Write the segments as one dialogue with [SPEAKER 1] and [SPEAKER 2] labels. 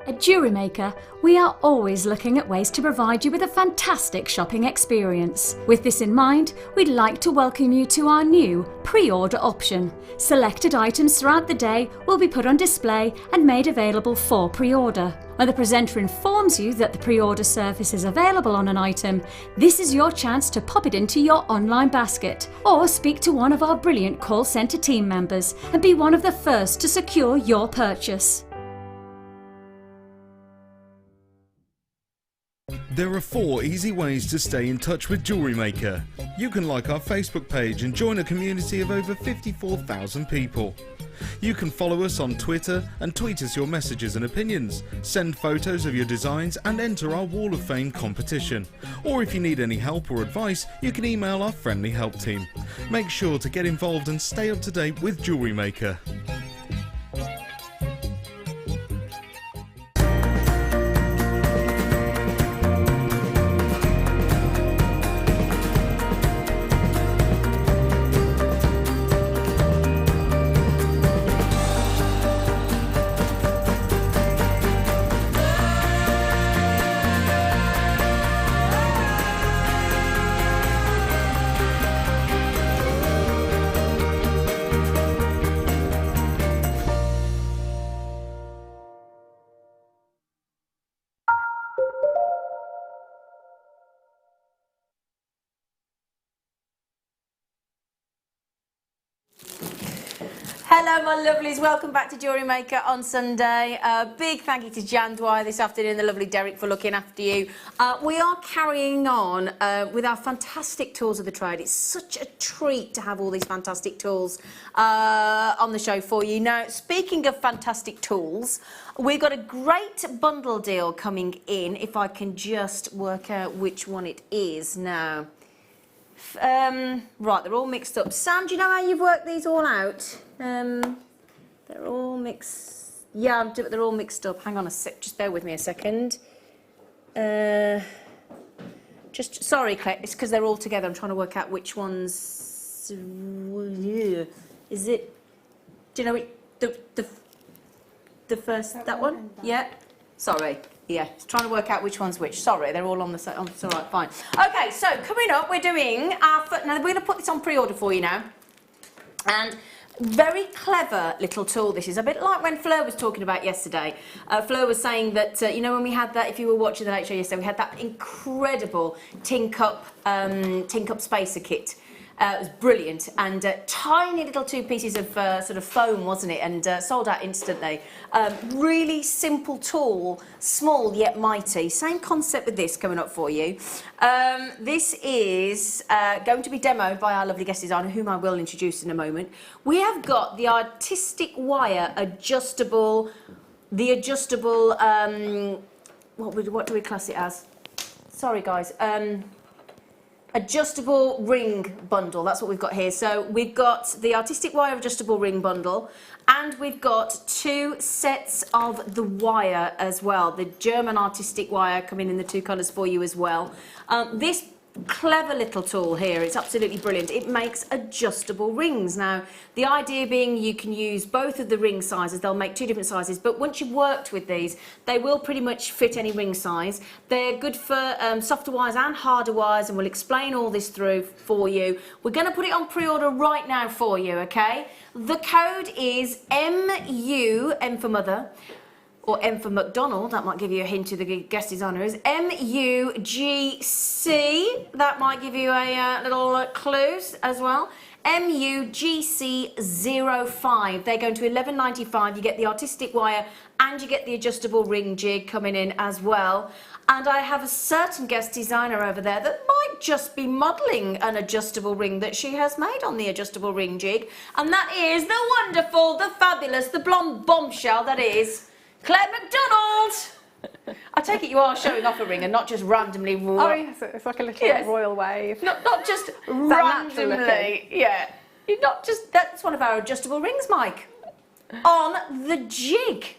[SPEAKER 1] At Jewellery Maker, we are always looking at ways to provide you with a fantastic shopping experience. With this in mind, we'd like to welcome you to our new pre-order option. Selected items throughout the day will be put on display and made available for pre-order. When the presenter informs you that the pre-order service is available on an item, this is your chance to pop it into your online basket or speak to one of our brilliant call centre team members and be one of the first to secure your purchase.
[SPEAKER 2] There are 4 easy ways to stay in touch with Jewellery Maker. You can like our Facebook page and join a community of over 54,000 people. You can follow us on Twitter and tweet us your messages and opinions, send photos of your designs and enter our Wall of Fame competition. Or if you need any help or advice, you can email our friendly help team. Make sure to get involved and stay up to date with Jewellery Maker.
[SPEAKER 3] Hello my lovelies, welcome back to Jewellery Maker on Sunday. Big thank you to Jan Dwyer this afternoon, the lovely Derek for looking after you. We are carrying on with our fantastic tools of the trade. It's such a treat to have all these fantastic tools on the show for you. Now, speaking of fantastic tools, we've got a great bundle deal coming in, if I can just work out which one it is now. Right, they're all mixed up. Sam, do you know how you've worked these all out? They're all mixed. Yeah, they're all mixed up. Hang on a sec. Just bear with me a second. Sorry, Claire. It's because they're all together. I'm trying to work out which ones. Is it? Do you know the first that one? Yeah. Sorry. Yeah, it's trying to work out which one's which. Sorry, they're all on the same. Oh, it's all right, fine. Okay, so coming up, we're doing our. Now we're going to put this on pre-order for you now, and very clever little tool. This is a bit like when Fleur was talking about yesterday. Fleur was saying that you know when we had that. If you were watching the late show yesterday, we had that incredible tin cup spacer kit. It was brilliant, and tiny little 2 pieces of sort of foam, wasn't it? And sold out instantly. Really simple tool, small yet mighty. Same concept with this coming up for you. This is going to be demoed by our lovely guest designer, whom I will introduce in a moment. We have got the artistic wire adjustable, what do we class it as? Sorry guys. Adjustable ring bundle, that's what we've got here. So we've got the artistic wire adjustable ring bundle, and we've got 2 sets of the wire as well. The German artistic wire coming in the 2 colours for you as well. This clever little tool here, it's absolutely brilliant. It makes adjustable rings. Now, the idea being you can use both of the ring sizes. They'll make 2 different sizes, but once you've worked with these, they will pretty much fit any ring size. They're good for softer wires and harder wires, and we'll explain all this through for you. We're going to put it on pre-order right now for you, okay? The code is MU, M for mother, or M for Macdonald, that might give you a hint who the guest designer is. MUGC, that might give you a little clues as well. MUGC05, they're going to $11.95. You get the artistic wire and you get the adjustable ring jig coming in as well. And I have a certain guest designer over there that might just be modelling an adjustable ring that she has made on the adjustable ring jig. And that is the wonderful, the fabulous, the blonde bombshell that is Claire Macdonald! I take it you are showing off a ring and not just randomly.
[SPEAKER 4] Oh yes, it's like a little royal wave.
[SPEAKER 3] Not just randomly. Yeah. You're not just. That's one of our adjustable rings, Mike. On the jig.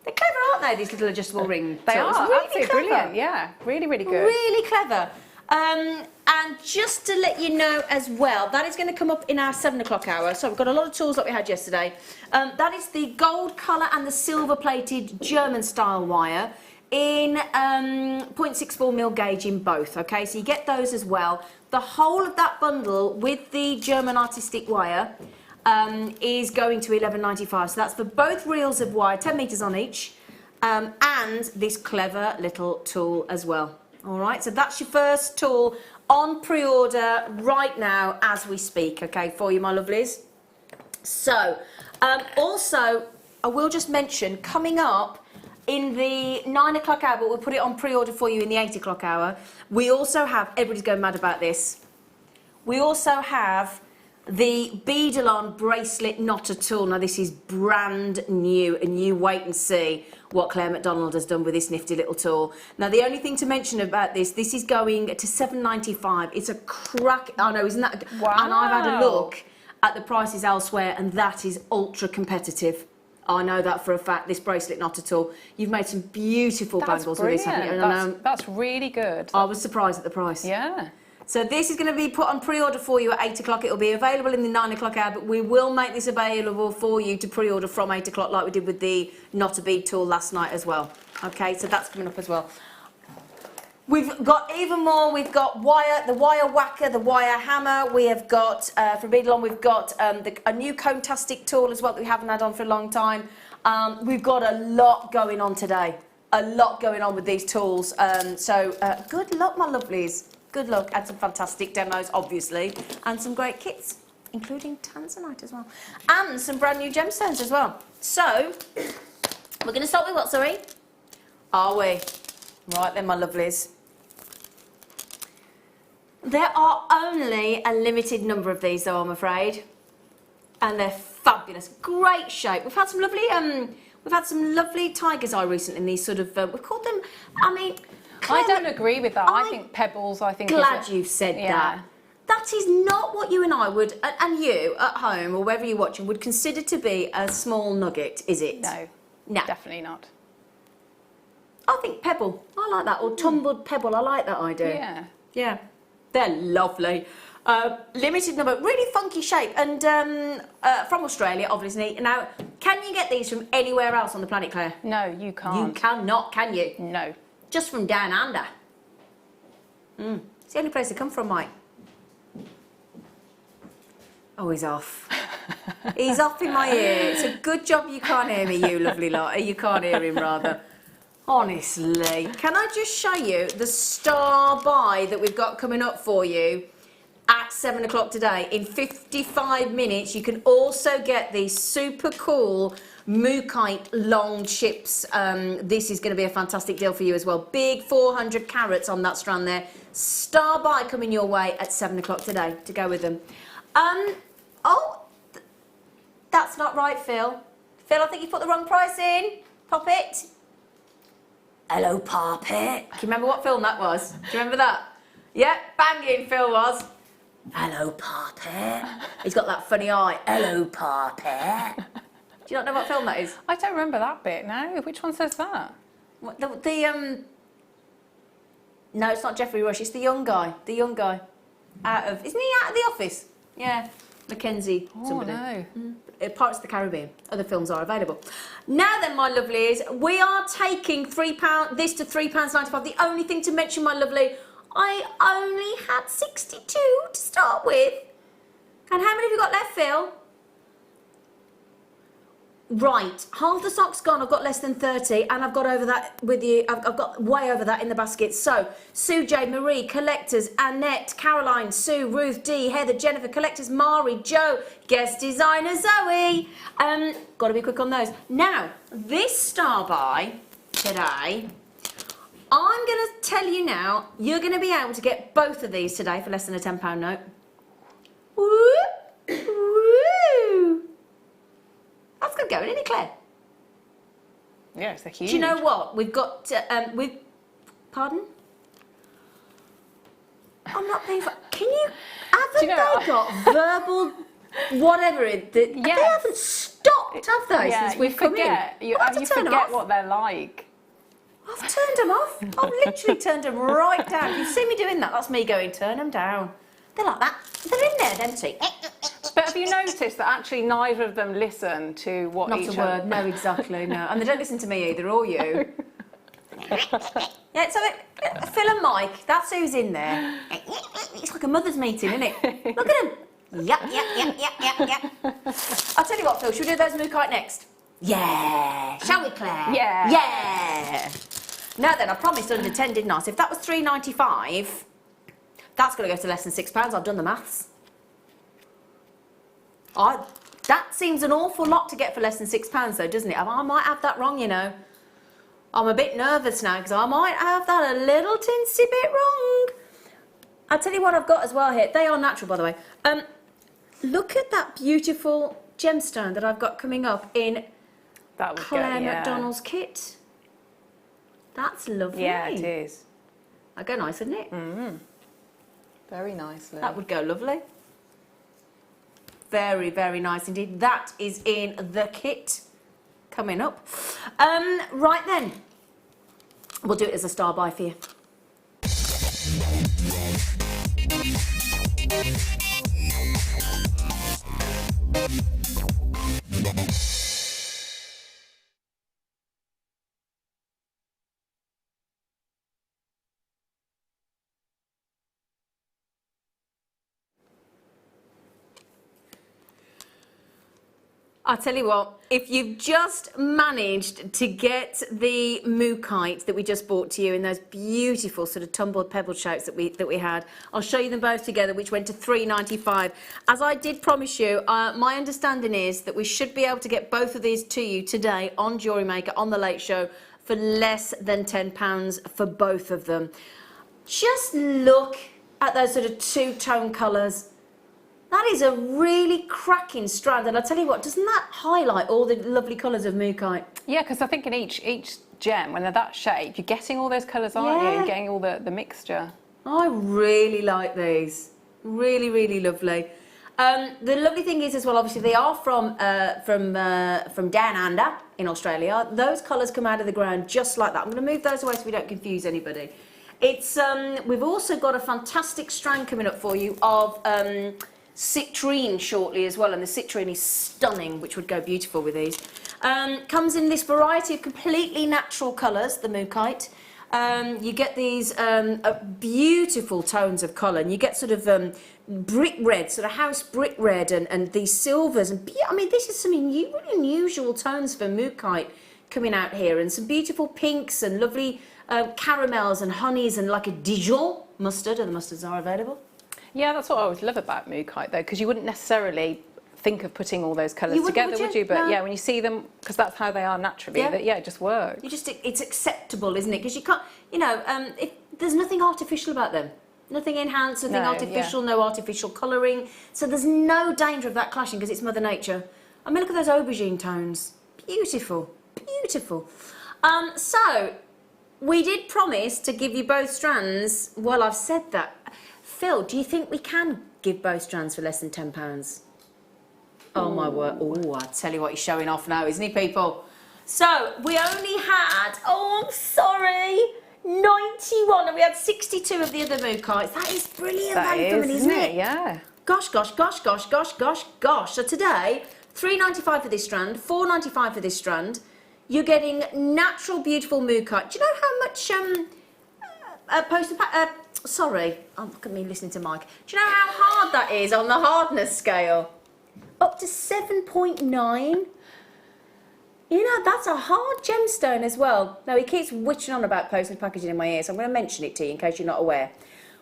[SPEAKER 3] They're clever, aren't they? These little adjustable ring.
[SPEAKER 4] They
[SPEAKER 3] tools.
[SPEAKER 4] are
[SPEAKER 3] Really
[SPEAKER 4] absolutely
[SPEAKER 3] clever.
[SPEAKER 4] Brilliant. Yeah, really, really good.
[SPEAKER 3] Really clever. And And just to let you know as well, that is going to come up in our 7 o'clock hour. So we've got a lot of tools that we had yesterday. That is the gold colour and the silver plated German style wire in 0.64mm gauge in both. Okay, so you get those as well. The whole of that bundle with the German artistic wire is going to £11.95. So that's for both reels of wire, 10 metres on each, and this clever little tool as well. All right, so that's your first tool on pre-order right now as we speak, okay, for you, my lovelies. So, also, I will just mention, coming up in the 9 o'clock hour, but we'll put it on pre-order for you in the 8 o'clock hour, we also have, everybody's going mad about this, we also have the beadle-on bracelet knotter tool. Now this is brand new, and you wait and see what Claire Macdonald has done with this nifty little tool. Now the only thing to mention about this is going to £7.95. It's a crack, I know, isn't that?
[SPEAKER 4] Wow.
[SPEAKER 3] And I've had a look at the prices elsewhere, and that is ultra competitive. I know that for a fact, this bracelet knotter tool. You've made some beautiful bangles with this, haven't you?
[SPEAKER 4] That's really good.
[SPEAKER 3] I was surprised at the price.
[SPEAKER 4] Yeah.
[SPEAKER 3] So this is going to be put on pre-order for you at 8 o'clock. It'll be available in the 9 o'clock hour, but we will make this available for you to pre-order from 8 o'clock like we did with the knotter bead tool last night as well. Okay, so that's coming up as well. We've got even more. We've got the wire whacker, the wire hammer. We have got, for beadle-on, we've got a new comb-tastic tool as well that we haven't had on for a long time. We've got a lot going on today. A lot going on with these tools. So good luck, my lovelies. Good luck, and some fantastic demos, obviously, and some great kits, including tanzanite as well, and some brand new gemstones as well. So, we're going to start with what, sorry? Are we? Right then, my lovelies. There are only a limited number of these, though, I'm afraid, and they're fabulous, great shape. We've had some lovely tiger's eye recently in these sort of. We've called them. I mean.
[SPEAKER 4] I don't agree with that. I think pebbles,
[SPEAKER 3] Glad you've said that. That is not what you and I would, and you at home or wherever you're watching, would consider to be a small nugget, is it?
[SPEAKER 4] No.
[SPEAKER 3] No.
[SPEAKER 4] Definitely not.
[SPEAKER 3] I think pebble. I like that. Or tumbled pebble. I like that idea.
[SPEAKER 4] Yeah.
[SPEAKER 3] Yeah. They're lovely. Limited number. Really funky shape. And from Australia, obviously. Now, can you get these from anywhere else on the planet, Claire?
[SPEAKER 4] No, you can't.
[SPEAKER 3] You cannot, can you?
[SPEAKER 4] No.
[SPEAKER 3] Just from down under. It's the only place they come from, Mike. Oh, he's off. He's off in my ear. It's a good job you can't hear me, you lovely lot. You can't hear him, rather. Honestly. Can I just show you the star buy that we've got coming up for you at 7 o'clock today? In 55 minutes, you can also get these super cool Mookite long chips. This is going to be a fantastic deal for you as well. Big 400 carats on that strand there. Star buy coming your way at 7 o'clock today to go with them. That's not right, Phil. Phil, I think you put the wrong price in. Pop it. Hello, Pop It. Can you remember what film that was? Do you remember that? Yeah, banging Phil was. Hello, Pop It. He's got that funny eye. Hello, Pop It. Do you not know what film that is?
[SPEAKER 4] I don't remember that bit, no. Which one says that?
[SPEAKER 3] What, no, it's not Geoffrey Rush, it's the young guy. The young guy. Isn't he out of The Office? Yeah. Mackenzie, somebody.
[SPEAKER 4] No.
[SPEAKER 3] Pirates of the Caribbean. Other films are available. Now then, my lovelies, we are taking this to £3.95. The only thing to mention, my lovely, I only had 62 to start with. And how many have you got left, Phil? Right, half the stock's gone. I've got less than 30, and I've got over that with you. I've got way over that in the basket. So, Sue J, Marie, collectors, Annette, Caroline, Sue, Ruth D, Heather, Jennifer, collectors, Mari, Joe, guest designer Zoe. Got to be quick on those. Now, this star buy today, I'm going to tell you now, you're going to be able to get both of these today for less than a £10 note. Woo! Woo! That's good going, isn't it, Claire?
[SPEAKER 4] Yes, they're huge.
[SPEAKER 3] Do you know what? We've got, pardon? I'm not paying for, can you, haven't they got verbal, whatever it, they haven't stopped, have they, since we've come in?
[SPEAKER 4] You forget what they're like.
[SPEAKER 3] I've turned them off. I've literally turned them right down. If you see me doing that, that's me going, turn them down. They're like that. They're in there, them two.
[SPEAKER 4] But have you noticed that actually neither of them listen to what
[SPEAKER 3] Not
[SPEAKER 4] each
[SPEAKER 3] a
[SPEAKER 4] other...
[SPEAKER 3] word. No, exactly, no. And they don't listen to me either, or you. Yeah, so Phil and Mike, that's who's in there. It's like a mother's meeting, isn't it? Look at them. Yep. I'll tell you what, Phil, should we do those mookaite next? Yeah. Shall we, Claire?
[SPEAKER 4] Yeah.
[SPEAKER 3] Yeah. Now then, I promised under 10, didn't I? So if that was £3.95, that's going to go to less than £6. I've done the maths. That seems an awful lot to get for less than £6 though, doesn't it? I might have that wrong, you know. I'm a bit nervous now because I might have that a little tinsy bit wrong. I'll tell you what I've got as well here. They are natural, by the way. Look at that beautiful gemstone that I've got coming up in
[SPEAKER 4] That would
[SPEAKER 3] Claire
[SPEAKER 4] go, yeah.
[SPEAKER 3] Macdonald's kit. That's lovely.
[SPEAKER 4] Yeah, it is.
[SPEAKER 3] That'd go nice, wouldn't it?
[SPEAKER 4] Very nicely.
[SPEAKER 3] That would go lovely. Very, very nice indeed. That is in the kit coming up. Right then, we'll do it as a star buy for you. I'll tell you what, if you've just managed to get the mookaite that we just brought to you in those beautiful sort of tumbled pebble shapes that we had, I'll show you them both together, which went to £3.95. As I did promise you, my understanding is that we should be able to get both of these to you today on Jewellery Maker on the Late Show for less than £10 for both of them. Just look at those sort of two-tone colours. That is a really cracking strand, and I'll tell you what, doesn't that highlight all the lovely colours of mookaite?
[SPEAKER 4] Yeah, because I think in each gem, when they're that shape, you're getting all those colours, aren't you?
[SPEAKER 3] Yeah.
[SPEAKER 4] You're getting all the mixture.
[SPEAKER 3] I really like these. Really, really lovely. The lovely thing is as well, obviously they are from down under in Australia. Those colours come out of the ground just like that. I'm going to move those away so we don't confuse anybody. It's we've also got a fantastic strand coming up for you of citrine shortly as well, and the citrine is stunning, which would go beautiful with these. Comes in this variety of completely natural colours, the mookaite. You get these beautiful tones of colour, and you get sort of brick red, sort of house brick red, and these silvers, and I mean this is some really unusual tones for mookaite coming out here, and some beautiful pinks and lovely caramels and honeys, and like a Dijon mustard, and the mustards are available.
[SPEAKER 4] Yeah, that's what I always love about mookaite, though, because you wouldn't necessarily think of putting all those colours together, would you? But
[SPEAKER 3] no.
[SPEAKER 4] yeah, when you see them, because that's how they are naturally, it just works.
[SPEAKER 3] It's acceptable, isn't it? Because you can't, you know, there's nothing artificial about them. Nothing enhanced, nothing artificial, no artificial colouring. So there's no danger of that clashing because it's Mother Nature. I mean, look at those aubergine tones. Beautiful, beautiful. So we did promise to give you both strands. Well, I've said that. Phil, do you think we can give both strands for less than £10? Oh my word. Oh, I tell you what, he's showing off now, isn't he, people? So we only had, oh, I'm sorry, 91, and we had 62 of the other mookites. That is brilliant value for money, isn't it?
[SPEAKER 4] Yeah.
[SPEAKER 3] Gosh. So today, £3.95 for this strand, £4.95 for this strand. You're getting natural, beautiful mookaite. Do you know how much sorry, look at me listening to Mike. Do you know how hard that is on the hardness scale? Up to 7.9. You know, that's a hard gemstone as well. Now, he keeps witching on about postage packaging in my ear, so I'm going to mention it to you in case you're not aware.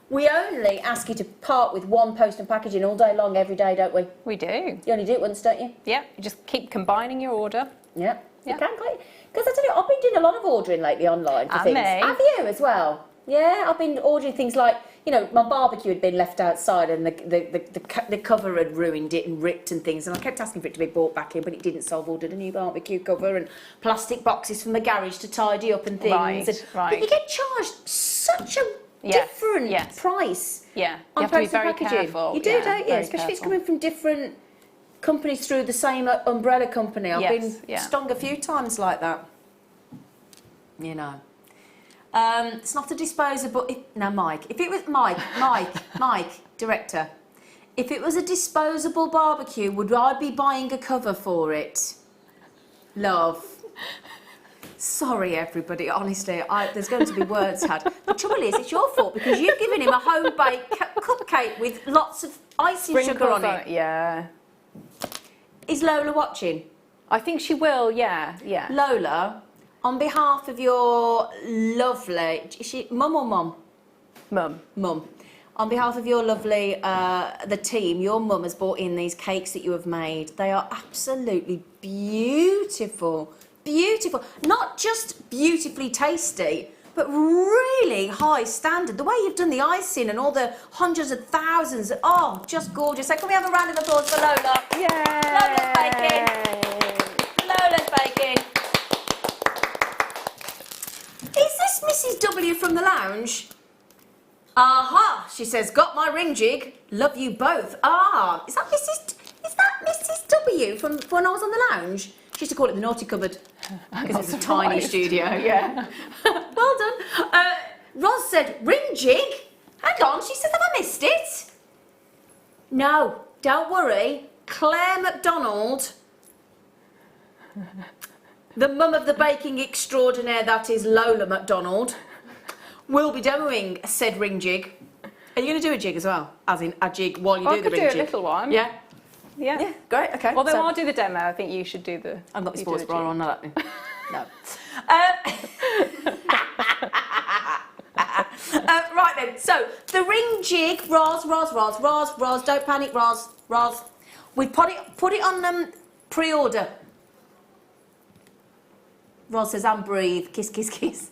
[SPEAKER 3] We only ask you to part with one post and packaging all day long, every day, don't we?
[SPEAKER 4] We do.
[SPEAKER 3] You only do it once, don't you?
[SPEAKER 4] Yeah, you just keep combining your order.
[SPEAKER 3] Yeah. You can, because I tell you, I've been doing a lot of ordering lately online for things. Have you as well? Yeah, I've been ordering things like, you know, my barbecue had been left outside and the cover had ruined it and ripped and things, and I kept asking for it to be brought back in, but it didn't, so I've ordered a new barbecue cover and plastic boxes from the garage to tidy up and things.
[SPEAKER 4] Right.
[SPEAKER 3] But you get charged such a different price.
[SPEAKER 4] Yeah,
[SPEAKER 3] on
[SPEAKER 4] you have to be
[SPEAKER 3] postage
[SPEAKER 4] very
[SPEAKER 3] packaging.
[SPEAKER 4] careful.
[SPEAKER 3] You do, don't you? Especially if it's coming from different companies through the same umbrella company. I've been stung a few times like that. You know. It's not a disposable. Now, Mike, if it was Mike, director, if it was a disposable barbecue, would I be buying a cover for it? Love. Sorry, everybody. Honestly, there's going to be words had. The trouble is, it's your fault because you've given him a home-baked cupcake with lots of icing sugar on it.
[SPEAKER 4] Yeah.
[SPEAKER 3] Is Lola watching?
[SPEAKER 4] I think she will. Yeah.
[SPEAKER 3] Lola, on behalf of your lovely, is she mum or mum? Mum. On behalf of your lovely, the team, your mum has brought in these cakes that you have made. They are absolutely beautiful. Beautiful. Not just beautifully tasty, but really high standard. The way you've done the icing and all the hundreds of thousands. Oh, just gorgeous. So can we have a round of applause for Lola?
[SPEAKER 4] Yay!
[SPEAKER 3] Lola's baking. Lola's baking. Is this Mrs. W from the lounge? Aha, she says, got my ring jig. Love you both. Ah, is that Mrs. W from when I was on the lounge? She used to call it the naughty cupboard because it's a tiny studio. Yeah. Well done. Roz said, ring jig? Hang on, she said, have I missed it? No, don't worry. Claire Macdonald, the mum of the baking extraordinaire that is Lola Macdonald, will be demoing said ring jig. Are you going to do a jig as well? As in a jig while you do the ring jig?
[SPEAKER 4] I could do a little one.
[SPEAKER 3] Yeah?
[SPEAKER 4] Yeah,
[SPEAKER 3] great, okay.
[SPEAKER 4] Although I'll do the demo, I think you should do the...
[SPEAKER 3] I've got the sports bra on, not that. No. Right then, so the ring jig, Roz, don't panic, Roz. We put it on pre-order. Roz says, and breathe, kiss, kiss, kiss.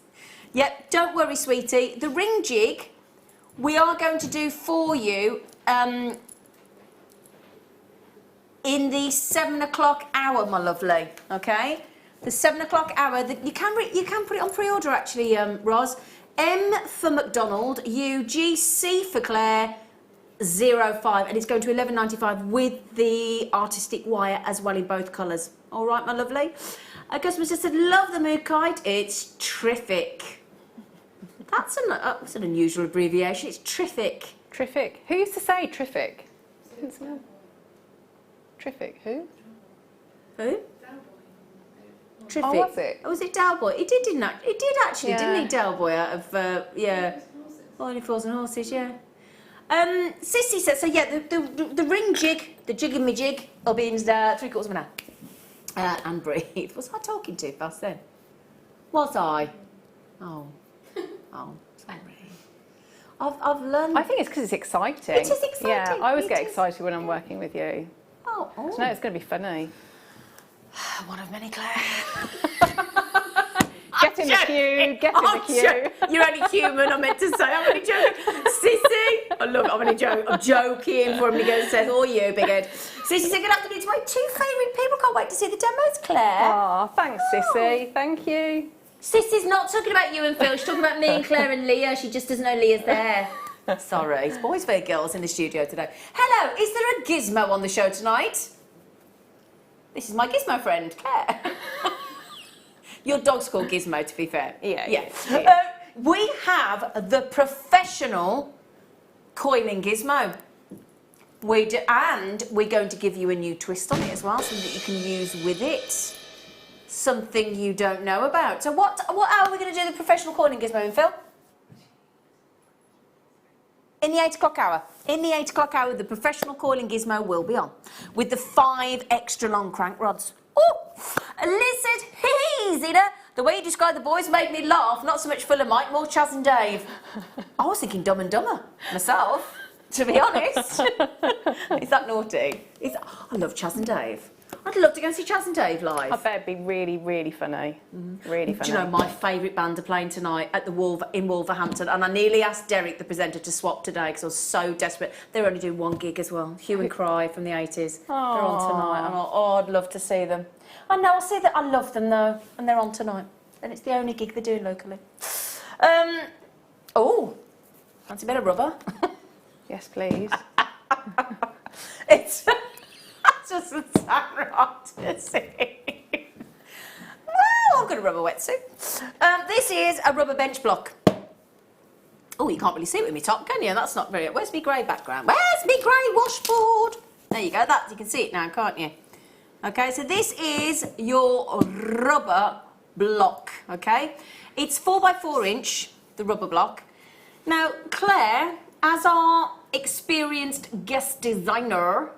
[SPEAKER 3] Yep, don't worry, sweetie. The ring jig, we are going to do for you in the 7 o'clock hour, my lovely. Okay, the 7 o'clock hour. You can put it on pre-order actually, Roz. M for Macdonald, U, G, C for Claire, 05, and it's going to £11.95 with the artistic wire as well in both colours. All right, my lovely. A customer just said, love the mood kite. It's terrific. That's an unusual abbreviation. It's terrific.
[SPEAKER 4] Terrific. Who used to say terrific? Terrific. Who?
[SPEAKER 3] Who? Terrific.
[SPEAKER 4] Oh, was it?
[SPEAKER 3] Oh, was it Dalboy? It did, didn't it? It did actually,
[SPEAKER 4] Yeah.
[SPEAKER 3] didn't he, Dalboy, out of, yeah. Only Fools and Horses, yeah. Sissy said, so yeah, the ring jig, the jig in me jig, will be in 3/4 of an hour. And breathe. Was I talking too fast then? Was I? Oh, sorry. I've learned...
[SPEAKER 4] I think it's because it's exciting.
[SPEAKER 3] It is exciting.
[SPEAKER 4] Yeah, I always
[SPEAKER 3] It
[SPEAKER 4] get
[SPEAKER 3] is.
[SPEAKER 4] excited when I'm working with you.
[SPEAKER 3] Oh.
[SPEAKER 4] So no, it's going to be funny.
[SPEAKER 3] One of many, Claire.
[SPEAKER 4] Get in the queue, get in the queue.
[SPEAKER 3] You're only human, I meant to say. I'm only joking. Sissy, I'm only joking. I'm joking for him to go and say, oh, you, big head. Sissy said, good afternoon to my 2 favourite people. Can't wait to see the demos, Claire.
[SPEAKER 4] Oh, thanks, Sissy. Thank you.
[SPEAKER 3] Sissy's not talking about you and Phil. She's talking about me and Claire and Leah. She just doesn't know Leah's there. Sorry. It's boys for girls in the studio today. Hello, is there a gizmo on the show tonight? This is my gizmo friend, Claire. Your dog's called Gizmo, to be fair.
[SPEAKER 4] Yeah.
[SPEAKER 3] We have the professional coiling gizmo. And we're going to give you a new twist on it as well, something that you can use with it. Something you don't know about. So what hour are we going to do the professional coiling gizmo in, Phil? In the 8 o'clock hour. In the 8 o'clock hour, the professional coiling gizmo will be on with the 5 extra long crank rods. Oh, Liz said, hey, Zena, the way you described the boys made me laugh. Not so much Phil and Mike, more Chaz and Dave. I was thinking Dumb and Dumber myself, to be honest. Is that naughty? I love Chaz and Dave. I'd love to go and see Chaz and Dave live.
[SPEAKER 4] I bet it'd be really, really funny. Really funny.
[SPEAKER 3] Do you know, my favourite band are playing tonight at the in Wolverhampton, and I nearly asked Derek, the presenter, to swap today because I was so desperate. They're only doing 1 gig as well. Hue and Cry from the 80s. They're on tonight, and I'd love to see them. I know, I'll see that. I love them though, and they're on tonight. And it's the only gig they're doing locally. Fancy a bit of rubber?
[SPEAKER 4] Yes, please.
[SPEAKER 3] It's just a sad to see. Well, I've got a rubber wetsuit. This is a rubber bench block. Oh, you can't really see it with me top, can you? That's not very... Where's my grey background? Where's my grey washboard? There you go. That, you can see it now, can't you? Okay, so this is your rubber block, okay? It's 4x4 inch, the rubber block. Now, Claire, as our experienced guest designer,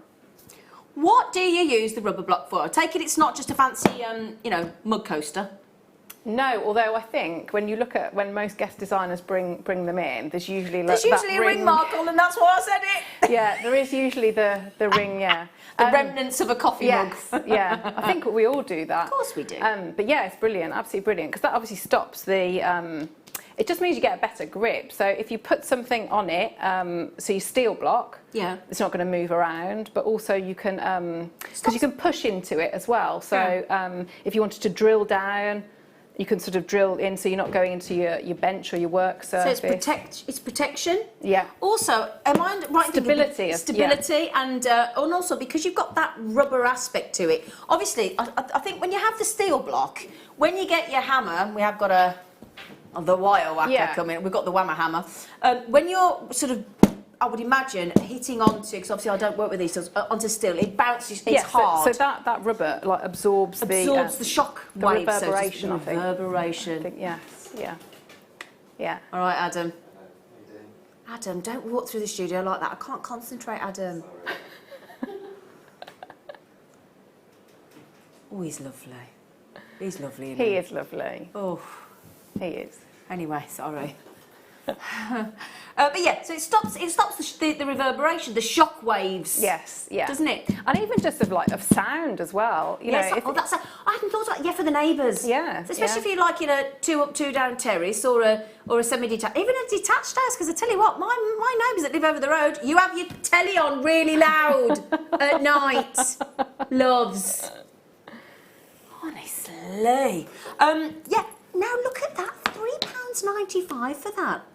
[SPEAKER 3] what do you use the rubber block for? I take it it's not just a fancy, you know, mug coaster.
[SPEAKER 4] No, although I think when you look at when most guest designers bring them in, there's usually like
[SPEAKER 3] a ring mark on, and that's why I said it.
[SPEAKER 4] Yeah, there is usually the ring, yeah.
[SPEAKER 3] The remnants of a coffee mug.
[SPEAKER 4] Yeah, I think we all do that.
[SPEAKER 3] Of course we do.
[SPEAKER 4] But yeah, it's brilliant, absolutely brilliant, because that obviously stops the. It just means you get a better grip. So if you put something on it, so you steel block,
[SPEAKER 3] yeah,
[SPEAKER 4] it's not going to move around, but also you can, because you can push into it as well. So if you wanted to drill down, you can sort of drill in, so you're not going into your bench or your work surface.
[SPEAKER 3] So it's protection.
[SPEAKER 4] Yeah.
[SPEAKER 3] Also, am I right?
[SPEAKER 4] Stability.
[SPEAKER 3] Stability, and also because you've got that rubber aspect to it. Obviously, I think when you have the steel block, when you get your hammer, we have got the wire whacker coming. We've got the whammer hammer. When you're sort of, I would imagine, hitting onto, because obviously I don't work with these steels, onto steel, it bounces, it's hard.
[SPEAKER 4] So that rubber like absorbs the
[SPEAKER 3] shock
[SPEAKER 4] the
[SPEAKER 3] waves,
[SPEAKER 4] reverberation, I think.
[SPEAKER 3] Reverberation.
[SPEAKER 4] I think, yes, yeah.
[SPEAKER 3] All right, Adam. Adam, don't walk through the studio like that. I can't concentrate, Adam. Oh, he's lovely. He's lovely.
[SPEAKER 4] He is lovely.
[SPEAKER 3] Oh.
[SPEAKER 4] He is.
[SPEAKER 3] Anyway, sorry. But yeah, so it stops the reverberation, the shock waves.
[SPEAKER 4] Yes, yeah.
[SPEAKER 3] Doesn't it?
[SPEAKER 4] And even just of sound as well. You know,
[SPEAKER 3] that's I hadn't thought about for the neighbours.
[SPEAKER 4] Yeah.
[SPEAKER 3] Especially if you like in a 2 up, 2 down terrace or a semi-detached, even a detached house. Because I tell you what, my neighbours that live over the road, you have your telly on really loud at night. Loves. Honestly. Yeah. Now look at that, £3.95 for that.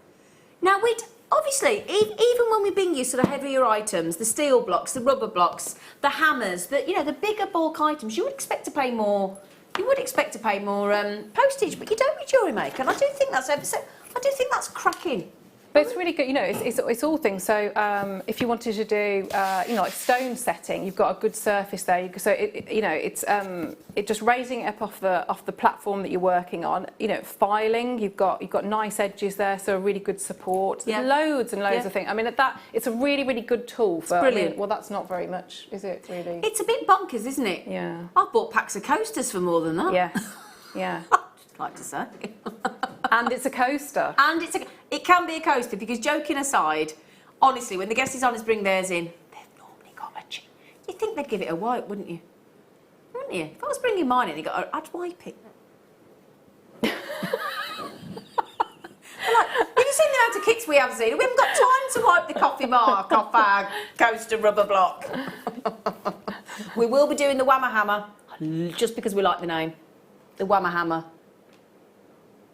[SPEAKER 3] Now we'd obviously, even when we bring you sort of heavier items, the steel blocks, the rubber blocks, the hammers, the bigger bulk items, you would expect to pay more. You would expect to pay more postage, but you don't with Jewellery Maker, and I do think that's cracking.
[SPEAKER 4] But it's really good, you know, it's all things. So if you wanted to do, you know, like stone setting, you've got a good surface there. So it's just raising it up off the platform that you're working on. You know, filing, you've got nice edges there, so a really good support. There's loads and loads of things. I mean, it's a really, really good tool for.
[SPEAKER 3] It's brilliant.
[SPEAKER 4] I mean, well, that's not very much, is it? Really?
[SPEAKER 3] It's a bit bonkers, isn't it?
[SPEAKER 4] Yeah.
[SPEAKER 3] I've bought packs of coasters for more than that.
[SPEAKER 4] Yes. Yeah.
[SPEAKER 3] I'd like to say.
[SPEAKER 4] And it's a coaster.
[SPEAKER 3] And it can be a coaster, because joking aside, honestly, when the guest designers bring theirs in, they've normally got you'd think they'd give it a wipe, wouldn't you? Wouldn't you? If I was bringing mine in, I'd wipe it. Like, have you seen the amount of kits we have, Zena? We haven't got time to wipe the coffee mark off our coaster rubber block. We will be doing the whammer hammer, just because we like the name. The whammer hammer.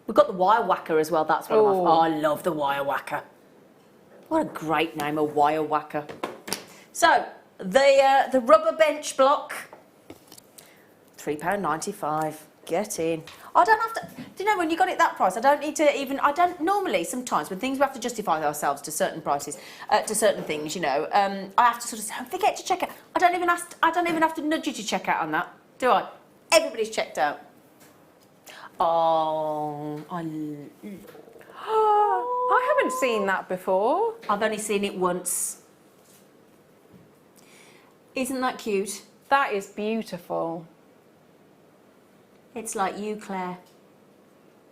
[SPEAKER 3] We've got the wire whacker as well. That's one of my. Oh, I love the wire whacker. What a great name, a wire whacker. So the rubber bench block, £3.95. Get in. I don't have to. Do you know when you got it that price? I don't need to even. I don't normally. Sometimes when things we have to justify ourselves to certain prices, to certain things, you know, I have to sort of say, don't forget to check out. I don't even have to nudge you to check out on that, do I? Everybody's checked out. Oh, I
[SPEAKER 4] haven't seen that before.
[SPEAKER 3] I've only seen it once. Isn't that cute?
[SPEAKER 4] That is beautiful.
[SPEAKER 3] It's like you, Claire.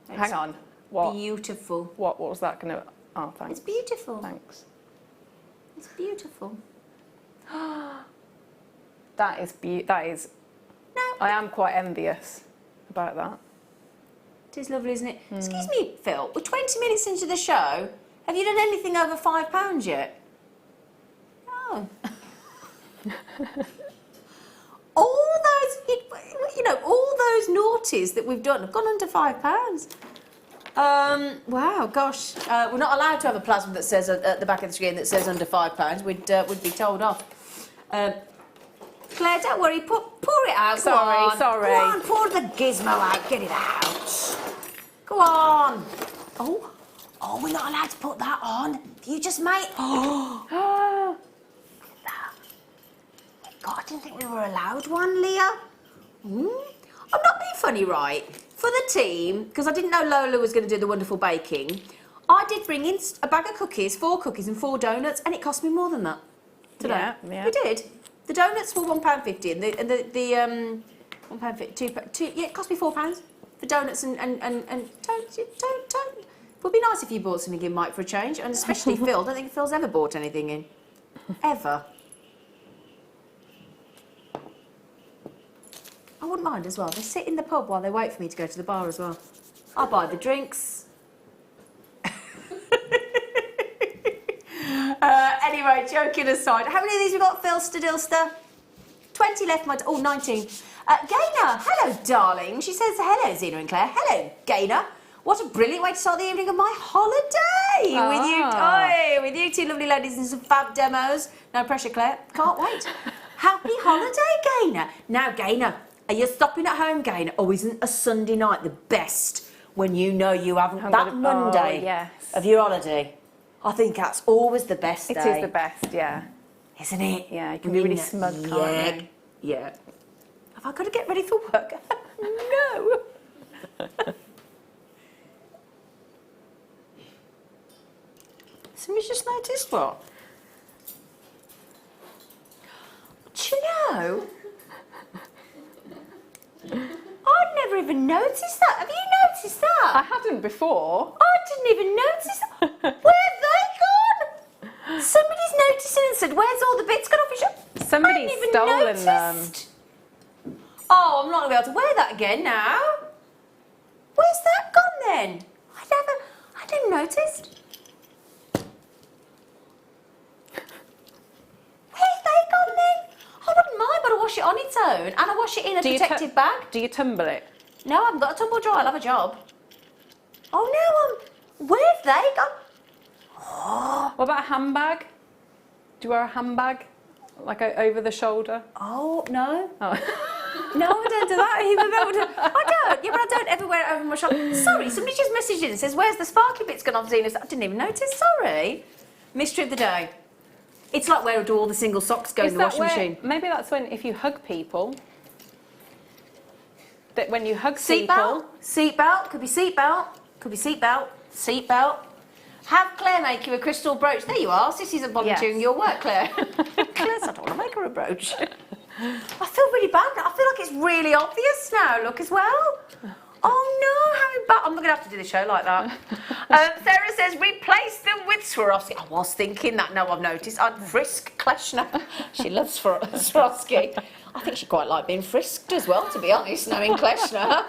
[SPEAKER 4] Hang on. What?
[SPEAKER 3] Beautiful.
[SPEAKER 4] What was that going to... Oh, thanks.
[SPEAKER 3] It's beautiful.
[SPEAKER 4] Thanks.
[SPEAKER 3] It's beautiful.
[SPEAKER 4] That is...
[SPEAKER 3] No.
[SPEAKER 4] I am quite envious about that.
[SPEAKER 3] It is lovely, isn't it? Excuse me, Phil, we're 20 minutes into the show. Have you done anything over £5 yet? No. All those naughties that we've done have gone under £5. Wow, gosh. We're not allowed to have a plasma that says at the back of the screen that says under £5. We'd be told off. Claire, don't worry, pour it out.
[SPEAKER 4] Sorry.
[SPEAKER 3] Go on, pour the gizmo out, get it out. Go on. Oh, we're not allowed to put that on. You just made... Oh. God, I didn't think we were allowed one, Leah. I'm not being funny, right? For the team, because I didn't know Lola was going to do the wonderful baking, I did bring in a bag of cookies, 4 cookies and 4 donuts, and it cost me more than that today.
[SPEAKER 4] Yeah.
[SPEAKER 3] We did. The donuts were £1.50, and the £1.50, two, yeah, it cost me £4. The donuts and don't. It would be nice if you bought something in, Mike, for a change, and especially Phil. I don't think Phil's ever bought anything in. Ever. I wouldn't mind as well. They sit in the pub while they wait for me to go to the bar as well. I'll buy the drinks. Anyway, joking aside, how many of these we got, Philster Dilster? 20 left, 19. Gaynor, hello, darling. She says, hello, Zena and Claire. Hello, Gaynor. What a brilliant way to start the evening of my holiday with you two lovely ladies and some fab demos. No pressure, Claire. Can't wait. Happy holiday, Gaynor. Now, Gaynor, are you stopping at home, Gaynor? Or isn't a Sunday night the best when you know you haven't that Monday of your holiday? I think that's always the best day.
[SPEAKER 4] It is the best, yeah.
[SPEAKER 3] Isn't it?
[SPEAKER 4] Yeah, you can be really smug, can't you?
[SPEAKER 3] Yeah. Have I got to get ready for work? No. Somebody's just noticed what? Do you know? I'd never even noticed that. Have you noticed that?
[SPEAKER 4] I hadn't before.
[SPEAKER 3] I didn't even notice that. Where have they gone? Somebody's noticing and said, where's all the bits gone off your shop?
[SPEAKER 4] Somebody's stolen them.
[SPEAKER 3] Oh, I'm not going to be able to wear that again now. Where's that gone then? I didn't notice. Where's they gone then? I wouldn't mind, but I wash it on its own and I wash it in a protected bag.
[SPEAKER 4] Do you tumble it?
[SPEAKER 3] No, I haven't got a tumble dryer. I'll have a job. Oh no, where have they gone? Oh.
[SPEAKER 4] What about a handbag? Do you wear a handbag? Like over the shoulder?
[SPEAKER 3] Oh, no.
[SPEAKER 4] Oh.
[SPEAKER 3] No, I don't do that either. I don't. Yeah, but I don't ever wear it over my shoulder. Sorry, somebody just messaged in and says, where's the sparkly bits gone off Zena? I didn't even notice. Sorry. Mystery of the day. It's like where do all the single socks go in the washing machine?
[SPEAKER 4] Maybe that's when, if you hug people, that when you hug
[SPEAKER 3] people... Seatbelt. Could be seatbelt. Could be seatbelt. Seatbelt. Have Claire make you a crystal brooch. There you are. Sissy's volunteering your work, Claire. Claire said, I want to make her a brooch. I feel really bad. I feel like it's really obvious now, look, as well. Oh, no, how bad. I'm not going to have to do the show like that. Sarah says, replace them with Swarovski. I was thinking that, now I've noticed. I'd frisk Kleshner. She loves Swarovski. I think she quite liked being frisked as well, to be honest, knowing Kleshner.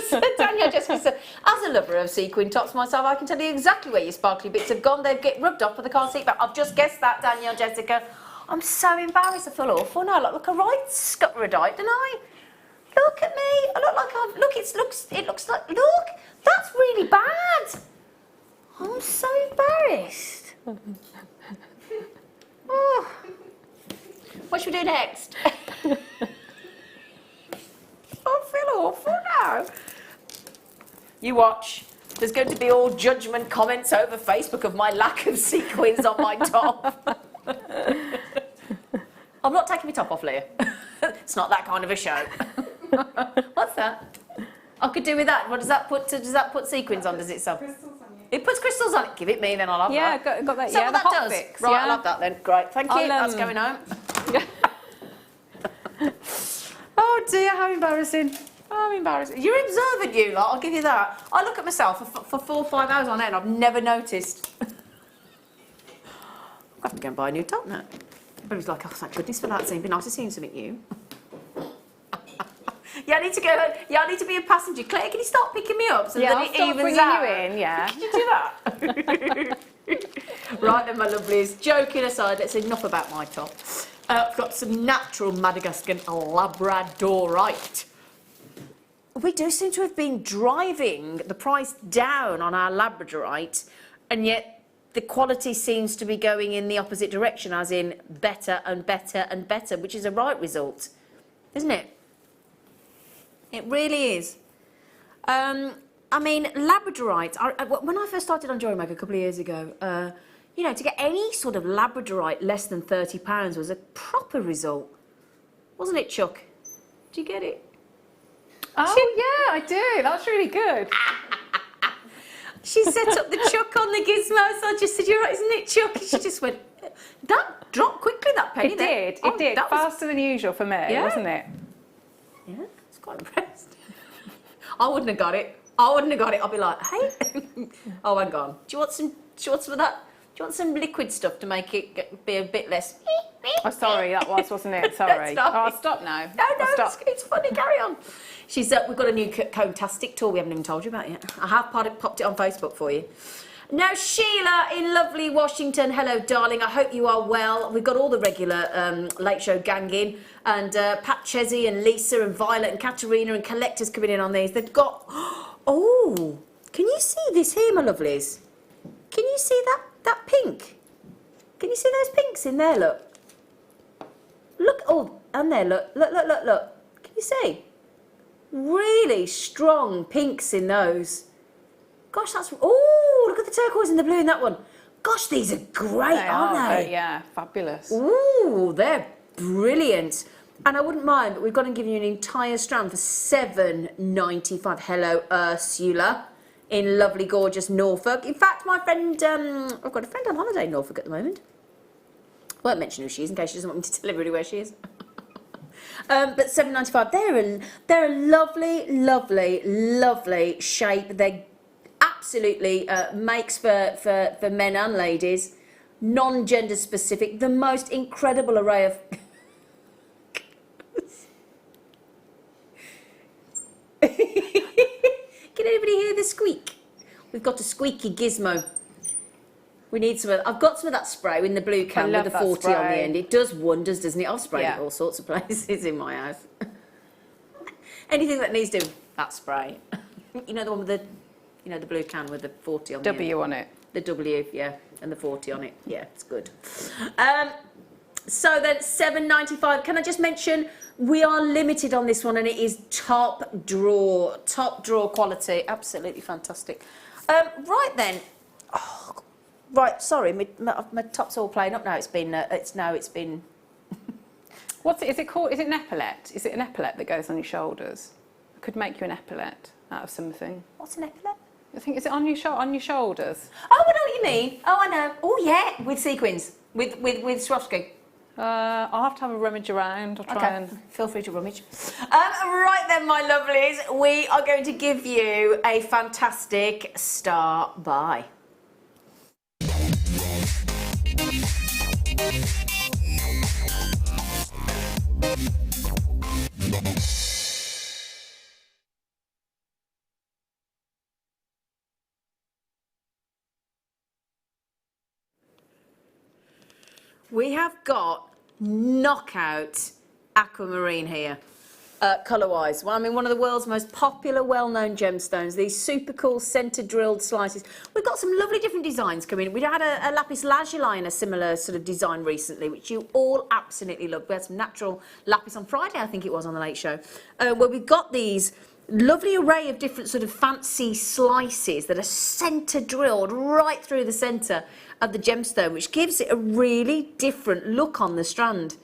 [SPEAKER 3] So Danielle Jessica said, as a lover of sequin tops myself, I can tell you exactly where your sparkly bits have gone. They get rubbed off with the car seat back. I've just guessed that, Danielle Jessica. I'm so embarrassed. I feel awful now. I look like a right scutteradite, don't I? Look at me. I look like I've... Look, it looks like... Look, that's really bad. I'm so embarrassed. Oh. What should we do next? I feel awful now. You watch. There's going to be all judgment comments over Facebook of my lack of sequins on my top. I'm not taking my top off, Leah. It's not that kind of a show. What's that? I could do with that. What does that put? Does that put sequins on? Does it so?
[SPEAKER 5] Crystals on you.
[SPEAKER 3] It puts crystals on it. Give it me, then I'll have that.
[SPEAKER 4] Yeah, got that.
[SPEAKER 3] So
[SPEAKER 4] yeah,
[SPEAKER 3] what
[SPEAKER 4] the
[SPEAKER 3] that
[SPEAKER 4] hot
[SPEAKER 3] does.
[SPEAKER 4] fix,
[SPEAKER 3] Right,
[SPEAKER 4] yeah.
[SPEAKER 3] I'll have that then. Great, thank you. That's going home. Oh dear, how embarrassing. Oh, embarrassing. You're observant, you lot, I'll give you that. I look at myself for 4 or 5 hours on end, I've never noticed. I'll have to go and buy a new top now. Everybody's like, oh, thank goodness for that. It's been nice to see something new. Yeah, I need to go. Yeah, I need to be a passenger. Claire, can you start picking me up so that
[SPEAKER 4] I'll
[SPEAKER 3] it
[SPEAKER 4] start
[SPEAKER 3] evens
[SPEAKER 4] bringing
[SPEAKER 3] out?
[SPEAKER 4] you in, yeah.
[SPEAKER 3] Can you do that? Right then, my lovelies. Joking aside, let's enough about my top. I've got some natural Madagascan Labradorite. We do seem to have been driving the price down on our Labradorite, and yet the quality seems to be going in the opposite direction, as in better and better and better, which is a right result, isn't it? It really is. I mean, labradorite, when I first started on Jewellery Maker a couple of years ago, you know, to get any sort of labradorite less than £30 was a proper result. Wasn't it, Chuck? Did you get it?
[SPEAKER 4] Oh, yeah, I do. That's really good.
[SPEAKER 3] She set up the Chuck on the gizmo, so I just said, "You're right, isn't it, Chuck?" And she just went, that dropped quickly, that penny.
[SPEAKER 4] It did. Faster than usual for me, wasn't it?
[SPEAKER 3] Yeah, I was quite impressed. I wouldn't have got it. I'll be like, hey, oh, hang on. Do you want some of that? Do you want some liquid stuff to make it be a bit less?
[SPEAKER 4] Oh, sorry, that wasn't it? Sorry. I'll stop now.
[SPEAKER 3] No, it's funny. Carry on. She's we've got a new Cone-tastic tool we haven't even told you about yet. I have popped it on Facebook for you. Now, Sheila in lovely Washington. Hello, darling. I hope you are well. We've got all the regular Late Show gang in. And Pat Chesney and Lisa and Violet and Katerina and collectors coming in on these. They've got... Oh, can you see this here, my lovelies? Can you see that pink? Can you see those pinks in there, look? Look, oh, and there, look. Can you see? Really strong pinks in those. Gosh, that's... Oh, look at the turquoise and the blue in that one. Gosh, these are great, aren't they?
[SPEAKER 4] Yeah, fabulous.
[SPEAKER 3] Ooh, they're brilliant. And I wouldn't mind, but we've got to give you an entire strand for $7.95. Hello, Ursula, in lovely, gorgeous Norfolk. In fact, my friend, I've got a friend on holiday in Norfolk at the moment. I won't mention who she is in case she doesn't want me to tell everybody where she is. But $7.95. They're a lovely, lovely, lovely shape. They absolutely makes for men and ladies, non-gender specific. The most incredible array of. Can anybody hear the squeak? We've got a squeaky gizmo. We need some of, I've got some of that spray in the blue can with the 40 on the end. It does wonders, doesn't it? I've sprayed it all sorts of places in my house. Anything that needs doing, that spray. You know the one with the, you know, the blue can with the 40 on the end.
[SPEAKER 4] W on it.
[SPEAKER 3] The W, yeah, and the 40 on it. Yeah, it's good. So then $7.95. Can I just mention, we are limited on this one, and it is top drawer quality. Absolutely fantastic. Right then. Oh, right, sorry, my top's all playing up now. It's been.
[SPEAKER 4] Is it called? Is it an epaulette? Is it an epaulette that goes on your shoulders? I could make you an epaulette out of something.
[SPEAKER 3] What's an epaulette?
[SPEAKER 4] I think, is it on your shoulders?
[SPEAKER 3] Oh, I know what you mean. Oh, I know. Oh, yeah, with sequins, with Swarovski.
[SPEAKER 4] I'll have to have a rummage around. I'll try and...
[SPEAKER 3] Feel free to rummage. Right then, my lovelies, we are going to give you a fantastic star buy. We have got knockout aquamarine here, colour-wise. Well, I mean, one of the world's most popular, well-known gemstones. These super cool centre-drilled slices. We've got some lovely different designs coming. We had a lapis lazuli in a similar sort of design recently, which you all absolutely loved. We had some natural lapis on Friday, I think it was, on the Late Show, where we've got these lovely array of different sort of fancy slices that are centre-drilled right through the centre of the gemstone, which gives it a really different look on the strand.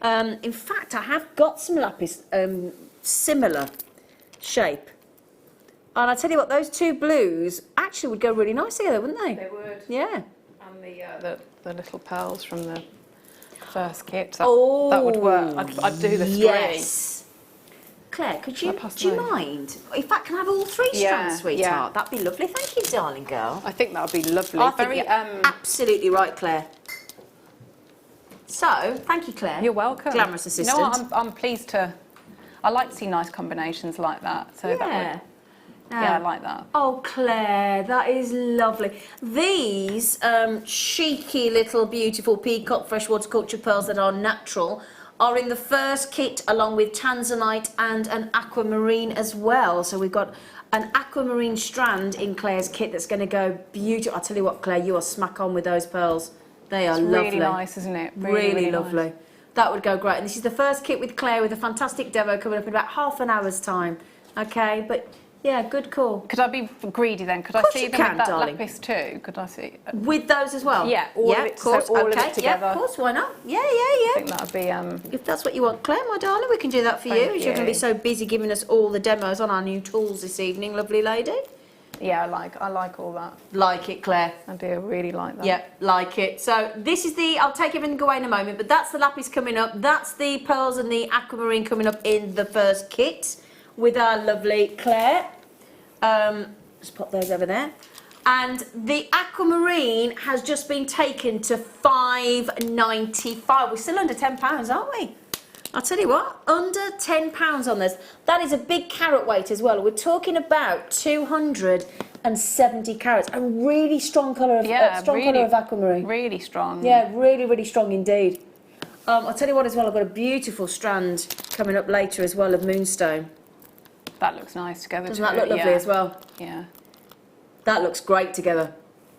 [SPEAKER 3] In fact, I have got some lapis similar shape. And I tell you what, those two blues actually would go really nice together, wouldn't they?
[SPEAKER 4] They would.
[SPEAKER 3] Yeah.
[SPEAKER 4] And the little pearls from the first kit, that would work. I'd do the three.
[SPEAKER 3] Yes. Claire, do you mind? In fact, can I have all three strands, sweetheart? That'd be lovely. Thank you, darling girl.
[SPEAKER 4] I think that would be lovely.
[SPEAKER 3] I think you're absolutely right, Claire. So, thank you, Claire.
[SPEAKER 4] You're welcome.
[SPEAKER 3] Glamorous assistant.
[SPEAKER 4] You know what, I'm pleased to... I like to see nice combinations like that. So that would... I like that.
[SPEAKER 3] Oh, Claire, that is lovely. These cheeky little beautiful peacock freshwater culture pearls that are natural are in the first kit along with tanzanite and an aquamarine as well. So we've got an aquamarine strand in Claire's kit that's going to go beautiful. I'll tell you what, Claire, you are smack on with those pearls. They are lovely.
[SPEAKER 4] Really nice, isn't it?
[SPEAKER 3] Really lovely.
[SPEAKER 4] Nice.
[SPEAKER 3] That would go great. And this is the first kit with Claire with a fantastic demo coming up in about half an hour's time. Okay, but yeah, good call.
[SPEAKER 4] Could I be greedy then? Could I
[SPEAKER 3] course
[SPEAKER 4] see
[SPEAKER 3] you
[SPEAKER 4] them
[SPEAKER 3] can,
[SPEAKER 4] with that
[SPEAKER 3] darling.
[SPEAKER 4] lapis too? Could I see?
[SPEAKER 3] With those as well?
[SPEAKER 4] Yeah, all of it,
[SPEAKER 3] of course.
[SPEAKER 4] so all of it
[SPEAKER 3] Okay,
[SPEAKER 4] together.
[SPEAKER 3] yeah, of course, why not? Yeah,
[SPEAKER 4] I
[SPEAKER 3] yeah,
[SPEAKER 4] think that would be.
[SPEAKER 3] yeah. If that's what you want, Claire, my darling, we can do that for you.
[SPEAKER 4] Thank
[SPEAKER 3] As you're going to be
[SPEAKER 4] you.
[SPEAKER 3] so busy giving us all the demos on our new tools this evening, lovely lady.
[SPEAKER 4] Yeah, I like all that.
[SPEAKER 3] Like it, Claire.
[SPEAKER 4] I do really like that.
[SPEAKER 3] Yep, like it. So this is the, I'll take everything away in a moment, but that's the lapis coming up. That's the pearls and the aquamarine coming up in the first kit with our lovely Claire. Just pop those over there. And the aquamarine has just been taken to £5.95. We're still under £10, aren't we? I'll tell you what, under £10 on this. That is a big carat weight as well. We're talking about 270 carats. A really strong colour of, colour of aquamarine.
[SPEAKER 4] Really strong.
[SPEAKER 3] Yeah, really, really strong indeed. I'll tell you what as well, I've got a beautiful strand coming up later as well of moonstone.
[SPEAKER 4] That looks nice together.
[SPEAKER 3] Doesn't that look lovely as well?
[SPEAKER 4] Yeah.
[SPEAKER 3] That looks great together.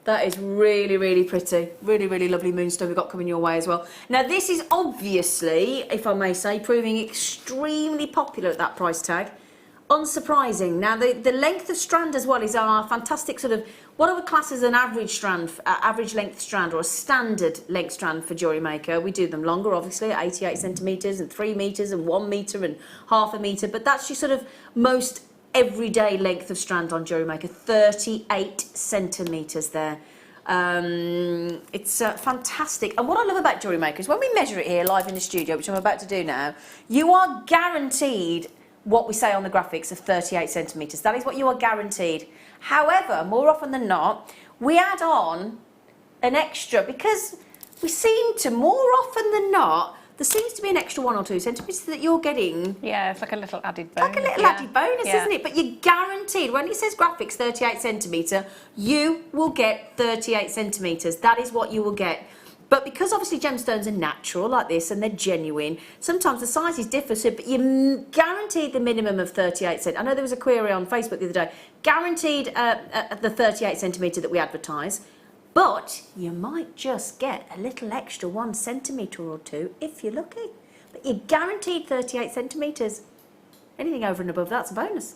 [SPEAKER 3] That is really, really pretty. Really, really lovely moonstone we've got coming your way as well. Now, this is obviously, if I may say, proving extremely popular at that price tag. Unsurprising. Now, the length of strand as well is our fantastic sort of, what I would class as an average strand, average length strand, or a standard length strand for Jewellery Maker. We do them longer, obviously, at 88 centimetres and 3 metres and 1 metre and half a metre, but that's your sort of most everyday length of strand on Jewellery Maker, 38 centimetres there. It's fantastic. And what I love about Jewellery Maker is when we measure it here live in the studio, which I'm about to do now, you are guaranteed what we say on the graphics of 38 centimetres. That is what you are guaranteed. However, more often than not, we add on an extra because we seem to, more often than not, there seems to be an extra 1 or 2 centimetres that you're getting.
[SPEAKER 4] Yeah, it's like a little added bonus.
[SPEAKER 3] Like a little added bonus, isn't it? But you're guaranteed, when it says graphics 38 centimetre, you will get 38 centimetres. That is what you will get. But because obviously gemstones are natural like this and they're genuine, sometimes the sizes differ, so, but you're guaranteed the minimum of 38 centimetres. I know there was a query on Facebook the other day, guaranteed the 38 centimetre that we advertise. But you might just get a little extra 1 centimetre or 2 if you're lucky. But you're guaranteed 38 centimetres. Anything over and above that's a bonus.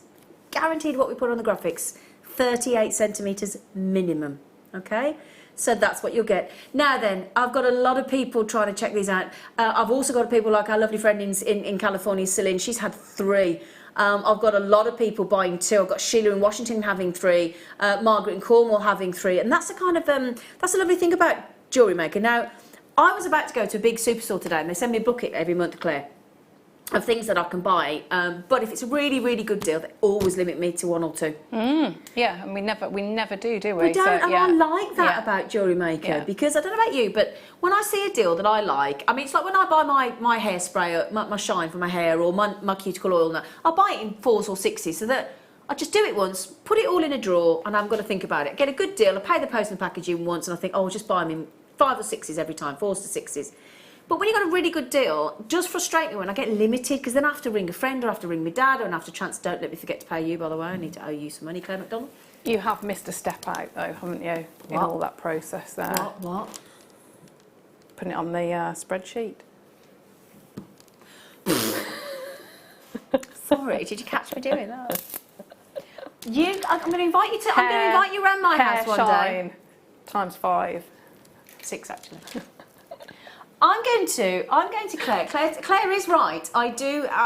[SPEAKER 3] Guaranteed what we put on the graphics. 38 centimetres minimum. Okay? So that's what you'll get. Now then, I've got a lot of people trying to check these out. I've also got people like our lovely friend in California, Celine. She's had 3. I've got a lot of people buying 2. I've got Sheila in Washington having 3, Margaret in Cornwall having 3, and that's the kind of that's the lovely thing about Jewellery Maker. Now, I was about to go to a big superstore today, and they send me a bucket every month, Claire, of things that I can buy. But if it's a really, really good deal, they always limit me to 1 or 2.
[SPEAKER 4] Yeah, and we never do we?
[SPEAKER 3] We don't,
[SPEAKER 4] so,
[SPEAKER 3] and
[SPEAKER 4] yeah.
[SPEAKER 3] I like that
[SPEAKER 4] Yeah.
[SPEAKER 3] about Jewellery Maker,
[SPEAKER 4] Yeah.
[SPEAKER 3] because I don't know about you, but when I see a deal that I like, I mean, it's like when I buy my hairspray, my shine for my hair, or my cuticle oil, I'll buy it in 4s or 6s, so that I just do it once, put it all in a drawer, and I haven't got to think about it. Get a good deal, I pay the post and packaging once, and I think, oh, I'll just buy them in 5 or 6s every time, 4s to 6s. But when you've got a really good deal, it does frustrate me when I get limited, because then I have to ring a friend, or I have to ring my dad, or I have to chance, don't let me forget to pay you, by the way, I need to owe you some money, Claire Macdonald.
[SPEAKER 4] You have missed a step out though, haven't you? In
[SPEAKER 3] What?
[SPEAKER 4] all that process there.
[SPEAKER 3] What?
[SPEAKER 4] Putting it on the spreadsheet.
[SPEAKER 3] Sorry, did you catch me doing that? I'm going to invite you to. I'm going to invite you around my house one day.
[SPEAKER 4] Shine times 5.
[SPEAKER 3] 6 actually. I'm going to Claire. Claire is right. I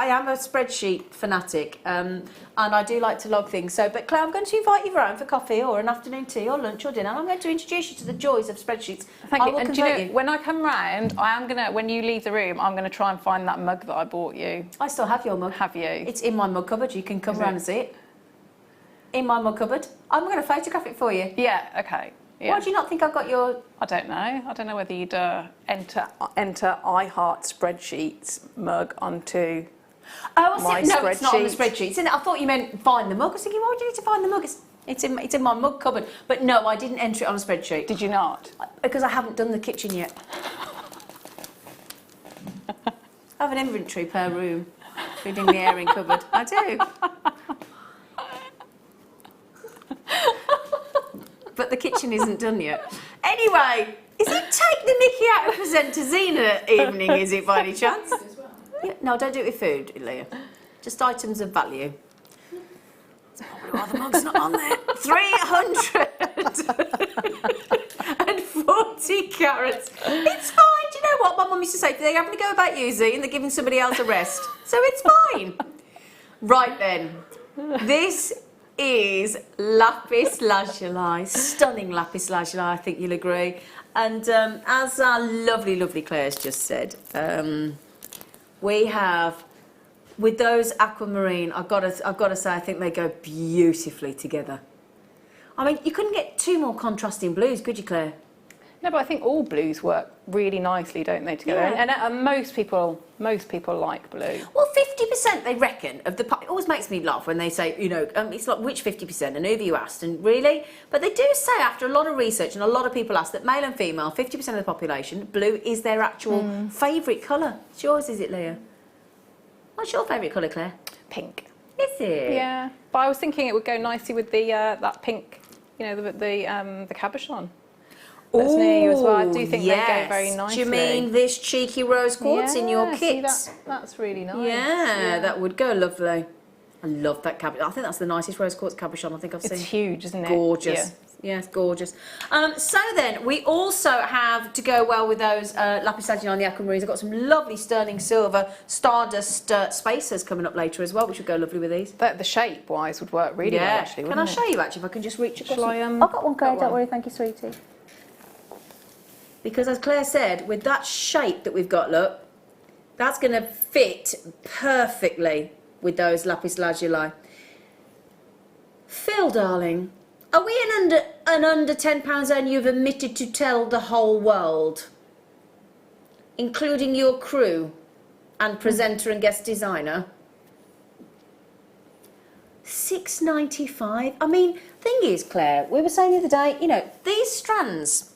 [SPEAKER 3] am a spreadsheet fanatic, and I do like to log things. So, but Claire, I'm going to invite you around for coffee or an afternoon tea or lunch or dinner. And I'm going to introduce you to the joys of spreadsheets.
[SPEAKER 4] Thank you.
[SPEAKER 3] Will
[SPEAKER 4] And do you
[SPEAKER 3] convert
[SPEAKER 4] know, when I come round, I am gonna. When you leave the room, I'm gonna try and find that mug that I bought you.
[SPEAKER 3] I still have your mug.
[SPEAKER 4] Have you?
[SPEAKER 3] It's in my mug cupboard. You can come
[SPEAKER 4] Is
[SPEAKER 3] round
[SPEAKER 4] it?
[SPEAKER 3] and see it. In my mug cupboard. I'm going to photograph it for you.
[SPEAKER 4] Yeah. Okay. Yeah.
[SPEAKER 3] Why do you not think I've got your...
[SPEAKER 4] I don't know. I don't know whether you'd enter I Heart Spreadsheets mug onto.
[SPEAKER 3] Oh,
[SPEAKER 4] my
[SPEAKER 3] no, it's not on the
[SPEAKER 4] spreadsheet.
[SPEAKER 3] spreadsheet. It's in, I thought you meant find the mug. I was thinking, why would you need to find the mug? It's in my mug cupboard. But no, I didn't enter it on a spreadsheet.
[SPEAKER 4] Did you not?
[SPEAKER 3] Because I haven't done the kitchen yet. I have an inventory per room, including the airing cupboard. I do. but the kitchen isn't done yet. Anyway, is it take the mickey out of presenter Zena evening, is it, by any chance? Yeah, no, don't do it with food, Leah. Just items of value. That's probably why the mug's not on there. 340 carats. It's fine. Do you know what my mum used to say? They're having to go about you, Z, and they're giving somebody else a rest. So it's fine. Right then. This is lapis lazuli. Stunning lapis lazuli, I think you'll agree. And as our lovely, lovely Claire's just said, we have, with those aquamarine, I've got to say, I think they go beautifully together. I mean, you couldn't get two more contrasting blues, could you, Claire?
[SPEAKER 4] No, but I think all blues work really nicely, don't they, together?
[SPEAKER 3] Yeah.
[SPEAKER 4] And most people like blue.
[SPEAKER 3] Well, 50% they reckon of the. It always makes me laugh when they say, you know, it's like which 50%, and who have you asked, and really? But they do say after a lot of research and a lot of people ask that male and female, 50% of the population, blue is their actual favourite colour. It's yours, is it, Leah? What's your favourite colour, Claire?
[SPEAKER 4] Pink.
[SPEAKER 3] Is it?
[SPEAKER 4] Yeah, but I was thinking it would go nicely with the that pink, you know, the cabochon. That's near you as well. I do think they go very nicely.
[SPEAKER 3] Do you mean this cheeky rose quartz in your kit?
[SPEAKER 4] See, that's really nice.
[SPEAKER 3] Yeah, that would go lovely. I love that cabochon. I think that's the nicest rose quartz cabochon I think I've seen.
[SPEAKER 4] It's huge, isn't it?
[SPEAKER 3] Gorgeous. Yeah, it's gorgeous. So then, we also have, to go well with those lapis lazuli on the aquamarines, I've got some lovely sterling silver stardust spacers coming up later as well, which would go lovely with these.
[SPEAKER 4] The shape-wise would work really well, actually,
[SPEAKER 3] Can I show you, actually, if I can just reach across?
[SPEAKER 4] Shall I,
[SPEAKER 3] I've got one, Claire,
[SPEAKER 4] got
[SPEAKER 3] don't
[SPEAKER 4] one.
[SPEAKER 3] worry, thank you, sweetie. Because as Claire said, with that shape that we've got, look, that's going to fit perfectly with those lapis lazuli. Phil, darling, are we an under £10 zone you've omitted to tell the whole world, including your crew and presenter and guest designer? £6.95. I mean, thing is, Claire, we were saying the other day, you know, these strands,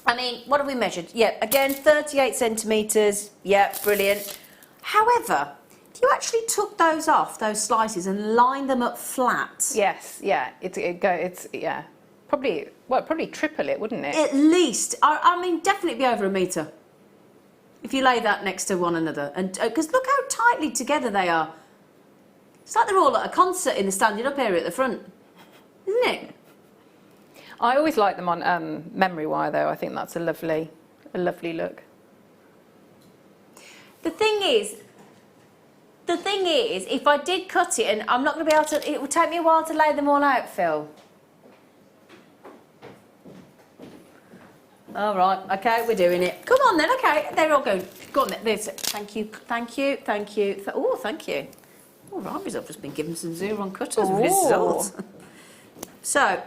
[SPEAKER 3] I mean, what have we measured? Yeah, again, 38 centimetres. Yeah, brilliant. However, you actually took those off, those slices, and lined them up flat.
[SPEAKER 4] Yes, yeah, it's probably triple it, wouldn't it?
[SPEAKER 3] At least, I mean, definitely be over a metre. If you lay that next to one another, and because look how tightly together they are. It's like they're all at a concert in the standing up area at the front, isn't it?
[SPEAKER 4] I always like them on memory wire, though. I think that's a lovely look.
[SPEAKER 3] The thing is, if I did cut it, and I'm not going to be able to, it would take me a while to lay them all out, Phil. All right, okay, we're doing it. Come on then, okay, they're all going. Go on then, there's, thank you. Oh, thank you. All right, I've just been given some Xeron cutters results. So,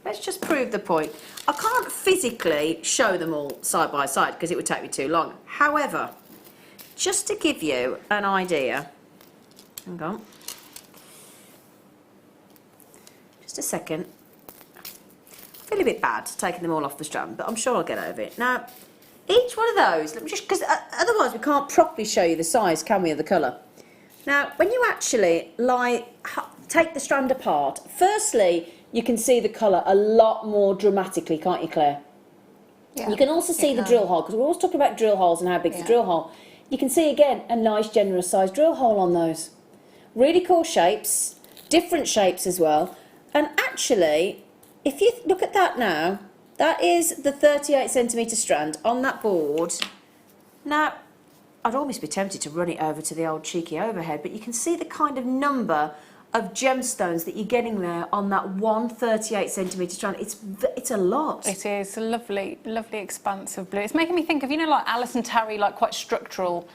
[SPEAKER 3] let's just prove the point. I can't physically show them all side by side because it would take me too long. However, just to give you an idea, hang on, just a second. I feel a bit bad taking them all off the strand, but I'm sure I'll get over it. Now, each one of those, let me just, because otherwise we can't properly show you the size, can we, of the colour? Now, when you actually take the strand apart, firstly, you can see the colour a lot more dramatically, can't you, Claire? Yeah. You can also see the drill hole, because we're always talking about drill holes and how big's the drill hole. You can see, again, a nice, generous sized drill hole on those. Really cool shapes, different shapes as well. And actually, if you look at that now, that is the 38 centimetre strand on that board. Now, I'd almost be tempted to run it over to the old cheeky overhead, but you can see the kind of number of gemstones that you're getting there on that one 38 centimetre strand. It's a lot.
[SPEAKER 4] It is a lovely expansive blue. It's making me think of, you know, like Alison Tarry, like quite structural,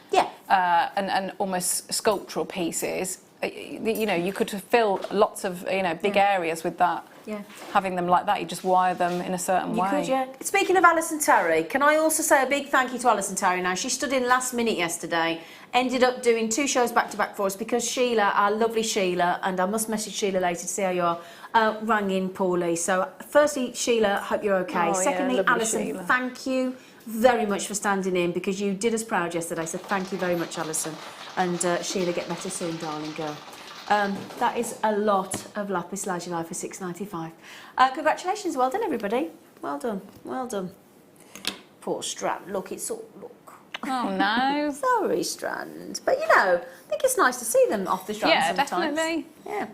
[SPEAKER 4] and almost sculptural pieces. You know, you could fill lots of, you know, big areas with that. Yeah. Having them like that, you just wire them in a certain way.
[SPEAKER 3] You could, yeah. Speaking of Alison Tarry, can I also say a big thank you to Alison Tarry now? She stood in last minute yesterday, ended up doing 2 shows back to back for us because Sheila, our lovely Sheila, and I must message Sheila later to see how you are, rang in poorly. So firstly, Sheila, hope you're okay. Secondly, Alison, thank you very much for standing in because you did us proud yesterday, so thank you very much, Alison. And Sheila, get better soon, darling girl. That is a lot of lapis lazuli for £6.95. Congratulations, well done everybody. Well done, well done. Poor Strand, look, it's all, look.
[SPEAKER 4] Oh no.
[SPEAKER 3] Sorry, Strand. But you know, I think it's nice to see them off the Strand
[SPEAKER 4] Yeah,
[SPEAKER 3] sometimes.
[SPEAKER 4] definitely.
[SPEAKER 3] Yeah.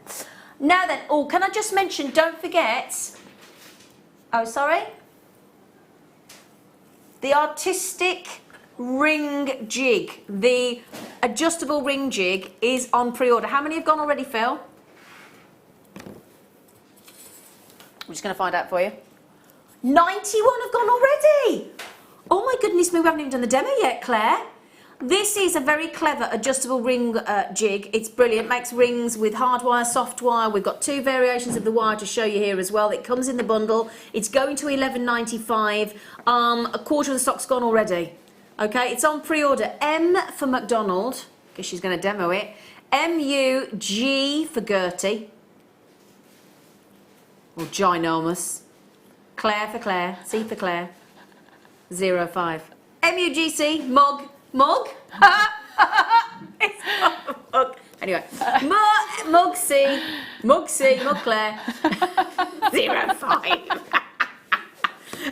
[SPEAKER 3] Now then, oh, can I just mention, don't forget, oh, sorry? The artistic ring jig, the adjustable ring jig is on pre-order. How many have gone already, Phil? I'm just going to find out for you. 91 have gone already. Oh my goodness me, we haven't even done the demo yet, Claire. This is a very clever adjustable ring jig. It's brilliant, makes rings with hard wire, soft wire. We've got 2 variations of the wire to show you here as well. It comes in the bundle. It's going to $11.95. A quarter of the stock's gone already. Okay, it's on pre-order. M for Macdonald, because she's going to demo it. M-U-G for Gertie. Or ginormous. Claire for Claire. C for Claire. 05. M-U-G-C, mug. Mug? It's not a mug. Anyway, mug C, mug Claire. 05.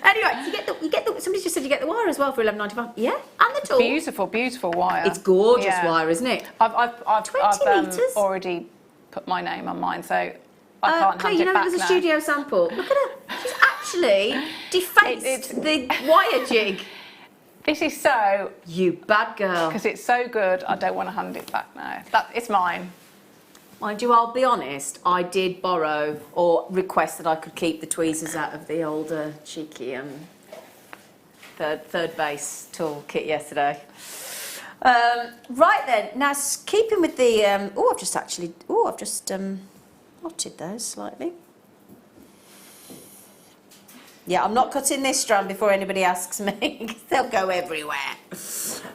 [SPEAKER 3] Anyway, you get the. Somebody just said you get the wire as well for $11.95. Yeah, and the tool.
[SPEAKER 4] Beautiful, beautiful wire.
[SPEAKER 3] It's gorgeous wire, isn't it?
[SPEAKER 4] I've
[SPEAKER 3] 20 metres.
[SPEAKER 4] already put my name on mine, so I can't hand
[SPEAKER 3] you
[SPEAKER 4] it
[SPEAKER 3] know
[SPEAKER 4] back
[SPEAKER 3] there's a
[SPEAKER 4] now.
[SPEAKER 3] studio sample. Look at her. She's actually defaced the wire jig.
[SPEAKER 4] This is so...
[SPEAKER 3] You bad girl.
[SPEAKER 4] Because it's so good, I don't want to hand it back now. It's mine.
[SPEAKER 3] Mind you, I'll be honest, I did borrow or request that I could keep the tweezers out of the old cheeky third base tool kit yesterday. Right then, now keeping with the... I've just knotted those slightly. Yeah, I'm not cutting this strand before anybody asks me, because they'll go everywhere.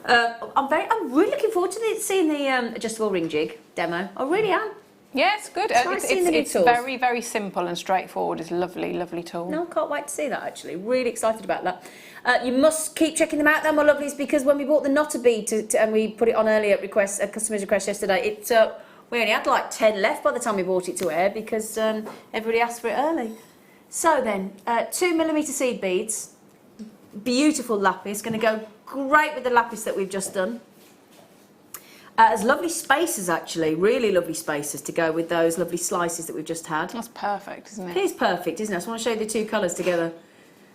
[SPEAKER 3] I'm really looking forward to seeing the adjustable ring jig demo. I really am.
[SPEAKER 4] Yeah, it's good. It's very, very simple and straightforward. It's a lovely, lovely tool.
[SPEAKER 3] No, I can't wait to see that, actually. Really excited about that. You must keep checking them out, though, my lovelies, because when we bought the knotter bead and we put it on earlier at customer's request yesterday, we only had like 10 left by the time we brought it to air, because everybody asked for it early. So then, 2mm seed beads, beautiful lapis, going to go great with the lapis that we've just done. There's lovely spacers, actually, really lovely spacers to go with those lovely slices that we've just had.
[SPEAKER 4] That's perfect, isn't it?
[SPEAKER 3] It is perfect, isn't it? I just want to show you the 2 colours together.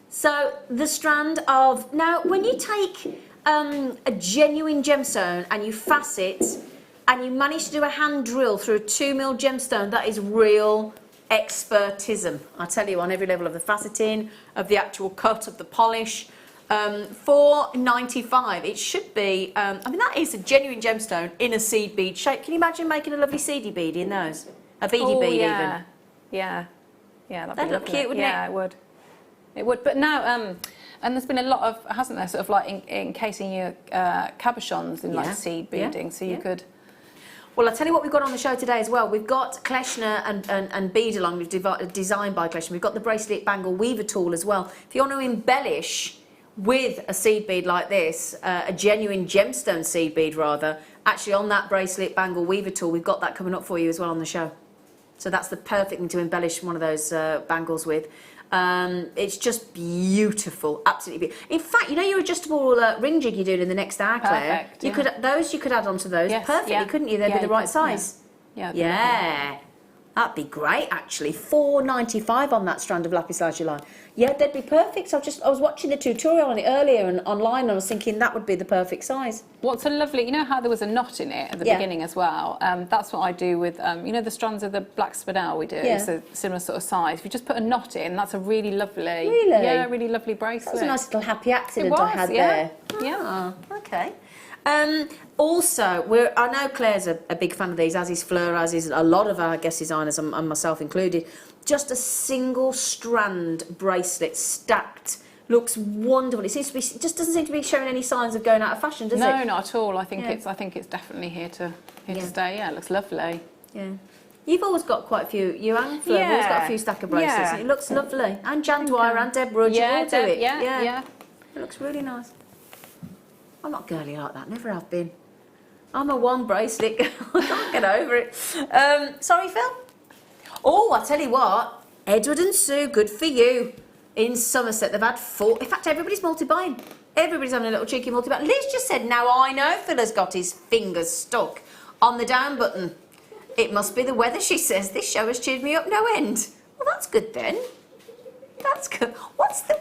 [SPEAKER 3] So the strand of... Now, when you take a genuine gemstone and you facet and you manage to do a hand drill through a 2mm gemstone, that is real expertism, I tell you, on every level of the faceting, of the actual cut, of the polish. $4.95. It should be, I mean, that is a genuine gemstone in a seed bead shape. Can you imagine making a lovely seedy bead in those? A beady bead even.
[SPEAKER 4] Yeah, that'd be
[SPEAKER 3] That'd look
[SPEAKER 4] lovely.
[SPEAKER 3] cute, wouldn't it?
[SPEAKER 4] Yeah, it would. It would. But now, and there's been a lot of, hasn't there, sort of like encasing your cabochons in like seed beading, so you could.
[SPEAKER 3] Well, I'll tell you what we've got on the show today as well. We've got Kleshner and bead along, designed by Kleshner. We've got the bracelet bangle weaver tool as well. If you want to embellish with a seed bead like this, a genuine gemstone seed bead rather, actually on that bracelet bangle weaver tool, we've got that coming up for you as well on the show. So that's the perfect thing to embellish one of those bangles with. It's just beautiful, absolutely beautiful. In fact, you know your adjustable ring jig you're doing in the next hour, Claire?
[SPEAKER 4] Perfect,
[SPEAKER 3] You could add onto those perfectly, couldn't you? They'd be the right size.
[SPEAKER 4] Yeah.
[SPEAKER 3] That'd be great, actually. $4.95 on that strand of lapis lazuli. Yeah, they'd be perfect. I was watching the tutorial on it earlier and online, and I was thinking that would be the perfect size.
[SPEAKER 4] What's a lovely, you know how there was a knot in it at the beginning as well? That's what I do with, you know, the strands of the black spinel we do. It's a similar sort of size. If you just put a knot in, that's a really lovely, really lovely bracelet.
[SPEAKER 3] That was a nice little happy accident I had there.
[SPEAKER 4] Yeah.
[SPEAKER 3] Okay. Also, I know Claire's a big fan of these, as is Fleur, as is a lot of our guest designers, and myself included. Just a single strand bracelet stacked looks wonderful. It just doesn't seem to be showing any signs of going out of fashion, does it?
[SPEAKER 4] No, not at all. I think it's definitely here to stay. Yeah, it looks lovely.
[SPEAKER 3] Yeah. You've always got quite a few, you and Fleur have always got a few stack of bracelets. And it looks lovely. And Jan Dwyer and Deborah, you all do it.
[SPEAKER 4] Yeah.
[SPEAKER 3] It looks really nice. I'm not girly like that, never have been. I'm a one bracelet girl. I can't get over it. Sorry, Phil. Oh, I tell you what. Edward and Sue, good for you. In Somerset, they've had 4. In fact, everybody's multi-buying. Everybody's having a little cheeky multi-buy. Liz just said, now I know Phil has got his fingers stuck on the down button. It must be the weather, she says. This show has cheered me up no end. Well, that's good then. That's good. What's the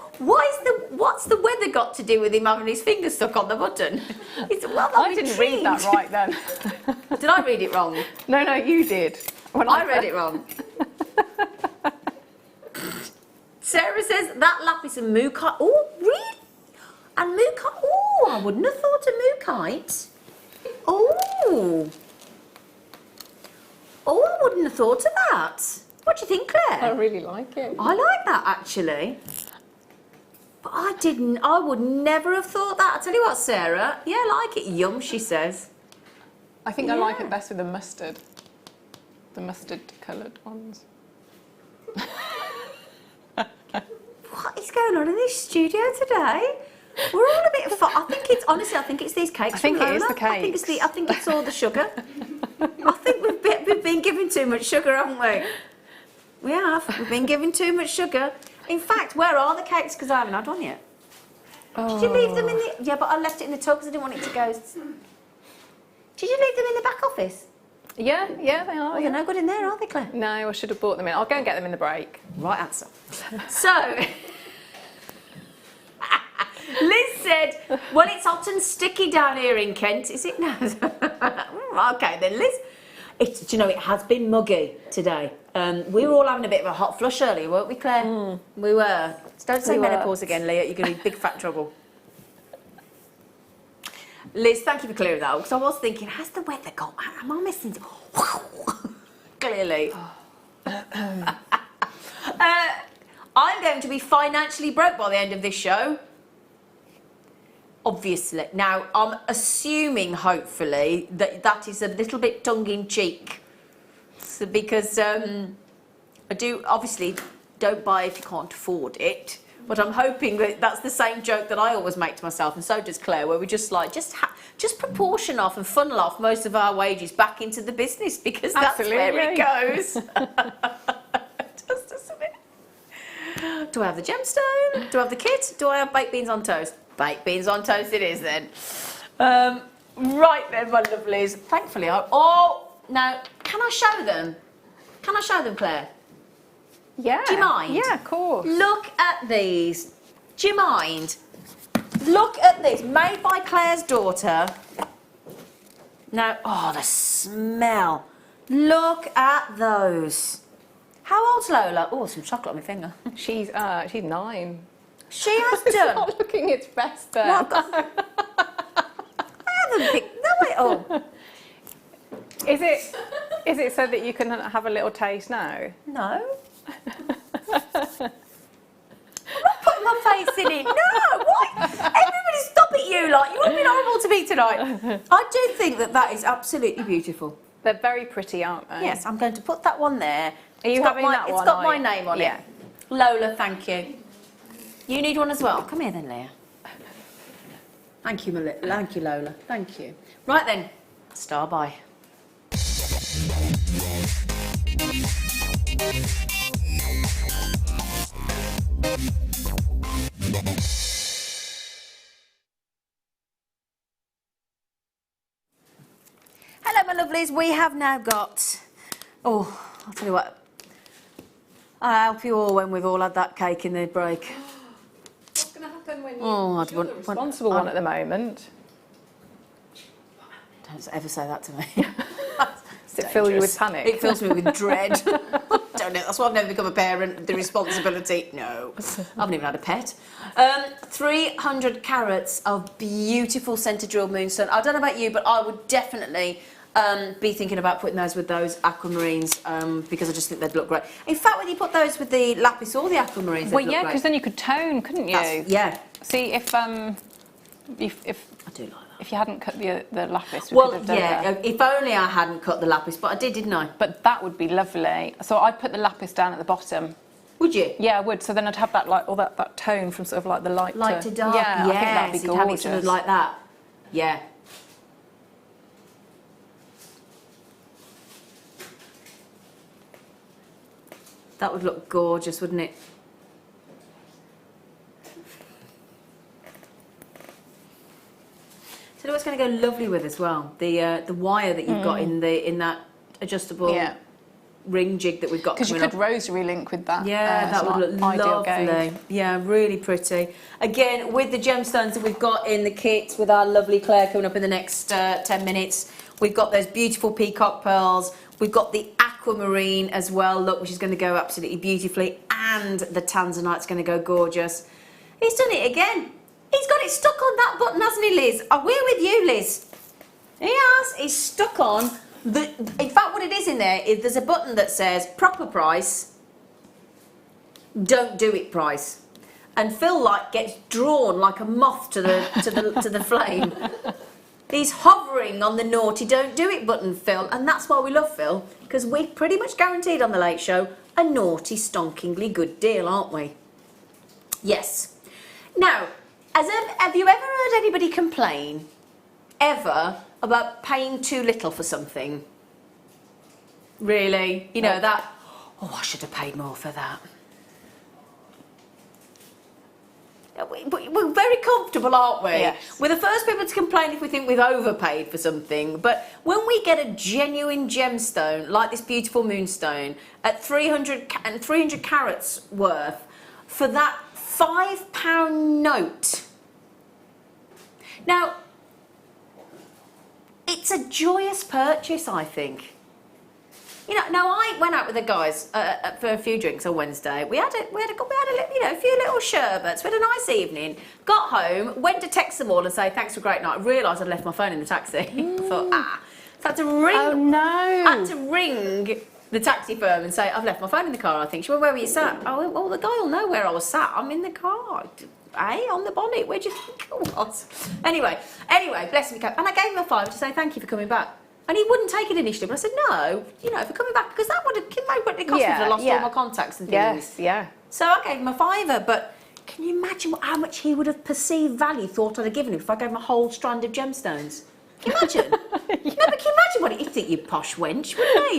[SPEAKER 3] weather got to do with him having his fingers stuck on the button?
[SPEAKER 4] I didn't read that right then.
[SPEAKER 3] Did I read it wrong?
[SPEAKER 4] No, you did. When
[SPEAKER 3] I read it wrong. Sarah says that lapis and mookite. Oh, really? And mookite. Oh, I wouldn't have thought of mookite. Oh. Oh, I wouldn't have thought of that. What do you think, Claire?
[SPEAKER 4] I really like it.
[SPEAKER 3] I like that actually. But I would never have thought that. I tell you what, Sarah. Yeah, I like it. Yum, she says.
[SPEAKER 4] I think I like it best with the mustard coloured ones.
[SPEAKER 3] What is going on in this studio today? We're all a bit fun. I think it's these cakes.
[SPEAKER 4] I think
[SPEAKER 3] from
[SPEAKER 4] it is
[SPEAKER 3] Lola.
[SPEAKER 4] the cakes.
[SPEAKER 3] I think it's all the sugar. I think we've been giving too much sugar, haven't we? We have. We've been giving too much sugar. In fact, where are the cakes? Because I haven't had one yet.
[SPEAKER 4] Oh.
[SPEAKER 3] Did you leave them in the... Yeah, but I left it in the tub because I didn't want it to go... Did you leave them in the back office?
[SPEAKER 4] Yeah, they are.
[SPEAKER 3] Oh, they're no good in there, are they, Claire?
[SPEAKER 4] No, I should have bought them in. I'll go and get them in the break.
[SPEAKER 3] Right answer. So... Liz said, well, it's hot and sticky down here in Kent. Is it now? Okay, then, Liz. Do you know, it has been muggy today. We were all having a bit of a hot flush earlier, weren't we, Claire? We were. Don't say menopause again, Leah. You're going to be in big fat trouble. Liz, thank you for clearing that up, because I was thinking, has the weather got... Am I missing... Clearly. I'm going to be financially broke by the end of this show. Obviously. Now, I'm assuming, hopefully, that is a little bit tongue-in-cheek. So, because I obviously don't buy if you can't afford it. But I'm hoping that that's the same joke that I always make to myself, and so does Claire, where we just proportion off and funnel off most of our wages back into the business, because that's where it goes. Just a bit. Do I have the gemstone? Do I have the kit? Do I have baked beans on toast? Baked beans on toast it is then. Right then, my lovelies. Thankfully, now, can I show them? Can I show them, Claire?
[SPEAKER 4] Yeah.
[SPEAKER 3] Do you mind?
[SPEAKER 4] Yeah, of course.
[SPEAKER 3] Look at these. Do you mind? Look at this. Made by Claire's daughter. Now, the smell. Look at those. How old's Lola? Oh, some chocolate on my finger.
[SPEAKER 4] She's 9.
[SPEAKER 3] She has
[SPEAKER 4] It's
[SPEAKER 3] done.
[SPEAKER 4] not looking its best there.
[SPEAKER 3] What? I haven't picked. No, wait. Oh.
[SPEAKER 4] Is it so that you can have a little taste now?
[SPEAKER 3] No. I'm not putting my face in it. No, why? Everybody stop it, you lot. You haven't been horrible to me tonight. I do think that is absolutely beautiful.
[SPEAKER 4] They're very pretty, aren't they?
[SPEAKER 3] Yes, I'm going to put that one there.
[SPEAKER 4] Are you having that one?
[SPEAKER 3] It's got my name on
[SPEAKER 4] Yeah.
[SPEAKER 3] it. Lola, thank you. You need one as well. Come here then, Leah. Thank you, thank you, Lola. Thank you. Right then, star by. Hello, my lovelies. We have now got... Oh, I'll tell you what. I'll help you all when we've all had that cake in the break.
[SPEAKER 4] What's going to happen when
[SPEAKER 3] you're
[SPEAKER 4] the responsible one at the moment?
[SPEAKER 3] Don't ever say that to me.
[SPEAKER 4] Does it fill you with panic?
[SPEAKER 3] It fills me with dread. Don't know. That's why I've never become a parent. The responsibility. No. I haven't even had a pet. 300 carats of beautiful centre drilled moonstone. I don't know about you, but I would definitely be thinking about putting those with those aquamarines because I just think they'd look great. In fact, when you put those with the lapis or the aquamarines,
[SPEAKER 4] well, yeah, because then you could tone, couldn't you?
[SPEAKER 3] Yeah.
[SPEAKER 4] See, if
[SPEAKER 3] I do like that.
[SPEAKER 4] If you hadn't cut the lapis, we
[SPEAKER 3] Well,
[SPEAKER 4] could have done
[SPEAKER 3] yeah,
[SPEAKER 4] that.
[SPEAKER 3] if only I hadn't cut the lapis, but I did, didn't I?
[SPEAKER 4] But that would be lovely. So I'd put the lapis down at the bottom.
[SPEAKER 3] Would you?
[SPEAKER 4] Yeah, I would. So then I'd have that that tone from sort of like the light
[SPEAKER 3] to dark.
[SPEAKER 4] Yeah, I think that'd be
[SPEAKER 3] you'd have it
[SPEAKER 4] gorgeous.
[SPEAKER 3] sort of like that. Yeah. That would look gorgeous, wouldn't it? So what's going to go lovely with as well? The wire that you've got in that adjustable ring jig that we've got.
[SPEAKER 4] Because you could rosary link with that.
[SPEAKER 3] Yeah, that would look lovely. Yeah, really pretty. Again, with the gemstones that we've got in the kit, with our lovely Claire coming up in the next 10 minutes, we've got those beautiful peacock pearls. We've got the aquamarine as well, look, which is going to go absolutely beautifully, and the tanzanite's going to go gorgeous. He's done it again. He's got it stuck on that button, hasn't he, Liz? Oh, we're with you, Liz. He has. He's stuck on the. In fact, what it is in there is there's a button that says proper price, don't do it price, and Phil gets drawn like a moth to the flame. He's hovering on the naughty don't do it button, Phil, and that's why we love Phil, because we're pretty much guaranteed on the Late Show a naughty, stonkingly good deal, aren't we? Yes. Now, have you ever heard anybody complain, ever, about paying too little for something? Really? You know, that, oh, I should have paid more for that. We're very comfortable, aren't we?
[SPEAKER 4] Yes.
[SPEAKER 3] We're the first people to complain if we think we've overpaid for something. But when we get a genuine gemstone, like this beautiful moonstone, at 300 carats worth, for that £5 note. Now, it's a joyous purchase, I think. You know, now I went out with the guys for a few drinks on Wednesday. We had a few little sherbets. We had a nice evening. Got home, went to text them all and say thanks for a great night. I realised I'd left my phone in the taxi. I thought, So I had to ring.
[SPEAKER 4] Oh no!
[SPEAKER 3] I had to ring the taxi firm and say I've left my phone in the car. I think she went, where were you sat? I went, well, the guy will know where I was sat. I'm in the car. On the bonnet. Where do you think I was? Anyway, bless him. And I gave him a £5 to say thank you for coming back. And he wouldn't take it initially, but I said, no, you know, for coming back, because that would have cost me if I lost all my contacts and things.
[SPEAKER 4] Yes, yeah.
[SPEAKER 3] So I gave him a £5, but can you imagine how much he would have perceived value, thought I'd have given him if I gave him a whole strand of gemstones? Can you imagine? No, but can you imagine what he'd think, you posh wench, wouldn't he?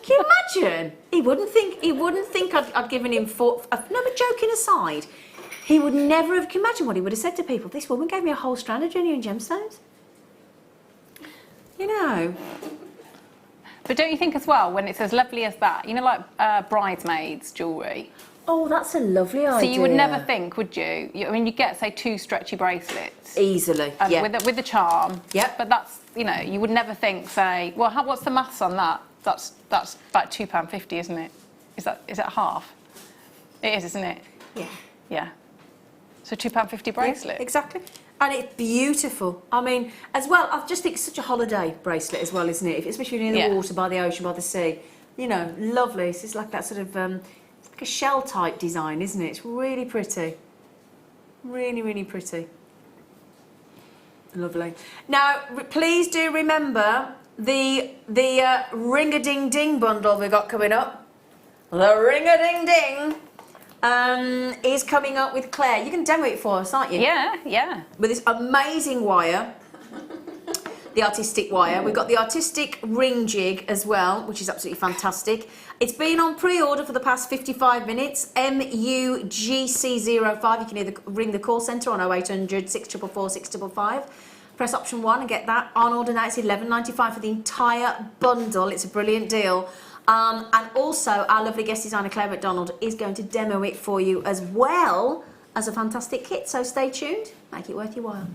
[SPEAKER 3] Can you imagine? He wouldn't think I'd given him no, but joking aside, he would never have, can you imagine what he would have said to people? This woman gave me a whole strand of genuine gemstones. You know.
[SPEAKER 4] But don't you think as well, when it's as lovely as that, you know, like bridesmaids' jewellery?
[SPEAKER 3] Oh, that's a lovely idea.
[SPEAKER 4] So you would never think, would you? I mean, you get, say, 2 stretchy bracelets.
[SPEAKER 3] Easily, yeah.
[SPEAKER 4] With the charm.
[SPEAKER 3] Yep.
[SPEAKER 4] But that's, you know, you would never think, say, well, what's the maths on that? That's about £2.50, isn't it? Is that half? It is, isn't it?
[SPEAKER 3] Yeah.
[SPEAKER 4] Yeah. So £2.50 bracelet.
[SPEAKER 3] Yeah, exactly. And it's beautiful. I mean, as well, I just think it's such a holiday bracelet as well, isn't it? Especially near the water, by the ocean, by the sea. You know, lovely. It's like that sort of, it's like a shell type design, isn't it? It's really pretty. Really, really pretty. Lovely. Now, please do remember the ring-a-ding-ding bundle we've got coming up. The ring-a-ding-ding. Is coming up with Claire. You can demo it for us, aren't you?
[SPEAKER 4] Yeah, yeah.
[SPEAKER 3] With this amazing wire, the artistic wire. We've got the artistic ring jig as well, which is absolutely fantastic. It's been on pre-order for the past 55 minutes. MUGC05. You can either ring the call centre on 0800 644 655. Press option 1 and get that on order now. It's £11.95 for the entire bundle. It's a brilliant deal. And also, our lovely guest designer, Claire Macdonald, is going to demo it for you as well as a fantastic kit. So stay tuned, make it worth your while.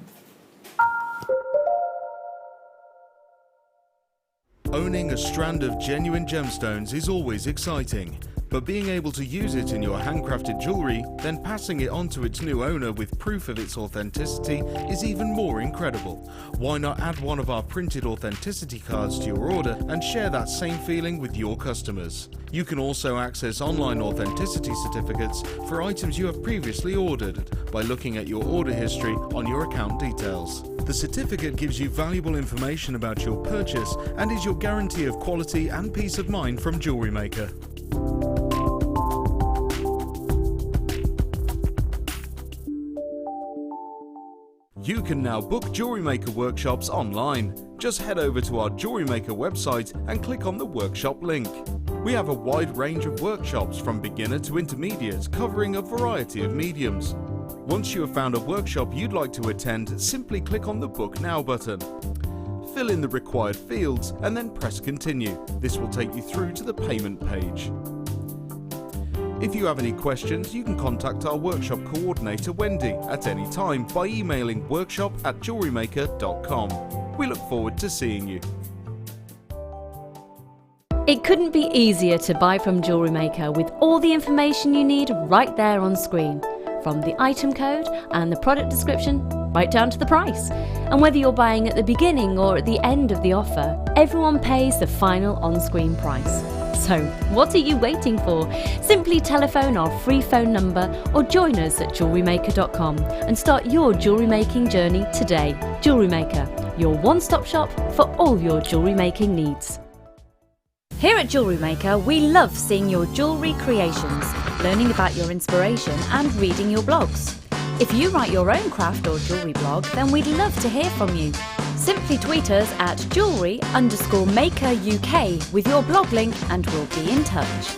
[SPEAKER 2] Owning a strand of genuine gemstones is always exciting, but being able to use it in your handcrafted jewellery, then passing it on to its new owner with proof of its authenticity is even more incredible. Why not add one of our printed authenticity cards to your order and share that same feeling with your customers? You can also access online authenticity certificates for items you have previously ordered by looking at your order history on your account details. The certificate gives you valuable information about your purchase and is your guarantee of quality and peace of mind from Jewellery Maker. You can now book Jewellery Maker workshops online. Just head over to our Jewellery Maker website and click on the workshop link. We have a wide range of workshops from beginner to intermediate, covering a variety of mediums. Once you have found a workshop you'd like to attend, simply click on the Book Now button. Fill in the required fields and then press Continue. This will take you through to the payment page. If you have any questions, you can contact our workshop coordinator Wendy at any time by emailing workshop@jewellerymaker.com. We look forward to seeing you.
[SPEAKER 1] It couldn't be easier to buy from Jewellery Maker with all the information you need right there on screen. From the item code and the product description, right down to the price. And whether you're buying at the beginning or at the end of the offer, everyone pays the final on-screen price. So, what are you waiting for? Simply telephone our free phone number or join us at JewelleryMaker.com and start your jewellery making journey today. Jewellery Maker, your one-stop shop for all your jewellery making needs. Here at Jewellery Maker, we love seeing your jewellery creations, learning about your inspiration and reading your blogs. If you write your own craft or jewellery blog, then we'd love to hear from you. Simply tweet us at jewellery_maker UK with your blog link and we'll be in touch.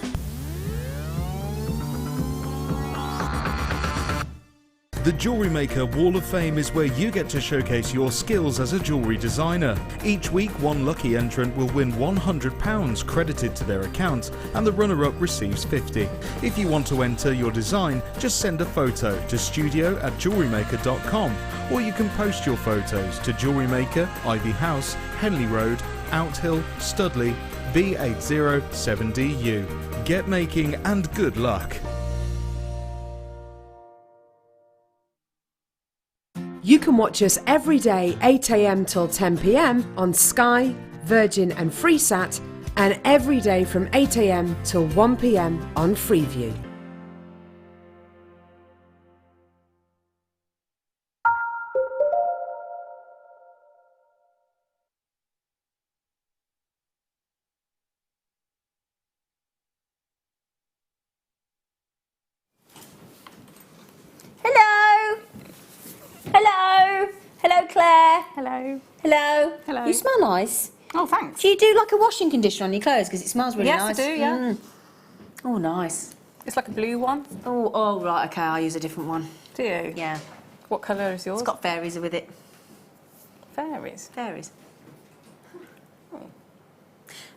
[SPEAKER 2] The Jewellery Maker Wall of Fame is where you get to showcase your skills as a jewellery designer. Each week, one lucky entrant will win £100 credited to their account and the runner-up receives £50. If you want to enter your design, just send a photo to studio@jewellerymaker.com or you can post your photos to Jewellery Maker, Ivy House, Henley Road, Outhill, Studley, B807DU. Get making and good luck.
[SPEAKER 5] You can watch us every day 8 AM till 10 PM on Sky, Virgin and Freesat, and every day from 8 AM till 1 PM on Freeview.
[SPEAKER 3] Hello. Hello. Hello, Claire.
[SPEAKER 4] Hello.
[SPEAKER 3] Hello.
[SPEAKER 4] Hello.
[SPEAKER 3] You smell nice.
[SPEAKER 4] Oh, thanks.
[SPEAKER 3] Do you do like a washing conditioner on your clothes because it smells really
[SPEAKER 4] Yes, I
[SPEAKER 3] nice?
[SPEAKER 4] do, yeah.
[SPEAKER 3] Oh, nice.
[SPEAKER 4] It's like a blue one.
[SPEAKER 3] Oh, right. Okay, I'll use a different one.
[SPEAKER 4] Do you?
[SPEAKER 3] Yeah.
[SPEAKER 4] What colour is yours?
[SPEAKER 3] It's got fairies with it.
[SPEAKER 4] Fairies.
[SPEAKER 3] Fairies.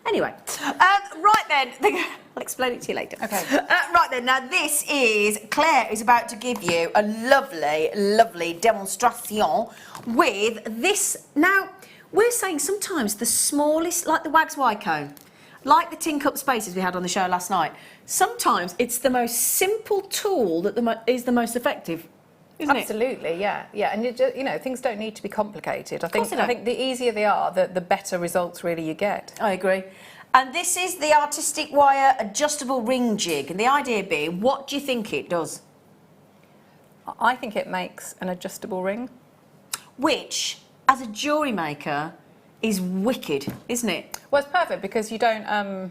[SPEAKER 3] Anyway, right then, I'll explain it to you later.
[SPEAKER 4] Okay.
[SPEAKER 3] Right then, now this is, Claire is about to give you a lovely, lovely demonstration with this. Now, we're saying sometimes the smallest, like the Wags Y cone, like the tin cup spaces we had on the show last night, sometimes it's the most simple tool that is the most effective. Isn't
[SPEAKER 4] Absolutely, yeah, and you know, things don't need to be complicated. I
[SPEAKER 3] course they don't.
[SPEAKER 4] think the easier they are, the better results really you get.
[SPEAKER 3] I agree. And this is the artistic wire adjustable ring jig, and the idea being, what do you think it does?
[SPEAKER 4] I think it makes an adjustable ring.
[SPEAKER 3] Which, as a jewellery maker, is wicked, isn't it?
[SPEAKER 4] Well, it's perfect because you don't.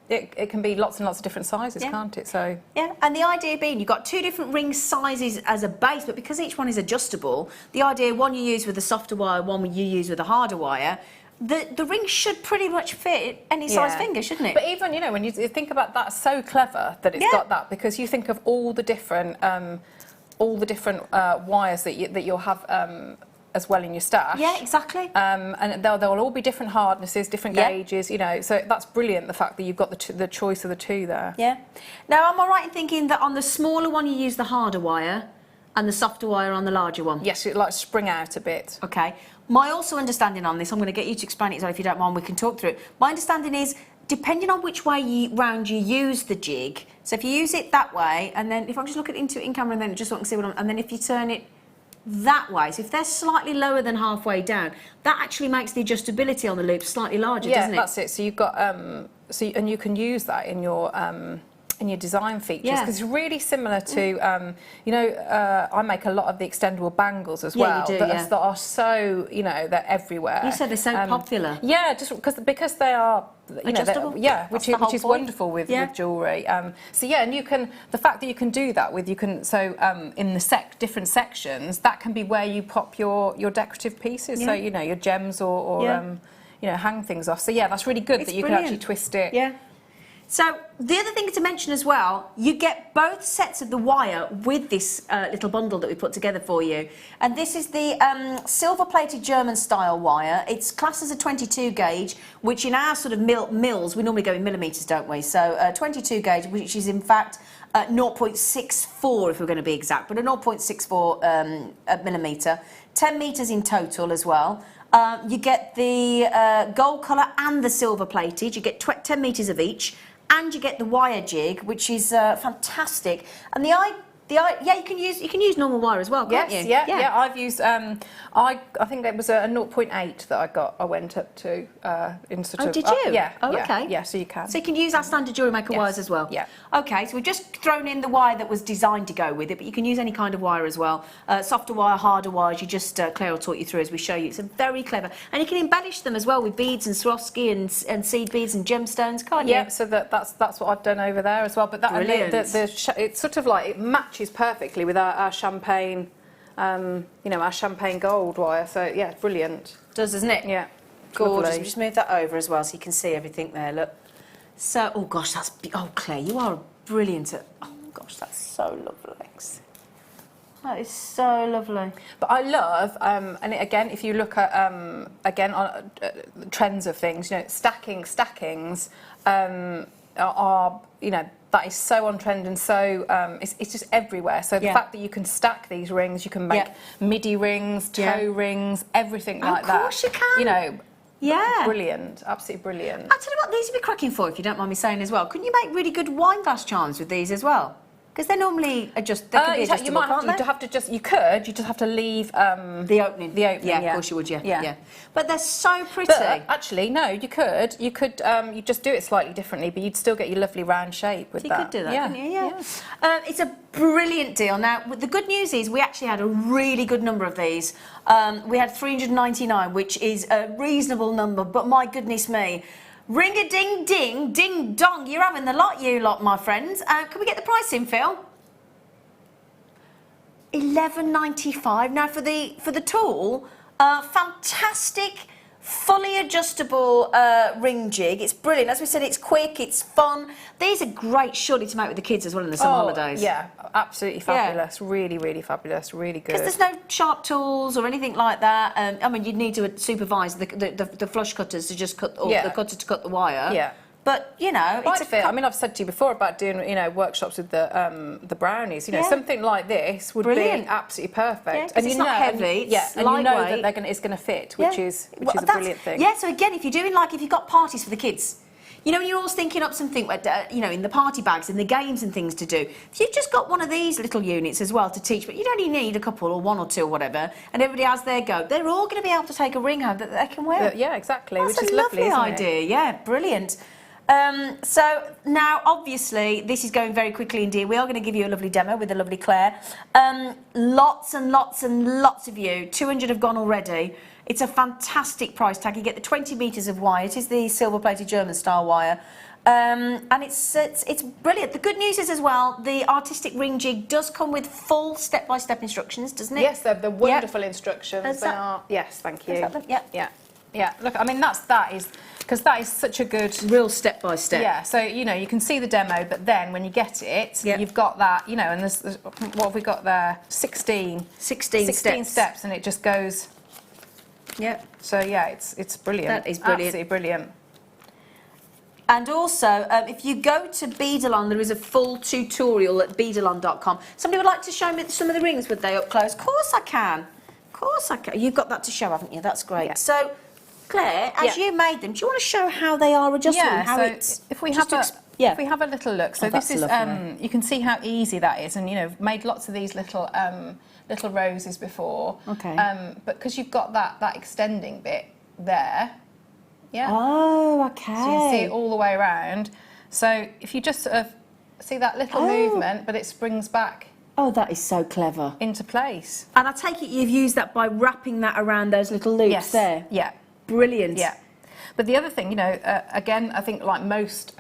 [SPEAKER 4] It can be lots and lots of different sizes, can't it? So
[SPEAKER 3] Yeah, and the idea being you've got two different ring sizes as a base, but because each one is adjustable, the idea, one you use with a softer wire, one you use with a harder wire, the ring should pretty much fit any size finger, shouldn't it?
[SPEAKER 4] But even, you know, when you think about that, so clever that it's got that, because you think of all the different wires that you'll have as well in your stash.
[SPEAKER 3] Yeah, exactly.
[SPEAKER 4] And they'll all be different hardnesses, different gauges, you know, so that's brilliant, the fact that you've got the choice of the two there.
[SPEAKER 3] Yeah. Now, am I right in thinking that on the smaller one you use the harder wire and the softer wire on the larger one?
[SPEAKER 4] Yes, it like spring out a bit.
[SPEAKER 3] Okay. My also understanding on this, I'm going to get you to explain it, so if you don't mind, we can talk through it. My understanding is, depending on which way round you use the jig, so if you use it that way, and then if I'm just looking into it in camera, and then just so I can see and then if you turn it that way, so if they're slightly lower than halfway down, that actually makes the adjustability on the loop slightly larger, doesn't it?
[SPEAKER 4] Yeah, that's it. So you've got and you can use that in your design features, because it's really similar to you know, I make a lot of the extendable bangles as well.
[SPEAKER 3] You do,
[SPEAKER 4] that are so, you know, they're everywhere.
[SPEAKER 3] You said they're so popular.
[SPEAKER 4] Yeah, just because they are, you
[SPEAKER 3] adjustable.
[SPEAKER 4] Know, which is wonderful with jewellery. So yeah, and you can, the fact that you can do that with, in the different sections, that can be where you pop your decorative pieces. So you know, your gems or you know, hang things off. So yeah, that's really good that you can actually twist it.
[SPEAKER 3] Yeah. So the other thing to mention as well, you get both sets of the wire with this little bundle that we put together for you. And this is the silver-plated German style wire. It's classed as a 22 gauge, which in our sort of mills, we normally go in millimetres, don't we? So 22 gauge, which is in fact 0.64 if we're going to be exact, but a 0.64 millimetre. 10 metres in total as well. You get the gold colour and the silver plated. You get 10 metres of each. And you get the wire jig, which is fantastic. And yeah, you can use normal wire as well, can't you?
[SPEAKER 4] Yeah. I've used I think it was a 0.8 that I went up to in sort of.
[SPEAKER 3] Oh, did you?
[SPEAKER 4] Yeah.
[SPEAKER 3] Okay.
[SPEAKER 4] Yeah, so you can.
[SPEAKER 3] So you can use our standard Jewellery Maker wires as well.
[SPEAKER 4] Yeah.
[SPEAKER 3] Okay, so we've just thrown in the wire that was designed to go with it, but you can use any kind of wire as well. Softer wire, harder wires. You just Claire will talk you through as we show you. It's very clever, and you can embellish them as well with beads and Swarovski and seed beads and gemstones, can't you?
[SPEAKER 4] Yeah. So that's what I've done over there as well. But that
[SPEAKER 3] Brilliant.
[SPEAKER 4] it's sort of like it matches perfectly with our champagne. Our champagne gold wire. So yeah, brilliant.
[SPEAKER 3] Does, doesn't it?
[SPEAKER 4] Yeah,
[SPEAKER 3] Gorgeous.
[SPEAKER 4] lovely.
[SPEAKER 3] We'll just move that over as well so you can see everything there. Look. So, oh gosh, oh Claire, you are brilliant at. Oh gosh, that's so lovely. That is so lovely.
[SPEAKER 4] But I love, and again, if you look at again on trends of things, stackings are that is so on trend and so it's just everywhere. So the fact that you can stack these rings, you can make midi rings, toe rings, everything like that.
[SPEAKER 3] Of course you can. Yeah.
[SPEAKER 4] Brilliant, absolutely brilliant.
[SPEAKER 3] I'll tell you what, these would be cracking for, if you don't mind me saying as well. Couldn't you make really good wine glass charms with these as well? Because they're normally you just have to leave the opening. Yeah, of course you would. Yeah. But they're so pretty.
[SPEAKER 4] But actually, no, you could you just do it slightly differently, but you'd still get your lovely round shape with that.
[SPEAKER 3] You could do that, couldn't you? Yeah. It's a brilliant deal. Now, the good news is we actually had a really good number of these. We had 399, which is a reasonable number, but my goodness me. Ring-a-ding-ding, ding-dong, you're having the lot, you lot, my friends. Can we get the price in, Phil? $11.95. Now, for the tool, fantastic, fully adjustable ring jig. It's brilliant. As we said, it's quick, it's fun. These are great, surely, to make with the kids as well in the summer holidays.
[SPEAKER 4] Yeah, absolutely fabulous. Really, really fabulous. Really good.
[SPEAKER 3] Because there's no sharp tools or anything like that. I mean, you'd need to supervise the flush cutters to just cut, or the cutter to cut the wire.
[SPEAKER 4] Yeah.
[SPEAKER 3] But
[SPEAKER 4] it's a fit. I mean, I've said to you before about doing workshops with the brownies. Something like this would be absolutely perfect.
[SPEAKER 3] And it's not heavy. It's
[SPEAKER 4] and
[SPEAKER 3] lightweight.
[SPEAKER 4] you know that it's going to fit, which is a brilliant thing.
[SPEAKER 3] Yeah. So again, if you've got parties for the kids, when you're always thinking up something, in the party bags and the games and things to do, if you've just got one of these little units as well to teach, but you'd only need a couple or one or two or whatever, and everybody has their go, they're all going to be able to take a ring home that they can wear.
[SPEAKER 4] Yeah, exactly.
[SPEAKER 3] That's
[SPEAKER 4] which is
[SPEAKER 3] a lovely
[SPEAKER 4] lovely
[SPEAKER 3] idea. Yeah, brilliant. So now, obviously, this is going very quickly indeed. We are going to give you a lovely demo with the lovely Claire. Lots and lots and lots of you. 200 have gone already. It's a fantastic price tag. You get the 20 metres of wire. It is the silver-plated German style wire. And it's brilliant. The good news is as well, the artistic ring jig does come with full step-by-step instructions, doesn't it?
[SPEAKER 4] Yes, they're wonderful instructions. Yes, thank you. Yeah. Look, I mean, that is such a good
[SPEAKER 3] real step by step.
[SPEAKER 4] Yeah. So you can see the demo, but then when you get it, you've got that. And there's what have we got there? 16 steps, and it just goes.
[SPEAKER 3] Yeah.
[SPEAKER 4] So yeah, it's brilliant.
[SPEAKER 3] That is brilliant.
[SPEAKER 4] Absolutely brilliant.
[SPEAKER 3] And also, if you go to Beadalon, there is a full tutorial at beadalon.com. Somebody would like to show me some of the rings, would they, up close? Of course I can. Of course I can. You've got that to show, haven't you? That's great. Yeah. So, Claire, as you made them, do you want to show how they are adjustable?
[SPEAKER 4] Yeah,
[SPEAKER 3] how
[SPEAKER 4] so
[SPEAKER 3] it's
[SPEAKER 4] if we have a little look. So this is,
[SPEAKER 3] lovely.
[SPEAKER 4] you can see how easy that is. And, made lots of these little roses before.
[SPEAKER 3] Okay.
[SPEAKER 4] But because you've got that extending bit there. Yeah.
[SPEAKER 3] Oh, okay.
[SPEAKER 4] So you can see it all the way around. So if you just sort of see that little movement, but it springs back.
[SPEAKER 3] Oh, that is so clever.
[SPEAKER 4] Into place.
[SPEAKER 3] And I take it you've used that by wrapping that around those little loops there?
[SPEAKER 4] Yeah.
[SPEAKER 3] Brilliant.
[SPEAKER 4] Yeah. But the other thing, again, I think like most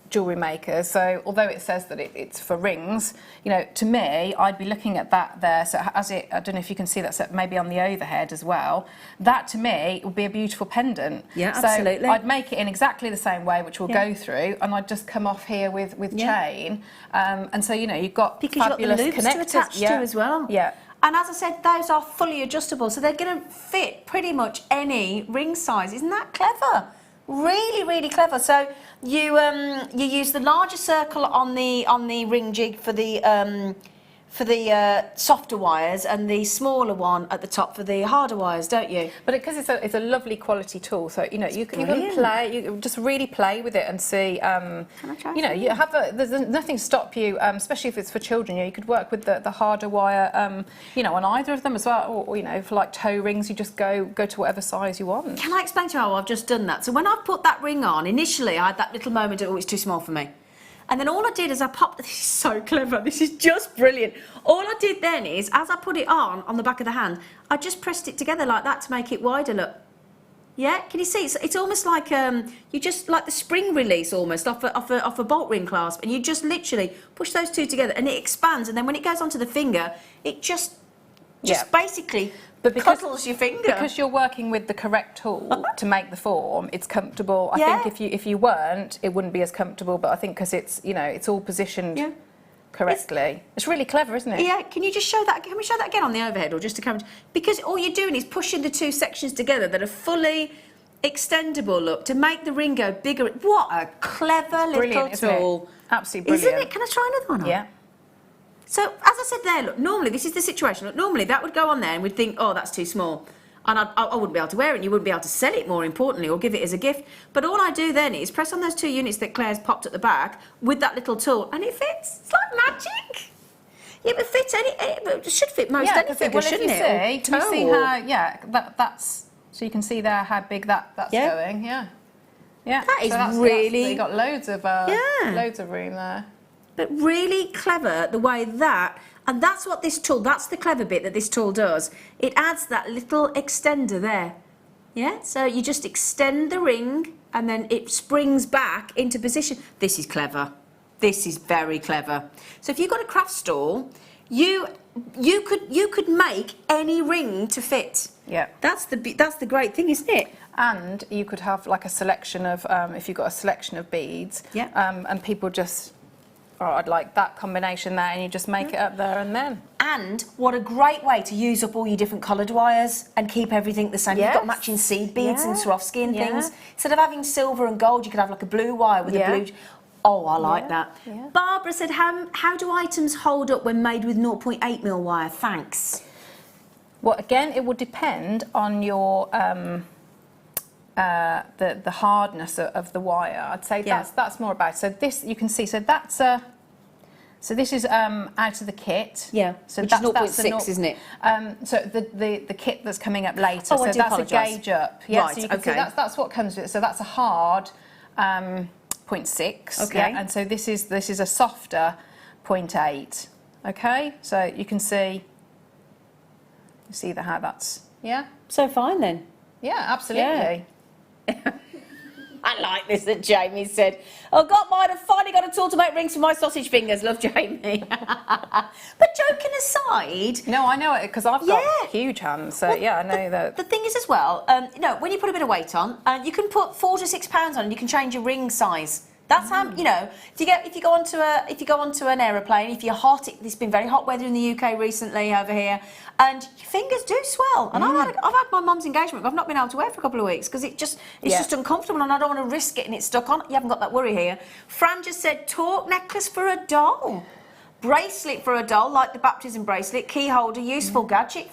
[SPEAKER 4] jewellery maker. So although it says that it's for rings, you know, to me, I'd be looking at that there. So as it, I don't know if you can see that, so maybe on the overhead as well. That to me would be a beautiful pendant.
[SPEAKER 3] Yeah,
[SPEAKER 4] so
[SPEAKER 3] absolutely.
[SPEAKER 4] I'd make it in exactly the same way, which we'll go through, and I'd just come off here with chain. And so, you know, you've got fabulous
[SPEAKER 3] you've got the loops to attach to as well.
[SPEAKER 4] Yeah.
[SPEAKER 3] And as I said, those are fully adjustable, so they're going to fit pretty much any ring size. Isn't that clever? Really, really clever. So you use the larger circle on the ring jig for the softer wires, and the smaller one at the top for the harder wires, don't you?
[SPEAKER 4] But because it's a lovely quality tool, so you know you can play, you just really play with it and see.
[SPEAKER 3] Can I try
[SPEAKER 4] you know, you have there's nothing to stop you, especially if it's for children. You know, you could work with the harder wire, you know, on either of them as well. Or you know, for like toe rings, you just go to whatever size you want.
[SPEAKER 3] Can I explain to you how I've just done that? So when I put that ring on, initially I had that little moment of, oh, it's too small for me. And then all I did is I popped, this is so clever, this is just brilliant. All I did then is, as I put it on the back of the hand, I just pressed it together like that to make it wider, look. Yeah, can you see? It's almost like, you just, like the spring release almost off a bolt ring clasp, and you just literally push those two together and it expands, and then when it goes onto the finger, it just basically cuddles your finger.
[SPEAKER 4] Because you're working with the correct tool to make the form, it's comfortable. I think if you weren't, it wouldn't be as comfortable. But I think because it's, you know, it's all positioned correctly. It's really clever, isn't it?
[SPEAKER 3] Yeah. Can you just show that? Can we show that again on the overhead, or just to come? Because all you're doing is pushing the two sections together that are fully extendable. Look, to make the ring go bigger. What a clever little tool!
[SPEAKER 4] Absolutely brilliant.
[SPEAKER 3] Isn't it? Can I try another one on?
[SPEAKER 4] Yeah.
[SPEAKER 3] So, as I said there, look, normally, this is the situation, look, normally that would go on there and we'd think, oh, that's too small. And I wouldn't be able to wear it, and you wouldn't be able to sell it, more importantly, or give it as a gift. But all I do then is press on those two units that Claire's popped at the back with that little tool, and it fits. It's like magic. Yeah, but fits it should fit most anything, shouldn't it?
[SPEAKER 4] Can you see how, that's, so you can see there how big that's going, yeah.
[SPEAKER 3] That is really...
[SPEAKER 4] You've got loads of room there.
[SPEAKER 3] But really clever the way that, and that's what this tool, that's the clever bit that this tool does. It adds that little extender there. Yeah, so you just extend the ring and then it springs back into position. This is clever. This is very clever. So if you've got a craft stall, you could make any ring to fit.
[SPEAKER 4] Yeah.
[SPEAKER 3] That's the great thing, isn't it?
[SPEAKER 4] And you could have like a selection of, if you've got a selection of beads, and people just... Oh, I'd like that combination there, and you just make it up there and then.
[SPEAKER 3] And what a great way to use up all your different coloured wires and keep everything the same. You've got matching seed beads and Swarovski and things. Instead of having silver and gold, you could have like a blue wire with a blue... Oh, I like that. Yeah. Barbara said, how do items hold up when made with 0.8mm wire? Thanks.
[SPEAKER 4] Well, again, it would depend on your... the hardness of the wire. I'd say that's more about it. So this, you can see, so that's so this is out of the kit.
[SPEAKER 3] Yeah,
[SPEAKER 4] so
[SPEAKER 3] which
[SPEAKER 4] that's,
[SPEAKER 3] is 0.6, isn't it?
[SPEAKER 4] So the kit that's coming up later,
[SPEAKER 3] oh,
[SPEAKER 4] so
[SPEAKER 3] I do
[SPEAKER 4] that's
[SPEAKER 3] apologise.
[SPEAKER 4] a gauge up. Yeah,
[SPEAKER 3] right,
[SPEAKER 4] so you can see that's what comes with it. So that's a hard 0.6.
[SPEAKER 3] Okay.
[SPEAKER 4] Yeah, and so this is a softer 0.8. Okay, so you can see how that's
[SPEAKER 3] So fine then.
[SPEAKER 4] Yeah, absolutely.
[SPEAKER 3] Yeah. I like this that Jamie said, oh, got mine, I've finally got a tool to make rings for my sausage fingers. Love, Jamie. But joking aside...
[SPEAKER 4] No, I know it, because I've got huge hands, so I know that.
[SPEAKER 3] The thing is as well, you know, when you put a bit of weight on, you can put 4 to 6 pounds on and you can change your ring size. That's how, you know, if you go onto an aeroplane, if you're hot, it's been very hot weather in the UK recently over here, and your fingers do swell. And I've had my mum's engagement, but I've not been able to wear it for a couple of weeks because it's just uncomfortable, and I don't want to risk getting it stuck on. You haven't got that worry here. Fran just said torque necklace for a doll, bracelet for a doll, like the baptism bracelet, key holder, useful gadget.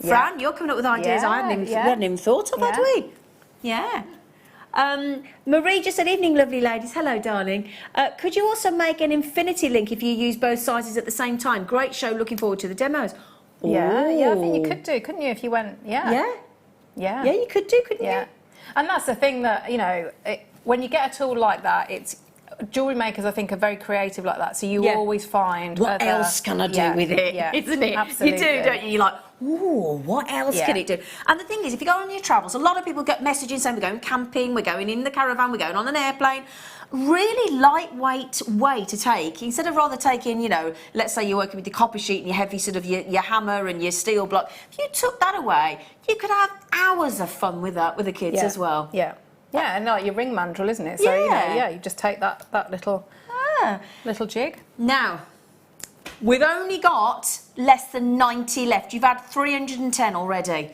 [SPEAKER 3] Fran, you're coming up with ideas I hadn't even thought of, had we? Yeah. Marie just said, evening lovely ladies, hello darling, could you also make an infinity link if you use both sizes at the same time? Great show, looking forward to the demos.
[SPEAKER 4] Yeah, I think you could do, couldn't you, if you went, yeah, you could do, couldn't you? And that's the thing that, you know, when you get a tool like that, it's jewellery makers, I think, are very creative like that, so you always find
[SPEAKER 3] what else can I do with it, isn't it?
[SPEAKER 4] Absolutely.
[SPEAKER 3] You do, don't you? You're like, Ooh, what else
[SPEAKER 4] Yeah.
[SPEAKER 3] can it do? And the thing is, if you go on your travels, a lot of people get messages saying we're going camping, we're going in the caravan, we're going on an airplane. Really lightweight way to take, instead of rather taking, you know, let's say you're working with your copper sheet and your heavy sort of your hammer and your steel block. If you took that away, you could have hours of fun with that with the kids as well.
[SPEAKER 4] Yeah. Yeah, and like your ring mandrel, isn't it? So, you know, you just take that little jig.
[SPEAKER 3] Now, we've only got less than 90 left. You've had 310 already.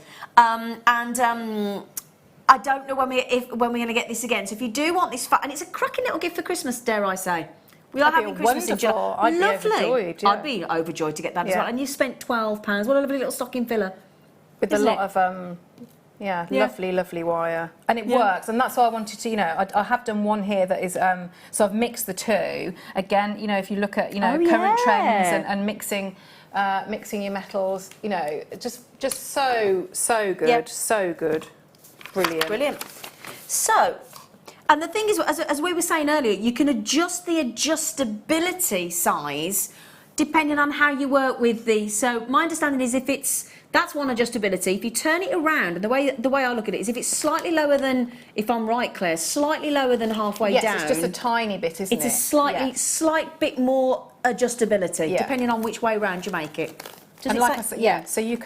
[SPEAKER 3] I don't know when we're going to get this again. So if you do want this, and it's a cracking little gift for Christmas, dare I say. We are having Christmas in July.
[SPEAKER 4] I'd be overjoyed, yeah.
[SPEAKER 3] I'd be overjoyed to get that as well. And you spent £12. What a lovely little stocking filler.
[SPEAKER 4] With a lot of, lovely wire. And it works. And that's why I wanted to, you know, I have done one here that is, so I've mixed the two. Again, you know, if you look at, you know, current trends and mixing your metals, you know, just so good, so good. Brilliant.
[SPEAKER 3] Brilliant. So, and the thing is, as we were saying earlier, you can adjust the adjustability size depending on how you work with the. So my understanding is that's one adjustability. If you turn it around, and the way I look at it is if it's slightly lower than, if I'm right, Claire, slightly lower than halfway down.
[SPEAKER 4] Yes, it's just a tiny bit, isn't it?
[SPEAKER 3] It's a slight bit more adjustability depending on which way round you make it.
[SPEAKER 4] And like I said, so you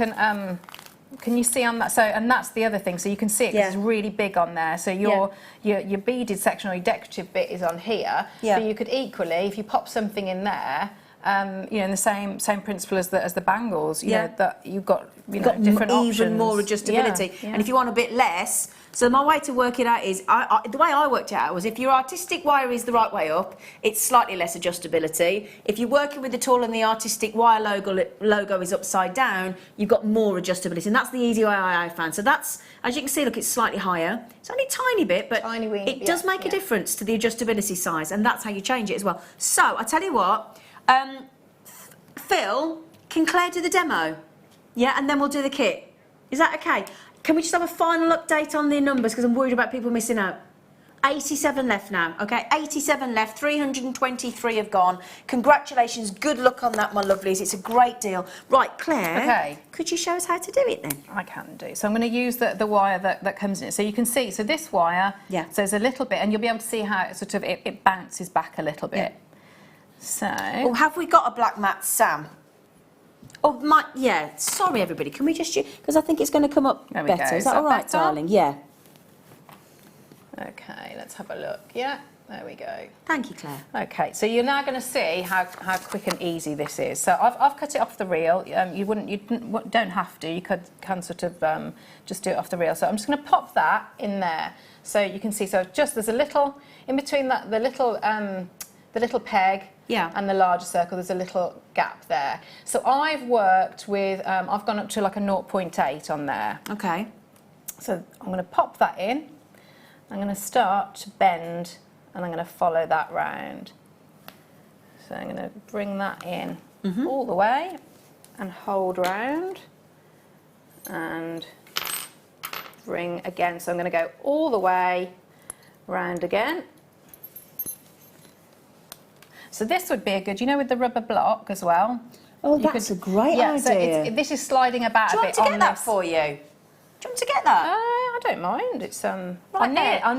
[SPEAKER 4] can you see on that? So, and that's the other thing. So you can see it 'cause it's really big on there. So your beaded section or your decorative bit is on here. But you could equally, if you pop something in there, you know, in the same principle as the bangles, you know, that you've got different options.
[SPEAKER 3] Even more adjustability. And if you want a bit less, so my way to work it out is, the way I worked it out was if your artistic wire is the right way up, it's slightly less adjustability. If you're working with the tool and the artistic wire logo is upside down, you've got more adjustability. And that's the easy way I found. So that's, as you can see, look, it's slightly higher. It's only a tiny bit, but it does make a difference to the adjustability size. And that's how you change it as well. So I tell you what, Phil, can Claire do the demo? Yeah, and then we'll do the kit. Is that okay? Can we just have a final update on the numbers, because I'm worried about people missing out. 87 left now, okay? 87 left, 323 have gone. Congratulations, good luck on that, my lovelies. It's a great deal. Right, Claire, could you show us how to do it then?
[SPEAKER 4] I can do. So I'm going to use the wire that comes in it. So you can see, so this wire, so there's a little bit, and you'll be able to see how it sort of, it bounces back a little bit. So.
[SPEAKER 3] Oh, have we got a black mat, Sam? Oh, sorry everybody, can we just, because I think it's going to come up better. Is that all right, darling? Yeah.
[SPEAKER 4] Okay, let's have a look. Yeah, there we go.
[SPEAKER 3] Thank you, Claire.
[SPEAKER 4] Okay, so you're now going to see how quick and easy this is. So I've cut it off the reel. You don't have to. You can sort of just do it off the reel. So I'm just going to pop that in there, so you can see. So there's a little in between that, the little peg. And the larger circle, there's a little gap there. So I've worked with, I've gone up to like a 0.8 on there.
[SPEAKER 3] Okay.
[SPEAKER 4] So I'm going to pop that in. I'm going to start to bend, and I'm going to follow that round. So I'm going to bring that in all the way and hold round and bring again. So I'm going to go all the way round again. So this would be a good, you know, with the rubber block as well.
[SPEAKER 3] Oh, that's a great idea.
[SPEAKER 4] So this is sliding about a bit on this.
[SPEAKER 3] Do you want to get that for you? Do you want to get that?
[SPEAKER 4] I don't mind. It's I'm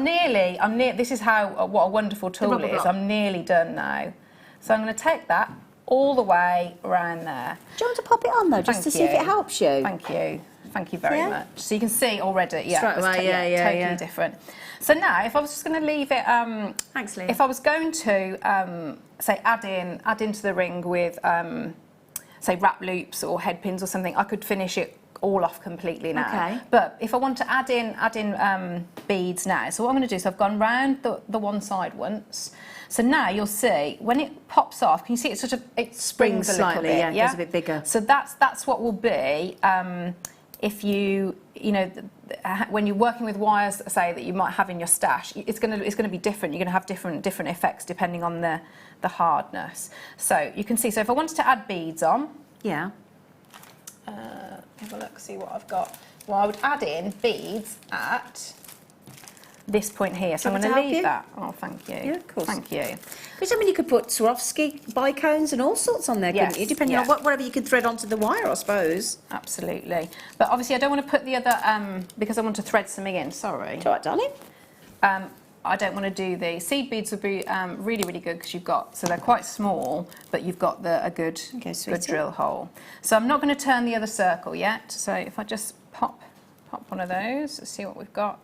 [SPEAKER 4] nearly. This is how what a wonderful tool it is. I'm nearly done now. So I'm going to take that all the way around there.
[SPEAKER 3] Do you want to pop it on though, just to see if it helps you?
[SPEAKER 4] Thank you very much. So you can see already.
[SPEAKER 3] Straight away,
[SPEAKER 4] totally different. So now, if I was just going to leave it,
[SPEAKER 3] thanks, Leah.
[SPEAKER 4] If I was going to say add into the ring with say wrap loops or head pins or something, I could finish it all off completely now.
[SPEAKER 3] Okay.
[SPEAKER 4] But if I want to add in beads now, so what I'm going to do is I've gone round the one side once. So now you'll see when it pops off, can you see it sort of it springs a little bit?
[SPEAKER 3] Yeah, it gets a bit bigger.
[SPEAKER 4] So that's what will be if you know when you're working with wires, say that you might have in your stash, it's going to be different. You're going to have different effects depending on the hardness. So you can see. So if I wanted to add beads on,
[SPEAKER 3] have
[SPEAKER 4] a look, see what I've got. Well, I would add in beads at this point here. So I'm
[SPEAKER 3] Do you
[SPEAKER 4] going
[SPEAKER 3] want
[SPEAKER 4] to
[SPEAKER 3] me to
[SPEAKER 4] leave
[SPEAKER 3] help
[SPEAKER 4] that. Oh, thank you.
[SPEAKER 3] Yeah, of course.
[SPEAKER 4] Thank you.
[SPEAKER 3] Because I mean, you could put Swarovski bicones and all sorts on there, couldn't
[SPEAKER 4] Yes,
[SPEAKER 3] you? Depending on
[SPEAKER 4] yeah.
[SPEAKER 3] whatever you could thread onto the wire, I suppose.
[SPEAKER 4] Absolutely. But obviously I don't want to put the other, because I want to thread something in, sorry.
[SPEAKER 3] It's all right, darling.
[SPEAKER 4] I don't want to do the seed beads would be really, really good because you've got, so they're quite small, but you've got a good
[SPEAKER 3] sweetie.
[SPEAKER 4] drill hole. So I'm not going to turn the other circle yet. So if I just pop one of those, let's see what we've got.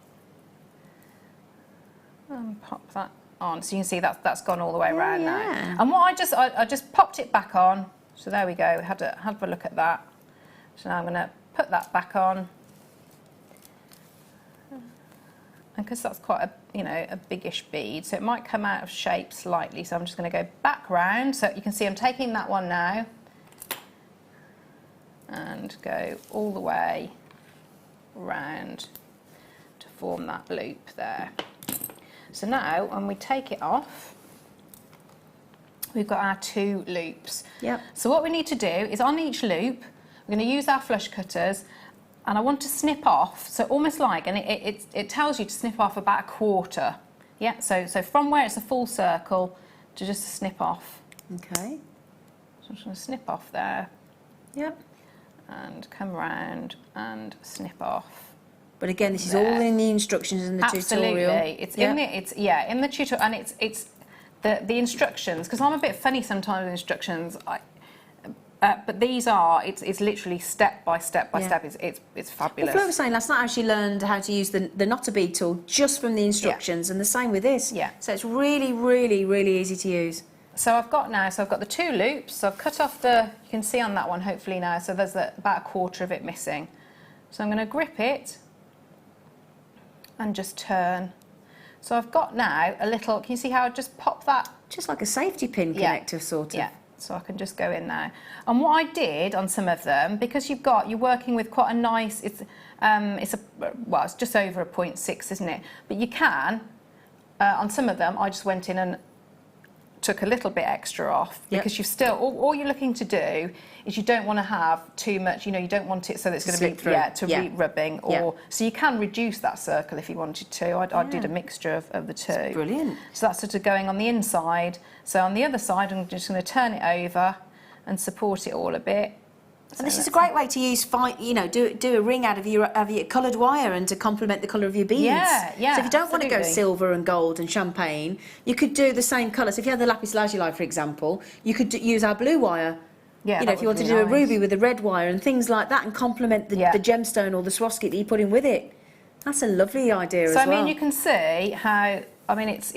[SPEAKER 4] And pop that on. So you can see that's gone all the way around
[SPEAKER 3] yeah.
[SPEAKER 4] now. And what I just popped it back on. So there we go. Have a look at that. So now I'm going to put that back on. And because that's quite a biggish bead, so it might come out of shape slightly. So I'm just going to go back round. So you can see I'm taking that one now and go all the way round to form that loop there. So now when we take it off, we've got our 2 loops.
[SPEAKER 3] Yep.
[SPEAKER 4] So what we need to do is on each loop, we're going to use our flush cutters. And I want to snip off, so almost like, and it tells you to snip off about a quarter. Yeah, so from where it's a full circle to just a snip off.
[SPEAKER 3] Okay.
[SPEAKER 4] So I'm just going to snip off there.
[SPEAKER 3] Yep.
[SPEAKER 4] And come around and snip off.
[SPEAKER 3] But again, this is
[SPEAKER 4] there.
[SPEAKER 3] all in the instructions in the tutorial.
[SPEAKER 4] Absolutely, it's in the tutorial, and it's the instructions. Because I'm a bit funny sometimes with instructions. But these are, it's literally step by step by step. It's fabulous.
[SPEAKER 3] Well, Flo was saying last night I actually learned how to use the knot a bead tool just from the instructions, and the same with this.
[SPEAKER 4] Yeah.
[SPEAKER 3] So it's really, really, really easy to use.
[SPEAKER 4] So I've got the 2 loops. So I've cut off you can see on that one hopefully now, so there's about a quarter of it missing. So I'm going to grip it and just turn. So I've got now a little, can you see how I just pop that?
[SPEAKER 3] Just like a safety pin connector, sort of.
[SPEAKER 4] Yeah. So I can just go in now. And what I did on some of them, because you're working with quite a nice, it's just over a 0.6, isn't it? But you can, on some of them, I just went in and took a little bit extra off, because you've still, all you're looking to do is you don't want to have too much, you don't want it so that it's going to be re-rubbing, so you can reduce that circle if you wanted to. I did a mixture of the 2.
[SPEAKER 3] That's brilliant.
[SPEAKER 4] So that's sort of going on the inside. So on the other side, I'm just going to turn it over and support it all a bit.
[SPEAKER 3] And this is a great way to use, do a ring out of your coloured wire and to complement the colour of your beads.
[SPEAKER 4] Yeah,
[SPEAKER 3] So if you don't want to go
[SPEAKER 4] absolutely.
[SPEAKER 3] silver and gold and champagne, you could do the same colour. So if you had the lapis lazuli, for example, you could use our blue wire.
[SPEAKER 4] Yeah,
[SPEAKER 3] if you want to do a ruby with a red wire and things like that, and complement the gemstone or the Swarovski that you put in with it. That's a lovely idea as well.
[SPEAKER 4] So I mean, you can see how, it's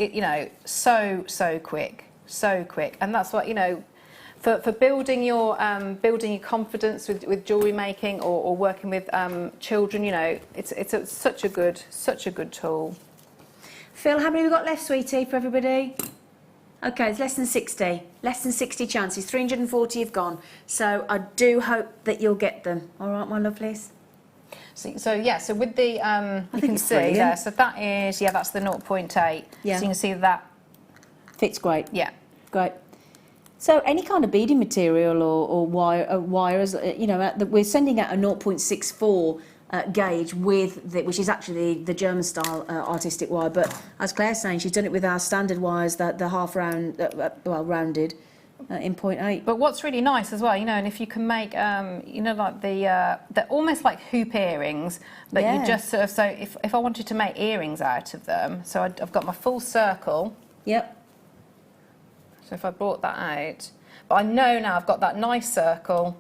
[SPEAKER 4] so quick, and that's what for building your confidence with jewellery making or working with children, it's such a good tool.
[SPEAKER 3] Phil, how many have we got left, sweetie, for everybody? Okay, it's less than 60. Less than 60 chances. 340 have gone. So I do hope that you'll get them. All right, my lovelies?
[SPEAKER 4] So with the, you can
[SPEAKER 3] it's
[SPEAKER 4] see
[SPEAKER 3] brilliant.
[SPEAKER 4] there, so that is, that's the 0.8.
[SPEAKER 3] Yeah.
[SPEAKER 4] So you can see that.
[SPEAKER 3] Fits great.
[SPEAKER 4] Yeah.
[SPEAKER 3] Great. So any kind of beading material or wires, we're sending out a 0.64 gauge which is actually the German style artistic wire. But as Claire's saying, she's done it with our standard wires, the half round, rounded in 0.8.
[SPEAKER 4] But what's really nice as well, and if you can make, like they're almost like hoop earrings, but you just sort of, so if I wanted to make earrings out of them, so I've got my full circle.
[SPEAKER 3] Yep.
[SPEAKER 4] So if I brought that out, but I know now I've got that nice circle,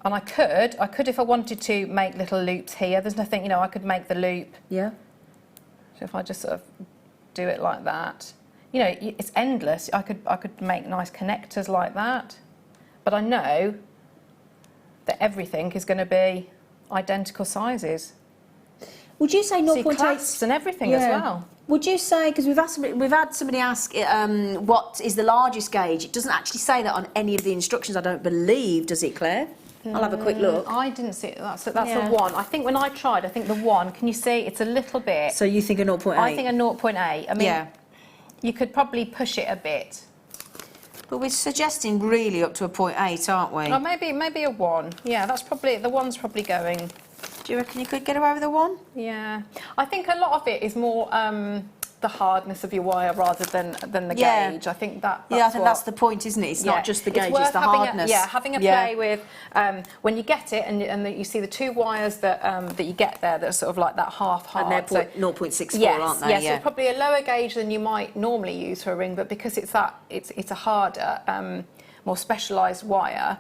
[SPEAKER 4] and I could if I wanted to make little loops here. There's nothing, I could make the loop.
[SPEAKER 3] Yeah.
[SPEAKER 4] So if I just sort of do it like that, it's endless. I could make nice connectors like that, but I know that everything is going to be identical sizes.
[SPEAKER 3] Would you say 0.8
[SPEAKER 4] clasps and everything as well?
[SPEAKER 3] Would you say, because we've had somebody ask what is the largest gauge? It doesn't actually say that on any of the instructions, I don't believe, does it, Claire? I'll have a quick look.
[SPEAKER 4] I didn't see it. That's the 1. I think when I tried, the 1, can you see it's a little bit.
[SPEAKER 3] So you think a 0.8?
[SPEAKER 4] I think a 0.8. I mean, you could probably push it a bit.
[SPEAKER 3] But we're suggesting really up to a 0.8, aren't we?
[SPEAKER 4] Or maybe a 1. Yeah, that's probably, the 1's probably going.
[SPEAKER 3] Do you reckon you could get away with a 1?
[SPEAKER 4] Yeah, I think a lot of it is more the hardness of your wire rather than the
[SPEAKER 3] Yeah.
[SPEAKER 4] gauge. I think that's
[SPEAKER 3] I think that's the point, isn't it? It's not just the gauge, it's the hardness.
[SPEAKER 4] Having a play with when you get it and you see the 2 wires that you get there that are sort of like that half hard.
[SPEAKER 3] And they're 0.64,
[SPEAKER 4] yes,
[SPEAKER 3] aren't they?
[SPEAKER 4] Yes, so it's probably a lower gauge than you might normally use for a ring, but because it's a harder, more specialised wire.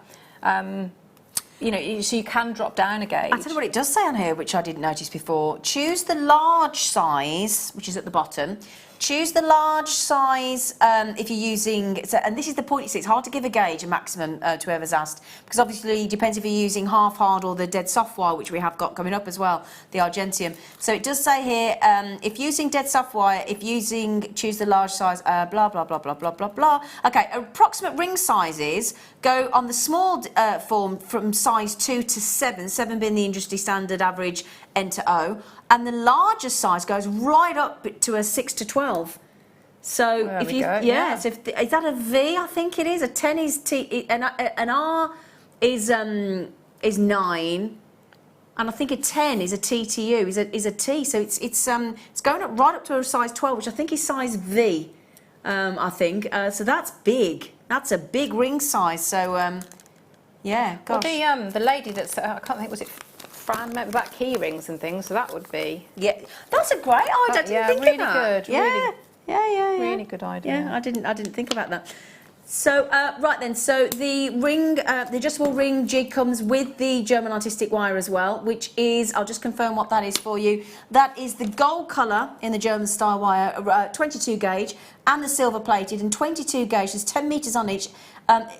[SPEAKER 4] You know, so you can drop down a gauge.
[SPEAKER 3] I tell you what it does say on here, which I didn't notice before. Choose the large size, which is at the bottom. Choose the large size if you're using, and this is the point, it's hard to give a gauge, a maximum to whoever's asked, because obviously it depends if you're using half hard or the dead soft wire, which we have got coming up as well, the Argentium. So it does say here, if using dead soft wire, choose the large size, blah, blah, blah, blah, blah, blah, blah. Okay, approximate ring sizes go on the small form from size 2 to 7, 7 being the industry standard average, N to O. And the larger size goes right up to a 6 to 12. So
[SPEAKER 4] there
[SPEAKER 3] if
[SPEAKER 4] we
[SPEAKER 3] you,
[SPEAKER 4] go,
[SPEAKER 3] so is that a V? I think it is. A 10 is T, an R is 9, and I think a 10 is a TTU, is a T. So it's going up right up to a size 12, which I think is size V. I think so. That's big. That's a big ring size. So yeah, gosh.
[SPEAKER 4] Well, the lady that's I can't think, was it Fran, about key rings and things, so that would be...
[SPEAKER 3] Yeah, that's a great idea. I didn't think
[SPEAKER 4] really
[SPEAKER 3] of that.
[SPEAKER 4] good.
[SPEAKER 3] Yeah.
[SPEAKER 4] Really good idea.
[SPEAKER 3] Yeah, I didn't think about that. So, right then, so the ring, the adjustable ring jig comes with the German artistic wire as well, which is, I'll just confirm what that is for you. That is the gold colour in the German style wire, 22 gauge, and the silver plated, and 22 gauge, there's 10 metres on each,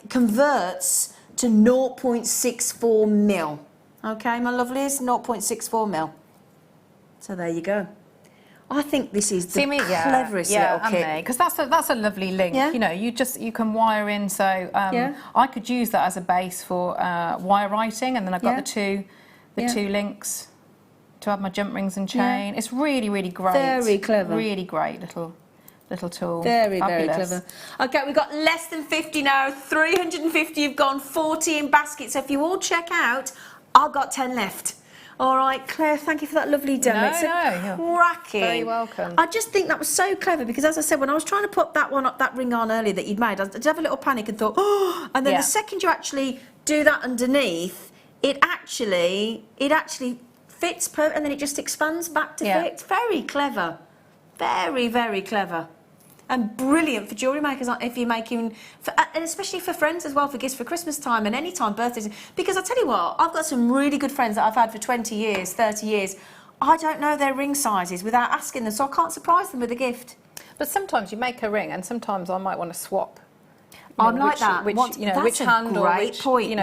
[SPEAKER 3] converts to 0.64 mil. Okay, my lovelies, 0.64 mil. So there you go. I think this is the cleverest little kit.
[SPEAKER 4] Because that's a lovely link.
[SPEAKER 3] Yeah.
[SPEAKER 4] You know, you can wire in. So I could use that as a base for wire writing, and then I've got the two links to add my jump rings and chain. It's really, really great.
[SPEAKER 3] Very clever.
[SPEAKER 4] Really great little tool.
[SPEAKER 3] Very,
[SPEAKER 4] Fabulous.
[SPEAKER 3] very clever. Okay, we've got less than 50 now. 350 have gone, 40 in basket. So if you all check out, I've got 10 left. All right, Claire, thank you for that lovely demo. It's cracking.
[SPEAKER 4] Very welcome.
[SPEAKER 3] I just think that was so clever because, as I said, when I was trying to put that ring on earlier that you'd made, I did have a little panic and thought, oh, and then the second you actually do that underneath, it actually fits perfect, and then it just expands back to fit. It's very clever. Very, very clever. And brilliant for jewellery makers if you're making, and especially for friends as well, for gifts for Christmas time and any time, birthdays. Because I tell you what, I've got some really good friends that I've had for 20 years, 30 years. I don't know their ring sizes without asking them, so I can't surprise them with a gift.
[SPEAKER 4] But sometimes you make a ring, and sometimes I might want to swap.
[SPEAKER 3] I'm like that.
[SPEAKER 4] Which hand or which
[SPEAKER 3] point,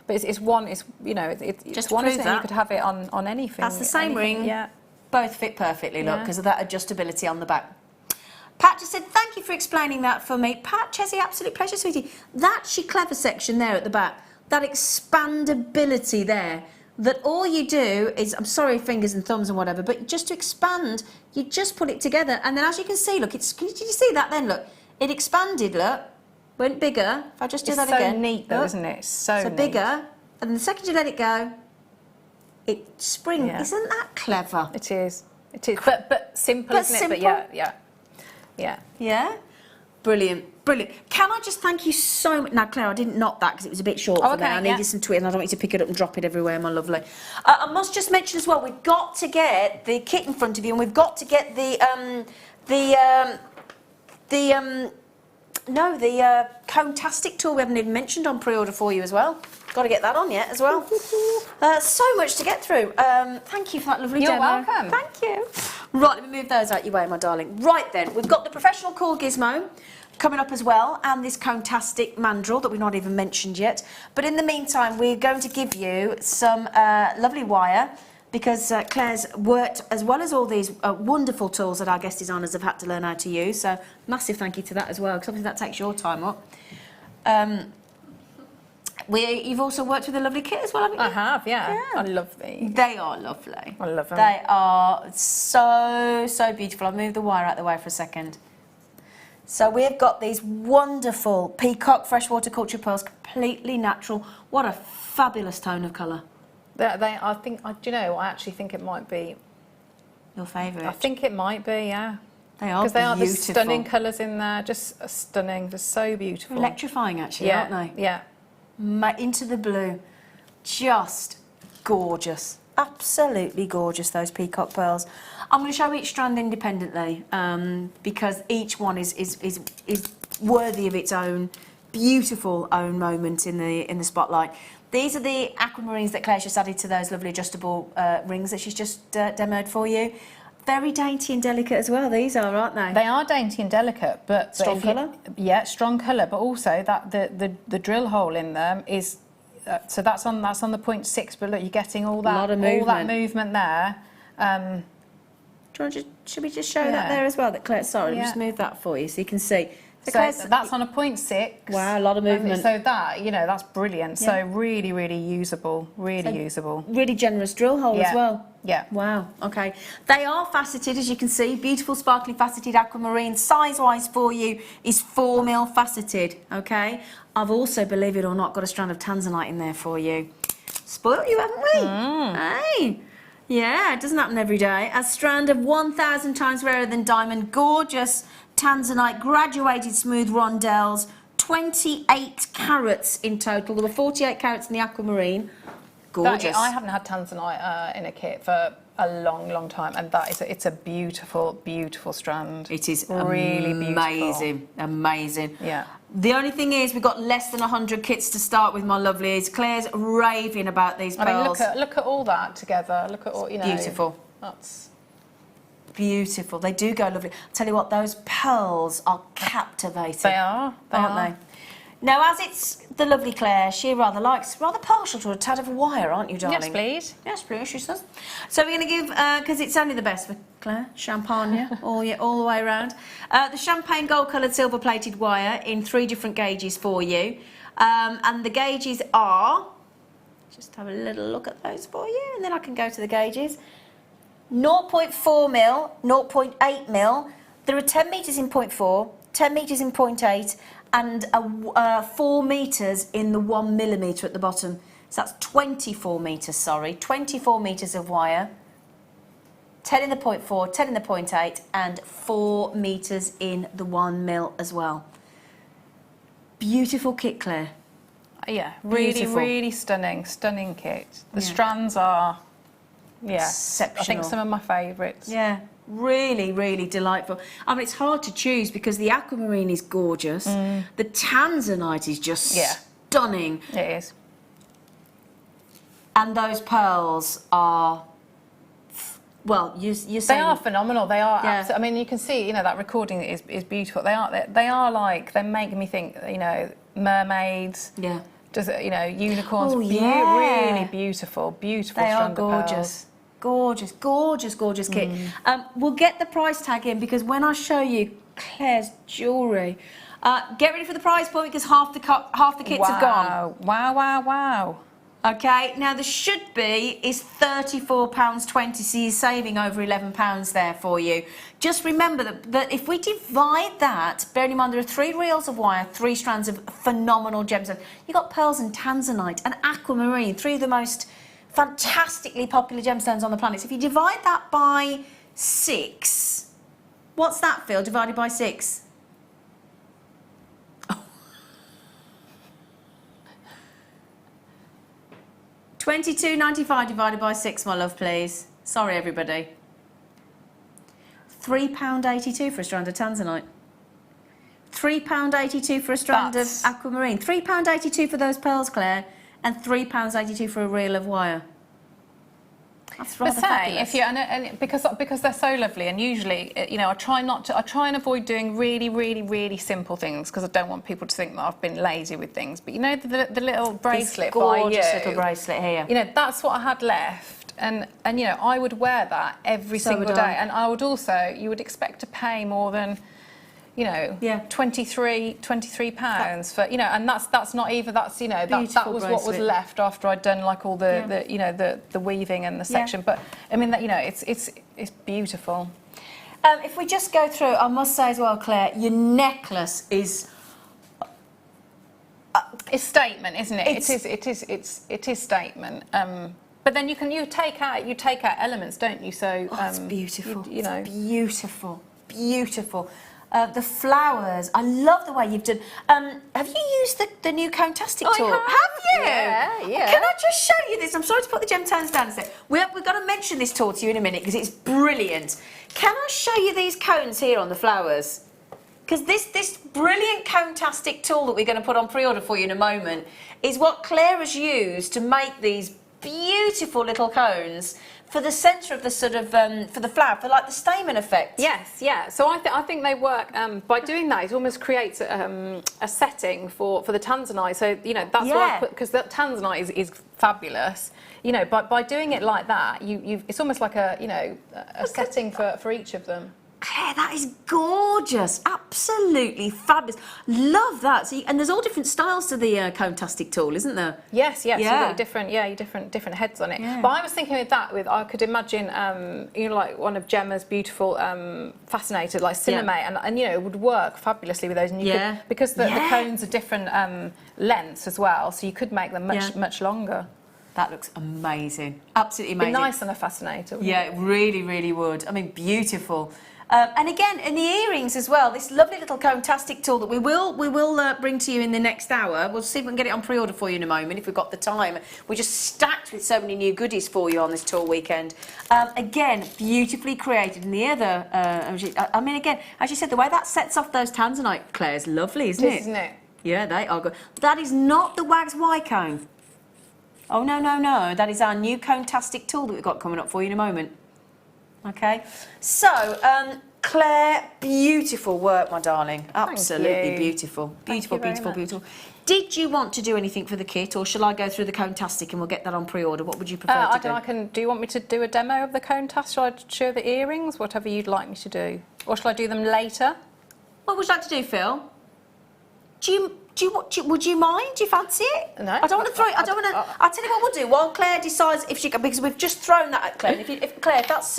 [SPEAKER 4] but it's one. It's
[SPEAKER 3] just
[SPEAKER 4] one. Isn't it?
[SPEAKER 3] that.
[SPEAKER 4] You could have it on anything.
[SPEAKER 3] That's the same ring.
[SPEAKER 4] Yeah.
[SPEAKER 3] Both fit perfectly, look, because of that adjustability on the back. Pat just said, thank you for explaining that for me. Pat, Chessie, absolute pleasure, sweetie. That she clever section there at the back, that expandability there, that all you do is, I'm sorry, fingers and thumbs and whatever, but just to expand, you just put it together. And then as you can see, look, did you see that then? Look, it expanded, look, went bigger. If I just do that again.
[SPEAKER 4] It's so neat though, isn't it? It's so neat.
[SPEAKER 3] Bigger, and the second you let it go, it springs.
[SPEAKER 4] Yeah.
[SPEAKER 3] Isn't that clever?
[SPEAKER 4] It is. It is. But simple, isn't
[SPEAKER 3] simple.
[SPEAKER 4] it? But yeah.
[SPEAKER 3] Yeah? Brilliant, brilliant. Can I just thank you so much? Now, Claire, I didn't knock that because it was a bit short for me. I needed some tweet and I don't want you to pick it up and drop it everywhere, my lovely. I must just mention as well, we've got to get the kit in front of you, and we've got to get the Cone-tastic tool we haven't even mentioned on pre-order for you as well. Got to get that on yet as well. So much to get through. Thank you for that lovely demo.
[SPEAKER 4] You're welcome.
[SPEAKER 3] Thank you. Right, let me move those out your way, my darling. Right then, we've got the professional cool gizmo coming up as well, and this Cone-tastic mandrel that we've not even mentioned yet. But in the meantime, we're going to give you some lovely wire, because Claire's worked, as well as all these wonderful tools that our guest designers have had to learn how to use. So massive thank you to that as well, because obviously that takes your time up. You've also worked with a lovely kit as well, haven't you?
[SPEAKER 4] I have, yeah. I love these.
[SPEAKER 3] They are lovely.
[SPEAKER 4] I love them.
[SPEAKER 3] They are so, so beautiful. I'll move the wire out the way for a second. So we've got these wonderful peacock freshwater culture pearls, completely natural. What a fabulous tone of colour.
[SPEAKER 4] I think, do you know, I actually think it might be.
[SPEAKER 3] Your favourite?
[SPEAKER 4] I think it might be, yeah.
[SPEAKER 3] They are
[SPEAKER 4] Because they are the
[SPEAKER 3] beautiful.
[SPEAKER 4] stunning colours in there, just stunning, just so beautiful.
[SPEAKER 3] Electrifying, actually,
[SPEAKER 4] Yeah,
[SPEAKER 3] aren't they?
[SPEAKER 4] yeah.
[SPEAKER 3] Into the blue. Just gorgeous. Absolutely gorgeous, those peacock pearls. I'm going to show each strand independently because each one is worthy of its own beautiful own moment in the spotlight. These are the aquamarines that Claire's just added to those lovely adjustable rings that she's just demoed for you. Very dainty and delicate as well, these are, aren't they?
[SPEAKER 4] They are dainty and delicate, but
[SPEAKER 3] Strong colour?
[SPEAKER 4] Yeah, strong colour, but also that the drill hole in them is so that's on the 0.6. But look, you're getting all that movement there.
[SPEAKER 3] Do you want to should we just show that there as well? That Claire, sorry, just move that for you so you can see.
[SPEAKER 4] So that's on a 0.6.
[SPEAKER 3] Wow, a lot of movement.
[SPEAKER 4] So that, you know, that's brilliant. Yeah. So really, really usable, usable.
[SPEAKER 3] Really generous drill hole as well.
[SPEAKER 4] Yeah.
[SPEAKER 3] Wow, okay. They are faceted, as you can see. Beautiful, sparkly, faceted aquamarine. Size-wise for you is 4mm faceted, okay? I've also, believe it or not, got a strand of tanzanite in there for you. Spoiled you, haven't we? Hey. Yeah, it doesn't happen every day. A strand of 1,000 times rarer than diamond. Gorgeous tanzanite, graduated smooth rondelles. 28 carats in total. There were 48 carats in the aquamarine. Gorgeous.
[SPEAKER 4] I haven't had tanzanite in a kit for a long, long time, and it's a beautiful, beautiful strand.
[SPEAKER 3] It is
[SPEAKER 4] really
[SPEAKER 3] amazing, amazing.
[SPEAKER 4] Yeah.
[SPEAKER 3] The only thing is, we've got less than 100 kits to start with, my lovelies. Claire's raving about these pearls.
[SPEAKER 4] I mean, look at all that together. Look at all, you know.
[SPEAKER 3] Beautiful.
[SPEAKER 4] That's
[SPEAKER 3] beautiful. They do go lovely. I'll tell you what, those pearls are captivating.
[SPEAKER 4] They are,
[SPEAKER 3] aren't they? Now, as it's the lovely Claire, she rather partial to a tad of wire, aren't you, darling?
[SPEAKER 4] Yes, please.
[SPEAKER 3] Yes, please, she says. So we're going to give, because it's only the best for Claire, champagne, all the way around. The champagne gold-coloured silver-plated wire in 3 different gauges for you. And the gauges are, just have a little look at those for you, and then I can go to the gauges. 0.4mm, 0.8mm. There are 10 metres in 0.4, 10 metres in 0.8, and 4 metres in the 1mm at the bottom. So that's 24 metres, sorry. 24 metres of wire. 10 in the 0.4, 10 in the 0.8, and 4 metres in the 1mm as well. Beautiful kit, Claire.
[SPEAKER 4] Yeah, really,
[SPEAKER 3] Beautiful.
[SPEAKER 4] really stunning kit. The strands are,
[SPEAKER 3] exceptional.
[SPEAKER 4] I think some of my favourites.
[SPEAKER 3] Yeah, really, really delightful. I mean, it's hard to choose because the aquamarine is gorgeous. The tanzanite is just stunning.
[SPEAKER 4] It is.
[SPEAKER 3] And those pearls are, well, you're saying...
[SPEAKER 4] They are phenomenal. They are absolutely, I mean, you can see, you know, that recording is beautiful. They are like, they make me think, you know, mermaids.
[SPEAKER 3] Yeah.
[SPEAKER 4] Just, you know, unicorns.
[SPEAKER 3] Oh, yeah.
[SPEAKER 4] Really beautiful, beautiful
[SPEAKER 3] They are
[SPEAKER 4] strand of
[SPEAKER 3] gorgeous.
[SPEAKER 4] pearls.
[SPEAKER 3] Gorgeous, gorgeous, gorgeous kit. We'll get the price tag in because when I show you Claire's jewellery, get ready for the price point because half the kits have gone.
[SPEAKER 4] Wow, wow, wow.
[SPEAKER 3] Okay, now the should be is £34.20, so you're saving over £11 there for you. Just remember that if we divide that, bearing in mind there are 3 reels of wire, 3 strands of phenomenal gemstones. You've got pearls and tanzanite and aquamarine, 3 of the most fantastically popular gemstones on the planet. So if you divide that by 6, what's that, Phil, divided by 6? £22.95 divided by 6, my love, please. Sorry, everybody. £3.82 for a strand of tanzanite. £3.82 for a strand of aquamarine. £3.82 for those pearls, Claire, and £3.82 for a reel of wire. That's rather fabulous.
[SPEAKER 4] If you and because they're so lovely, and usually, you know, I try and avoid doing really, really, really simple things because I don't want people to think that I've been lazy with things. But you know, the little bracelet by you,
[SPEAKER 3] gorgeous little bracelet here.
[SPEAKER 4] You know, that's what I had left, and you know, I would wear that every single day, and I would also, you would expect to pay more than, you know, £23 for, you know, and that's not even, that's, you know, that was what was left after I'd done like all the you know, the weaving and the section. But I mean, that, you know, it's beautiful.
[SPEAKER 3] If we just go through, I must say as well, Claire, your necklace is
[SPEAKER 4] It's statement, isn't it? It is statement. But then you take out elements, don't you? So
[SPEAKER 3] It's beautiful.
[SPEAKER 4] you know.
[SPEAKER 3] It's beautiful, beautiful. The flowers. I love the way you've done. Have you used the new Conetastic tool? Have you?
[SPEAKER 4] Yeah.
[SPEAKER 3] Can I just show you this? I'm sorry to put the gem tones down a sec. We've got to mention this tool to you in a minute because it's brilliant. Can I show you these cones here on the flowers? Because this brilliant Conetastic tool that we're going to put on pre-order for you in a moment is what Claire has used to make these beautiful little cones for the centre of the sort of for the flower, for like the stamen effect.
[SPEAKER 4] Yes, yeah. So I think they work by doing that. It almost creates a setting for the tanzanite. So you know that's what I put, because the tanzanite is fabulous. You know, by doing it like that, it's almost like a setting for each of them.
[SPEAKER 3] Claire, that is gorgeous. Absolutely fabulous. Love that. So and there's all different styles to the Conetastic tool, isn't there?
[SPEAKER 4] Yes.
[SPEAKER 3] Yeah.
[SPEAKER 4] So you've got different heads on it.
[SPEAKER 3] Yeah.
[SPEAKER 4] But I was thinking I could imagine, like one of Gemma's beautiful fascinator, like Cinnamate, and it would work fabulously with those. And you could, because the cones are different lengths as well, so you could make them much longer.
[SPEAKER 3] That looks amazing. Absolutely amazing.
[SPEAKER 4] Be nice on a fascinator.
[SPEAKER 3] Yeah, it really, really would. I mean, beautiful. And again, in the earrings as well, this lovely little Conetastic tool that we will bring to you in the next hour. We'll see if we can get it on pre-order for you in a moment if we've got the time. We're just stacked with so many new goodies for you on this tool weekend. Again, beautifully created. And the other, I mean, again, as you said, the way that sets off those tanzanite, Claire, is lovely, isn't it?
[SPEAKER 4] Isn't it?
[SPEAKER 3] Yeah, they are good. That is not the Wags Y cone. Oh, no. That is our new Conetastic tool that we've got coming up for you in a moment. Okay. So, Claire, beautiful work, my darling. Absolutely beautiful. Beautiful. Did you want to do anything for the kit, or shall I go through the Conetastic and we'll get that on pre-order? What would you prefer to do?
[SPEAKER 4] Do you want me to do a demo of the Conetastic? Shall I show the earrings? Whatever you'd like me to do. Or shall I do them later?
[SPEAKER 3] What would you like to do, Phil? Would you mind? Do you fancy it?
[SPEAKER 4] No.
[SPEAKER 3] I don't want to throw it. I don't want to. I'll tell you what we'll do. While Claire decides if she can, because we've just thrown that at Claire. And if Claire, that's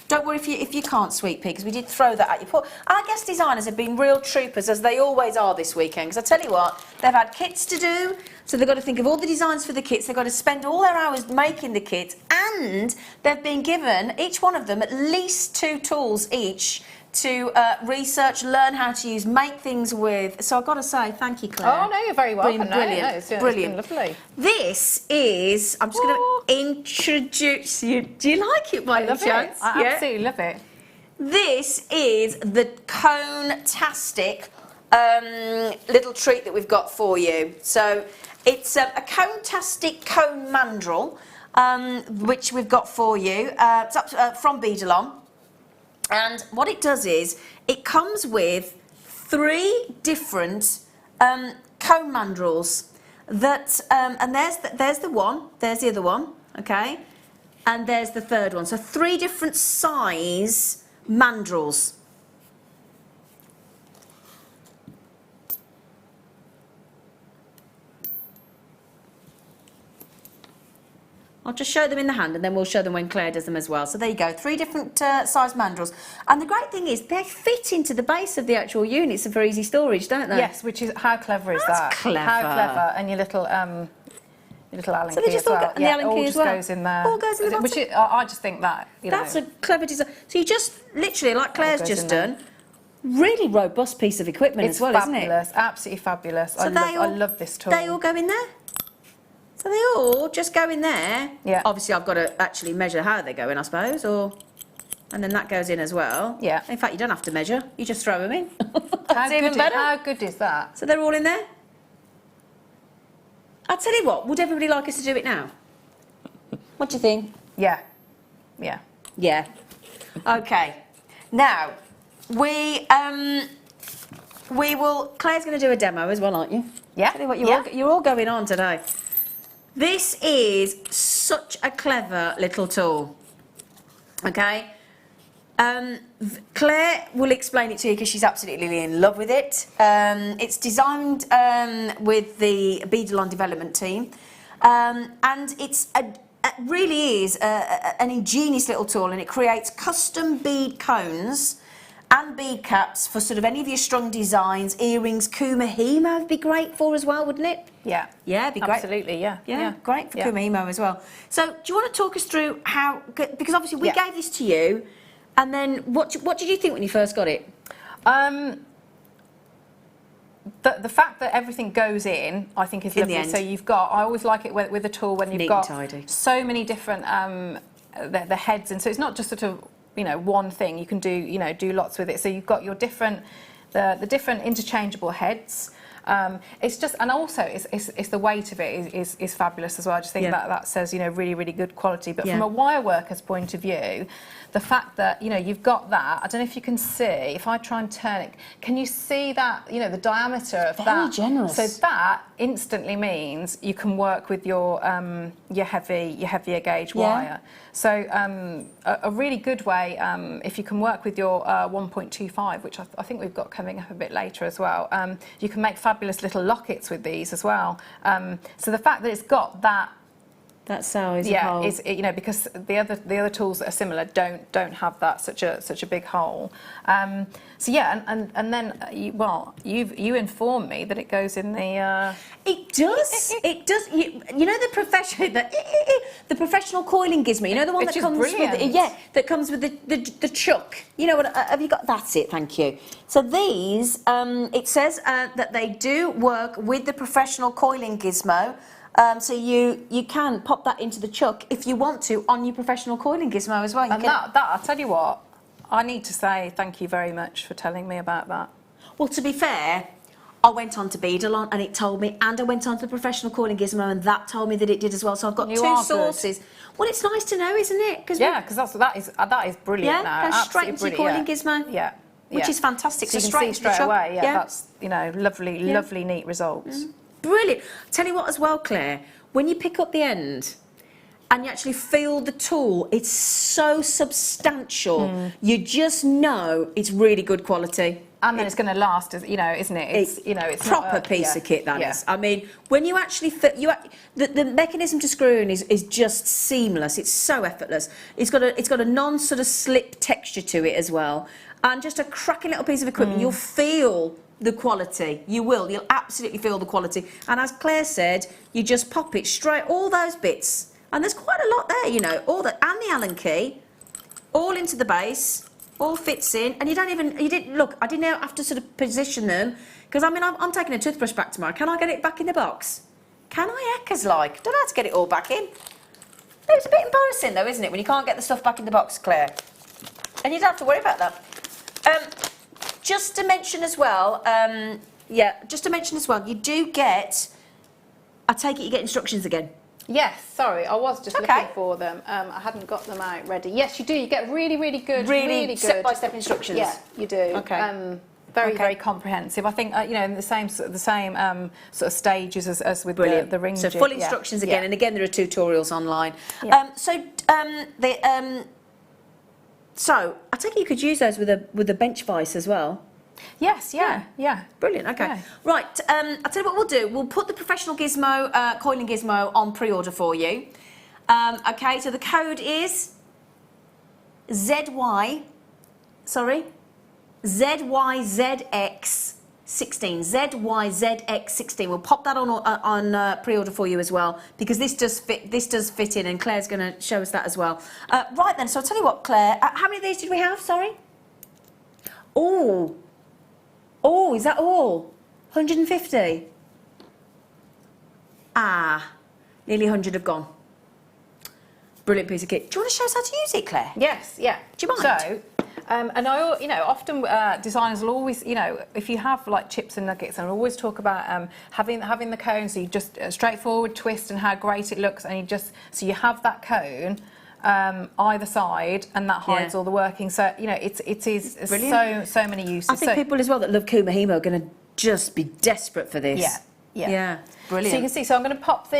[SPEAKER 3] don't worry if you can't, sweet pea, because we did throw that at you. Our guest designers have been real troopers, as they always are this weekend. Because I tell you what, they've had kits to do, so they've got to think of all the designs for the kits. They've got to spend all their hours making the kits, and they've been given, each one of them, at least 2 tools each to research, learn how to use, make things with. So I've got to say, thank you, Claire.
[SPEAKER 4] Oh, no, you're very welcome.
[SPEAKER 3] Brilliant.
[SPEAKER 4] It's
[SPEAKER 3] Brilliant.
[SPEAKER 4] been lovely.
[SPEAKER 3] This is, I'm just going to introduce you. Do you like it, by any chance?
[SPEAKER 4] I absolutely love it.
[SPEAKER 3] This is the Conetastic little treat that we've got for you. So it's a Conetastic cone mandrel, which we've got for you. It's up from Beadalon. And what it does is, it comes with 3 different cone mandrels that, and there's the one, there's the other one, okay, and there's the third one. So 3 different size mandrels. I'll just show them in the hand, and then we'll show them when Claire does them as well. So there you go, 3 different size mandrels. And the great thing is, they fit into the base of the actual units for easy storage, don't they?
[SPEAKER 4] Yes, which is, how clever is
[SPEAKER 3] That's
[SPEAKER 4] that?
[SPEAKER 3] clever.
[SPEAKER 4] How clever. And your little Allen
[SPEAKER 3] so
[SPEAKER 4] key
[SPEAKER 3] they just
[SPEAKER 4] as
[SPEAKER 3] all
[SPEAKER 4] well.
[SPEAKER 3] go, and the Allen key
[SPEAKER 4] all
[SPEAKER 3] as
[SPEAKER 4] just
[SPEAKER 3] well.
[SPEAKER 4] goes in there.
[SPEAKER 3] All goes in the bottom.
[SPEAKER 4] Which I just think that,
[SPEAKER 3] That's a clever design. So you just, literally, like Claire's
[SPEAKER 4] goes
[SPEAKER 3] just
[SPEAKER 4] in there.
[SPEAKER 3] done, really robust piece of equipment
[SPEAKER 4] It's
[SPEAKER 3] as well,
[SPEAKER 4] fabulous,
[SPEAKER 3] isn't it?
[SPEAKER 4] absolutely fabulous.
[SPEAKER 3] So
[SPEAKER 4] I love this tool.
[SPEAKER 3] They all go in there? So they all just go in there?
[SPEAKER 4] Yeah.
[SPEAKER 3] Obviously, I've got to actually measure how they go in, I suppose, or... And then that goes in as well.
[SPEAKER 4] Yeah.
[SPEAKER 3] In fact, you don't have to measure. You just throw them in.
[SPEAKER 4] How
[SPEAKER 3] even better.
[SPEAKER 4] How good is that?
[SPEAKER 3] So they're all in there? I'll tell you what, would everybody like us to do it now? What do you think?
[SPEAKER 4] Yeah.
[SPEAKER 3] Yeah. Okay. Now, we will... Claire's going to do a demo as well, aren't you?
[SPEAKER 4] Yeah.
[SPEAKER 3] Tell you what, you're all going on today. This is such a clever little tool. Okay? Claire will explain it to you because she's absolutely in love with it. It's designed with the Beadalon development team. And it really is an ingenious little tool, and it creates custom bead cones and bead caps for sort of any of your strung designs, earrings. Kumahimo would be great for as well, wouldn't it?
[SPEAKER 4] Yeah.
[SPEAKER 3] Yeah, it'd be great.
[SPEAKER 4] Absolutely, yeah.
[SPEAKER 3] Yeah, great for
[SPEAKER 4] Yeah.
[SPEAKER 3] Kumahimo as well. So do you want to talk us through how, because obviously we
[SPEAKER 4] Yeah.
[SPEAKER 3] gave this to you, and then what did you think when you first got it?
[SPEAKER 4] The fact that everything goes in, I think, is
[SPEAKER 3] In the
[SPEAKER 4] lovely.
[SPEAKER 3] end.
[SPEAKER 4] So you've got, I always like it with a tool when you've
[SPEAKER 3] Neat
[SPEAKER 4] got
[SPEAKER 3] and tidy.
[SPEAKER 4] so many different the heads, and so it's not just sort of one thing. You can do lots with it. So you've got your different the different interchangeable heads. It's just, and also it's the weight of it is fabulous as well. I just think that says really, really good quality. But from a wire worker's point of view, the fact that you've got that, I don't know if you can see, if I try and turn it, can you see that the diameter of that?
[SPEAKER 3] Very generous.
[SPEAKER 4] So that instantly means you can work with your heavier gauge wire. So a really good way, if you can work with your 1.25, which I think we've got coming up a bit later as well, you can make fabulous little lockets with these as well. So the fact that it's got that
[SPEAKER 3] size,
[SPEAKER 4] is because the other tools that are similar don't have that such a big hole. So yeah, and then you informed me that it goes in the.
[SPEAKER 3] It does. It does. You know the professional coiling gizmo. You know the one
[SPEAKER 4] Which
[SPEAKER 3] that
[SPEAKER 4] is
[SPEAKER 3] comes
[SPEAKER 4] brilliant.
[SPEAKER 3] with that comes with the chuck. You know what? Have you got? That's it. Thank you. So these, it says that they do work with the professional coiling gizmo. So you can pop that into the chuck if you want to on your professional coiling gizmo as well.
[SPEAKER 4] And that I'll tell you what, I need to say thank you very much for telling me about that.
[SPEAKER 3] Well, to be fair, I went on to Beadalon and it told me, and I went on to the professional coiling gizmo and that told me that it did as well. So I've got two sources. Well, it's nice to know, isn't it?
[SPEAKER 4] Because that is brilliant now.
[SPEAKER 3] Goes straight into your coiling gizmo.
[SPEAKER 4] Yeah.
[SPEAKER 3] Which is fantastic.
[SPEAKER 4] So you can see straight away. Yeah, that's lovely, neat results.
[SPEAKER 3] Brilliant. Tell you what as well, Claire, when you pick up the end and you actually feel the tool, it's so substantial. You just know it's really good quality.
[SPEAKER 4] And then it's going to last, isn't it? It's
[SPEAKER 3] proper
[SPEAKER 4] not
[SPEAKER 3] piece of kit, that
[SPEAKER 4] yeah.
[SPEAKER 3] is. I mean, when you actually fit, the mechanism to screw in is just seamless. It's so effortless. It's got a non sort of slip texture to it as well, and just a cracking little piece of equipment. You'll feel the quality. You'll absolutely feel the quality. And as Claire said, you just pop it straight, all those bits, and there's quite a lot there, all that, and the Allen key, all into the base. All fits in, and you didn't look. I didn't have to sort of position them because I'm taking a toothbrush back tomorrow. Can I get it back in the box? Can I? Heckers like. Don't know how to get it all back in. It's a bit embarrassing though, isn't it, when you can't get the stuff back in the box, Claire? And you don't have to worry about that. Just to mention as well, you do get. I take it you get instructions again.
[SPEAKER 4] Yes, sorry, I was just looking for them. I hadn't got them out ready. Yes, you do. You get really good, really good
[SPEAKER 3] step-by-step instructions.
[SPEAKER 4] Yeah, you do.
[SPEAKER 3] Okay.
[SPEAKER 4] Very comprehensive. I think in the same sort of stages as with the ring
[SPEAKER 3] So
[SPEAKER 4] jig.
[SPEAKER 3] full instructions again, and again there are tutorials online.
[SPEAKER 4] Yeah.
[SPEAKER 3] So I take it you could use those with a bench vise as well.
[SPEAKER 4] Yes, yeah.
[SPEAKER 3] Brilliant, okay.
[SPEAKER 4] Yeah.
[SPEAKER 3] Right, I'll tell you what we'll do. We'll put the professional gizmo, coiling gizmo on pre-order for you. Okay, so the code is ZYZX16. ZYZX16. We'll pop that on pre-order for you as well, because this does fit in, and Claire's going to show us that as well. Right then, so I'll tell you what, Claire, how many of these did we have, sorry? Oh, is that all? 150? Nearly 100 have gone. Brilliant piece of kit. Do you want to show us how to use it, Claire?
[SPEAKER 4] Yes, yeah.
[SPEAKER 3] Do you mind?
[SPEAKER 4] So, and I, often designers will always, if you have like chips and nuggets, and I always talk about having the cone, so you just straightforward twist and how great it looks, and so you have that cone either side, and that hides all the working. So it is so many uses.
[SPEAKER 3] I think people as well that love Kumahimo are going to just be desperate for this. Yeah. Brilliant.
[SPEAKER 4] So you can see. So I'm going to pop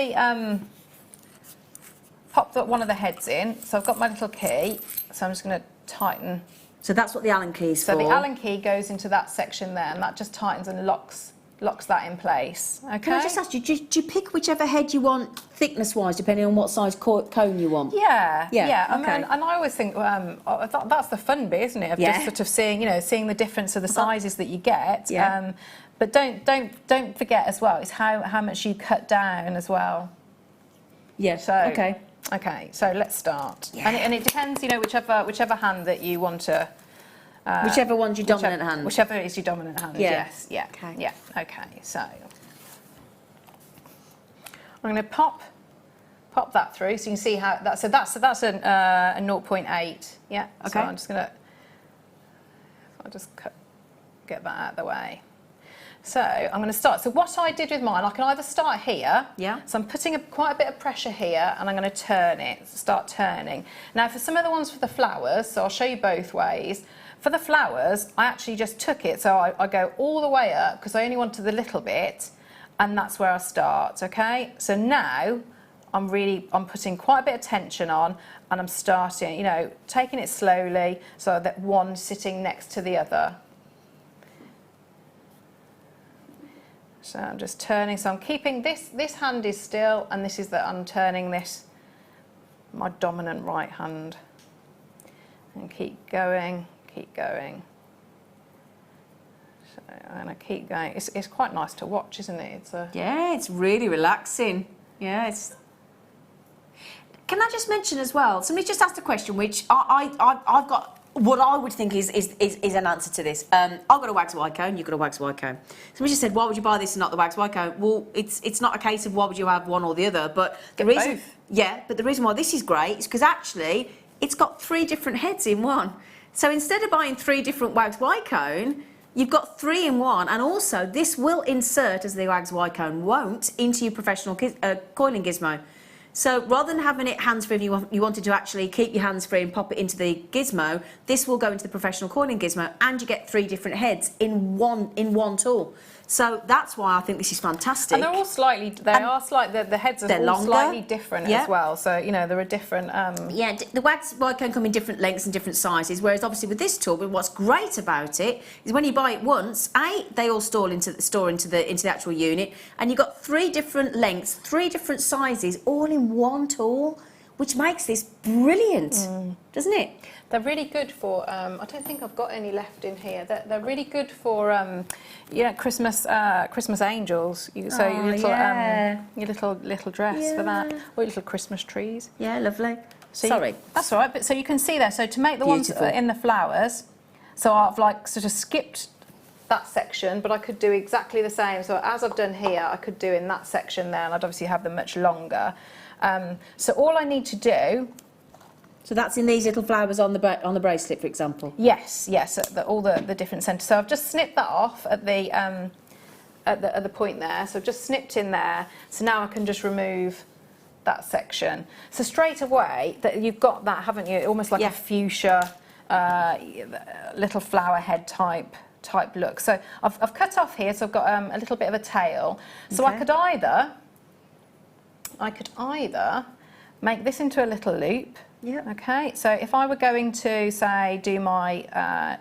[SPEAKER 4] one of the heads in. So I've got my little key. So I'm just going to tighten.
[SPEAKER 3] So that's what the Allen key is for.
[SPEAKER 4] So the Allen key goes into that section there, and that just tightens and locks that in place. Okay.
[SPEAKER 3] Can I just ask you, do you pick whichever head you want thickness-wise, depending on what size cone you want?
[SPEAKER 4] Yeah. I
[SPEAKER 3] okay.
[SPEAKER 4] mean, and I always think that's the fun bit, isn't it? Of just sort of seeing the difference of the sizes that you get.
[SPEAKER 3] Yeah.
[SPEAKER 4] But don't forget as well, it's how much you cut down as well.
[SPEAKER 3] Yeah.
[SPEAKER 4] So okay, so let's start.
[SPEAKER 3] Yeah.
[SPEAKER 4] And it depends, whichever hand that you want to.
[SPEAKER 3] Whichever one's your dominant hand.
[SPEAKER 4] Whichever is your dominant hand.
[SPEAKER 3] Yeah.
[SPEAKER 4] Yes. Yeah.
[SPEAKER 3] Okay.
[SPEAKER 4] Yeah. Okay. So I'm going to pop that through, so you can see how that. So that's a 0.8. Yeah.
[SPEAKER 3] Okay.
[SPEAKER 4] So I'm just going to. I'll just get that out of the way. So I'm going to start. So what I did with mine, I can either start here.
[SPEAKER 3] Yeah.
[SPEAKER 4] So I'm putting quite a bit of pressure here, and I'm going to turn it. Start turning. Now for some of the ones for the flowers, so I'll show you both ways. For the flowers, I actually just took it, so I go all the way up because I only wanted the little bit, and that's where I start. Okay. So now I'm putting quite a bit of tension on, and I'm starting, taking it slowly, so that one sitting next to the other. So I'm just turning, so I'm keeping this hand is still, and this is that I'm turning this, my dominant right hand. And keep going. So I'm going to keep going. It's quite nice to watch, isn't it?
[SPEAKER 3] Yeah, it's really relaxing. Yeah, it's... Can I just mention as well, somebody just asked a question which I've got... What I would think is an answer to this. I've got a wax white cone, you've got a wax white cone. Somebody just said, why would you buy this and not the wax white cone? Well, it's not a case of why would you have one or the other, but the reason...
[SPEAKER 4] both.
[SPEAKER 3] Yeah, but the reason why this is great is because actually it's got 3 different heads in one. So instead of buying 3 different wax white cone, you've got 3 in one, and also this will insert, as the wax white cone won't, into your professional coiling gizmo. So rather than having it hands-free, if you wanted to actually keep your hands free and pop it into the gizmo, this will go into the professional coiling gizmo, and you get 3 different heads in one tool. So that's why I think this is fantastic.
[SPEAKER 4] And they're all slightly, the heads are all
[SPEAKER 3] longer.
[SPEAKER 4] slightly different as well. So, there are different...
[SPEAKER 3] Yeah, the wax white cone come in different lengths and different sizes, whereas obviously with this tool, but what's great about it is when you buy it once, they all store into the actual unit, and you've got 3 different lengths, 3 different sizes, all in one tool, which makes this brilliant, doesn't it?
[SPEAKER 4] They're really good for, I don't think I've got any left in here. They're really good for, Christmas angels. Your little dress for that, or your little Christmas trees.
[SPEAKER 3] Yeah, lovely.
[SPEAKER 4] So
[SPEAKER 3] Sorry.
[SPEAKER 4] That's all right, but so you can see there, so to make the ones that are in the flowers, so I've sort of skipped that section, but I could do exactly the same. So as I've done here, I could do in that section there, and I'd obviously have them much longer. So all I need to do...
[SPEAKER 3] So that's in these little flowers on the bracelet, for example?
[SPEAKER 4] Yes, all the different centres. So I've just snipped that off at the point there. So I've just snipped in there. So now I can just remove that section. So straight away, that you've got that, haven't you? Almost like a fuchsia, little flower head type look. So I've cut off here. So I've got a little bit of a tail. So I could either make this into a little loop.
[SPEAKER 3] Yeah.
[SPEAKER 4] Okay, so if I were going to, say, do my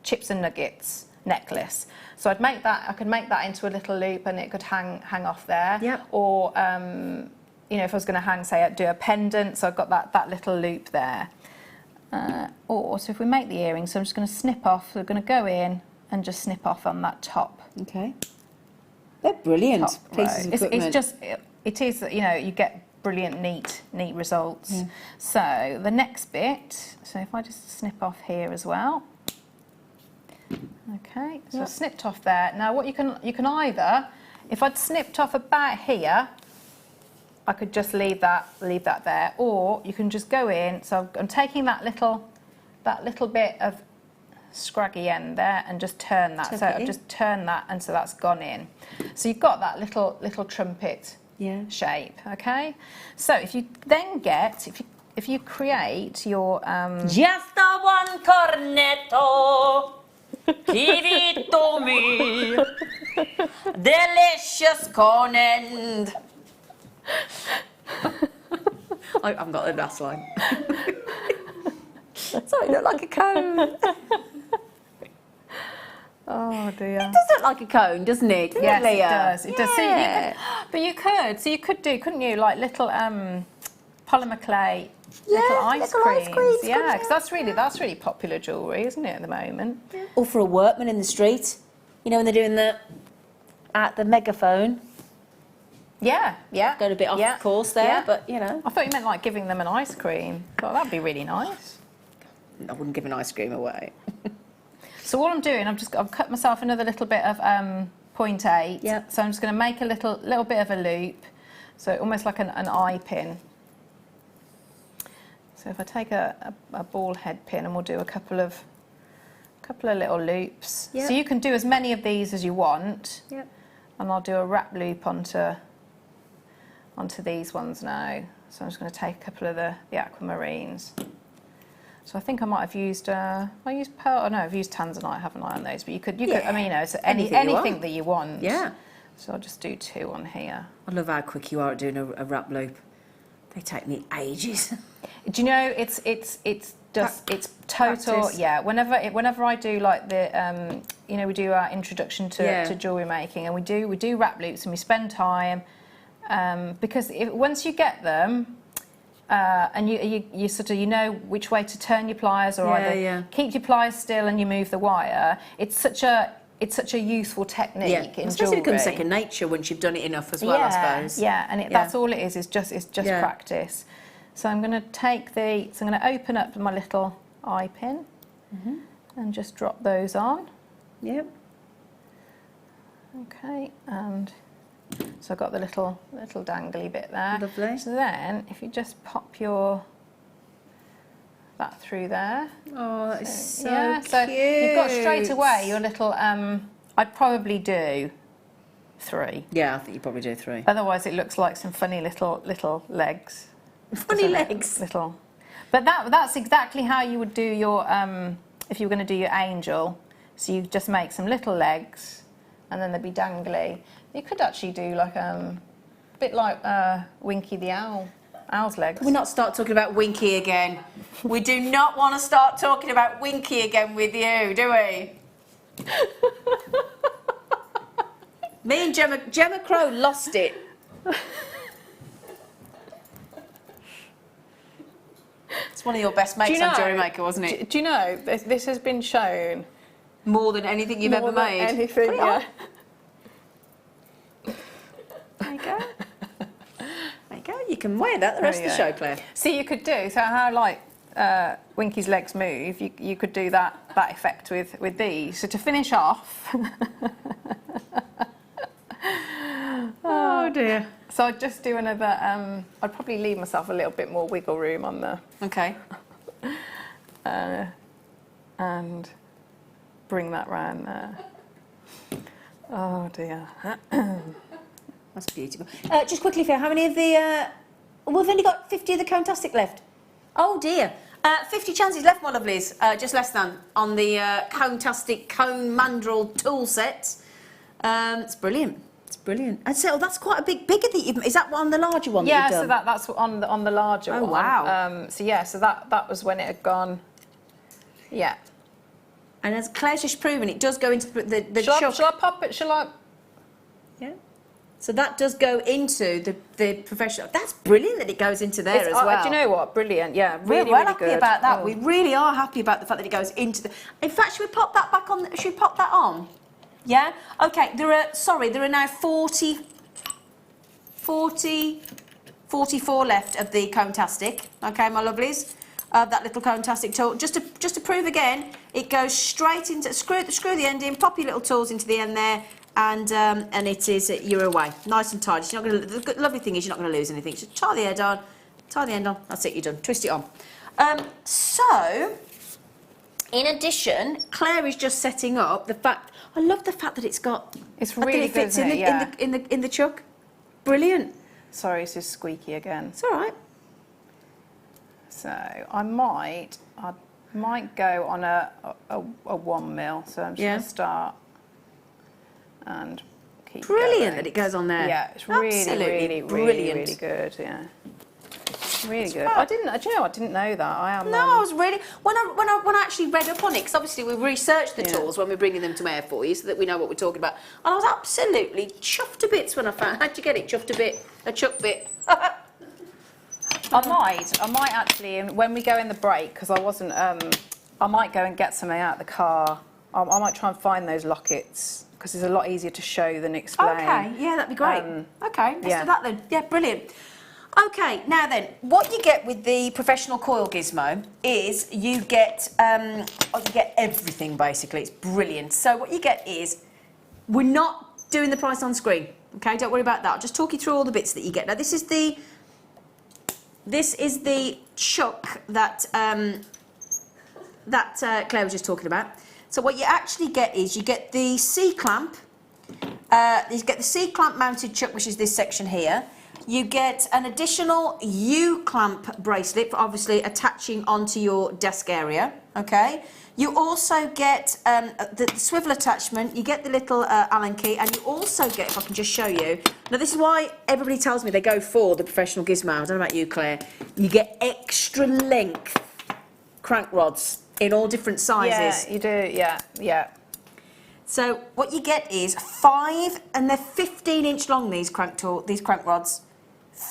[SPEAKER 4] chips and nuggets necklace, so I could make that into a little loop, and it could hang off there.
[SPEAKER 3] Yeah.
[SPEAKER 4] Or, if I was going to hang, say, I'd do a pendant, so I've got that little loop there. So if we make the earrings, so I'm just going to snip off, we're going to go in and just snip off on that top.
[SPEAKER 3] Okay. They're brilliant pieces of equipment.
[SPEAKER 4] It is, you get brilliant, neat results. Yeah. So the next bit, so if I just snip off here as well. Okay, so I've snipped off there. Now what you can either, if I'd snipped off about here, I could just leave that there, or you can just go in. So I'm taking that little bit of scraggy end there and just turn that. So I've just turned that, and so that's gone in. So you've got that little trumpet shape. Okay, so if you then if you create your
[SPEAKER 3] just a one cornetto, give it to me, delicious corn end. I haven't got the last line. Sorry, look like a cone.
[SPEAKER 4] Oh, Oh dear.
[SPEAKER 3] It does look like a cone, doesn't it? Doesn't
[SPEAKER 4] Yes,
[SPEAKER 3] it, Leah?
[SPEAKER 4] it does. It does. So you could do, couldn't you, like little polymer clay, little ice creams. Yeah, because that's really popular jewellery, isn't it, at the moment?
[SPEAKER 3] Yeah. Or for a workman in the street, you know, when they're doing at the megaphone.
[SPEAKER 4] Yeah.
[SPEAKER 3] Going a bit off course there, but you know.
[SPEAKER 4] I thought you meant like giving them an ice cream. I thought that'd be really nice.
[SPEAKER 3] I wouldn't give an ice cream away.
[SPEAKER 4] So what I'm doing, I've cut myself another little bit of 0.8.
[SPEAKER 3] Yep.
[SPEAKER 4] So I'm just going to make a little bit of a loop, so almost like an eye pin. So if I take a ball head pin, and we'll do a couple of little loops.
[SPEAKER 3] Yep.
[SPEAKER 4] So you can do as many of these as you want.
[SPEAKER 3] Yep.
[SPEAKER 4] And I'll do a wrap loop onto these ones now. So I'm just going to take a couple of the aquamarines. So I think I might have used, I used pearl, oh no, I've used tanzanite, haven't I, on those? But you could, I mean, you know, so anything that you want.
[SPEAKER 3] Yeah.
[SPEAKER 4] So I'll just do 2 on here.
[SPEAKER 3] I love how quick you are at doing a wrap loop. They take me ages.
[SPEAKER 4] Do you know, it's total,
[SPEAKER 3] practice.
[SPEAKER 4] yeah. Whenever I do like the, you know, we do our introduction to jewellery making, and we do wrap loops, and we spend time, because once you get them, and you sort of, you know which way to turn your pliers, or either keep your pliers still and you move the wire. It's such a useful technique in
[SPEAKER 3] especially
[SPEAKER 4] jewellery.
[SPEAKER 3] it becomes second nature once you've done it enough as well, I suppose.
[SPEAKER 4] Yeah, and that's all it is just practice. So I'm going to take I'm going to open up my little eye pin and just drop those on.
[SPEAKER 3] Yep.
[SPEAKER 4] Okay, and so I've got the little dangly bit there.
[SPEAKER 3] Lovely.
[SPEAKER 4] So then, if you just pop that through there.
[SPEAKER 3] Oh, that is so
[SPEAKER 4] yeah,
[SPEAKER 3] cute.
[SPEAKER 4] so you've got straight away your little, I'd probably do 3.
[SPEAKER 3] Yeah, I think you probably do 3.
[SPEAKER 4] Otherwise it looks like some funny little legs.
[SPEAKER 3] Funny legs.
[SPEAKER 4] Little. But that's exactly how you would do your, if you were going to do your angel. So you just make some little legs, and then they'd be dangly. You could actually do like a bit like Winky the owl's legs.
[SPEAKER 3] Can we not start talking about Winky again? We do not want to start talking about Winky again with you, do we? Me and Gemma Crow lost it. It's one of your best mates on Jewellery Maker, wasn't it?
[SPEAKER 4] Do you know, this has been shown
[SPEAKER 3] More than anything you've ever made.
[SPEAKER 4] Anything, yeah.
[SPEAKER 3] There you go. There you go. You can wear that the rest of the show, Claire.
[SPEAKER 4] See, you could do, so how like Winky's legs move, you could do that effect with these. So to finish off...
[SPEAKER 3] Oh dear.
[SPEAKER 4] So I'd just do another, I'd probably leave myself a little bit more wiggle room on the...
[SPEAKER 3] Okay.
[SPEAKER 4] And bring that round there. Oh dear.
[SPEAKER 3] That's beautiful. Just quickly, Phil, how many of the... we've only got 50 of the Conetastic left. Oh dear. 50 chances left, my lovelies. Just less than on the Conetastic Cone Mandrel tool set. It's brilliant. It's brilliant. And so that's quite a bigger that you've... Is that on the larger one that you've done?
[SPEAKER 4] Yeah, so that's on the larger one.
[SPEAKER 3] Oh, wow.
[SPEAKER 4] So yeah, so that was when it had gone... Yeah.
[SPEAKER 3] And as Claire's just proven, it does go into the chuck.
[SPEAKER 4] Shall I pop it? Shall I...
[SPEAKER 3] Yeah. So that does go into the professional... That's brilliant that it goes into there as well.
[SPEAKER 4] Do you know what? Brilliant, yeah. Really,
[SPEAKER 3] We're
[SPEAKER 4] really
[SPEAKER 3] happy
[SPEAKER 4] good.
[SPEAKER 3] about that.
[SPEAKER 4] Oh.
[SPEAKER 3] We really are happy about the fact that it goes into the... In fact, should we pop that back on? Should we pop that on? Yeah? Okay, there are now 44 left of the Conetastic. Okay, my lovelies? That little Conetastic tool. Just to prove again, it goes straight into... Screw the end in, pop your little tools into the end there, and it is... You're away. Nice and tight. You're not gonna, the lovely thing is you're not going to lose anything. Just tie the head on, tie the end on. That's it, you're done. Twist it on. So... In addition, Claire is just setting up the fact... I love the fact that it's got...
[SPEAKER 4] It's really
[SPEAKER 3] it fits
[SPEAKER 4] good,
[SPEAKER 3] in the chuck. Brilliant.
[SPEAKER 4] Sorry, this is squeaky again.
[SPEAKER 3] It's all right.
[SPEAKER 4] So I might go on a 1 mil. So I'm just going to start and keep
[SPEAKER 3] Brilliant
[SPEAKER 4] going.
[SPEAKER 3] that it goes on there.
[SPEAKER 4] Yeah, it's really,
[SPEAKER 3] Absolutely
[SPEAKER 4] really,
[SPEAKER 3] brilliant.
[SPEAKER 4] really good. Yeah. Really good. I didn't. Do you know? I didn't know that. I am.
[SPEAKER 3] No, I was really when I actually read up on it, because obviously we researched the tools when we're bringing them to air for you, so that we know what we're talking about. And I was absolutely chuffed to bits when I found. How'd you get it? Chuffed a bit, a chuck bit.
[SPEAKER 4] I might actually, when we go in the break, because I wasn't. I might go and get something out of the car. I might try and find those lockets, because it's a lot easier to show than explain.
[SPEAKER 3] Okay, yeah, that'd be great. Okay, let's
[SPEAKER 4] yeah.
[SPEAKER 3] do that then. Yeah, brilliant. Okay, now then, what you get with the professional coil gizmo is you get everything basically. It's brilliant. So what you get is, we're not doing the price on screen. Okay, don't worry about that. I'll just talk you through all the bits that you get. Now this is the chuck that Claire was just talking about. So what you actually get is you get the C-clamp. You get the C-clamp mounted chuck, which is this section here. You get an additional U-clamp bracelet for obviously attaching onto your desk area, okay? You also get the swivel attachment, you get the little Allen key, and you also get, if I can just show you, now this is why everybody tells me they go for the professional gizmo. I don't know about you, Claire. You get extra length crank rods in all different sizes.
[SPEAKER 4] Yeah, you do, yeah.
[SPEAKER 3] So what you get is 5, and they're 15-inch long, these crank rods.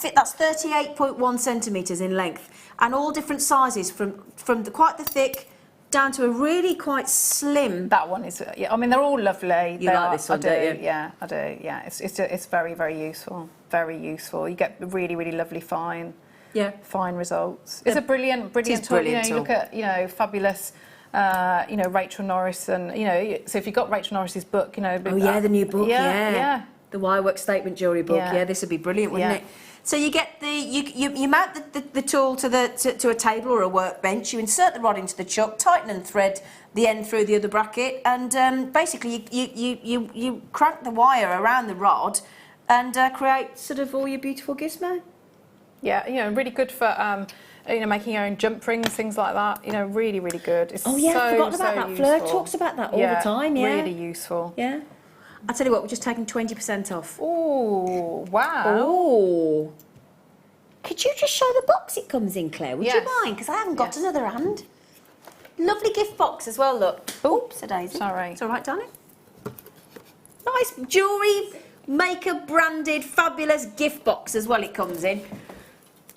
[SPEAKER 3] That's 38.1 centimetres in length, and all different sizes from quite the thick down to a really quite slim.
[SPEAKER 4] That one is, yeah. I mean, they're all lovely.
[SPEAKER 3] You like this one, don't you?
[SPEAKER 4] Yeah, I do. Yeah, it's very, very useful. Very useful. You get really, really lovely fine results. It's a brilliant tool.
[SPEAKER 3] Brilliant
[SPEAKER 4] You look at fabulous. Rachel Norris, and so if you've got Rachel Norris's book,
[SPEAKER 3] the new book,
[SPEAKER 4] yeah.
[SPEAKER 3] The Wirework Statement Jewellery book,
[SPEAKER 4] Yeah.
[SPEAKER 3] this would be brilliant, wouldn't it? So you get you mount the tool to a table or a workbench. You insert the rod into the chuck, tighten and thread the end through the other bracket, and basically you crank the wire around the rod, and create sort of all your beautiful gizmo.
[SPEAKER 4] Yeah, really good for making your own jump rings, things like that. Really, really good. It's
[SPEAKER 3] I've forgotten about that.
[SPEAKER 4] Useful.
[SPEAKER 3] Fleur talks about that all the time. Yeah,
[SPEAKER 4] really useful.
[SPEAKER 3] Yeah. I'll tell you what, we're just taking 20% off.
[SPEAKER 4] Oh, wow.
[SPEAKER 3] Oh. Could you just show the box it comes in, Claire? Would you mind? Because I haven't got another hand. Lovely gift box as well, look. Oops, a daisy.
[SPEAKER 4] Sorry.
[SPEAKER 3] It's all right, darling. Nice Jewellery Maker branded fabulous gift box as well it comes in.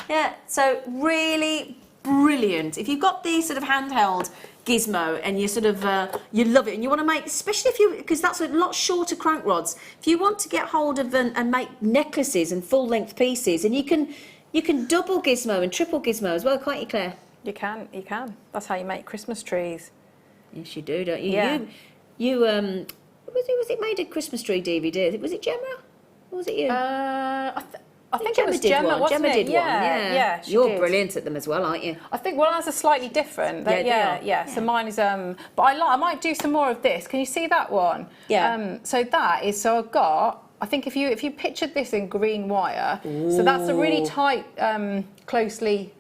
[SPEAKER 3] Yeah, so really brilliant. If you've got these sort of handheld gizmo and you sort of you love it and you want to make, especially because that's a lot shorter crank rods, if you want to get hold of and make necklaces and full length pieces, and you can double gizmo and triple gizmo as well, can't you, Claire?
[SPEAKER 4] You can. That's how you make Christmas trees.
[SPEAKER 3] Yes, you do, don't you?
[SPEAKER 4] Yeah.
[SPEAKER 3] You was it made a Christmas tree DVD? Was it Gemma? Or was it you?
[SPEAKER 4] I think it was Gemma, wasn't
[SPEAKER 3] Gemma
[SPEAKER 4] it?
[SPEAKER 3] did one, yeah.
[SPEAKER 4] She
[SPEAKER 3] You're
[SPEAKER 4] did.
[SPEAKER 3] brilliant at them as well, aren't you?
[SPEAKER 4] I think ours are slightly different.
[SPEAKER 3] Yeah, they are.
[SPEAKER 4] So mine is but I might do some more of this. Can you see that one?
[SPEAKER 3] Yeah.
[SPEAKER 4] So I've got, I think if you pictured this in green wire, so that's a really tight, closely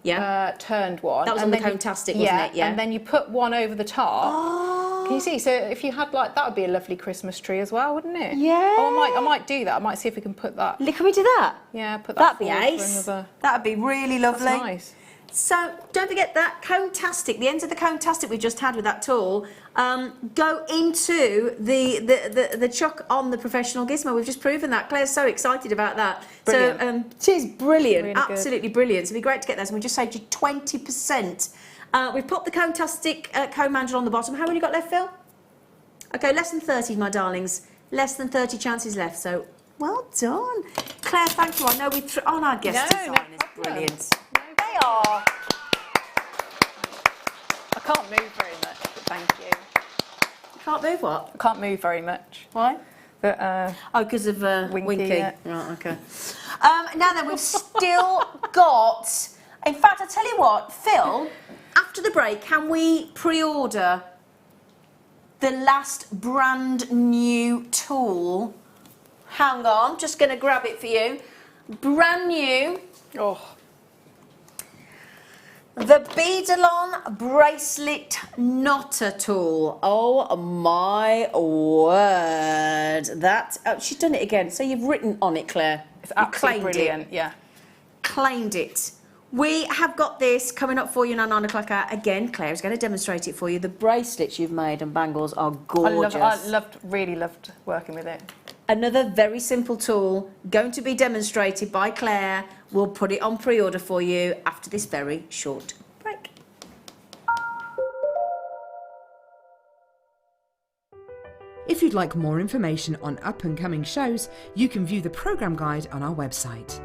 [SPEAKER 4] turned one.
[SPEAKER 3] That was on the Conetastic, wasn't it? Yeah.
[SPEAKER 4] And then you put one over the top.
[SPEAKER 3] Oh.
[SPEAKER 4] Can you see? So if you had that would be a lovely Christmas tree as well, wouldn't it?
[SPEAKER 3] Yeah.
[SPEAKER 4] Oh, I might do that. I might see if we can put that.
[SPEAKER 3] Can we do that?
[SPEAKER 4] Yeah, put that.
[SPEAKER 3] That'd be
[SPEAKER 4] forward for
[SPEAKER 3] ace.
[SPEAKER 4] another.
[SPEAKER 3] That'd be really lovely.
[SPEAKER 4] That's nice.
[SPEAKER 3] So don't forget that Conetastic, the ends of the Conetastic we just had with that tool, go into the chuck on the professional gizmo. We've just proven that. Claire's so excited about that.
[SPEAKER 4] Brilliant.
[SPEAKER 3] So she's brilliant,
[SPEAKER 4] Really
[SPEAKER 3] absolutely brilliant. So it'd be great to get those, and we just saved you 20%. We've put the Conetastic cone mandrel on the bottom. How many you got left, Phil? Okay, less than 30, my darlings. Less than 30 chances left. So well done, Claire. Thank you. I know we on our guest design is brilliant.
[SPEAKER 4] They are. I can't move very much, but thank you.
[SPEAKER 3] You can't move what?
[SPEAKER 4] I can't move very much.
[SPEAKER 3] Why?
[SPEAKER 4] But
[SPEAKER 3] Oh, because of Winky.
[SPEAKER 4] yeah.
[SPEAKER 3] Right, okay. Now then, we've still got... In fact, I'll tell you what, Phil, after the break, can we pre-order the last brand new tool? Hang on, just going to grab it for you. Brand new.
[SPEAKER 4] oh,
[SPEAKER 3] The Beadalon Bracelet Knotter Tool. Oh my word. She's done it again. So you've written on it, Claire.
[SPEAKER 4] it's
[SPEAKER 3] You
[SPEAKER 4] absolutely
[SPEAKER 3] claimed
[SPEAKER 4] brilliant.
[SPEAKER 3] It.
[SPEAKER 4] Yeah.
[SPEAKER 3] Claimed it. We have got this coming up for you now, 9 o'clock hour. Again, Claire is going to demonstrate it for you. The bracelets you've made and bangles are gorgeous.
[SPEAKER 4] Really loved working with it.
[SPEAKER 3] Another very simple tool going to be demonstrated by Claire. We'll put it on pre-order for you after this very short break.
[SPEAKER 5] If you'd like more information on up-and-coming shows, you can view the programme guide on our website.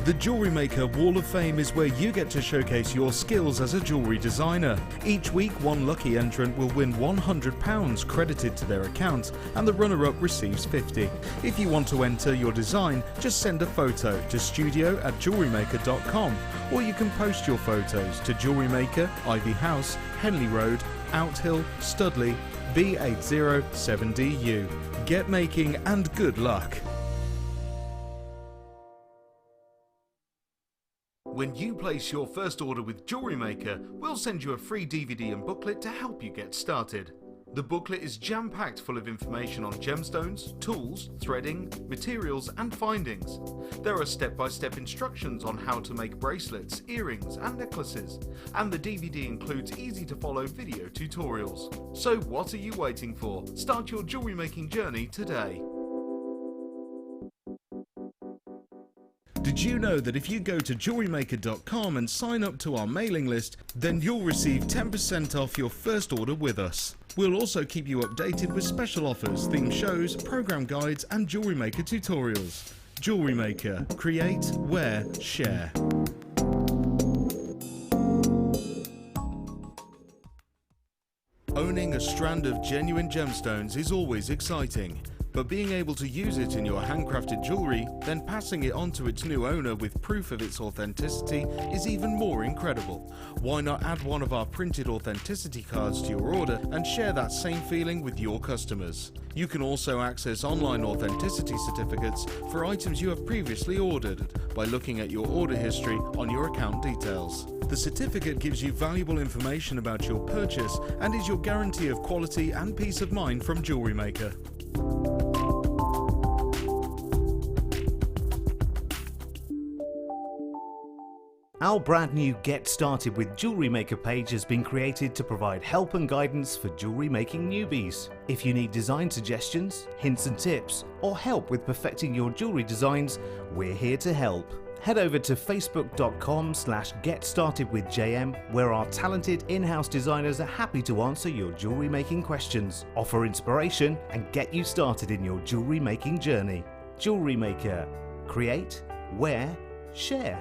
[SPEAKER 2] The Jewellery Maker Wall of Fame is where you get to showcase your skills as a jewellery designer. Each week, one lucky entrant will win £100 credited to their account, and the runner-up receives £50. If you want to enter your design, just send a photo to studio@jewellerymaker.com, or you can post your photos to Jewellery Maker, Ivy House, Henley Road, Outhill, Studley, B807DU. Get making and good luck. When you place your first order with Jewellery Maker, we'll send you a free DVD and booklet to help you get started. The booklet is jam-packed full of information on gemstones, tools, threading, materials and findings. There are step-by-step instructions on how to make bracelets, earrings and necklaces, and the DVD includes easy-to-follow video tutorials. So what are you waiting for? Start your jewellery making journey today. Did you know that if you go to JewelleryMaker.com and sign up to our mailing list, then you'll receive 10% off your first order with us. We'll also keep you updated with special offers, theme shows, program guides and Jewellery Maker tutorials. Jewellery Maker. Create, wear, share. Owning a strand of genuine gemstones is always exciting. But being able to use it in your handcrafted jewellery, then passing it on to its new owner with proof of its authenticity is even more incredible. Why not add one of our printed authenticity cards to your order and share that same feeling with your customers? You can also access online authenticity certificates for items you have previously ordered by looking at your order history on your account details. The certificate gives you valuable information about your purchase and is your guarantee of quality and peace of mind from Jewellery Maker.
[SPEAKER 6] Our brand new Get Started with Jewellery Maker page has been created to provide help and guidance for jewellery making newbies. If you need design suggestions, hints and tips, or help with perfecting your jewellery designs, we're here to help. Head over to facebook.com/getstartedwithjm, where our talented in-house designers are happy to answer your jewellery making questions, offer inspiration and get you started in your jewellery making journey. Jewellery Maker. Create, wear, share.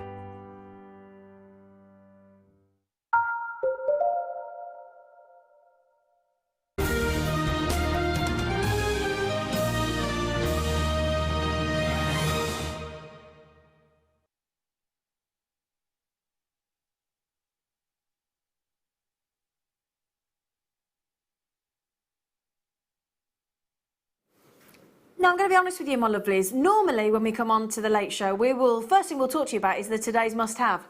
[SPEAKER 3] Now, I'm going to be honest with you, my lovelies. Normally, when we come on to the Late Show, first thing we'll talk to you about is the Today's Must-Have.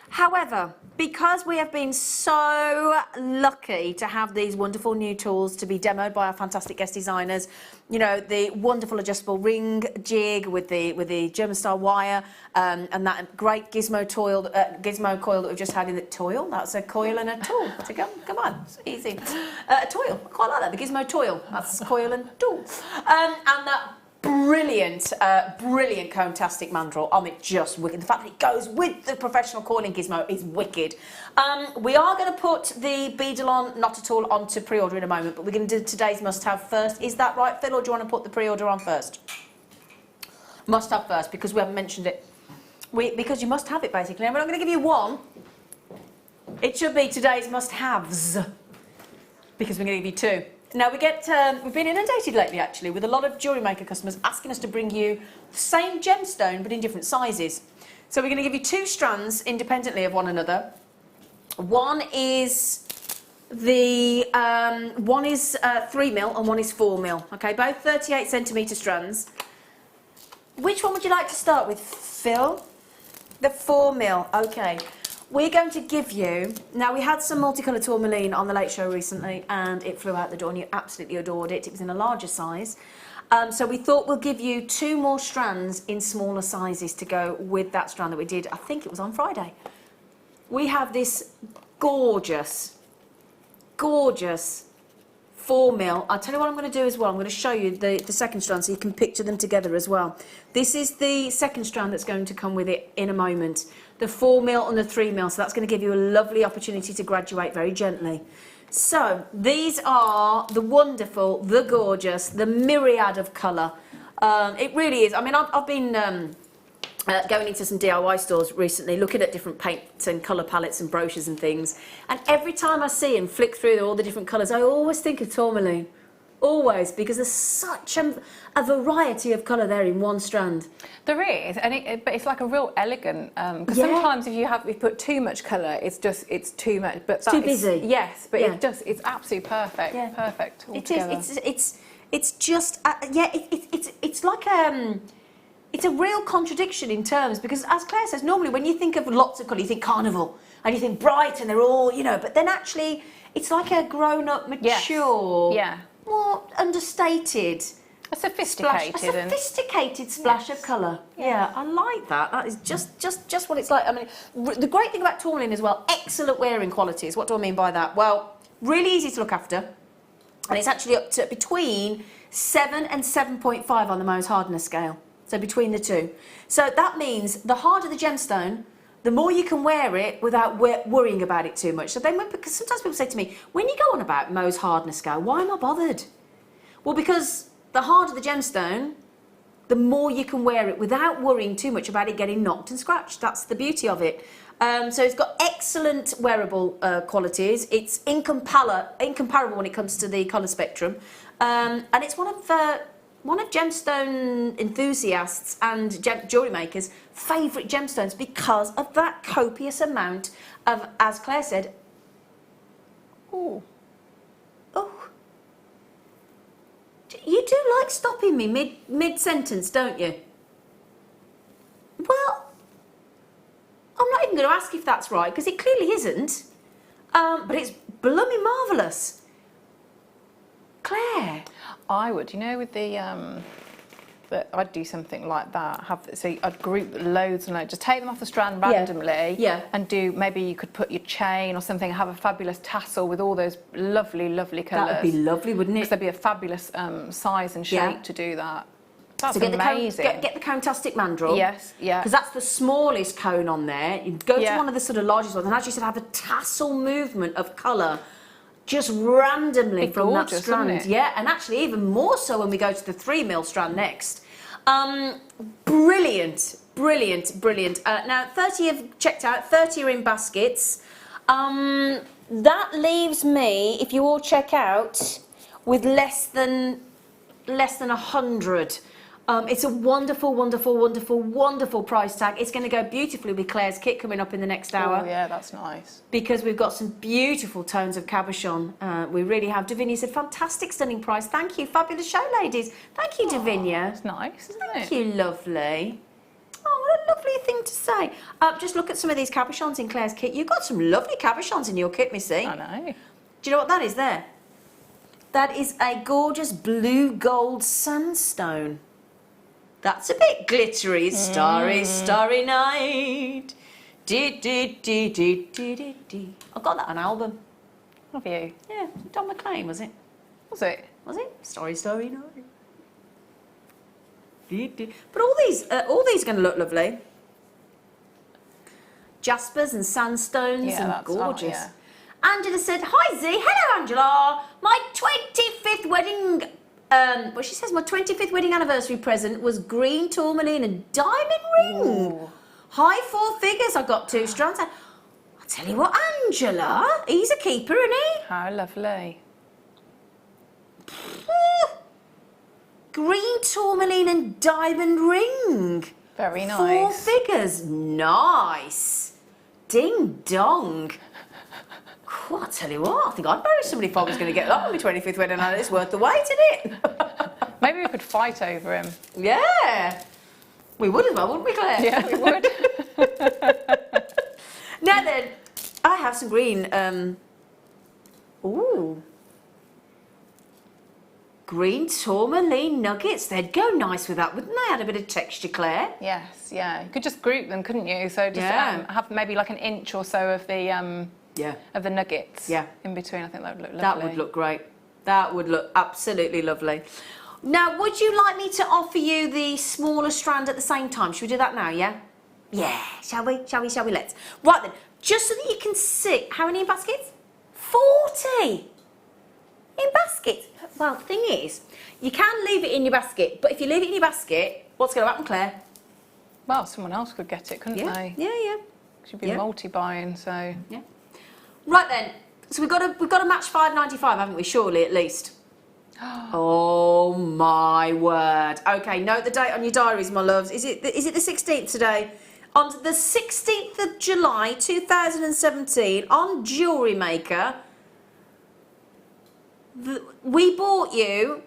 [SPEAKER 3] However, because we have been so lucky to have these wonderful new tools to be demoed by our fantastic guest designers, you know, the wonderful adjustable ring jig with the German style wire, and that great gizmo coil that we've just had in the toil. That's a coil and a tool. Come on, it's easy. A toil. I quite like that. The gizmo toil. That's coil and tool. And that brilliant comb-tastic mandrel. I mean, just wicked. The fact that it goes with the professional coiling gizmo is wicked. We are going to put the Beadle-on Not At All onto pre-order in a moment, but we're going to do today's must-have first. Is that right, Phil, or do you want to put the pre-order on first? Must-have first, because we haven't mentioned it. Because you must have it, basically. And we're not going to give you one. It should be today's must-haves, because we're going to give you two. Now, we've been inundated lately, actually, with a lot of Jewellery Maker customers asking us to bring you the same gemstone, but in different sizes. So we're going to give you two strands independently of one another. One is 3mm and one is 4mm. Okay, both 38cm strands. Which one would you like to start with, Phil? The 4mm. Okay. we're going to give you, now we had some multicolour tourmaline on the Late Show recently and it flew out the door and you absolutely adored it. It was in a larger size. So we thought we'll give you 2 more strands in smaller sizes to go with that strand that we did, I think it was on Friday. We have this gorgeous, gorgeous 4mm. I'll tell you what I'm going to do as well. I'm going to show you the second strand so you can picture them together as well. This is the second strand that's going to come with it in a moment. The 4mm and the 3mm, so that's going to give you a lovely opportunity to graduate very gently. So these are the wonderful, the gorgeous, the myriad of colour. It really is. I mean, I've been going into some DIY stores recently, looking at different paints and colour palettes and brochures and things. And every time I see and flick through all the different colours, I always think of tourmaline. Always, because there's such a variety of colour there in one strand.
[SPEAKER 4] There is, and but it's like a real elegant. Because
[SPEAKER 3] Yeah.
[SPEAKER 4] sometimes if you put too much colour, it's too much. But
[SPEAKER 3] Too busy.
[SPEAKER 4] Yes, but
[SPEAKER 3] Yeah.
[SPEAKER 4] it's absolutely perfect.
[SPEAKER 3] Yeah.
[SPEAKER 4] Perfect.
[SPEAKER 3] It
[SPEAKER 4] Altogether.
[SPEAKER 3] is. It's just it's like it's a real contradiction in terms, because as Claire says, normally when you think of lots of colour, you think carnival and you think bright and they're all, you know, but then actually it's like a grown-up, mature,
[SPEAKER 4] Yeah.
[SPEAKER 3] more understated.
[SPEAKER 4] A sophisticated
[SPEAKER 3] Sophisticated splash of colour. Yeah, I like that. That is just what it's like. I mean, the great thing about tourmaline as well, excellent wearing qualities. What do I mean by that? Well, really easy to look after. And it's actually up to between 7 and 7.5 on the Mohs hardness scale. So between the two. So that means the harder the gemstone, the more you can wear it without worrying about it too much. So then, because sometimes people say to me, when you go on about Mohs hardness scale, why am I bothered? Well, because the harder the gemstone, the more you can wear it without worrying too much about it getting knocked and scratched. That's the beauty of it. So it's got excellent wearable qualities. It's incomparable when it comes to the colour spectrum. And it's one of gemstone enthusiasts and jewellery makers' favourite gemstones because of that copious amount of, as Claire said, oh, you do like stopping me mid-sentence, don't you? Well, I'm not even going to ask if that's right, because it clearly isn't. But it's blooming marvellous. Claire?
[SPEAKER 4] I would, you know, with but I'd do something like that. I'd group loads and loads, just take them off the strand randomly, and maybe you could put your chain or something, have a fabulous tassel with all those lovely, lovely colours.
[SPEAKER 3] That would be lovely, wouldn't it?
[SPEAKER 4] Because there'd be a fabulous size and shape to do that. That's
[SPEAKER 3] so
[SPEAKER 4] amazing.
[SPEAKER 3] Get the conetastic mandrel.
[SPEAKER 4] Yes, yeah.
[SPEAKER 3] Because that's the smallest cone on there. You go to one of the sort of largest ones, and as you said, have a tassel movement of colour just randomly from that strand.
[SPEAKER 4] Isn't it?
[SPEAKER 3] Yeah, and actually even more so when we go to the 3mm strand next. Brilliant, brilliant, brilliant. Now 30 have checked out, 30 are in baskets. That leaves me, if you all check out, with less than 100. It's a wonderful, wonderful, wonderful, wonderful price tag. It's going to go beautifully with Claire's kit coming up in the next hour.
[SPEAKER 4] Oh yeah, that's nice.
[SPEAKER 3] Because we've got some beautiful tones of cabochon. We really have. Davinia said, fantastic, stunning price. Thank you. Fabulous show, ladies. Thank you, Davinia.
[SPEAKER 4] It's nice, isn't it?
[SPEAKER 3] Thank you, lovely. Oh, what a lovely thing to say. Just look at some of these cabochons in Claire's kit. You've got some lovely cabochons in your kit, Missy.
[SPEAKER 4] I know.
[SPEAKER 3] Do you know what that is there? That is a gorgeous blue gold sandstone. That's a bit glittery, starry, starry night. Dee, dee, dee, dee, dee, dee, dee. I got that on album.
[SPEAKER 4] Have you?
[SPEAKER 3] Yeah, Don McLean, was it?
[SPEAKER 4] Was it?
[SPEAKER 3] Was it? Starry, starry night. Dee, dee. But all these are going to look lovely. Jaspers and sandstones and
[SPEAKER 4] that's
[SPEAKER 3] gorgeous.
[SPEAKER 4] yeah.
[SPEAKER 3] Angela said, "Hi Z, hello Angela. My 25th wedding." Well, she says my 25th wedding anniversary present was green tourmaline and diamond ring.
[SPEAKER 4] Ooh.
[SPEAKER 3] High 4 figures. I got 2 strands. I'll tell you what, Angela, he's a keeper, isn't he?
[SPEAKER 4] How lovely.
[SPEAKER 3] Green tourmaline and diamond ring.
[SPEAKER 4] Very
[SPEAKER 3] 4
[SPEAKER 4] nice.
[SPEAKER 3] figures. Nice. Ding dong. Oh, I'll tell you what, I think I'd marry somebody if I was going to get that on my 25th wedding night. It's worth the wait, isn't it?
[SPEAKER 4] Maybe we could fight over him.
[SPEAKER 3] Yeah. We would as well, wouldn't we, Claire?
[SPEAKER 4] Yeah, we would.
[SPEAKER 3] Now then, I have some green. Ooh. Green tourmaline nuggets. They'd go nice with that, wouldn't they? Add a bit of texture, Claire.
[SPEAKER 4] Yes, yeah. You could just group them, couldn't you? So just have maybe like an inch or so of the of the nuggets in between. I think that would look lovely.
[SPEAKER 3] That would look great. That would look absolutely lovely. Now, would you like me to offer you the smaller strand at the same time? Should we do that now, yeah? Yeah, shall we? Let's. Right then, just so that you can see, how many in baskets? 40 in baskets. Well, the thing is, you can leave it in your basket, but if you leave it in your basket, what's going to happen, Claire?
[SPEAKER 4] Well, someone else could get it, couldn't they?
[SPEAKER 3] Yeah.
[SPEAKER 4] Should be multi-buying, so.
[SPEAKER 3] Yeah. Right then, so we've got to match £5.95, haven't we? Surely, at least. Oh my word. Okay, note the date on your diaries, my loves. Is it the 16th today? On the 16th of July 2017 on Jewellery Maker, we bought you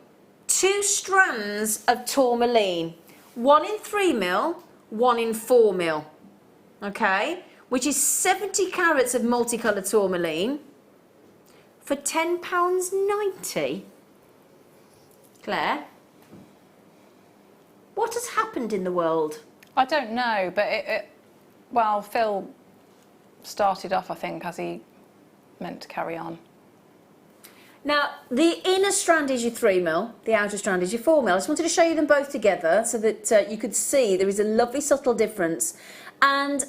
[SPEAKER 3] 2 strands of tourmaline. 1 in 3mm, 1 in 4mm. Okay? Which is 70 carats of multicoloured tourmaline for £10.90. Claire, what has happened in the world?
[SPEAKER 4] I don't know, but well, Phil started off, I think, as he meant to carry on.
[SPEAKER 3] Now, the inner strand is your 3mm, the outer strand is your 4mm. I just wanted to show you them both together so that you could see there is a lovely subtle difference. And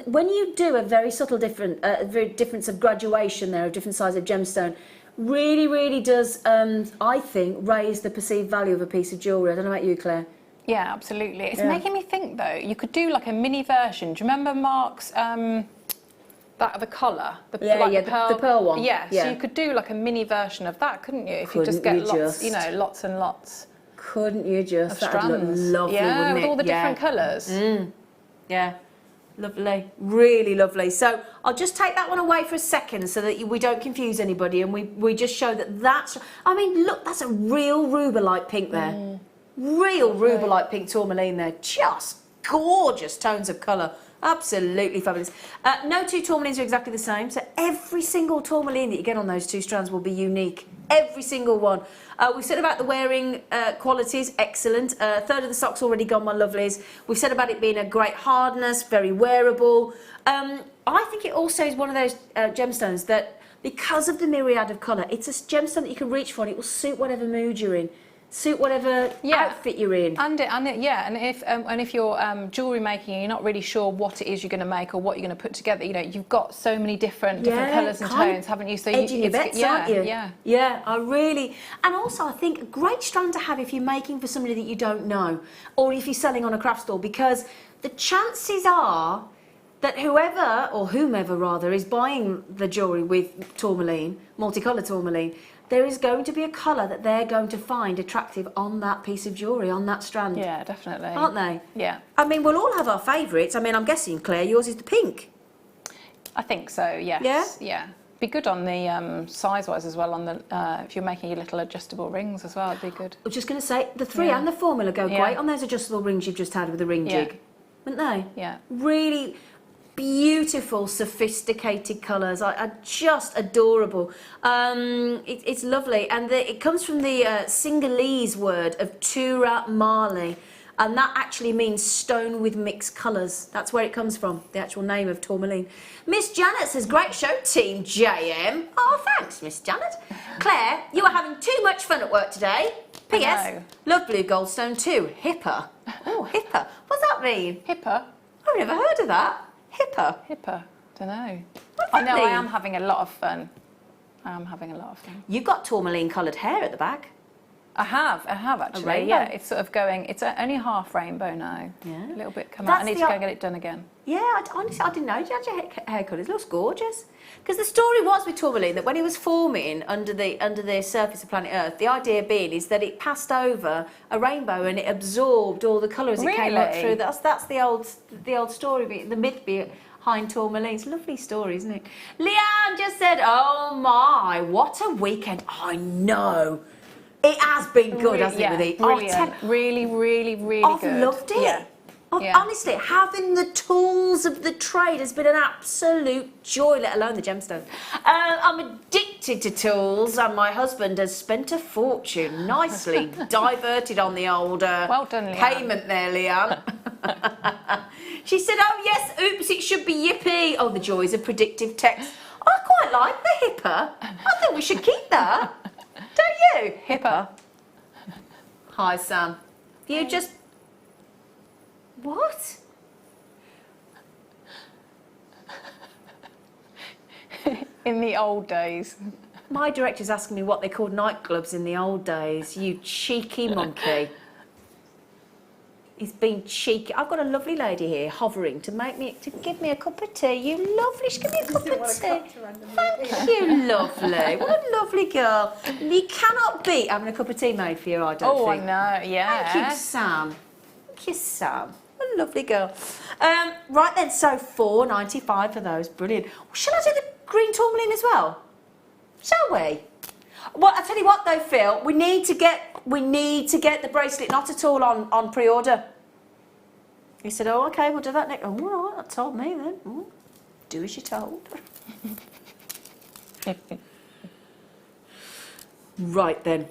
[SPEAKER 3] when you do a very subtle difference of graduation there, of different size of gemstone, really does, I think, raise the perceived value of a piece of jewellery. I don't know about you, Claire.
[SPEAKER 4] Yeah, absolutely. It's making me think, though, you could do like a mini version. Do you remember Mark's, the collar? The
[SPEAKER 3] pearl one.
[SPEAKER 4] Yeah, so you could do like a mini version of that, couldn't you? If you just get lots, lots and lots.
[SPEAKER 3] Couldn't you just?
[SPEAKER 4] Of
[SPEAKER 3] That'd look lovely, wouldn't it?
[SPEAKER 4] With all the different colours.
[SPEAKER 3] Yeah. Lovely, really lovely. So I'll just take that one away for a second so that we don't confuse anybody, and we just show that's, I mean, look, that's a real ruber-like pink there. Real ruber-like pink tourmaline there. Just gorgeous tones of colour. Absolutely fabulous. No 2 tourmalines are exactly the same, so every single tourmaline that you get on those 2 strands will be unique. Every single one. We've said about the wearing qualities, excellent. A third of the stock's already gone, my lovelies. We've said about it being a great hardness, very wearable. I think it also is one of those gemstones that, because of the myriad of colour, it's a gemstone that you can reach for and it will suit whatever mood you're in. Suit whatever outfit you're in.
[SPEAKER 4] And if you're jewellery making and you're not really sure what it is you're going to make or what you're going to put together, you've got so many different colours and tones, haven't you? So
[SPEAKER 3] edging your bets, aren't you?
[SPEAKER 4] Yeah,
[SPEAKER 3] I really. And also, I think a great strand to have if you're making for somebody that you don't know, or if you're selling on a craft store, because the chances are that whomever rather is buying the jewellery with tourmaline, multicoloured tourmaline, there is going to be a colour that they're going to find attractive on that piece of jewellery, on that strand.
[SPEAKER 4] Yeah, definitely.
[SPEAKER 3] Aren't they?
[SPEAKER 4] Yeah.
[SPEAKER 3] I mean, we'll all have our favourites. I mean, I'm guessing, Claire, yours is the pink.
[SPEAKER 4] I think so, yes. Yeah? Be good on the size-wise as well, on the if you're making your little adjustable rings as well, it'd be good. I
[SPEAKER 3] was just going to say, the 3 and the 4mm go great on those adjustable rings you've just had with the ring jig. Wouldn't they?
[SPEAKER 4] Yeah.
[SPEAKER 3] Really beautiful, sophisticated colours. Are just adorable. It's lovely, and it comes from the Sinhalese word of Tura Mali, and that actually means stone with mixed colours. That's where it comes from, the actual name of tourmaline. Miss Janet says, great show, Team JM. Oh, thanks, Miss Janet. Claire, you are having too much fun at work today. P.S. Love blue goldstone too. Hipper. Oh, hipper. What's that mean?
[SPEAKER 4] Hipper?
[SPEAKER 3] I've never heard of that. Hipper?
[SPEAKER 4] Hipper. Don't know.
[SPEAKER 3] What's
[SPEAKER 4] I
[SPEAKER 3] that
[SPEAKER 4] know,
[SPEAKER 3] mean?
[SPEAKER 4] I am having a lot of fun.
[SPEAKER 3] You've got tourmaline coloured hair at the back.
[SPEAKER 4] I have actually. Yeah, it's sort of going. It's only half rainbow now.
[SPEAKER 3] Yeah,
[SPEAKER 4] a little bit come out. I need to go get it done again.
[SPEAKER 3] Yeah, honestly, I didn't know you had your hair colours. It looks gorgeous. Because the story was with tourmaline that when it was forming under the surface of planet Earth, the idea being is that it passed over a rainbow and it absorbed all the colour as it came up through. That's the old story, the myth behind tourmaline. It's a lovely story, isn't it? Leanne just said, "Oh my, what a weekend!" I know. It has been good, hasn't it, with it?
[SPEAKER 4] Brilliant. Really good.
[SPEAKER 3] I've loved it.
[SPEAKER 4] Yeah. Yeah.
[SPEAKER 3] Honestly, having the tools of the trade has been an absolute joy, let alone the gemstones. I'm addicted to tools, and my husband has spent a fortune, nicely diverted on the old
[SPEAKER 4] Well done, Leanne.
[SPEAKER 3] payment there, Leanne. She said, oh yes, oops, it should be yippee. Oh, the joys of predictive text. I quite like the hipper. I think we should keep that. Don't you?
[SPEAKER 4] Hipper.
[SPEAKER 3] Hi, Sam. You just... What?
[SPEAKER 4] In the old days.
[SPEAKER 3] My director's asking me what they called nightclubs in the old days. You cheeky monkey. He's been cheeky. I've got a lovely lady here hovering to give me a cup of tea. You lovely. She give me a cup of tea. Thank you, lovely. What a lovely girl. You cannot beat having a cup of tea made for you, I don't
[SPEAKER 4] Oh, I
[SPEAKER 3] think.
[SPEAKER 4] know, yeah.
[SPEAKER 3] Thank you, Sam. Thank you, Sam. What a lovely girl. Right then, so $4.95 for those. Brilliant. Shall I do the green tourmaline as well? Shall we? Well, I tell you what though, Phil, we need to get the bracelet not at all on pre-order. He said, oh, okay, we'll do that next. Oh, all right, that told me then. Do as you're told. Right then.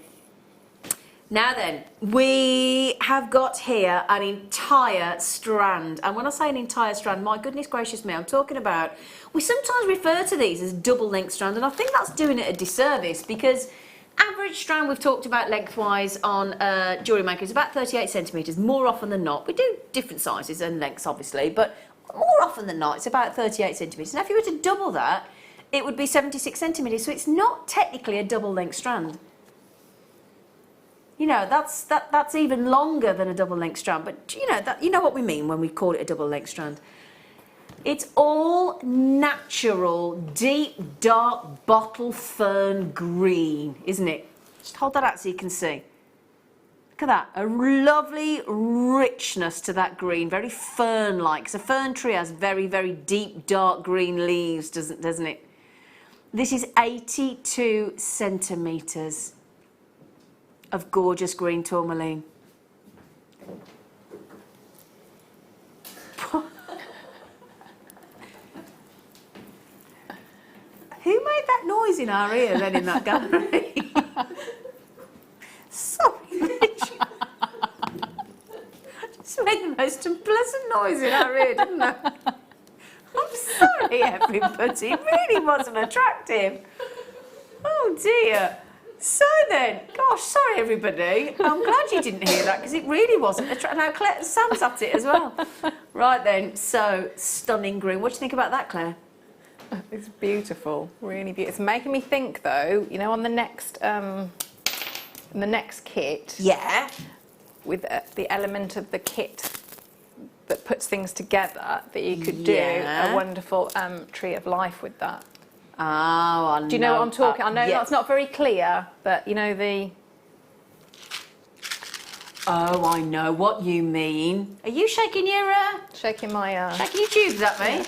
[SPEAKER 3] Now then, we have got here an entire strand. And when I say an entire strand, my goodness gracious me, I'm talking about, we sometimes refer to these as double length strands, and I think that's doing it a disservice because average strand we've talked about lengthwise on Jewellery Maker is about 38 centimetres, more often than not. We do different sizes and lengths obviously, but more often than not it's about 38 centimetres. Now if you were to double that, it would be 76 centimetres, so it's not technically a double length strand. You know, that's even longer than a double length strand, but you know what we mean when we call it a double length strand. It's all natural, deep, dark bottle fern green, isn't it? Just hold that out so you can see. Look at that, a lovely richness to that green, very fern-like. So a fern tree has very, very deep, dark green leaves, doesn't it? This is 82 centimetres of gorgeous green tourmaline. Who made that noise in our ear then in that gallery? Sorry, Rich. Just made the most unpleasant noise in our ear, didn't I? I'm sorry, everybody. It really wasn't attractive. Oh dear. So then, gosh, sorry everybody. I'm glad you didn't hear that because it really wasn't attractive. Now, Sam's at it as well. Right then, so stunning green. What do you think about that, Claire?
[SPEAKER 4] It's beautiful, really beautiful. It's making me think, though. You know, on the next kit,
[SPEAKER 3] Yeah.
[SPEAKER 4] with the element of the kit that puts things together, that you could do
[SPEAKER 3] Yeah.
[SPEAKER 4] a wonderful tree of life with that.
[SPEAKER 3] Oh, I know.
[SPEAKER 4] Do you know what I'm talking? I know
[SPEAKER 3] yeah.
[SPEAKER 4] that's not very clear, but you know the.
[SPEAKER 3] Oh, I know what you mean. Are you shaking your
[SPEAKER 4] Shaking my.
[SPEAKER 3] shaking your tubes at me?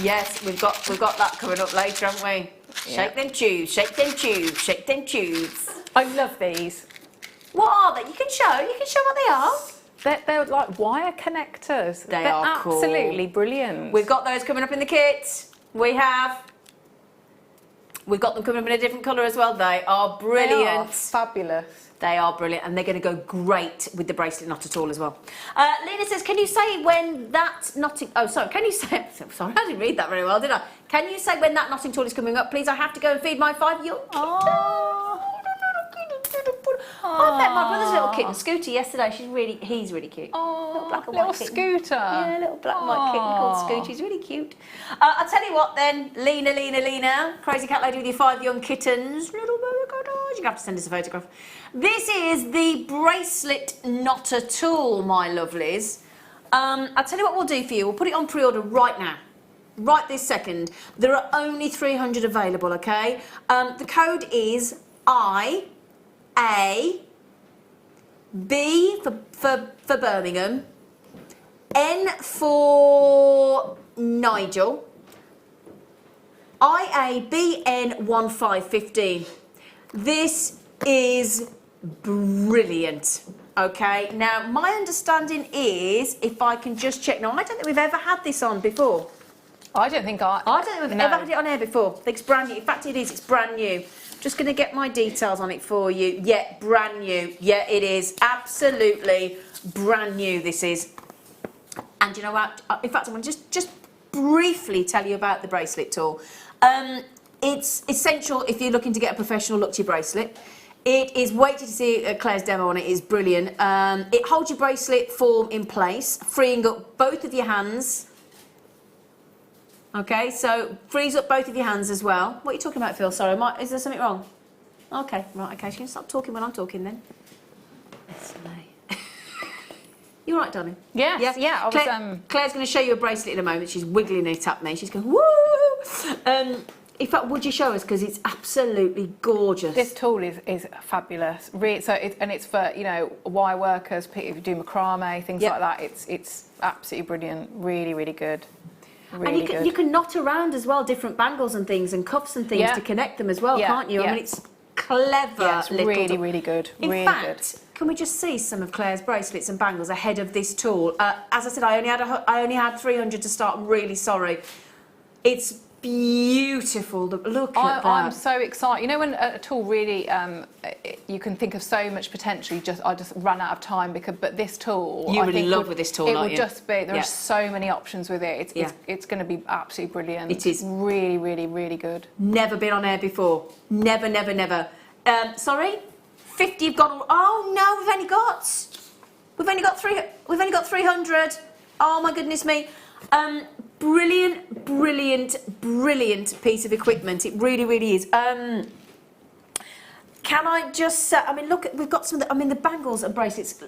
[SPEAKER 3] Yes, we've got that coming up later, haven't we?
[SPEAKER 4] Yeah.
[SPEAKER 3] Shake them tubes, shake them tubes, shake them tubes.
[SPEAKER 4] I love these.
[SPEAKER 3] What are they? You can show what they are.
[SPEAKER 4] They're like wire connectors.
[SPEAKER 3] They
[SPEAKER 4] They're
[SPEAKER 3] are cool.
[SPEAKER 4] absolutely brilliant.
[SPEAKER 3] We've got those coming up in the kit. We've got them coming up in a different colour as well. They are brilliant.
[SPEAKER 4] They are fabulous.
[SPEAKER 3] They are brilliant, and they're going to go great with the bracelet knot at all as well. Lena says, can you say when that knotting... Oh, sorry, can you say... Sorry, I didn't read that very well, did I? Can you say when that knotting tool is coming up, please? I have to go and feed my 5-year-old kitten. I met my brother's little kitten, Scooter, yesterday. He's really cute.
[SPEAKER 4] Oh,
[SPEAKER 3] little black and
[SPEAKER 4] little
[SPEAKER 3] white kitten.
[SPEAKER 4] Scooter.
[SPEAKER 3] Yeah, little black and white kitten called Scooter. He's really cute. I'll tell you what then, Lena, crazy cat lady with your 5 young kittens. Little baby kittens. You're going to have to send us a photograph. This is the bracelet knotter tool, my lovelies. I'll tell you what we'll do for you. We'll put it on pre-order right now. Right this second. There are only 300 available, okay? The code is IA, B for Birmingham, N for Nigel, IABN1515. This is brilliant. Okay, now my understanding is, if I can just check, now I don't think we've ever had this on before.
[SPEAKER 4] I don't think
[SPEAKER 3] I don't think we've ever had it on air before. I think it's brand new. In fact, it is. It's brand new. Just going to get my details on it for you. Yeah, brand new. Yeah, it is. Absolutely brand new, this is. And you know what? In fact, I want to just briefly tell you about the bracelet tool. It's essential if you're looking to get a professional look to your bracelet. It is, wait till you see Claire's demo on it, is brilliant. It holds your bracelet form in place, freeing up both of your hands. Okay, so frees up both of your hands as well. What are you talking about, Phil? Sorry, is there something wrong? Okay, right, okay, so you can stop talking when I'm talking then. You all right, darling?
[SPEAKER 4] Yes, yeah.
[SPEAKER 3] Claire's going to show you a bracelet in a moment. She's wiggling it at me. She's going, woo! In fact, would you show us? Because it's absolutely gorgeous.
[SPEAKER 4] This tool is fabulous. It's for, you know, wire workers, if you do macrame, things like that. It's absolutely brilliant. Really, really good. Really
[SPEAKER 3] and you can knot around as well different bangles and things and cuffs and things to connect them as well, can't you? I mean, it's clever.
[SPEAKER 4] Yeah, it's really good.
[SPEAKER 3] In fact, can we just see some of Claire's bracelets and bangles ahead of this tool? As I said, I only had 300 to start. I'm really sorry. It's beautiful. Look at that.
[SPEAKER 4] I'm so excited. You know, when a tool really, you can think of so much potential. I just ran out of time but this tool,
[SPEAKER 3] you really love with this tool,
[SPEAKER 4] it would just be. There are so many options with it. It's going to be absolutely brilliant.
[SPEAKER 3] It is
[SPEAKER 4] really, really, really good.
[SPEAKER 3] Never been on air before. Never. Sorry, 50 have gone. Oh no, we've only got 300. Oh my goodness me. Brilliant piece of equipment. It really, really is. Can I just say, I mean, look, we've got some of the, I mean, the bangles and bracelets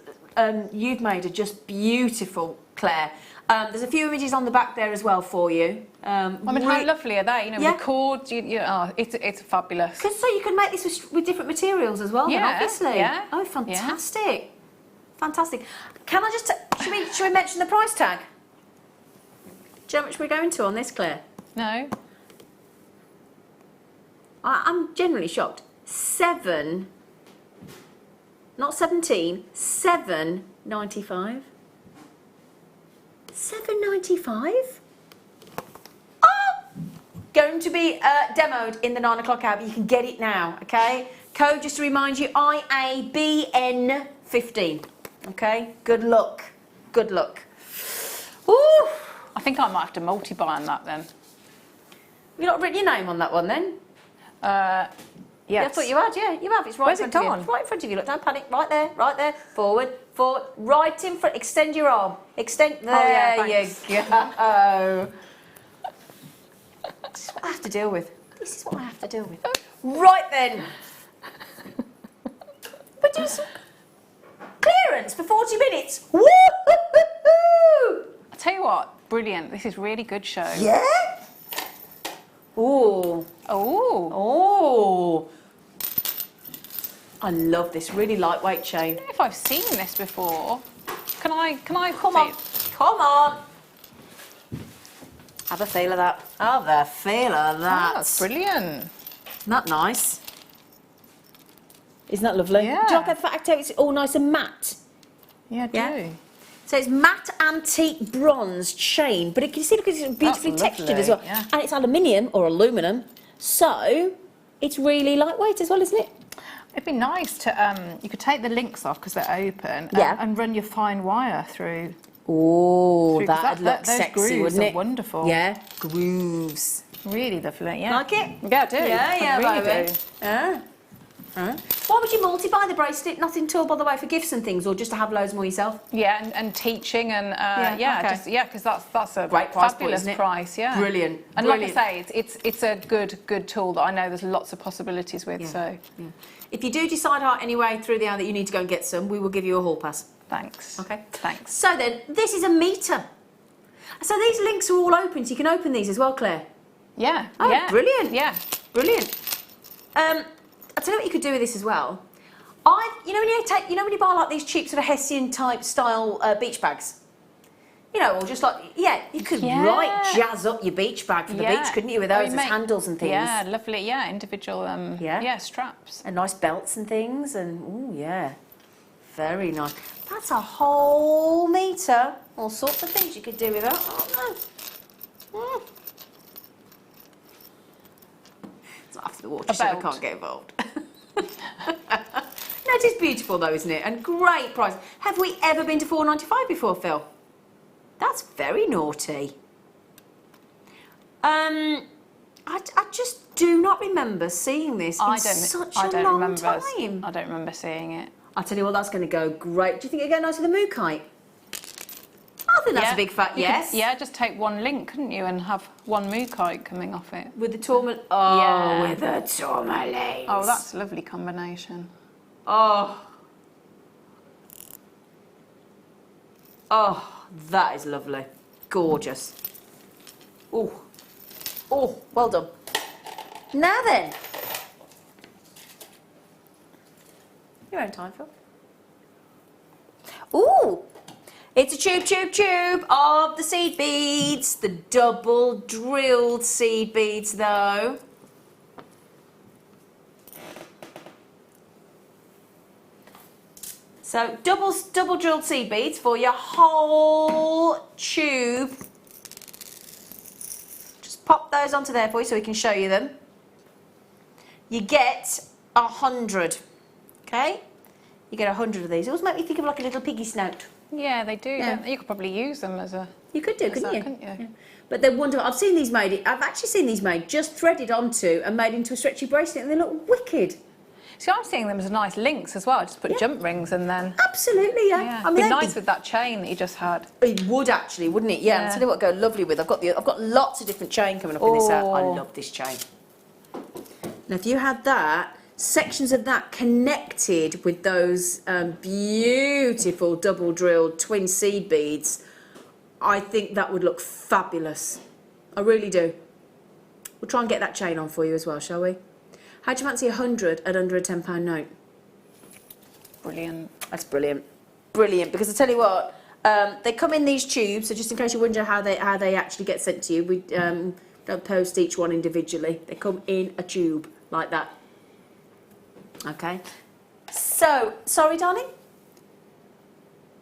[SPEAKER 3] you've made are just beautiful, Claire. There's a few images on the back there as well for you.
[SPEAKER 4] I mean, how lovely are they? You know, the cords, it's fabulous.
[SPEAKER 3] So you can make this with different materials as well, then, obviously.
[SPEAKER 4] Yeah.
[SPEAKER 3] Oh, fantastic. Yeah. Fantastic. Can I just, should we mention the price tag? Do you know how much we're going to on this, Claire?
[SPEAKER 4] No.
[SPEAKER 3] I'm generally shocked. 7, not 17, 7.95. 7.95? Oh! Going to be demoed in the 9 o'clock hour, but you can get it now, okay? Code, just to remind you, IABN15. Okay? Good luck. Good luck. Ooh!
[SPEAKER 4] I think I might have to multi-buy on that then.
[SPEAKER 3] Have you not written your name on that one then?
[SPEAKER 4] Yes.
[SPEAKER 3] Yeah, I thought you had, yeah. You have, it's right
[SPEAKER 4] Where's
[SPEAKER 3] in
[SPEAKER 4] it
[SPEAKER 3] front of
[SPEAKER 4] gone?
[SPEAKER 3] you. Right in front of you, look, don't panic. Right there, forward, right in front. Extend your arm. Extend, there you go. This is what I have to deal with. Right then. We're doing some clearance for 40 minutes. Woo-hoo-hoo-hoo!
[SPEAKER 4] I'll tell you what, brilliant. This is really good show.
[SPEAKER 3] Yeah? Ooh. I love this really lightweight chain.
[SPEAKER 4] I don't know if I've seen this before. Can I
[SPEAKER 3] Come on. Have a feel of that.
[SPEAKER 4] Oh, that's brilliant.
[SPEAKER 3] Isn't that nice? Isn't that lovely?
[SPEAKER 4] Yeah.
[SPEAKER 3] Do you like the fact that it's all nice and matte?
[SPEAKER 4] Yeah, I do.
[SPEAKER 3] Yeah. So it's matte antique bronze chain, but it can see, look, it's beautifully textured as well.
[SPEAKER 4] Yeah.
[SPEAKER 3] And it's aluminium or aluminum, so it's really lightweight as well, isn't it?
[SPEAKER 4] It'd be nice to, you could take the links off because they're open and run your fine wire through.
[SPEAKER 3] Oh, that'd look
[SPEAKER 4] those
[SPEAKER 3] sexy,
[SPEAKER 4] grooves
[SPEAKER 3] wouldn't
[SPEAKER 4] are
[SPEAKER 3] it?
[SPEAKER 4] Wonderful.
[SPEAKER 3] Yeah, grooves.
[SPEAKER 4] Really lovely, yeah.
[SPEAKER 3] Like it?
[SPEAKER 4] Yeah, I do.
[SPEAKER 3] Yeah,
[SPEAKER 4] I really
[SPEAKER 3] baby.
[SPEAKER 4] do.
[SPEAKER 3] Why would you multi-buy the bracelet? Nothing at all, by the way, for gifts and things, or just to have loads more yourself?
[SPEAKER 4] Yeah, and teaching and because that's a
[SPEAKER 3] Great price point,
[SPEAKER 4] fabulous
[SPEAKER 3] isn't it?
[SPEAKER 4] price, yeah.
[SPEAKER 3] Brilliant.
[SPEAKER 4] And like I say, it's a good tool that I know there's lots of possibilities with.
[SPEAKER 3] Yeah.
[SPEAKER 4] So
[SPEAKER 3] yeah. If you do decide anyway through the hour that you need to go and get some, we will give you a hall pass.
[SPEAKER 4] thanks.
[SPEAKER 3] Okay.
[SPEAKER 4] Thanks.
[SPEAKER 3] So then, this is a meter. So these links are all open, so you can open these as well, Claire.
[SPEAKER 4] Yeah.
[SPEAKER 3] Oh,
[SPEAKER 4] yeah.
[SPEAKER 3] brilliant.
[SPEAKER 4] Yeah.
[SPEAKER 3] Brilliant. I'll tell you what you could do with this as well. You know when you buy like these cheap sort of Hessian type style beach bags? You know, or just like, you could right jazz up your beach bag for the beach, couldn't you, with those as handles and things?
[SPEAKER 4] Yeah, lovely, individual, straps.
[SPEAKER 3] And nice belts and things, and, ooh, yeah. Very nice. That's a whole metre. All sorts of things you could do with that. Oh, no. It's not after the water, so I can't get involved. No, it is beautiful though, isn't it? And great price. Have we ever been to £4.95 before, Phil? That's very naughty. I just do not remember seeing this in such a long time.
[SPEAKER 4] I don't remember seeing it.
[SPEAKER 3] I'll tell you what, that's going to go great. Do you think it'll go nice with a moo kite? I think that's a big fat yes.
[SPEAKER 4] Just take one link, couldn't you, and have one moo kite coming off it.
[SPEAKER 3] With the tourmaline. Oh, with the tourmaline.
[SPEAKER 4] Oh, that's a lovely combination.
[SPEAKER 3] Oh, that is lovely. Gorgeous. Oh, well done. Now then. Your own time, Phil. Ooh, it's a tube of the seed beads. The double drilled seed beads, though. So double drilled seed beads for your whole tube. Just pop those onto there for you so we can show you them. You get 100. Okay? You get 100 of these. It always make me think of like a little piggy snout.
[SPEAKER 4] Yeah, they do.
[SPEAKER 3] Yeah.
[SPEAKER 4] You could probably use them as a...
[SPEAKER 3] You could do, couldn't you?
[SPEAKER 4] Couldn't you?
[SPEAKER 3] Yeah. But they're wonderful. I've seen these made. I've actually seen these made just threaded onto and made into a stretchy bracelet, and they look wicked.
[SPEAKER 4] See, I'm seeing them as nice links as well. Just put jump rings and then...
[SPEAKER 3] Absolutely, yeah.
[SPEAKER 4] I mean, it'd be nice with that chain that you just had.
[SPEAKER 3] It would actually, wouldn't it? Yeah. I'll tell you what, go lovely with. I've got lots of different chain coming up in this set. I love this chain. Now, if you had that, sections of that connected with those beautiful double drilled twin seed beads, I think that would look fabulous. I really do. We'll try and get that chain on for you as well, shall we? How do you fancy 100 at under a £10 note?
[SPEAKER 4] Brilliant.
[SPEAKER 3] That's brilliant. Brilliant, because I tell you what, they come in these tubes, so just in case you wonder how they actually get sent to you, we don't post each one individually. They come in a tube like that. Okay. So, sorry, darling?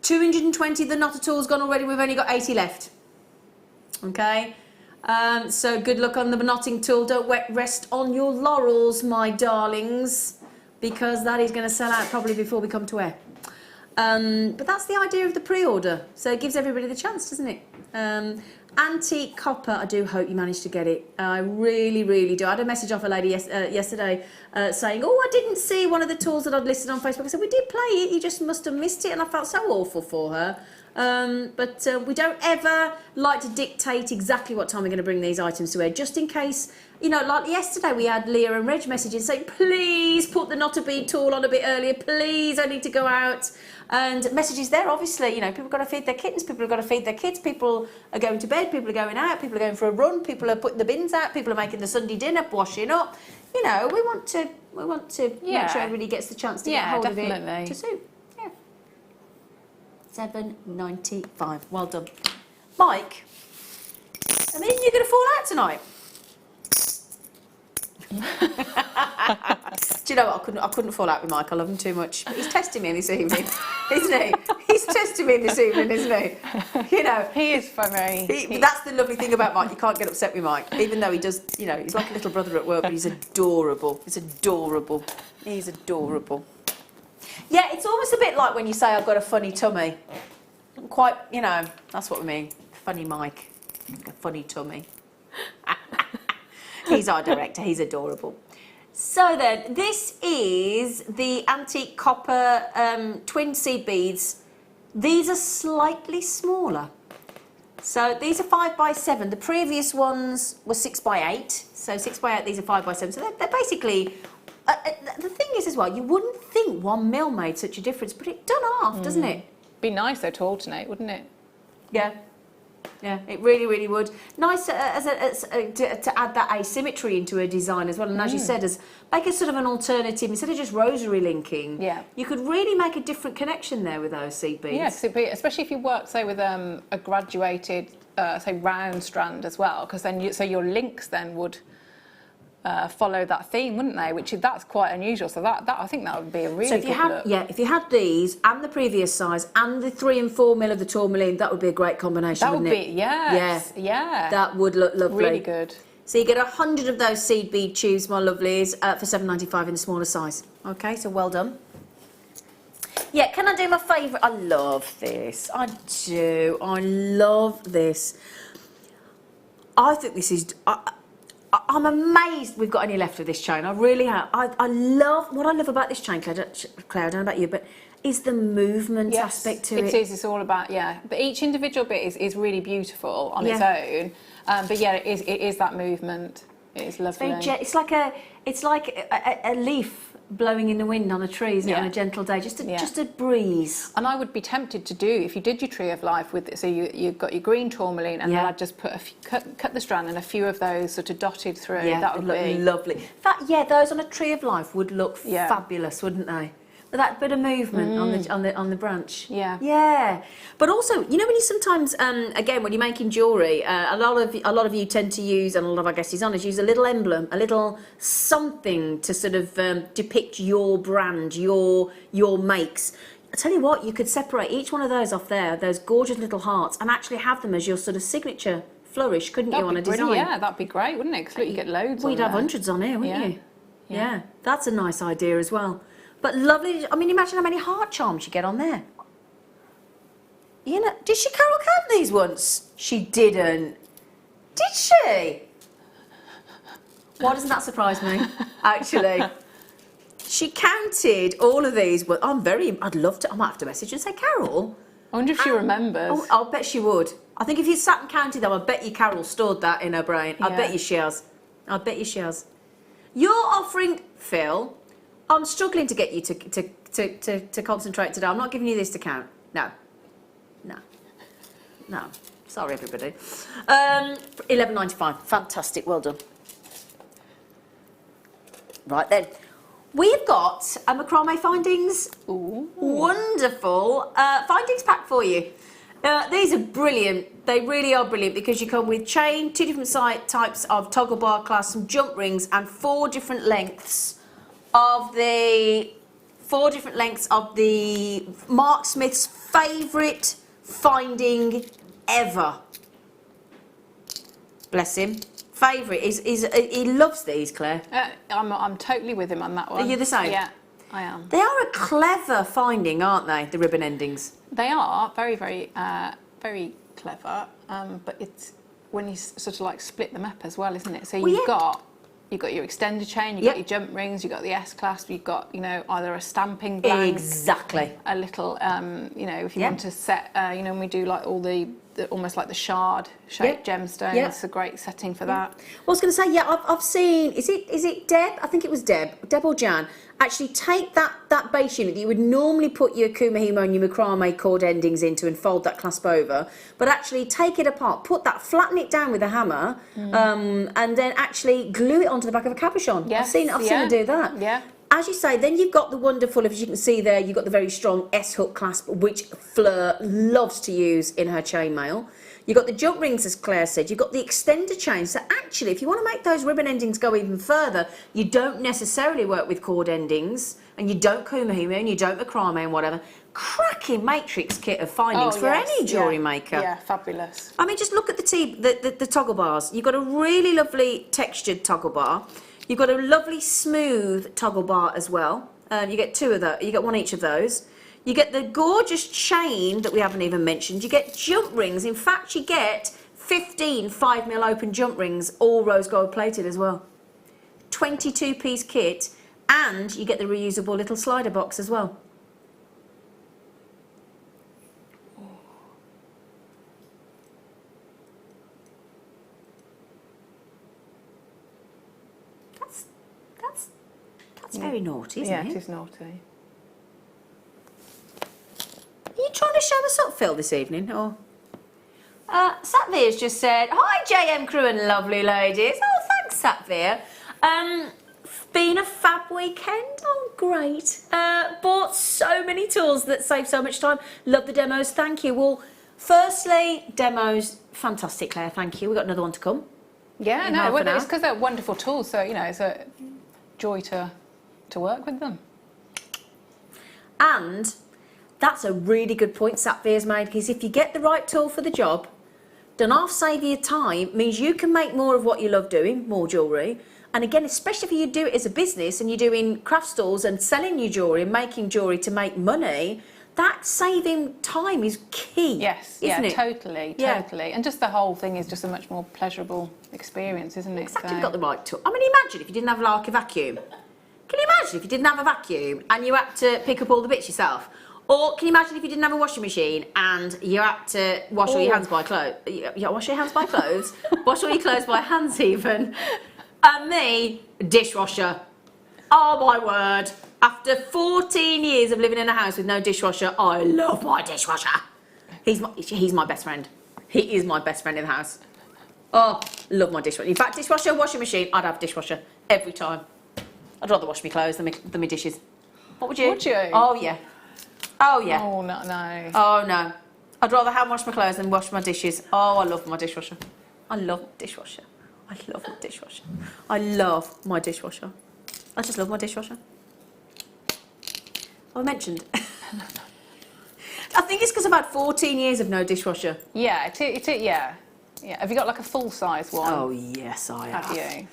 [SPEAKER 3] 220 the not at all's gone already. We've only got 80 left. Okay. So good luck on the knotting tool. Don't rest on your laurels, my darlings, because that is going to sell out probably before we come to air. But that's the idea of the pre-order. So it gives everybody the chance, doesn't it? Antique copper, I do hope you managed to get it. I really, really do. I had a message off a lady yesterday saying, oh, I didn't see one of the tools that I'd listed on Facebook. I said, we did play it, you just must have missed it. And I felt so awful for her. But we don't ever like to dictate exactly what time we're going to bring these items to air, just in case, you know, like yesterday we had Leah and Reg messaging saying, please put the not a bead tool on a bit earlier, please, I need to go out. And messages there, obviously, you know, people have got to feed their kittens, people have got to feed their kids, people are going to bed, people are going out, people are going for a run, people are putting the bins out, people are making the Sunday dinner, washing up. You know, we want to make sure everybody gets the chance to get hold of it to suit. Yeah. £7.95. Well done. Mike, I mean, you're going to fall out tonight. Do you know what? I couldn't fall out with Mike. I love him too much. But he's testing me this evening, isn't he? He's testing me this evening, isn't he? You know,
[SPEAKER 4] he is funny.
[SPEAKER 3] That's the lovely thing about Mike. You can't get upset with Mike, even though he does. You know, he's like a little brother at work, but he's adorable. He's adorable. He's adorable. Yeah, it's almost a bit like when you say I've got a funny tummy. Quite, you know, that's what we mean. Funny Mike, a funny tummy. He's our director. He's adorable. So then, this is the antique copper twin seed beads. These are slightly smaller. So these are 5x7. The previous ones were 6x8. So 6x8, these are 5x7. So they're basically... the thing is as well, you wouldn't think 1 mil made such a difference, but it done half, doesn't it?
[SPEAKER 4] Be nice though to alternate, wouldn't it?
[SPEAKER 3] Yeah. Yeah, it really, really would. Nice to add that asymmetry into a design as well. And as you said, make it sort of an alternative, instead of just rosary linking, you could really make a different connection there with those seed beads.
[SPEAKER 4] Yeah, especially if you work, say, with a graduated, say, round strand as well, because then so your links then would follow that theme, wouldn't they? That's quite unusual. So that I think that would be a really
[SPEAKER 3] So if you
[SPEAKER 4] good
[SPEAKER 3] had,
[SPEAKER 4] look.
[SPEAKER 3] yeah, if you had these and the previous size and the 3 and 4 mil of the tourmaline, that would be a great combination,
[SPEAKER 4] That would
[SPEAKER 3] wouldn't
[SPEAKER 4] be,
[SPEAKER 3] it?
[SPEAKER 4] yes, yeah.
[SPEAKER 3] That would look lovely.
[SPEAKER 4] Really good.
[SPEAKER 3] So you get 100 of those seed bead tubes, my lovelies, for £7.95 in the smaller size. Okay, so well done. Yeah, can I do my favourite? I love this. I do. I love this. I think this is... I'm amazed we've got any left of this chain. I really am. I love... What I love about this chain, Claire, I don't know about you, but is the movement aspect to it.
[SPEAKER 4] It is. It's all about, But each individual bit is really beautiful on its own. But yeah, it is that movement. It is lovely.
[SPEAKER 3] It's like a leaf blowing in the wind on a tree, isn't it, on a gentle day? Just a breeze.
[SPEAKER 4] And I would be tempted to do, if you did your tree of life with it, so you've got your green tourmaline, and then I'd just put cut the strand and a few of those sort of dotted through.
[SPEAKER 3] Yeah,
[SPEAKER 4] that would
[SPEAKER 3] look
[SPEAKER 4] be
[SPEAKER 3] lovely. Those on a tree of life would look fabulous, wouldn't they? With that bit of movement on the branch.
[SPEAKER 4] Yeah.
[SPEAKER 3] Yeah. But also, you know, when you sometimes again when you're making jewellery, a lot of you tend to use, and a lot of our guest designers use a little emblem, a little something to sort of depict your brand, your makes. I tell you what, you could separate each one of those off there, those gorgeous little hearts, and actually have them as your sort of signature flourish, couldn't you, on a design?
[SPEAKER 4] Yeah, that'd be great, wouldn't it? Because look, you get loads.
[SPEAKER 3] Well, you'd have hundreds on here, wouldn't you? Yeah, that's a nice idea as well. But lovely, I mean, imagine how many heart charms you get on there. You know, did Carol count these once? She didn't. Did she? Why doesn't that surprise me, actually? She counted all of these. Well, I'd love to, I might have to message her and say, Carol.
[SPEAKER 4] I wonder if she remembers.
[SPEAKER 3] Oh, I'll bet she would. I think if you sat and counted them, I bet you Carol stored that in her brain. I bet you she has. I bet you she has. You're offering, Phil... I'm struggling to get you to concentrate today. I'm not giving you this to count. No. Sorry, everybody. £11.95. Fantastic. Well done. Right then. We've got a macrame findings.
[SPEAKER 4] Ooh.
[SPEAKER 3] Wonderful findings pack for you. These are brilliant. They really are brilliant because you come with chain, 2 different types of toggle bar clasp, some jump rings, and 4 different lengths of the Mark Smith's favourite finding ever. Bless him. Favourite. He loves these, Claire.
[SPEAKER 4] I'm totally with him on that one.
[SPEAKER 3] Are you the same?
[SPEAKER 4] Yeah, I am.
[SPEAKER 3] They are a clever finding, aren't they, the ribbon endings?
[SPEAKER 4] They are very, very, very clever, but it's when you sort of like split them up as well, isn't it? So you've got your extender chain, you've got your jump rings, you've got the S-clasp, you've got, either a stamping blank.
[SPEAKER 3] Exactly.
[SPEAKER 4] A little, if you want to set, when we do like all the almost like the shard-shaped gemstones, it's a great setting for that.
[SPEAKER 3] Well, I was going to say, I've seen, is it Deb? I think it was Deb or Jan, actually take that base unit that you would normally put your kumihimo and your macrame cord endings into and fold that clasp over, but actually take it apart, flatten it down with a hammer, and then actually glue it onto the back of a cabochon.
[SPEAKER 4] Yes,
[SPEAKER 3] I've seen her do that.
[SPEAKER 4] Yeah.
[SPEAKER 3] As you say, then you've got the wonderful, as you can see there, you've got the very strong S-hook clasp, which Fleur loves to use in her chainmail. You've got the jump rings, as Claire said. You've got the extender chain. So actually, if you want to make those ribbon endings go even further, you don't necessarily work with cord endings, and you don't kumihimo, and you don't macrame and whatever. Cracking matrix kit of findings for any jewellery maker.
[SPEAKER 4] Yeah, fabulous.
[SPEAKER 3] I mean, just look at the toggle bars. You've got a really lovely textured toggle bar. You've got a lovely smooth toggle bar as well. You get 2 of those. You get 1 each of those. You get the gorgeous chain that we haven't even mentioned. You get jump rings. In fact, you get 15 5mm open jump rings, all rose gold plated as well. 22-piece kit, and you get the reusable little slider box as well. That's very naughty, isn't it?
[SPEAKER 4] Yeah, it is naughty.
[SPEAKER 3] Are you trying to show us up, Phil, this evening, or? Satvir's just said, "Hi, JM crew and lovely ladies." Oh, thanks, Satvir. Been a fab weekend. Oh, great. Bought so many tools that save so much time. Love the demos. Thank you. Well, firstly, demos, fantastic, Claire. Thank you. We've got another one to come.
[SPEAKER 4] Yeah,
[SPEAKER 3] in
[SPEAKER 4] no,
[SPEAKER 3] half
[SPEAKER 4] well,
[SPEAKER 3] an hour.
[SPEAKER 4] it's because they're wonderful tools. So you know, it's a joy to work with them.
[SPEAKER 3] And that's a really good point Sapphires made, because if you get the right tool for the job, don't half save your time, means you can make more of what you love doing, more jewellery. And again, especially if you do it as a business and you're doing craft stores and selling your jewellery and making jewellery to make money, that saving time is key.
[SPEAKER 4] Yes,
[SPEAKER 3] isn't
[SPEAKER 4] yeah,
[SPEAKER 3] it?
[SPEAKER 4] totally. And just the whole thing is just a much more pleasurable experience, isn't it?
[SPEAKER 3] Exactly,
[SPEAKER 4] So-
[SPEAKER 3] you've got the right tool. I mean, imagine if you didn't have like a vacuum. Can you imagine if you didn't have a vacuum and you had to pick up all the bits yourself? Or can you imagine if you didn't have a washing machine and you had to wash all your hands by clothes? Yeah, wash your hands by clothes, wash all your clothes by hands even. And me, dishwasher. Oh my word. After 14 years of living in a house with no dishwasher, I love my dishwasher. He's my best friend. He is my best friend in the house. Oh, love my dishwasher. In fact, dishwasher, washing machine, I'd have dishwasher every time. I'd rather wash my clothes than my dishes. What would you?
[SPEAKER 4] Would you?
[SPEAKER 3] Oh yeah. Oh yeah.
[SPEAKER 4] Oh no, no.
[SPEAKER 3] Oh no. I'd rather hand wash my clothes than wash my dishes. Oh, I love my dishwasher. I love dishwasher. I love my dishwasher. I love my dishwasher. I just love my dishwasher. I mentioned. I think it's because I've had 14 years of no dishwasher.
[SPEAKER 4] Yeah, yeah. Have you got like a full size one?
[SPEAKER 3] Oh yes, I have.
[SPEAKER 4] Have you?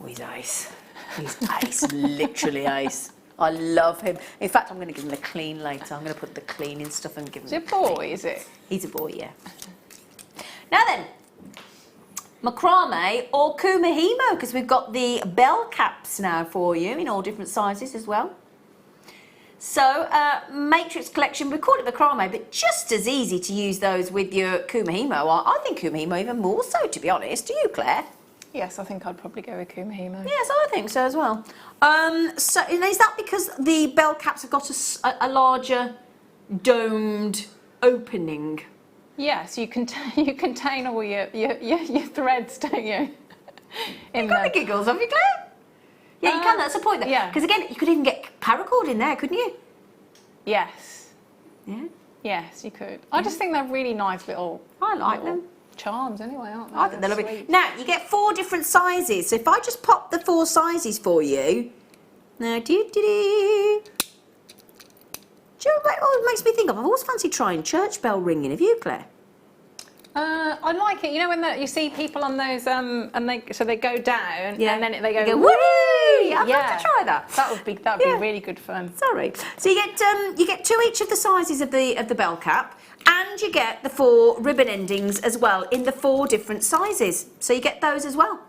[SPEAKER 3] Oh, he's ace. He's ace, literally ace. I love him. In fact, I'm going to give him the clean later. I'm going to put the cleaning stuff and give him.
[SPEAKER 4] Is it a boy? Is it?
[SPEAKER 3] He's a boy, yeah. Now then, macrame or kumihimo, because we've got the bell caps now for you in all different sizes as well. So, matrix collection, we call it macrame, but just as easy to use those with your kumihimo. I think kumihimo even more so, to be honest. Do you, Claire?
[SPEAKER 4] Yes, I think I'd probably go with kumihimo.
[SPEAKER 3] Yes, I think so as well. So, and is that because the bell caps have got a larger domed opening?
[SPEAKER 4] Yes, you contain all your threads, don't you?
[SPEAKER 3] You got the giggles, have you, Claire? Yeah, you can. That's the point. There.
[SPEAKER 4] Yeah.
[SPEAKER 3] Because again, you could even get paracord in there, couldn't you?
[SPEAKER 4] Yes.
[SPEAKER 3] Yeah.
[SPEAKER 4] Yes, you could. I just think they're really nice little.
[SPEAKER 3] I like
[SPEAKER 4] little
[SPEAKER 3] them.
[SPEAKER 4] Charms, anyway, aren't they?
[SPEAKER 3] I think they're lovely.
[SPEAKER 4] Sweet.
[SPEAKER 3] Now you get 4 different sizes. So if I just pop the 4 sizes for you, now do you know what it makes me think of? I've always fancied trying church bell ringing. Have you, Claire?
[SPEAKER 4] I like it. You know when you see people on those and they go down
[SPEAKER 3] Yeah.
[SPEAKER 4] and then they go
[SPEAKER 3] woo! I'd love to try that.
[SPEAKER 4] That would be
[SPEAKER 3] Yeah.
[SPEAKER 4] really good fun.
[SPEAKER 3] Sorry. So you get 2 each of the sizes of the bell cap, and you get the 4 ribbon endings as well in the 4 different sizes. So you get those as well.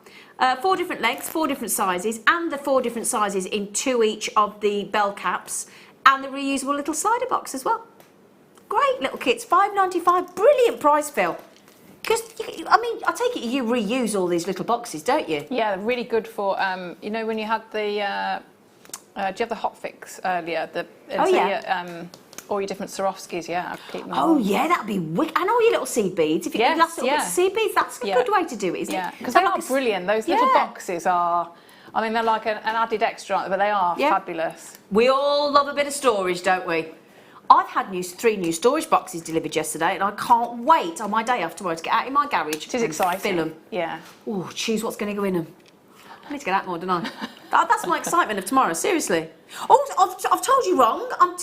[SPEAKER 3] 4 different lengths, 4 different sizes, and the 4 different sizes in 2 each of the bell caps, and the reusable little slider box as well. Great little kits, £5.95, brilliant price, Phil. Because, I mean, I take it you reuse all these little boxes, don't you?
[SPEAKER 4] Yeah, really good for, you know, when you had the, do you have the hot fix earlier? All your different Swarovskis, yeah, I'd keep them
[SPEAKER 3] Oh,
[SPEAKER 4] on.
[SPEAKER 3] yeah, that'd be wicked. And all your little seed beads. If you
[SPEAKER 4] Yes,
[SPEAKER 3] could last little bits of seed beads, that's a good way to do it, isn't
[SPEAKER 4] Yeah,
[SPEAKER 3] it?
[SPEAKER 4] because
[SPEAKER 3] So
[SPEAKER 4] they
[SPEAKER 3] like
[SPEAKER 4] are brilliant. Those little boxes are, I mean, they're like an added extra, aren't they? But they are fabulous.
[SPEAKER 3] We all love a bit of storage, don't we? I've had 3 new storage boxes delivered yesterday, and I can't wait on my day off tomorrow to get out in my garage
[SPEAKER 4] It is
[SPEAKER 3] and
[SPEAKER 4] exciting.
[SPEAKER 3] fill them.
[SPEAKER 4] Yeah.
[SPEAKER 3] Oh, choose what's going to go in them. I need to get out more, don't I? That's my excitement of tomorrow, seriously. Oh, I've told you wrong. I'm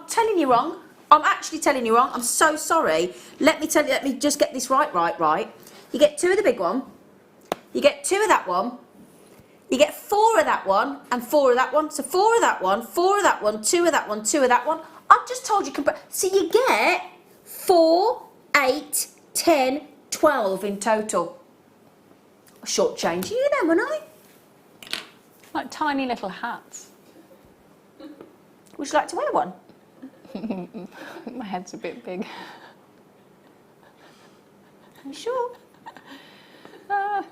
[SPEAKER 3] telling you wrong. I'm actually telling you wrong. I'm so sorry. Let me just get this right. You get 2 of the big one. You get 2 of that one. You get 4 of that one and 4 of that one. So 4 of that one, 4 of that one, 2 of that one, 2 of that one. I've just told you. So you get 4, 8, 10, 12 in total. Shortchanging you then, wouldn't I?
[SPEAKER 4] Like tiny little hats.
[SPEAKER 3] Would you like to wear one?
[SPEAKER 4] My head's a bit big.
[SPEAKER 3] Are you sure?
[SPEAKER 4] I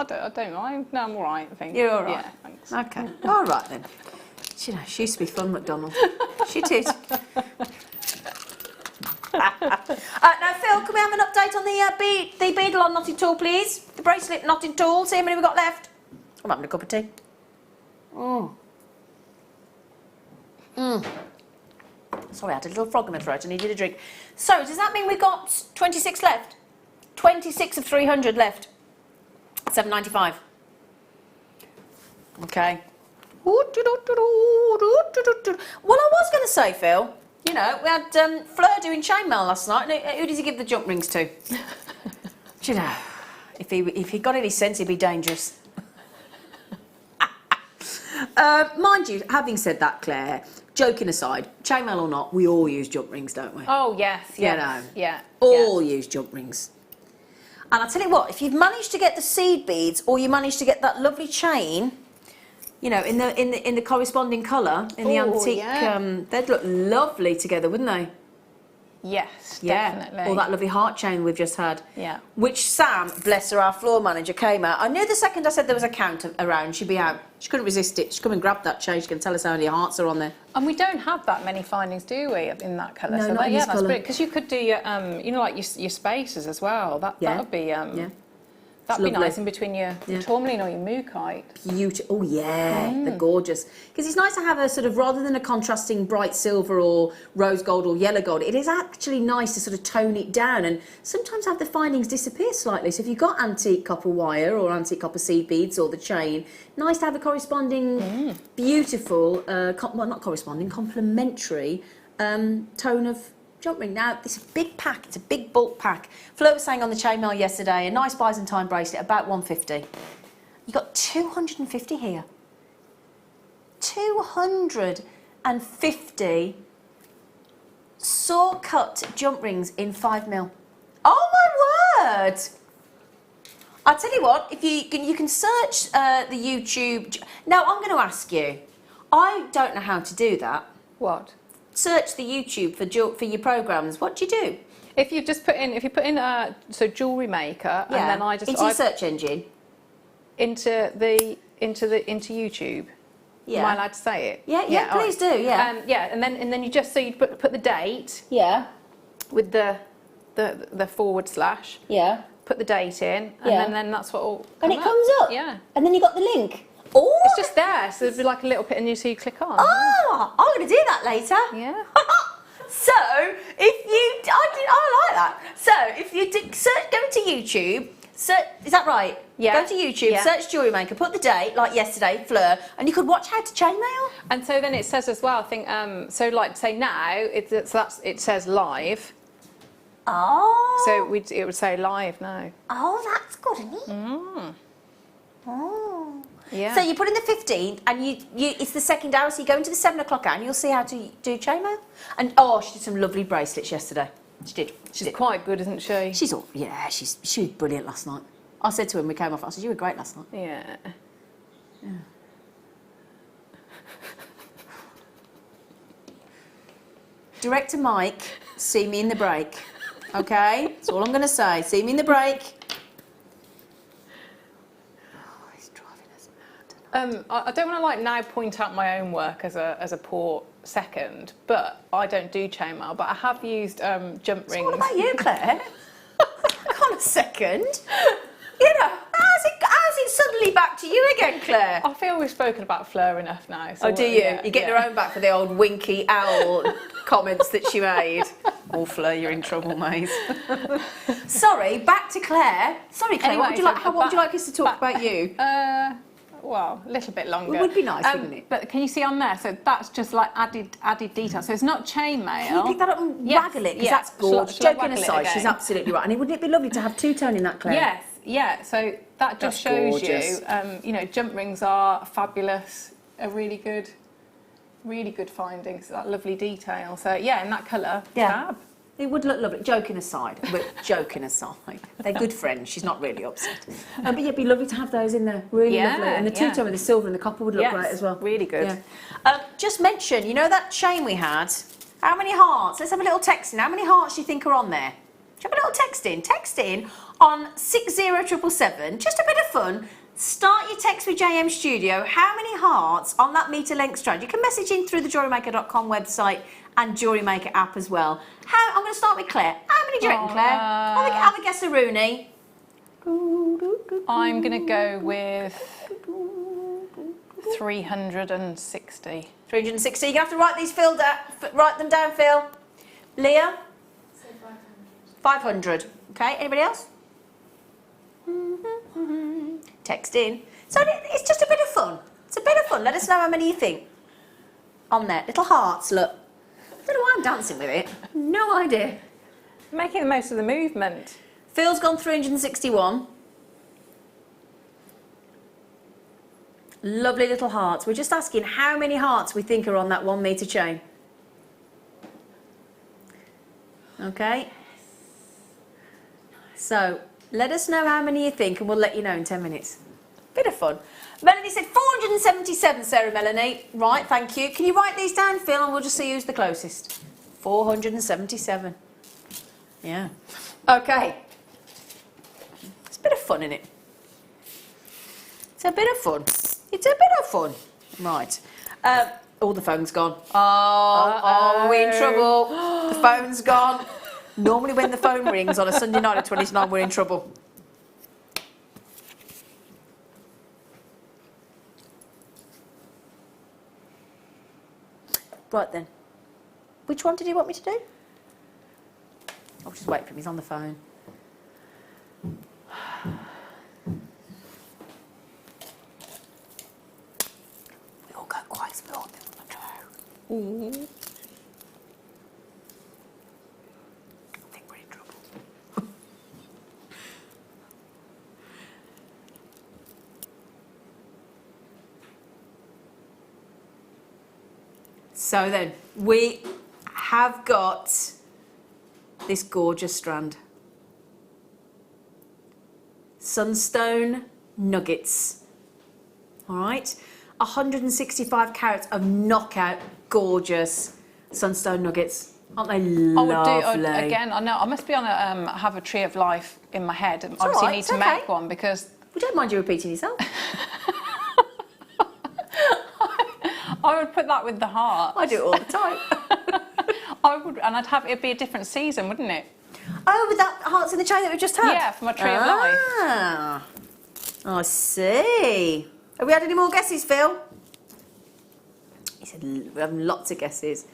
[SPEAKER 4] don't mind. No, I'm all right, I think.
[SPEAKER 3] You're all right?
[SPEAKER 4] Yeah, thanks.
[SPEAKER 3] Okay. All right then. You know, she used to be fun, Macdonald. She did. Now, Phil, can we have an update on the beadle on knotting tool, please? The bracelet knotting tool. See how many we've got left. I'm having a cup of tea. Sorry, I had a little frog in my throat. I needed a drink. So, does that mean we've got 26 left? 26 of 300 left. £7.95. Okay. Well, I was going to say, Phil, you know, we had Fleur doing chainmail last night. And who does he give the jump rings to? Do you know, if he got any sense, he'd be dangerous. Mind you, having said that, Claire, joking aside, chainmail or not, we all use jump rings, don't we?
[SPEAKER 4] Oh, yes, yes.
[SPEAKER 3] You know,
[SPEAKER 4] yeah.
[SPEAKER 3] all use jump rings. And I'll tell you what, if you've managed to get the seed beads or you managed to get that lovely chain, you know, in the corresponding colour, in the antique, they'd look lovely together, wouldn't they?
[SPEAKER 4] Yes,
[SPEAKER 3] Yeah,
[SPEAKER 4] definitely.
[SPEAKER 3] or that lovely heart chain we've just had.
[SPEAKER 4] Yeah.
[SPEAKER 3] Which Sam, bless her, our floor manager, came out. I knew the second I said there was a count around, she'd be out. She couldn't resist it. She'd come and grab that chain. She can tell us how many hearts are on there.
[SPEAKER 4] And we don't have that many findings, do we, in that colour?
[SPEAKER 3] No,
[SPEAKER 4] so
[SPEAKER 3] not in this
[SPEAKER 4] that's
[SPEAKER 3] colour.
[SPEAKER 4] brilliant. Because you could do your, you know, like your spacers as well. That would be, that'd be
[SPEAKER 3] lovely.
[SPEAKER 4] nice in between your tourmaline or your mookaite.
[SPEAKER 3] Beautiful. Oh yeah, they're gorgeous. Because it's nice to have a sort of, rather than a contrasting bright silver or rose gold or yellow gold, it is actually nice to sort of tone it down and sometimes have the findings disappear slightly. So if you've got antique copper wire or antique copper seed beads or the chain, nice to have a corresponding beautiful, well not corresponding, complementary tone of jump ring. Now, it's a big pack, it's a big bulk pack. Flo was saying on the chainmail yesterday, a nice Byzantine bracelet, about 150. You got 250 here. 250 saw cut jump rings in 5mm. Oh my word! I'll tell you what, if you can search the YouTube. Now, I'm going to ask you, I don't know how to do that.
[SPEAKER 4] What?
[SPEAKER 3] Search the YouTube for your programs. What do you do?
[SPEAKER 4] If you just put in, so Jewellery Maker, and then I just
[SPEAKER 3] into your search engine.
[SPEAKER 4] into YouTube.
[SPEAKER 3] Yeah.
[SPEAKER 4] Am I allowed to say it?
[SPEAKER 3] Yeah, please do. Yeah.
[SPEAKER 4] And then you just put the date
[SPEAKER 3] Yeah.
[SPEAKER 4] with the forward slash.
[SPEAKER 3] Yeah.
[SPEAKER 4] Put the date in, and
[SPEAKER 3] Yeah.
[SPEAKER 4] then that's what will.
[SPEAKER 3] And it comes up.
[SPEAKER 4] Yeah.
[SPEAKER 3] And then you got the link. Oh.
[SPEAKER 4] It's just there, so there'd be like a little bit, and you click on.
[SPEAKER 3] Oh, I'm going to do that later.
[SPEAKER 4] Yeah.
[SPEAKER 3] So if you, I like that. So if you search, go into YouTube. Is that right?
[SPEAKER 4] Yeah.
[SPEAKER 3] Go to YouTube,
[SPEAKER 4] Yeah.
[SPEAKER 3] search Jewellery Maker, put the date, like yesterday, Fleur, and you could watch how to chainmail.
[SPEAKER 4] And so then it says as well, I think, so like say now, it says live.
[SPEAKER 3] Oh.
[SPEAKER 4] So it would say live now.
[SPEAKER 3] Oh, that's good, isn't it? Oh.
[SPEAKER 4] Yeah.
[SPEAKER 3] So you put in the 15th, and you it's the second hour, so you go into the 7 o'clock hour, and you'll see how to do chainmail. And she did some lovely bracelets yesterday. She did.
[SPEAKER 4] She's quite good, isn't she?
[SPEAKER 3] She was brilliant last night. I said to him, we came off, I said, you were great last night.
[SPEAKER 4] Yeah.
[SPEAKER 3] Director Mike, see me in the break. Okay? That's all I'm going to say. See me in the break. Oh, he's driving us mad.
[SPEAKER 4] I don't want to now point out my own work as a poor second, but I don't do chainmail, but I have used jump rings.
[SPEAKER 3] What about you, Claire? Hang on a second. You know, how's it suddenly back to you again, Claire?
[SPEAKER 4] I feel we've spoken about Fleur enough now. So
[SPEAKER 3] Oh, do you? You're getting her own back for the old winky owl comments that she made. Oh, Fleur, you're in trouble, mate. Sorry, back to Claire. Sorry, Claire,
[SPEAKER 4] Anyway,
[SPEAKER 3] what would you like us to talk about you?
[SPEAKER 4] Well, a little bit longer.
[SPEAKER 3] It would be nice, wouldn't it?
[SPEAKER 4] But can you see on there? So that's just like added detail. So it's not chainmail.
[SPEAKER 3] Can you pick that up and
[SPEAKER 4] Yes,
[SPEAKER 3] waggle it? Because
[SPEAKER 4] yeah.
[SPEAKER 3] that's gorgeous.
[SPEAKER 4] Shall I
[SPEAKER 3] Joking
[SPEAKER 4] waggle it
[SPEAKER 3] aside, she's
[SPEAKER 4] again?
[SPEAKER 3] absolutely right. And it wouldn't it be lovely to have two-tone in that, Claire?
[SPEAKER 4] Yes, yeah. So that just
[SPEAKER 3] That's
[SPEAKER 4] shows
[SPEAKER 3] gorgeous.
[SPEAKER 4] you, jump rings are fabulous, a really good finding. So that lovely detail. So yeah, in that colour, fab.
[SPEAKER 3] It would look lovely. Joking aside, they're good friends. She's not really upset. But yeah, it'd be lovely to have those in there. Really
[SPEAKER 4] Yeah,
[SPEAKER 3] lovely. And the two-tone with the silver and the copper would look great as well.
[SPEAKER 4] Really good.
[SPEAKER 3] Yeah. Just mention, you know that chain we had? How many hearts? Let's have a little text in. How many hearts do you think are on there? Do you have a little text in? Text in on 60777. Just a bit of fun. Start your text with JM Studio. How many hearts on that metre length strand? You can message in through the JewelleryMaker.com website and Jewellery Maker app as well. I'm going to start with Claire. How many do you reckon, Claire? Have a guess, a Rooney.
[SPEAKER 4] I'm going to go with 360.
[SPEAKER 3] 360. You're going to have to write these, Phil. Write them down, Phil. Leah? 500. Okay, anybody else? text in. So it's just a bit of fun. It's a bit of fun. Let us know how many you think. On there, little hearts, look. I don't know why I'm dancing with it. No idea.
[SPEAKER 4] Making the most of the movement.
[SPEAKER 3] Phil's gone 361. Lovely little hearts. We're just asking how many hearts we think are on that 1 metre chain. Okay. So, let us know how many you think and we'll let you know in 10 minutes. Bit of fun. Melanie said 477, Sarah Melanie. Right, thank you. Can you write these down, Phil, and we'll just see who's the closest. 477. Yeah. Okay. It's a bit of fun, isn't it? It's a bit of fun. It's a bit of fun. Right. Oh, the phone's gone. Oh, we're in trouble. The phone's gone. Normally when the phone rings on a Sunday night at 29, we're in trouble. Right then. Which one did you want me to do? I'll just wait for him. He's on the phone. We all go quite small. Ooh. I think we're in trouble. So then, we have got this gorgeous strand. Sunstone nuggets. All right, 165 carats of knockout, gorgeous sunstone nuggets. Aren't they lovely?
[SPEAKER 4] Again, I know, I must be on have a tree of life in my head. Obviously,
[SPEAKER 3] all right,
[SPEAKER 4] need to make one because...
[SPEAKER 3] We don't mind you repeating yourself.
[SPEAKER 4] I would put that with the heart.
[SPEAKER 3] I do it all the time.
[SPEAKER 4] I would, and it'd be a different season, wouldn't it?
[SPEAKER 3] Oh, with that hearts in the chain that we just had?
[SPEAKER 4] Yeah, for my tree of life.
[SPEAKER 3] Ah, I see. Have we had any more guesses, Phil? He said we're having lots of guesses.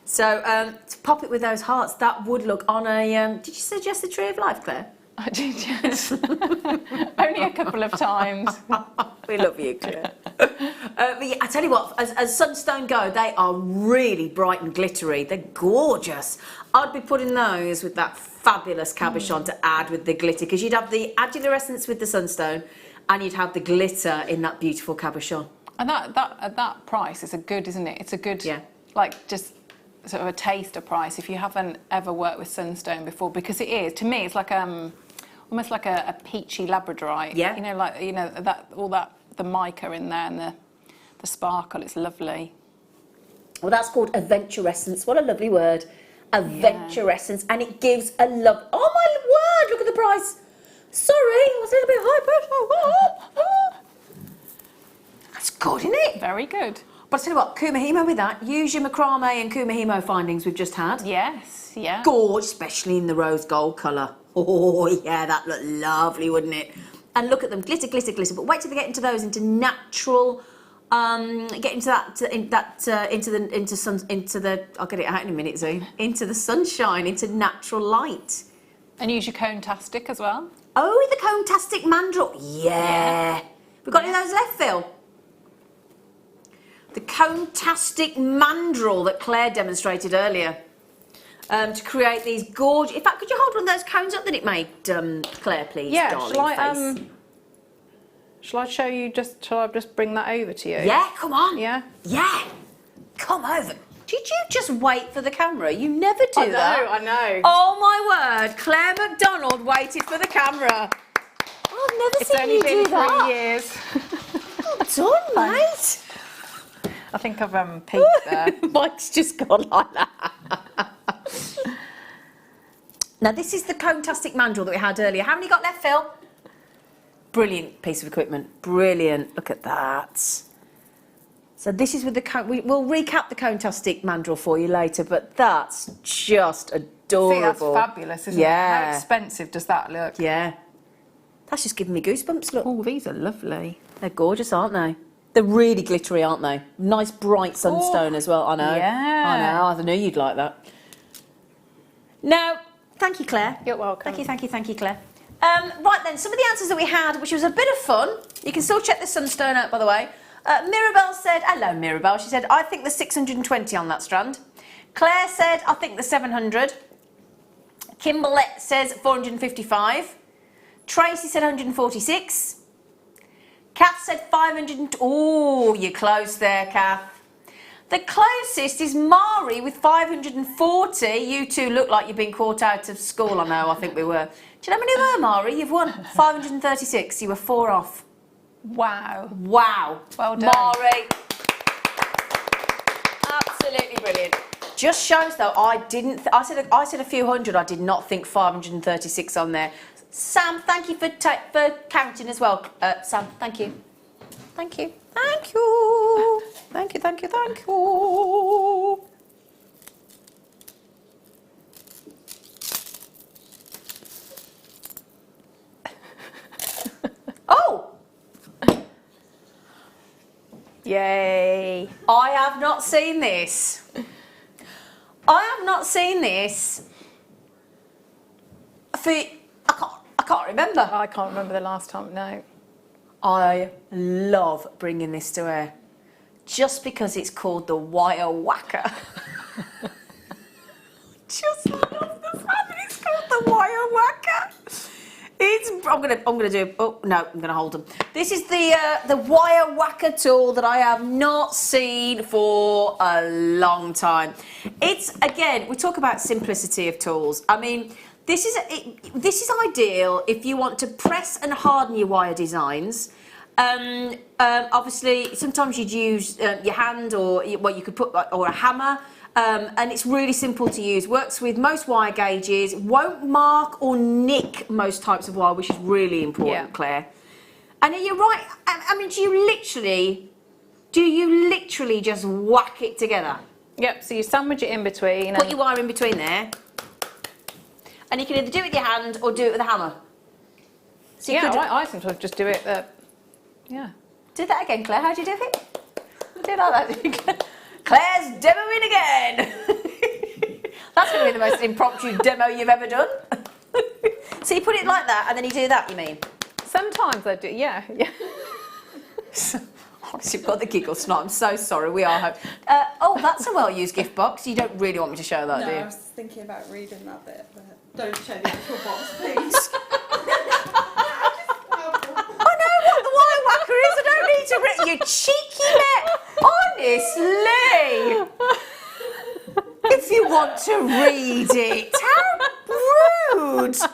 [SPEAKER 3] So to pop it with those hearts, that would look on a. Did you suggest the tree of life, Claire?
[SPEAKER 4] I did, yes. Only a couple of times.
[SPEAKER 3] We love you, Claire. But yeah, I tell you what, as sunstone go, they are really bright and glittery. They're gorgeous. I'd be putting those with that fabulous cabochon to add with the glitter, because you'd have the addular essence with the sunstone, and you'd have the glitter in that beautiful cabochon.
[SPEAKER 4] And that at that price is a good, isn't it? It's a good,
[SPEAKER 3] yeah,
[SPEAKER 4] like just sort of a taster price if you haven't ever worked with sunstone before, because it is, to me, it's like almost like a peachy labradorite.
[SPEAKER 3] Yeah.
[SPEAKER 4] You know, like, you know, the mica in there and the sparkle, it's lovely.
[SPEAKER 3] Well, that's called aventurescence. What a lovely word. Aventurescence. Yeah. And it gives a love. Oh, my word, look at the price. Sorry, I was a little bit high. That's good, isn't it?
[SPEAKER 4] Very good.
[SPEAKER 3] But I tell you what, Kumahimo with that. Use your macrame and Kumahimo findings we've just had.
[SPEAKER 4] Yes, yeah.
[SPEAKER 3] Gorgeous, especially in the rose gold colour. Oh, yeah, that looked lovely, wouldn't it? And look at them, glitter, glitter, glitter. But wait till they get into those, into natural, get into that, into the. I'll get it out in a minute, Zoe. Into the sunshine, into natural light.
[SPEAKER 4] And use your cone-tastic as well.
[SPEAKER 3] Oh, the cone-tastic mandrel. Yeah. We've got any of those left, Phil? The cone-tastic mandrel that Claire demonstrated earlier. To create these gorgeous... In fact, could you hold one of those cones up that it made, Claire, please?
[SPEAKER 4] Yeah,
[SPEAKER 3] darling
[SPEAKER 4] shall I show you, shall I just bring that over to you?
[SPEAKER 3] Yeah, come on.
[SPEAKER 4] Yeah?
[SPEAKER 3] Yeah. Come over. Did you just wait for the camera? You never do that.
[SPEAKER 4] I know.
[SPEAKER 3] Oh, my word. Claire Macdonald waited for the camera. I've never seen you do that.
[SPEAKER 4] It's only been 3 years.
[SPEAKER 3] Well done, mate.
[SPEAKER 4] I think I've peaked there.
[SPEAKER 3] Mike's just gone like that. Now, this is the cone-tastic mandrel that we had earlier. How many got left, Phil? Brilliant piece of equipment. Brilliant. Look at that. So this is with the cone. We'll recap the cone-tastic mandrel for you later, but that's just adorable.
[SPEAKER 4] See, that's fabulous, isn't it? How expensive does that look?
[SPEAKER 3] Yeah. That's just giving me goosebumps, look.
[SPEAKER 4] Oh, these are lovely.
[SPEAKER 3] They're gorgeous, aren't they? They're really glittery, aren't they? Nice bright sunstone as well, I know.
[SPEAKER 4] Yeah.
[SPEAKER 3] I know, I knew you'd like that. Now, thank you, Claire.
[SPEAKER 4] You're welcome.
[SPEAKER 3] Thank you, Claire. Right then, some of the answers that we had, which was a bit of fun. You can still check the sunstone out, by the way. Mirabelle said, hello Mirabelle, she said, I think there's 620 on that strand. Claire said, I think there's 700. Kimberlette says 455. Tracy said 146. Kath said 500. Oh, you're close there, Kath. The closest is Mari with 540. You two look like you've been caught out of school. I know, I think we were. Do you know how many there were, Mari? You've won 536. You were 4 off.
[SPEAKER 4] Wow.
[SPEAKER 3] Wow.
[SPEAKER 4] Well done.
[SPEAKER 3] Mari. Absolutely brilliant. Just shows though, I said a few hundred, I did not think 536 on there. Sam, thank you for counting as well. Sam, thank you. Thank you. Thank you. Thank you, thank you, thank you. Oh!
[SPEAKER 4] Yay.
[SPEAKER 3] I have not seen this. I have not seen this for, I can't remember.
[SPEAKER 4] I can't remember the last time, no.
[SPEAKER 3] I love bringing this to air. Just because it's called the wire whacker. Just love the fact that it's called the wire whacker. I'm gonna do. Oh no, I'm gonna hold them. This is the wire whacker tool that I have not seen for a long time. It's, again, we talk about simplicity of tools. I mean, this is ideal if you want to press and harden your wire designs. Obviously, sometimes you'd use your hand or what you could put, or a hammer. And it's really simple to use, works with most wire gauges, won't mark or nick most types of wire, which is really important, Claire. And you're right, I mean, do you literally just whack it together?
[SPEAKER 4] Yep, so you sandwich it in between.
[SPEAKER 3] Put your wire in between there. And you can either do it with your hand or do it with a hammer. So
[SPEAKER 4] yeah, I sometimes just do it, yeah.
[SPEAKER 3] Do that again, Claire, how do you do it? Do it like that. Claire's demoing again. That's going to be the most impromptu demo you've ever done. So you put it like that and then you do that, you mean?
[SPEAKER 4] Sometimes I do, yeah.
[SPEAKER 3] Honestly, you've got the giggle snot. I'm so sorry, we are home. Oh, that's a well-used gift box. You don't really want me to show that, do you?
[SPEAKER 7] No, I was thinking about reading that bit, but don't show the actual box, please.
[SPEAKER 3] I know what the wire whacker is. I don't need to read. You cheeky net. Honestly. If you want to read it. How rude.
[SPEAKER 7] It's my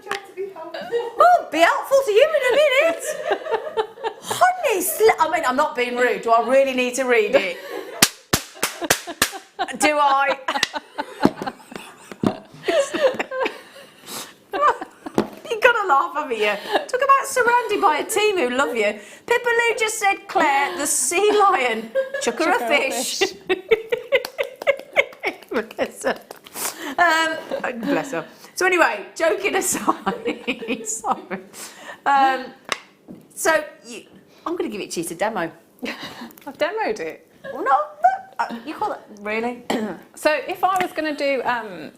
[SPEAKER 7] job to be helpful.
[SPEAKER 3] Oh, be helpful to you in a minute. Honestly. I mean, I'm not being rude. Do I really need to read it? Do I? You've got to laugh, haven't you? Talk about surrounded by a team who love you. Pipaloo just said, Claire, the sea lion. Chuck her a fish. Bless her. Bless her. So anyway, joking aside. Sorry. So I'm going to give it to you to demo.
[SPEAKER 4] I've demoed it.
[SPEAKER 3] Well, no, you call it, really?
[SPEAKER 4] So if I was going to do,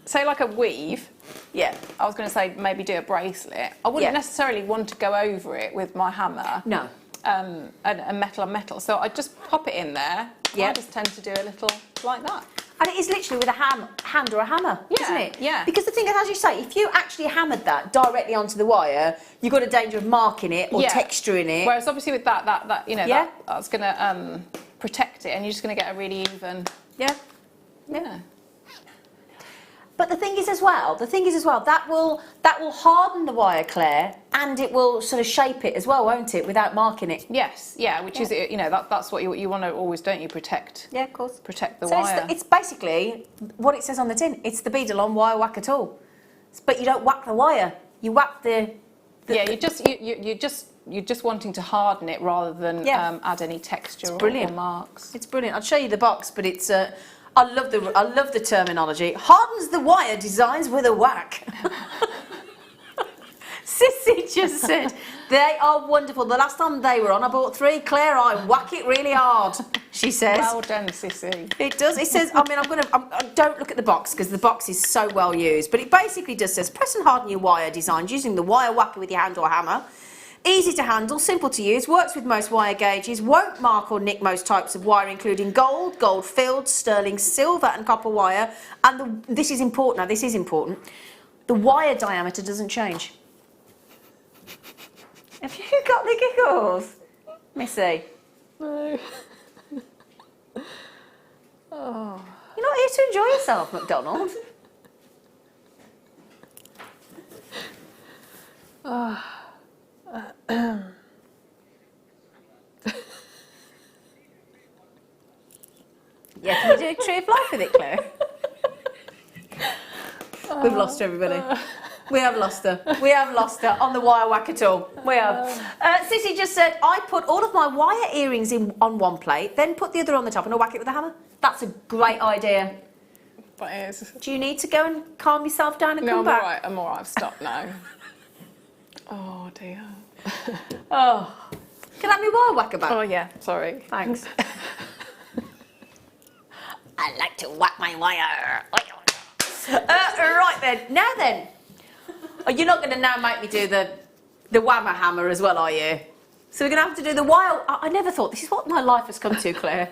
[SPEAKER 4] say like a weave,
[SPEAKER 3] Yeah.
[SPEAKER 4] I was going to say maybe do a bracelet. I wouldn't necessarily want to go over it with my hammer.
[SPEAKER 3] No.
[SPEAKER 4] And metal on metal. So I just pop it in there.
[SPEAKER 3] Yeah.
[SPEAKER 4] I just tend to do a little like that.
[SPEAKER 3] And it is literally with a hand or a hammer, isn't it?
[SPEAKER 4] Yeah.
[SPEAKER 3] Because the thing is, as you say, if you actually hammered that directly onto the wire, you've got a danger of marking it or texturing it.
[SPEAKER 4] Whereas obviously with that you know, that's going to protect it, and you're just going to get a really even.
[SPEAKER 3] Yeah.
[SPEAKER 4] Yeah.
[SPEAKER 3] But the thing is as well, that will harden the wire, Claire, and it will sort of shape it as well, won't it, without marking it?
[SPEAKER 4] Yes, yeah, which is, you know, that's what you want to always, don't you, protect?
[SPEAKER 3] Yeah, of course.
[SPEAKER 4] Protect the
[SPEAKER 3] So
[SPEAKER 4] wire.
[SPEAKER 3] it's basically what it says on the tin. It's the Beadle-on wire whacker tool. But you don't whack the wire. You whack the you're just wanting to harden it rather than add any texture or marks. It's brilliant. I'll show you the box, but it's I love the terminology. Hardens the wire designs with a whack. Sissy just said they are wonderful. The last time they were on, I bought 3. Claire, I whack it really hard. she says.
[SPEAKER 4] Well done, Sissy.
[SPEAKER 3] It does. It says, I mean, don't look at the box because the box is so well used, but it basically just says, press and harden your wire designs using the wire whacker with your hand or hammer. Easy to handle, simple to use, works with most wire gauges, won't mark or nick most types of wire, including gold, gold-filled, sterling, silver and copper wire. And this is important, now this is important, the wire diameter doesn't change. Have you got the giggles? Missy?
[SPEAKER 4] No. Oh.
[SPEAKER 3] You're not here to enjoy yourself, Macdonald.
[SPEAKER 4] Oh.
[SPEAKER 3] Yeah, can you do a tree of life with it, Claire? We've lost her, everybody. We have lost her. We have lost her on the wire whacker tool. We have. Sissy just said, I put all of my wire earrings on one plate, then put the other on the top and I'll whack it with a hammer. That's a great idea.
[SPEAKER 4] But it is.
[SPEAKER 3] Do you need to go and calm yourself down and
[SPEAKER 4] No,
[SPEAKER 3] come
[SPEAKER 4] I'm
[SPEAKER 3] back?
[SPEAKER 4] all right. I'm all right. I've stopped now. Oh, dear.
[SPEAKER 3] Oh. Can I have my wire whacker back?
[SPEAKER 4] Oh, yeah. Sorry.
[SPEAKER 3] Thanks. I like to whack my wire. Right then. Now then. Oh, you're not going to now make me do the whammer hammer as well, are you? So we're going to have to do the wire... I never thought... This is what my life has come to, Claire.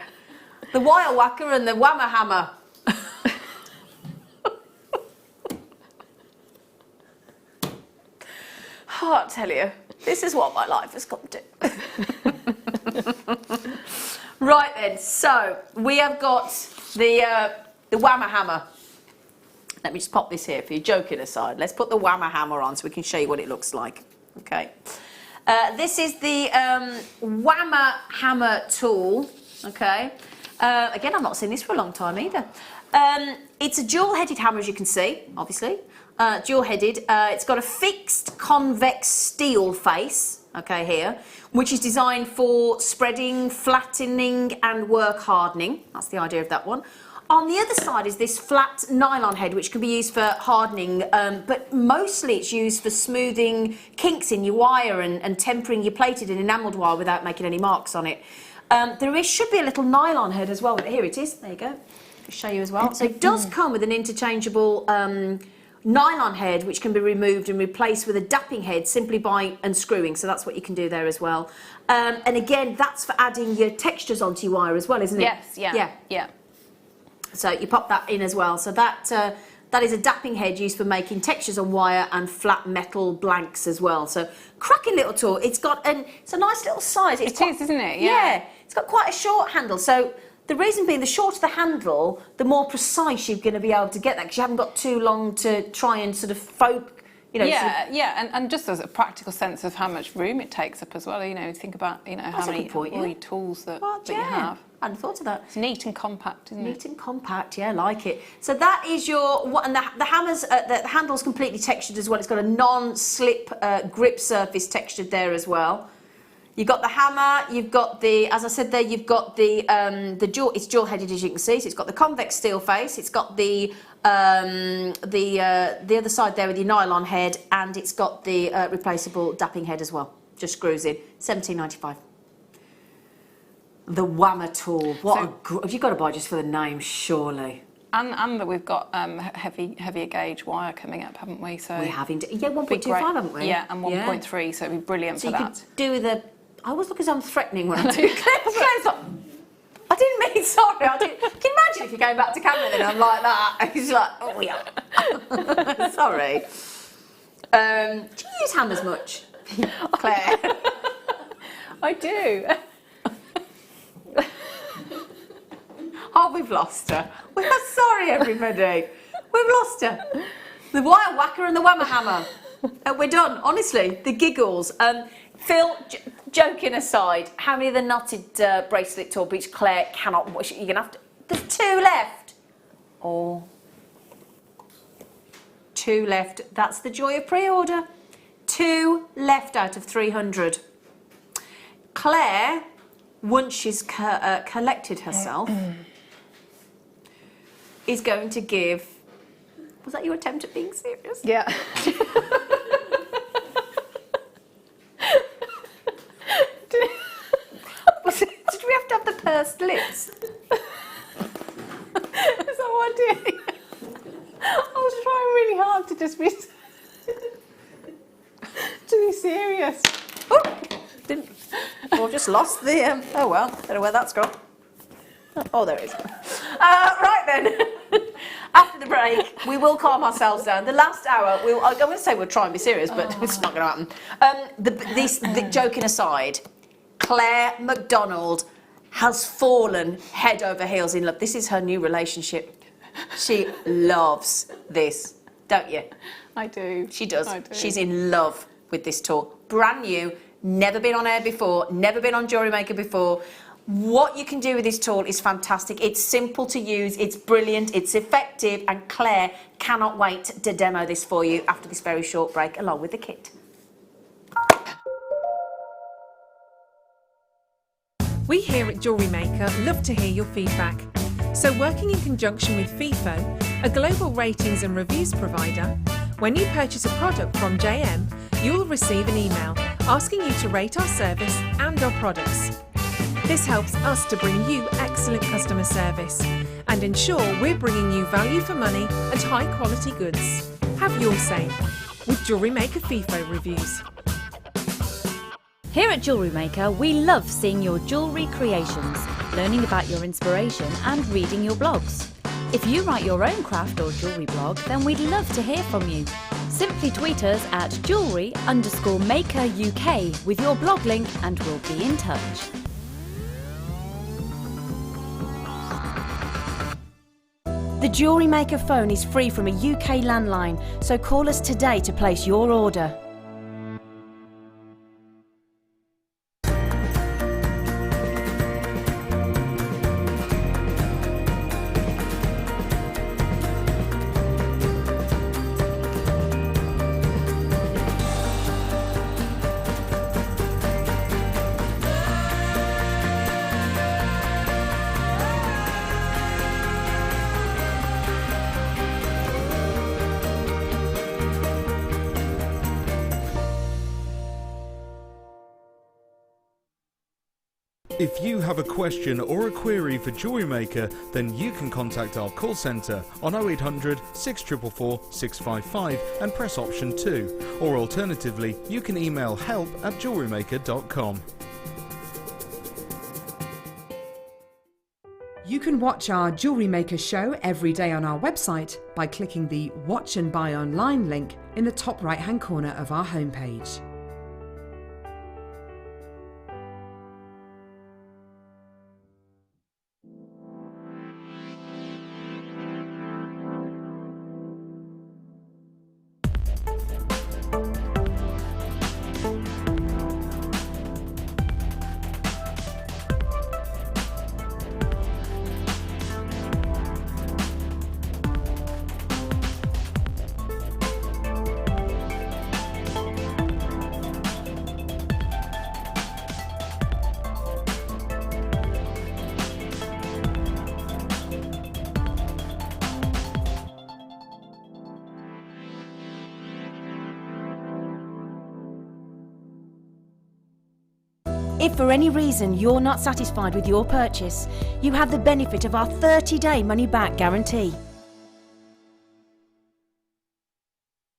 [SPEAKER 3] The wire whacker and the whammer hammer. Oh, I'll tell you. This is what my life has come to. Right then, so we have got the whammer hammer. Let me just pop this here for you, joking aside. Let's put the whammer hammer on so we can show you what it looks like. Okay. This is the whammer hammer tool. Okay. Again, I've not seen this for a long time either. It's a dual-headed hammer, as you can see, obviously. Dual-headed. It's got a fixed convex steel face, okay, here, which is designed for spreading, flattening and work hardening. That's the idea of that one. On the other side is this flat nylon head, which can be used for hardening, but mostly it's used for smoothing kinks in your wire and tempering your plated and enamelled wire without making any marks on it. Should be a little nylon head as well. Here it is. There you go. I'll show you as well. So it does come with an interchangeable nylon head, which can be removed and replaced with a dapping head simply by unscrewing. So that's what you can do there as well. And again, that's for adding your textures onto your wire as well, isn't it?
[SPEAKER 4] Yes, yeah. Yeah.
[SPEAKER 3] So you pop that in as well. So that is a dapping head used for making textures on wire and flat metal blanks as well. So cracking little tool. It's a nice little size.
[SPEAKER 4] It is, isn't it?
[SPEAKER 3] Yeah. It's got quite a short handle. So the reason being, the shorter the handle, the more precise you're going to be able to get that, because you haven't got too long to try and sort of you know.
[SPEAKER 4] And just as a practical sense of how much room it takes up as well. You know, think about how many all your tools that you have.
[SPEAKER 3] I hadn't thought of that.
[SPEAKER 4] It's neat and compact, isn't it?
[SPEAKER 3] Neat and compact, yeah, like it. So that is and the hammers, the handle's completely textured as well. It's got a non-slip grip surface textured there as well. You've got the hammer, you've got as I said there, you've got it's dual-headed, as you can see. So it's got the convex steel face, it's got the other side there with your nylon head, and it's got the replaceable dapping head as well. Just screws in, $17.95. The whammer tool. Have you got to buy just for the name, surely?
[SPEAKER 4] And that we've got heavier gauge wire coming up, haven't we? So
[SPEAKER 3] we have indeed. Yeah, 1.25, haven't we?
[SPEAKER 4] Yeah, and 1.3, so it'd be brilliant for that.
[SPEAKER 3] So you could do I always look as I'm threatening when I do Claire's like, I didn't mean sorry. Can you imagine if you're going back to camera then I'm like that? He's like, oh yeah. Sorry. Do you use hammers much, Claire?
[SPEAKER 4] I do.
[SPEAKER 3] Oh, we've lost her. We're sorry, everybody. We've lost her. The wire whacker and the whammer hammer. We're done. Honestly, the giggles. Phil, joking aside, how many of the knotted bracelet tool beats Claire cannot wash? You're gonna have to. There's 2 left. Oh. 2 left. That's the joy of pre-order. 2 left out of 300. Claire, once she's collected herself, is going to give... Was that your attempt at being serious?
[SPEAKER 4] Yeah.
[SPEAKER 3] Did we have to have the pursed lips?
[SPEAKER 4] to just be to be serious.
[SPEAKER 3] Oh, didn't. Oh, I've just lost the. Oh well, don't know where that's gone. Oh, there it is. Right then. After the break, we will calm ourselves down. The last hour, I'm going to say we'll try and be serious, but it's not going to happen. The joking aside, Claire Macdonald has fallen head over heels in love. This is her new relationship. She loves this, don't you?
[SPEAKER 4] I do.
[SPEAKER 3] She does.
[SPEAKER 4] I do.
[SPEAKER 3] She's in love with this tool. Brand new, never been on air before, never been on Jewellery Maker before. What you can do with this tool is fantastic. It's simple to use, it's brilliant, it's effective, and Claire cannot wait to demo this for you after this very short break, along with the kit.
[SPEAKER 5] We here at Jewellery Maker love to hear your feedback. So working in conjunction with FIFO, a global ratings and reviews provider, when you purchase a product from JM, you will receive an email asking you to rate our service and our products. This helps us to bring you excellent customer service and ensure we're bringing you value for money and high quality goods. Have your say with Jewellery Maker FIFO reviews.
[SPEAKER 1] Here at Jewellery Maker, we love seeing your jewellery creations, learning about your inspiration and reading your blogs. If you write your own craft or jewellery blog, then we'd love to hear from you. Simply tweet us at jewellery_maker UK with your blog link and we'll be in touch. The Jewellery Maker phone is free from a UK landline, so call us today to place your order.
[SPEAKER 2] If you have a question or a query for Jewellery Maker, then you can contact our call centre on 0800 644 655 and press option 2, or alternatively you can email help@jewellerymaker.com.
[SPEAKER 5] You can watch our Jewellery Maker show every day on our website by clicking the Watch and Buy Online link in the top right hand corner of our homepage.
[SPEAKER 1] If for any reason you're not satisfied with your purchase, you have the benefit of our 30-day money-back guarantee.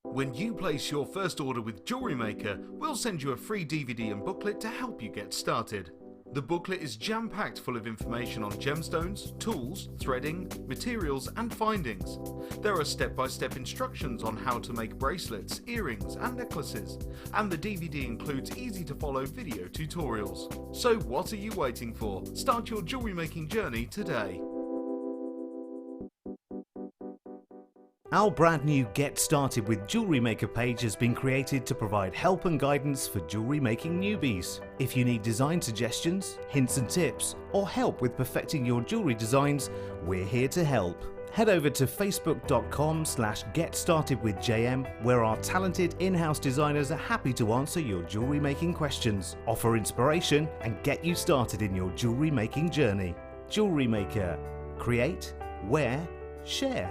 [SPEAKER 2] When you place your first order with Jewellery Maker, we'll send you a free DVD and booklet to help you get started. The booklet is jam-packed full of information on gemstones, tools, threading, materials and findings. There are step-by-step instructions on how to make bracelets, earrings and necklaces, and the DVD includes easy-to-follow video tutorials. So what are you waiting for? Start your jewellery making journey today.
[SPEAKER 6] Our brand new Get Started with Jewellery Maker page has been created to provide help and guidance for jewellery making newbies. If you need design suggestions, hints and tips, or help with perfecting your jewellery designs, we're here to help. Head over to facebook.com/getstartedwithjm, where our talented in-house designers are happy to answer your jewellery making questions, offer inspiration and get you started in your jewellery making journey. Jewellery Maker. Create, wear, share.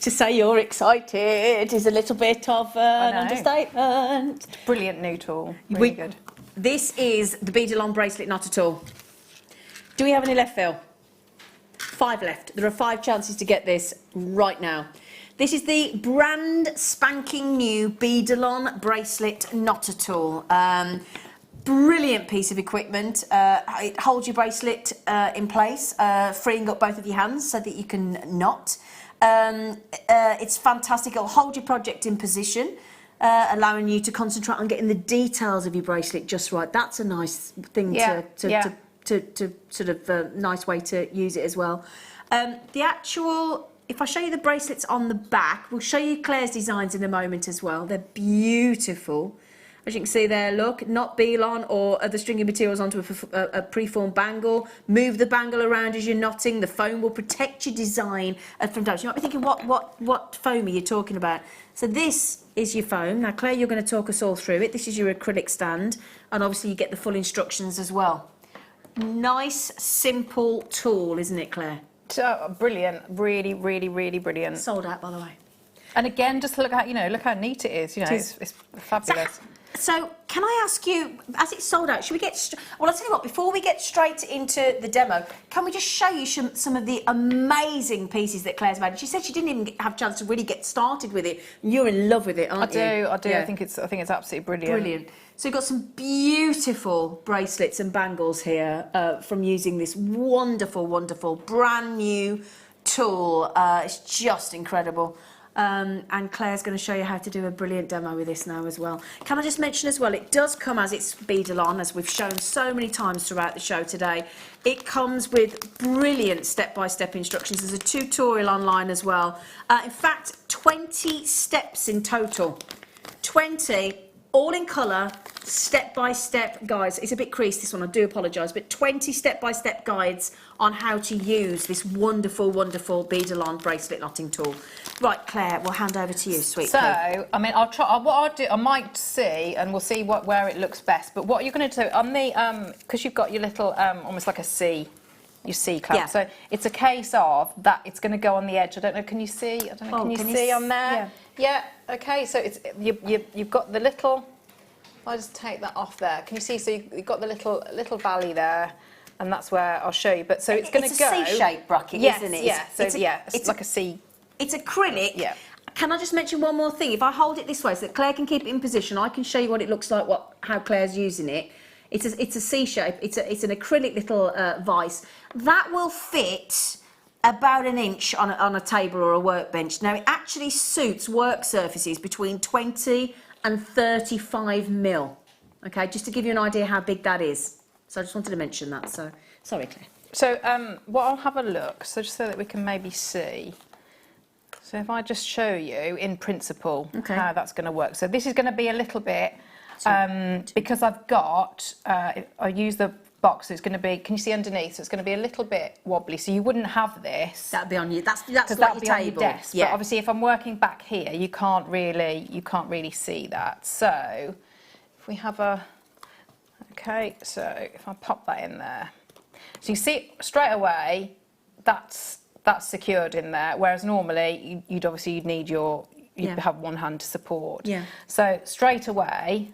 [SPEAKER 3] To say you're excited is a little bit of an understatement.
[SPEAKER 4] Brilliant new tool, really good.
[SPEAKER 3] This is the bead-along bracelet, not at all. Do we have any left, Phil? 5 left. There are 5 chances to get this right now. This is the brand spanking new bead-along bracelet, not at all. Brilliant piece of equipment. It holds your bracelet in place, freeing up both of your hands so that you can knot. It's fantastic. It'll hold your project in position, allowing you to concentrate on getting the details of your bracelet just right. That's a nice thing to sort of nice way to use it as well. The actual, if I show you the bracelets on the back, we'll show you Claire's designs in a moment as well. They're beautiful. As you can see there, look, not bead-on or other stringy materials onto a preformed bangle. Move the bangle around as you're knotting. The foam will protect your design from damage. You might be thinking, what foam are you talking about? So this is your foam. Now, Claire, you're going to talk us all through it. This is your acrylic stand, and obviously you get the full instructions as well. Nice, simple tool, isn't it, Claire?
[SPEAKER 4] So, brilliant, really, really, really brilliant.
[SPEAKER 3] Sold out, by the way.
[SPEAKER 4] And again, just look at, look how neat it is. It's fabulous.
[SPEAKER 3] So, can I ask you, as it's sold out, should we get... Well, I'll tell you what, before we get straight into the demo, can we just show you some of the amazing pieces that Claire's made? She said she didn't even have a chance to really get started with it. You're in love with it, aren't you?
[SPEAKER 4] I do.
[SPEAKER 3] Yeah.
[SPEAKER 4] I think it's absolutely brilliant.
[SPEAKER 3] Brilliant. So you've got some beautiful bracelets and bangles here from using this wonderful, wonderful, brand new tool. It's just incredible. And Claire's going to show you how to do a brilliant demo with this now as well. Can I just mention as well, it does come as it's bead-along, as we've shown so many times throughout the show today. It comes with brilliant step-by-step instructions. There's a tutorial online as well. In fact, 20 steps in total. 20, all in colour, step-by-step guides. It's a bit creased, this one, I do apologise, but 20 step-by-step guides on how to use this wonderful, wonderful bead-along bracelet knotting tool. Right, Claire, we'll hand over to you, sweet
[SPEAKER 4] So,
[SPEAKER 3] pea.
[SPEAKER 4] I mean, I'll try. What I'll do, I might see, and we'll see where it looks best. But what you're going to do on the, because you've got your little, almost like a C, your C clamp.
[SPEAKER 3] Yeah.
[SPEAKER 4] So it's a case of that. It's going to go on the edge. I don't know. Can you see? I don't know. Can you see on there?
[SPEAKER 3] Yeah.
[SPEAKER 4] Yeah. Okay. So it's you've got the little. I'll just take that off there. Can you see? So you've got the little valley there, and that's where I'll show you. But so it's going to go.
[SPEAKER 3] It's a C-shaped bracket,
[SPEAKER 4] yes,
[SPEAKER 3] isn't it?
[SPEAKER 4] Yeah. So it's like a C.
[SPEAKER 3] It's acrylic.
[SPEAKER 4] Yeah.
[SPEAKER 3] Can I just mention one more thing? If I hold it this way so that Claire can keep it in position, I can show you what it looks like, how Claire's using it. It's a C shape. It's an acrylic little vice that will fit about an inch on a table or a workbench. Now it actually suits work surfaces between 20 and 35 mil. Okay, just to give you an idea how big that is. So I just wanted to mention that. So sorry, Claire.
[SPEAKER 4] So what I'll have a look. So just so that we can maybe see. So if I just show you in principle how that's going to work. So this is going to be a little bit, because I've got, I use the box, so it's going to be, can you see underneath? So it's going to be a little bit wobbly. So you wouldn't have this.
[SPEAKER 3] That'd be on you. That's like
[SPEAKER 4] that'd
[SPEAKER 3] your
[SPEAKER 4] be
[SPEAKER 3] table.
[SPEAKER 4] on your desk.
[SPEAKER 3] Yeah.
[SPEAKER 4] But obviously if I'm working back here, you can't really see that. So if we have okay, so if I pop that in there. So you see straight away, that's secured in there, whereas normally you'd need you'd have one hand to support.
[SPEAKER 3] Yeah.
[SPEAKER 4] So straight away,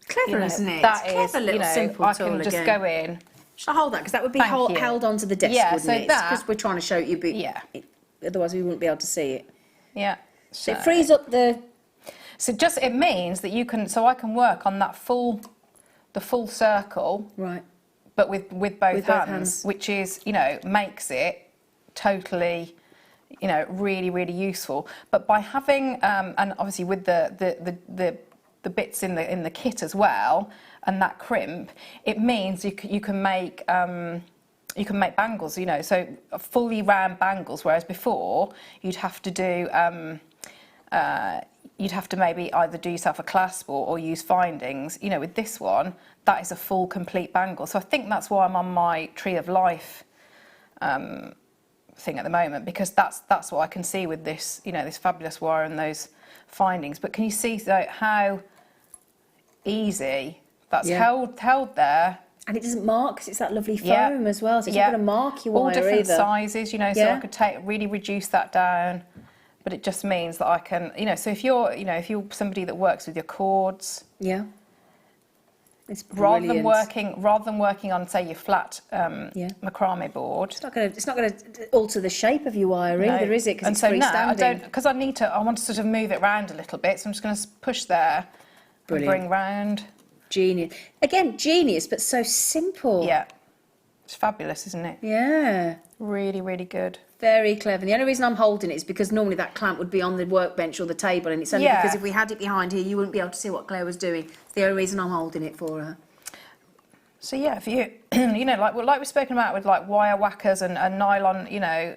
[SPEAKER 3] Clever, isn't it?
[SPEAKER 4] That
[SPEAKER 3] it's
[SPEAKER 4] is,
[SPEAKER 3] clever little simple
[SPEAKER 4] I
[SPEAKER 3] tool
[SPEAKER 4] can just
[SPEAKER 3] again.
[SPEAKER 4] go in.
[SPEAKER 3] Shall I hold that? Because that would be
[SPEAKER 4] Thank you.
[SPEAKER 3] held onto the desk,
[SPEAKER 4] Yeah,
[SPEAKER 3] wouldn't
[SPEAKER 4] so
[SPEAKER 3] it?
[SPEAKER 4] that-
[SPEAKER 3] Because we're trying to show you, but otherwise we wouldn't be able to see it.
[SPEAKER 4] Yeah.
[SPEAKER 3] So it frees up the...
[SPEAKER 4] So it means that I can work on that the full circle.
[SPEAKER 3] Right.
[SPEAKER 4] But with both hands, which is, makes it totally, really, really useful. But by having, and obviously with the bits in the kit as well, and that crimp, it means you can make bangles, so fully round bangles. Whereas before you'd have to do, you'd have to maybe either do yourself a clasp or use findings. With this one, that is a full, complete bangle. So I think that's why I'm on my Tree of Life thing at the moment, because that's what I can see with this, this fabulous wire and those findings. But can you see how easy that's held there?
[SPEAKER 3] And it doesn't mark because it's that lovely foam as well. So it's not going to mark your wire
[SPEAKER 4] all different
[SPEAKER 3] either.
[SPEAKER 4] sizes, so I could really reduce that down. But it just means that I can, so if you're somebody that works with your cords,
[SPEAKER 3] It's
[SPEAKER 4] rather
[SPEAKER 3] brilliant.
[SPEAKER 4] than working on, say, your flat macrame board.
[SPEAKER 3] It's not going to alter the shape of your wire either, is it? Because it's
[SPEAKER 4] so
[SPEAKER 3] freestanding.
[SPEAKER 4] now I don't, because I want to sort of move it round a little bit. So I'm just going to push there,
[SPEAKER 3] Brilliant.
[SPEAKER 4] and bring round.
[SPEAKER 3] Genius. Again, genius, but so simple.
[SPEAKER 4] Yeah, it's fabulous, isn't it?
[SPEAKER 3] Yeah.
[SPEAKER 4] Really, really good.
[SPEAKER 3] Very clever. The only reason I'm holding it is because normally that clamp would be on the workbench or the table, and it's only because if we had it behind here, you wouldn't be able to see what Claire was doing. It's the only reason I'm holding it for her.
[SPEAKER 4] So yeah, if you, you know, like we've spoken about with like wire whackers and nylon, you know,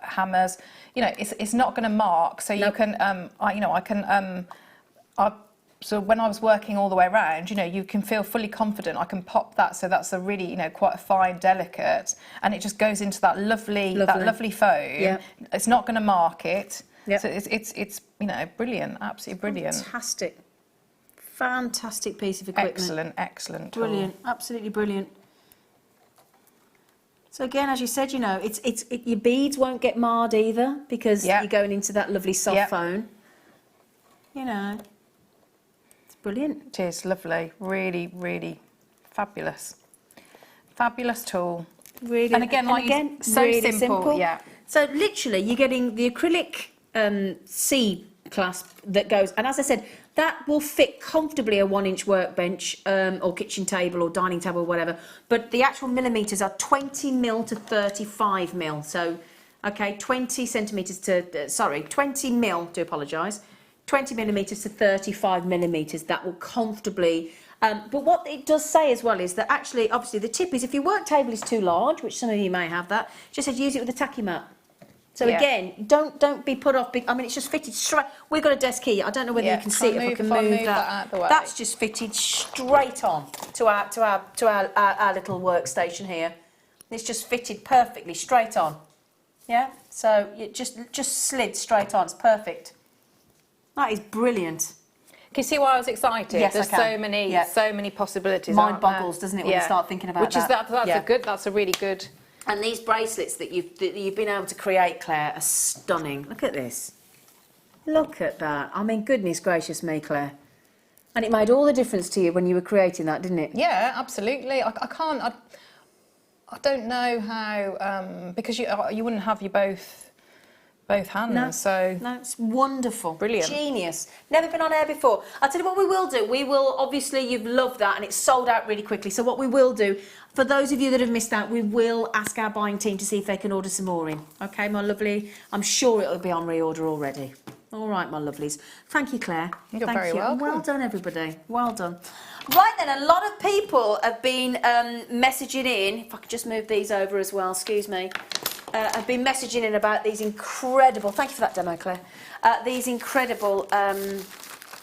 [SPEAKER 4] hammers, you know, it's not going to mark. So you can, so when I was working all the way around, you know, you can feel fully confident. I can pop that, so that's a really, you know, quite a fine, delicate, and it just goes into that lovely foam.
[SPEAKER 3] Yeah.
[SPEAKER 4] It's not going to mark it.
[SPEAKER 3] Yeah.
[SPEAKER 4] So it's you know, brilliant, absolutely brilliant.
[SPEAKER 3] Fantastic piece of equipment.
[SPEAKER 4] Excellent tool.
[SPEAKER 3] Brilliant, absolutely brilliant. So again, as you said, you know, your beads won't get marred either because you're going into that lovely soft foam. You know. Brilliant.
[SPEAKER 4] It is lovely, really, really fabulous. Fabulous tool.
[SPEAKER 3] Really,
[SPEAKER 4] and again, so
[SPEAKER 3] really
[SPEAKER 4] simple. Yeah.
[SPEAKER 3] So literally, you're getting the acrylic C clasp that goes, and as I said, that will fit comfortably a 1-inch workbench or kitchen table or dining table or whatever. But the actual millimetres are 20mm to 35mm. So, okay, 20 centimetres to 20mm. Do apologise. 20mm to 35mm, that will comfortably, but what it does say as well is that actually, obviously the tip is if your work table is too large, which some of you may have that, just said use it with a tacky mat. So again, don't be put off, I mean it's just fitted straight, we've got a desk here, I don't know whether you can see it, if I can move that out of the way. That's just fitted straight on to our little workstation here. It's just fitted perfectly straight on, yeah? So it just slid straight on, it's perfect. That is brilliant.
[SPEAKER 4] Can you see why I was excited?
[SPEAKER 3] Yes,
[SPEAKER 4] There's
[SPEAKER 3] I can.
[SPEAKER 4] so many possibilities.
[SPEAKER 3] Mind boggles, doesn't it, when you start thinking about that?
[SPEAKER 4] That's a really good.
[SPEAKER 3] And these bracelets that you've been able to create, Claire, are stunning. Look at this. Look at that. I mean, goodness gracious me, Claire. And it made all the difference to you when you were creating that, didn't it?
[SPEAKER 4] Yeah, absolutely. I don't know how because you wouldn't have your both hands.
[SPEAKER 3] No, it's wonderful.
[SPEAKER 4] Brilliant.
[SPEAKER 3] Genius. Never been on air before. I'll tell you what we will do. We will, obviously, you've loved that and it's sold out really quickly. So what we will do, for those of you that have missed out, we will ask our buying team to see if they can order some more in. Okay, my lovely? I'm sure it'll be on reorder already. All right, my lovelies. Thank you, Claire.
[SPEAKER 4] You're very welcome.
[SPEAKER 3] Well done, everybody. Well done. Right then, a lot of people have been messaging in. If I could just move these over as well, excuse me. Have been messaging in about these incredible, thank you for that demo, Claire, these incredible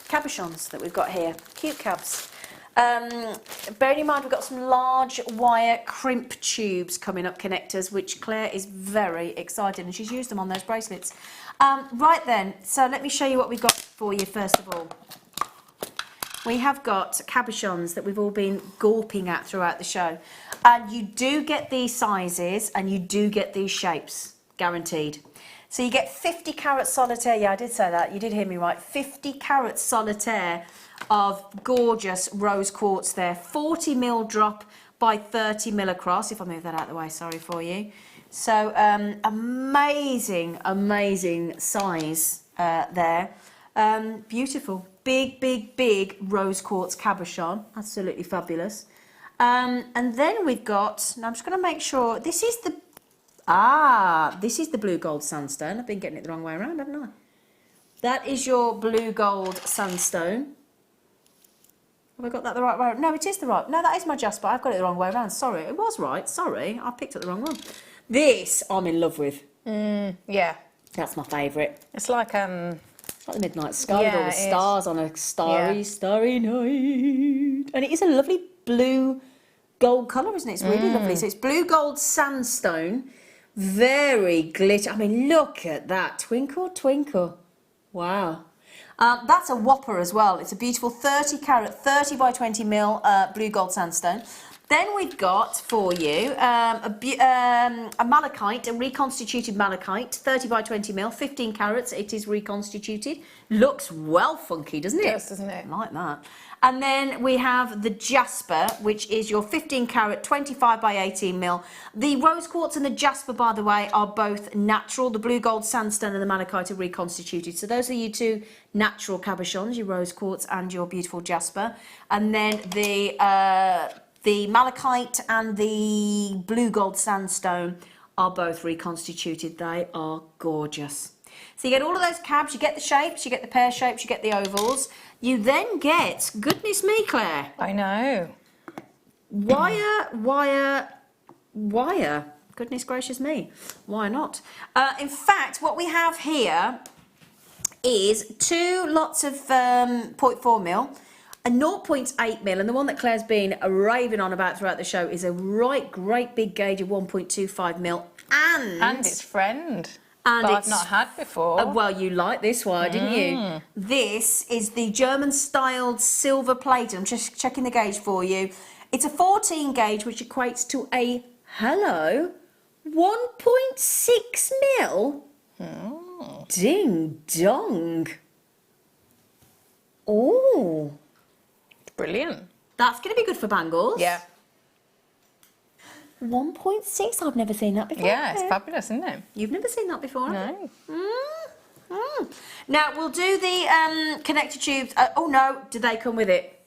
[SPEAKER 3] cabochons that we've got here, cute cabs. Bearing in mind we've got some large wire crimp tubes coming up, connectors, which Claire is very excited and she's used them on those bracelets. Right then, so let me show you what we've got for you first of all. We have got cabochons that we've all been gawping at throughout the show. And you do get these sizes and you do get these shapes, guaranteed. So you get 50 carat solitaire, yeah, I did say that, you did hear me right, 50 carat solitaire of gorgeous rose quartz there, 40mm drop by 30mm across, if I move that out of the way, sorry for you. So amazing, amazing size there, beautiful. Big rose quartz cabochon, absolutely fabulous. And then we've got, now I'm just going to make sure, this is the blue gold sandstone. I've been getting it the wrong way around, haven't I? That is your blue gold sandstone. Have I got that the right way around? No, it is the right, no, that is my Jasper. I've got it the wrong way around, sorry. It was right, sorry, I picked up the wrong one. This I'm in love with.
[SPEAKER 4] Yeah.
[SPEAKER 3] That's my favourite.
[SPEAKER 4] It's like
[SPEAKER 3] It's like the midnight sky with all the stars on a starry night. And it is a lovely blue gold colour, isn't it? It's really lovely. So it's blue gold sandstone, very glitter. I mean, look at that. Twinkle, twinkle. Wow. That's a whopper as well. It's a beautiful 30 carat, 30 by 20mm blue gold sandstone. Then we've got for you a malachite, a reconstituted malachite, 30 by 20 mil, 15 carats. It is reconstituted. Looks well funky, doesn't it?
[SPEAKER 4] Yes, doesn't it?
[SPEAKER 3] I like that. And then we have the jasper, which is your 15 carat, 25 by 18 mil. The rose quartz and the jasper, by the way, are both natural. The blue gold sandstone and the malachite are reconstituted. So those are your two natural cabochons, your rose quartz and your beautiful jasper. And then the malachite and the blue gold sandstone are both reconstituted. They are gorgeous. So you get all of those cabs, you get the shapes, you get the pear shapes, you get the ovals. You then get, goodness me, Claire.
[SPEAKER 4] I know.
[SPEAKER 3] Wire. Goodness gracious me. Why not? In fact, what we have here is 2 lots of 0.4 mil. A 0.8 mil, and the one that Claire's been raving on about throughout the show is a great big gauge of 1.25 mil, and
[SPEAKER 4] its friend,
[SPEAKER 3] and
[SPEAKER 4] that I've
[SPEAKER 3] it's,
[SPEAKER 4] not had before.
[SPEAKER 3] well, you liked this one, didn't you? This is the German-styled silver plate. I'm just checking the gauge for you. It's a 14 gauge, which equates to a 1.6 mil. Ding dong. Oh.
[SPEAKER 4] Brilliant.
[SPEAKER 3] That's going to be good for bangles.
[SPEAKER 4] Yeah.
[SPEAKER 3] 1.6, I've never seen that before.
[SPEAKER 4] Yeah, it's fabulous, isn't it?
[SPEAKER 3] You've never seen that before, have
[SPEAKER 4] No.
[SPEAKER 3] you? Now, we'll do the connector tubes. Oh, no, do they come with it?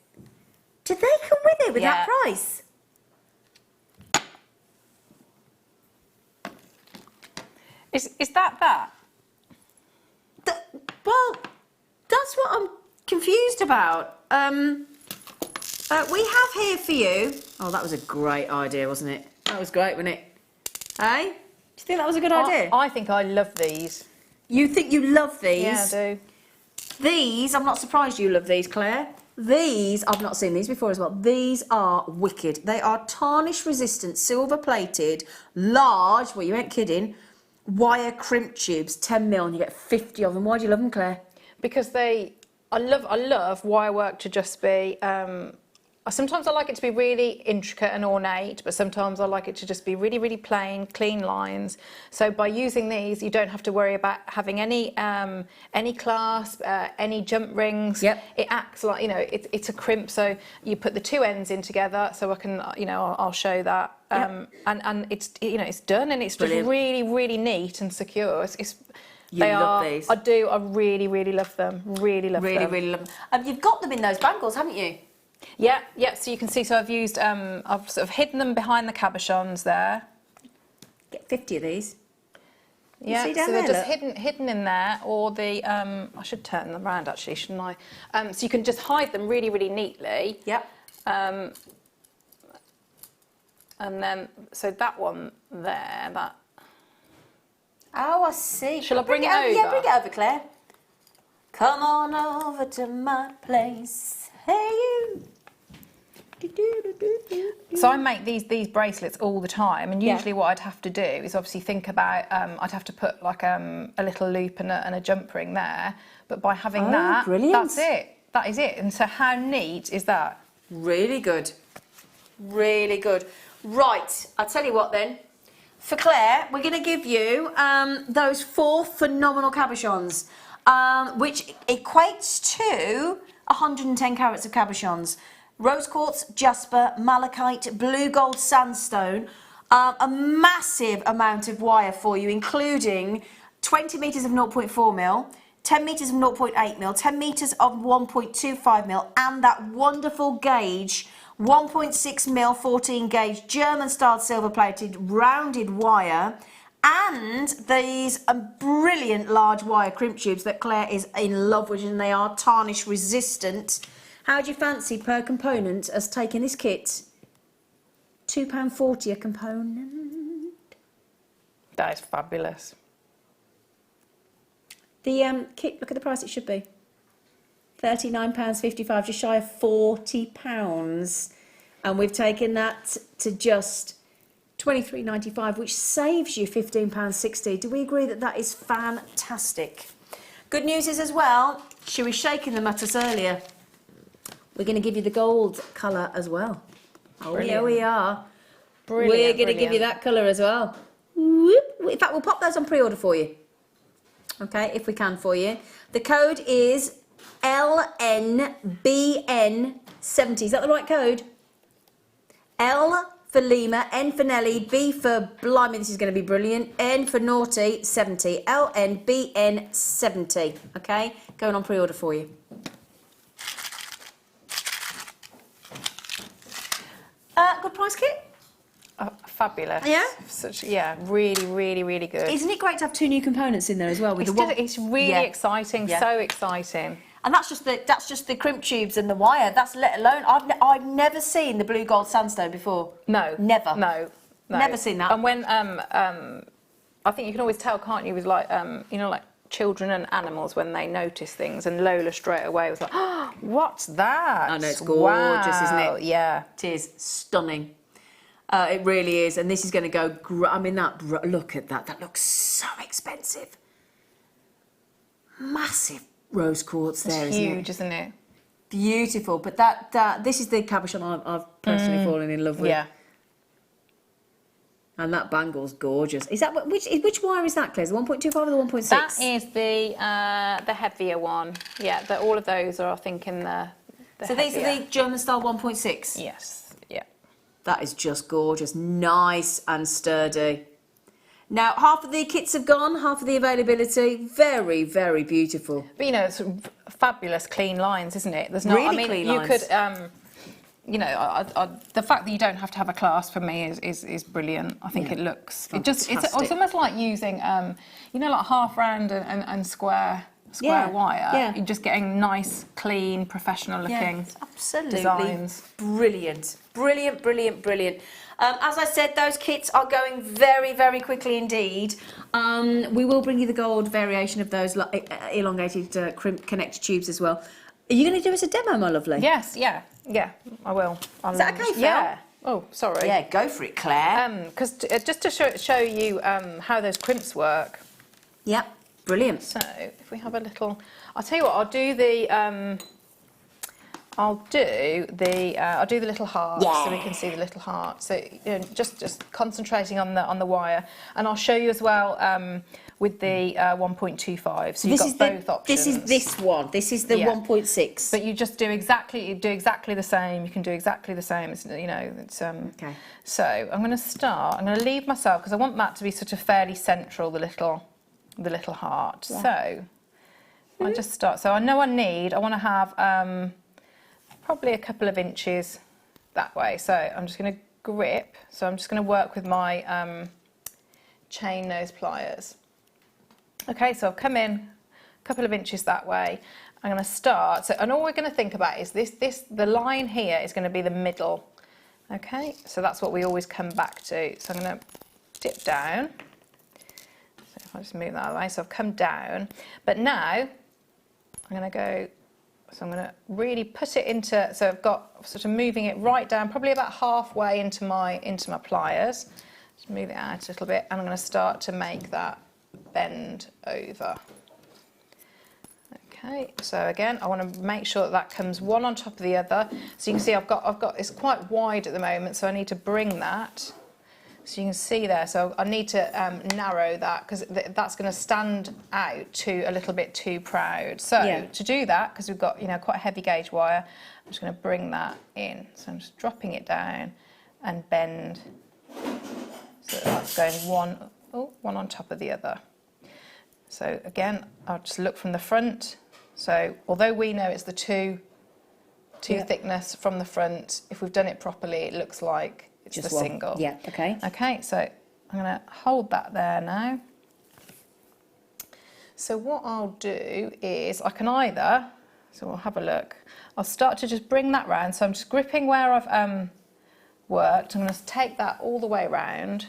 [SPEAKER 3] Do they come with it with that price?
[SPEAKER 4] Is that?
[SPEAKER 3] Well, that's what I'm confused about. We have here for you... Oh, that was a great idea, wasn't it? That was great, wasn't it? Hey? Do you think that was a good idea?
[SPEAKER 4] I think I love these.
[SPEAKER 3] You think you love these?
[SPEAKER 4] Yeah, I do.
[SPEAKER 3] These, I'm not surprised you love these, Claire. These, I've not seen these before as well. These are wicked. They are tarnish resistant, silver plated, large, well, you ain't kidding, wire crimp tubes, 10 mil, and you get 50 of them. Why do you love them, Claire?
[SPEAKER 4] Because I love wire work to just be, sometimes I like it to be really intricate and ornate, but sometimes I like it to just be really, really plain, clean lines. So by using these, you don't have to worry about having any clasp, any jump rings.
[SPEAKER 3] Yep.
[SPEAKER 4] It acts like, it's a crimp, so you put the two ends in together, so I can, I'll show that.
[SPEAKER 3] Yep.
[SPEAKER 4] And it's, it's done, and it's just
[SPEAKER 3] Brilliant.
[SPEAKER 4] really, really neat and secure.
[SPEAKER 3] You love these.
[SPEAKER 4] I do. I really, really love them. Really love them.
[SPEAKER 3] Really love them. You've got them in those bangles, haven't you?
[SPEAKER 4] Yeah. So you can see. So I've used. I've sort of hidden them behind the cabochons there.
[SPEAKER 3] Get 50 of these.
[SPEAKER 4] Yeah.
[SPEAKER 3] See down
[SPEAKER 4] So they're
[SPEAKER 3] there,
[SPEAKER 4] just hidden in there, or the. I should turn them around actually, shouldn't I? So you can just hide them really, really neatly.
[SPEAKER 3] Yep.
[SPEAKER 4] And then that one there. That.
[SPEAKER 3] Oh, I see.
[SPEAKER 4] Shall I bring it over?
[SPEAKER 3] Yeah, bring it over, Claire. Come on over to my place. Hey, you.
[SPEAKER 4] So I make these bracelets all the time, and usually what I'd have to do is obviously think about, I'd have to put like a little loop and a jump ring there, but by having that,
[SPEAKER 3] brilliant.
[SPEAKER 4] that's it. That is it. And so how neat is that?
[SPEAKER 3] Really good. Really good. Right, I'll tell you what then. For Claire, we're going to give you those 4 phenomenal cabochons, which equates to 110 carats of cabochons. Rose quartz, jasper, malachite, blue gold sandstone, a massive amount of wire for you, including 20 metres of 0.4 mil, 10 metres of 0.8 mil, 10 metres of 1.25 mil, and that wonderful gauge, 1.6 mil 14 gauge German style silver plated rounded wire, and these brilliant large wire crimp tubes that Claire is in love with, and they are tarnish resistant. How do you fancy per component as taking this kit? £2.40 a component.
[SPEAKER 4] That is fabulous.
[SPEAKER 3] The kit, look at the price it should be. £39.55, just shy of £40. And we've taken that to just £23.95, which saves you £15.60. Do we agree that that is fantastic? Good news is as well, she was shaking them at us earlier, we're going to give you the gold colour as well. Oh,
[SPEAKER 4] Brilliant.
[SPEAKER 3] yeah, we are.
[SPEAKER 4] Brilliant,
[SPEAKER 3] We're going to give you
[SPEAKER 4] brilliant.
[SPEAKER 3] that colour as well. Whoop. In fact, we'll pop those on pre-order for you. Okay, if we can for you. The code is LNBN70. Is that the right code? L for Lima, N for Nelly, B for blimey, this is going to be brilliant, N for naughty, 70. LNBN70. Okay, going on pre-order for you. Good price, Kit?
[SPEAKER 4] Oh, fabulous.
[SPEAKER 3] Yeah?
[SPEAKER 4] Really, really, really good.
[SPEAKER 3] Isn't it great to have 2 new components in there as well? With
[SPEAKER 4] It's really exciting, so exciting.
[SPEAKER 3] And that's just the crimp tubes and the wire. That's let alone. I've never seen the blue gold sandstone before.
[SPEAKER 4] No,
[SPEAKER 3] never.
[SPEAKER 4] No.
[SPEAKER 3] Never seen that.
[SPEAKER 4] And when I think you can always tell, can't you, with like like children and animals when they notice things. And Lola straight away was like, oh, "What's that?"
[SPEAKER 3] I know, it's gorgeous,
[SPEAKER 4] wow.
[SPEAKER 3] isn't it?
[SPEAKER 4] Yeah,
[SPEAKER 3] it is stunning. It really is, and this is going to go. I mean, look at that. That looks so expensive. Massive rose quartz there,
[SPEAKER 4] it's
[SPEAKER 3] isn't
[SPEAKER 4] huge, isn't it?
[SPEAKER 3] Beautiful, but this is the cabochon I've personally fallen in love with.
[SPEAKER 4] Yeah.
[SPEAKER 3] And that bangle's gorgeous. Is that which wire is that, Claire? The 1.25 or the 1.6?
[SPEAKER 4] That is the heavier one. Yeah, all of those are, I think, in the
[SPEAKER 3] so
[SPEAKER 4] heavier.
[SPEAKER 3] these are the German style 1.6.
[SPEAKER 4] Yes. Yeah.
[SPEAKER 3] That is just gorgeous, nice and sturdy. Now, half of the kits have gone, half of the availability. Very, very beautiful.
[SPEAKER 4] But it's fabulous clean lines, isn't it? There's not.
[SPEAKER 3] Really
[SPEAKER 4] I mean,
[SPEAKER 3] clean
[SPEAKER 4] you
[SPEAKER 3] lines.
[SPEAKER 4] could. The fact that you don't have to have a clasp for me is brilliant. I think it looks.
[SPEAKER 3] Fantastic.
[SPEAKER 4] It's almost like using like half round and square wire.
[SPEAKER 3] Yeah.
[SPEAKER 4] You're just getting nice, clean, professional looking
[SPEAKER 3] absolutely
[SPEAKER 4] designs.
[SPEAKER 3] Brilliant. As I said, those kits are going very, very quickly indeed. We will bring you the gold variation of those elongated crimp connector tubes as well. Are you going to do us a demo, my lovely?
[SPEAKER 4] Yes, yeah, I will.
[SPEAKER 3] Is that okay, Phil?
[SPEAKER 4] Yeah. Oh, sorry.
[SPEAKER 3] Yeah, go for it, Claire.
[SPEAKER 4] Because just to show you how those crimps work.
[SPEAKER 3] Yep, brilliant.
[SPEAKER 4] So if we have a little, I'll tell you what. I'll do the little heart so we can see the little heart. So just concentrating on the wire, and I'll show you as well with the 1.25. So you've got both options.
[SPEAKER 3] This is this one. This is the 1.6.
[SPEAKER 4] But you just do exactly the same. You can do exactly the same. It's
[SPEAKER 3] okay.
[SPEAKER 4] So I'm going to start. I'm going to leave myself because I want that to be sort of fairly central. The little heart.
[SPEAKER 3] Yeah.
[SPEAKER 4] So I just start. So I know I want to have probably a couple of inches that way. So I'm just going to grip. So I'm just going to work with my chain nose pliers. Okay, so I've come in a couple of inches that way. I'm going to start. So, and all we're going to think about is the line here is going to be the middle. Okay, so that's what we always come back to. So I'm going to dip down. So if I just move that away, so I've come down. But now I'm going to go. So I'm going to really put it into. So I've got sort of moving it right down, probably about halfway into my pliers. Just move it out a little bit, and I'm going to start to make that bend over. Okay, so again, I want to make sure that comes one on top of the other. So you can see I've got it's quite wide at the moment, so I need to bring that. So you can see there. So I need to narrow that because that's going to stand out a little bit too proud. So to do that, because we've got quite a heavy gauge wire, I'm just going to bring that in. So I'm just dropping it down and bend. So that's going one on top of the other. So again, I'll just look from the front. So although we know it's the two thickness from the front, if we've done it properly, it looks like it's just the single.
[SPEAKER 3] Yeah, okay.
[SPEAKER 4] Okay, so I'm going to hold that there now. So what I'll do is I can so we'll have a look. I'll start to just bring that round. So I'm just gripping where I've worked. I'm going to take that all the way around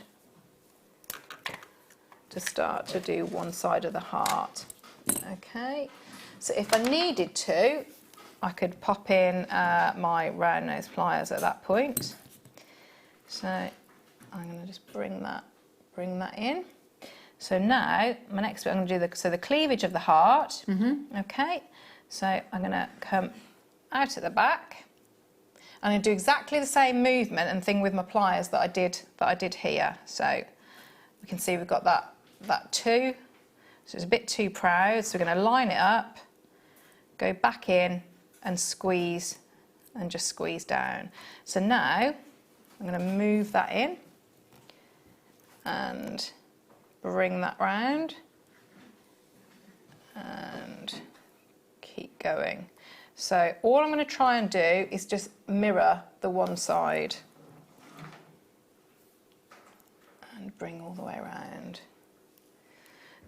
[SPEAKER 4] to start to do one side of the heart. Okay, so if I needed to, I could pop in my round nose pliers at that point. So I'm going to just bring that in. So now my next bit, I'm going to do the cleavage of the heart. Okay, so I'm going to come out at the back. I'm going to do exactly the same movement and thing with my pliers that I did here. So we can see we've got that 2. So it's a bit too proud. So we're going to line it up, go back in and squeeze and just squeeze down. So now I'm going to move that in and bring that round and keep going. So all I'm going to try and do is just mirror the one side and bring all the way around.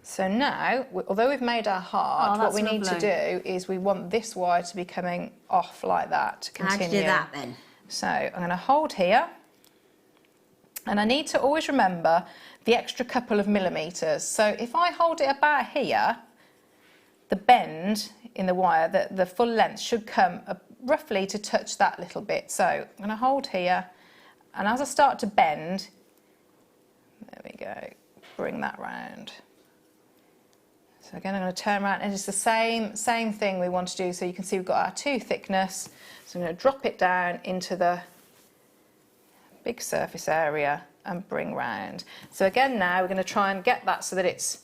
[SPEAKER 4] So now, although we've made our heart, what we need to do is we want this wire to be coming off like that to continue.
[SPEAKER 3] How do you do that then?
[SPEAKER 4] So I'm going to hold here, and I need to always remember the extra couple of millimetres. So if I hold it about here, the bend in the wire, the full length should come roughly to touch that little bit. So I'm going to hold here, and as I start to bend, there we go, bring that round. So again, I'm going to turn around, and it's the same thing we want to do. So you can see we've got our 2 thickness. So I'm going to drop it down into the big surface area and bring round. So again, now we're going to try and get that so that it's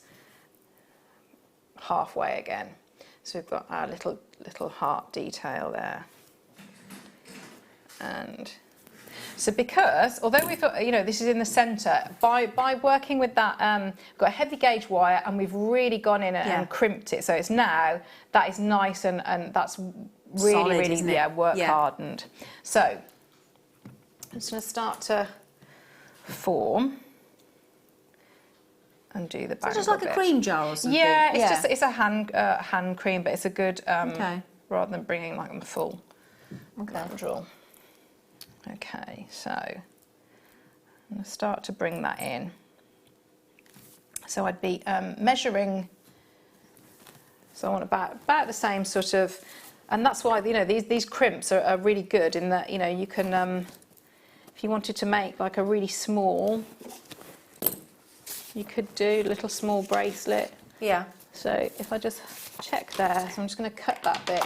[SPEAKER 4] halfway again. So we've got our little heart detail there. And so because, although we've got, you know, this is in the centre, by working with that, we've got a heavy gauge wire, and we've really gone in and crimped it. So it's now, that is nice, and that's really,
[SPEAKER 3] solid,
[SPEAKER 4] really, work hardened. So I'm just going to start to form and do the bangle.
[SPEAKER 3] Just like
[SPEAKER 4] bit.
[SPEAKER 3] a cream jar or something?
[SPEAKER 4] Yeah, it's a hand cream, but it's a good, rather than bringing like the full mandrel. Okay, so I'm going to start to bring that in. So I'd be measuring, so I want about the same sort of, and that's why, you know, these crimps are really good in that, you know, you can, if you wanted to make like a really small, you could do a little small bracelet.
[SPEAKER 3] Yeah.
[SPEAKER 4] So if I just check there, so I'm just going to cut that bit.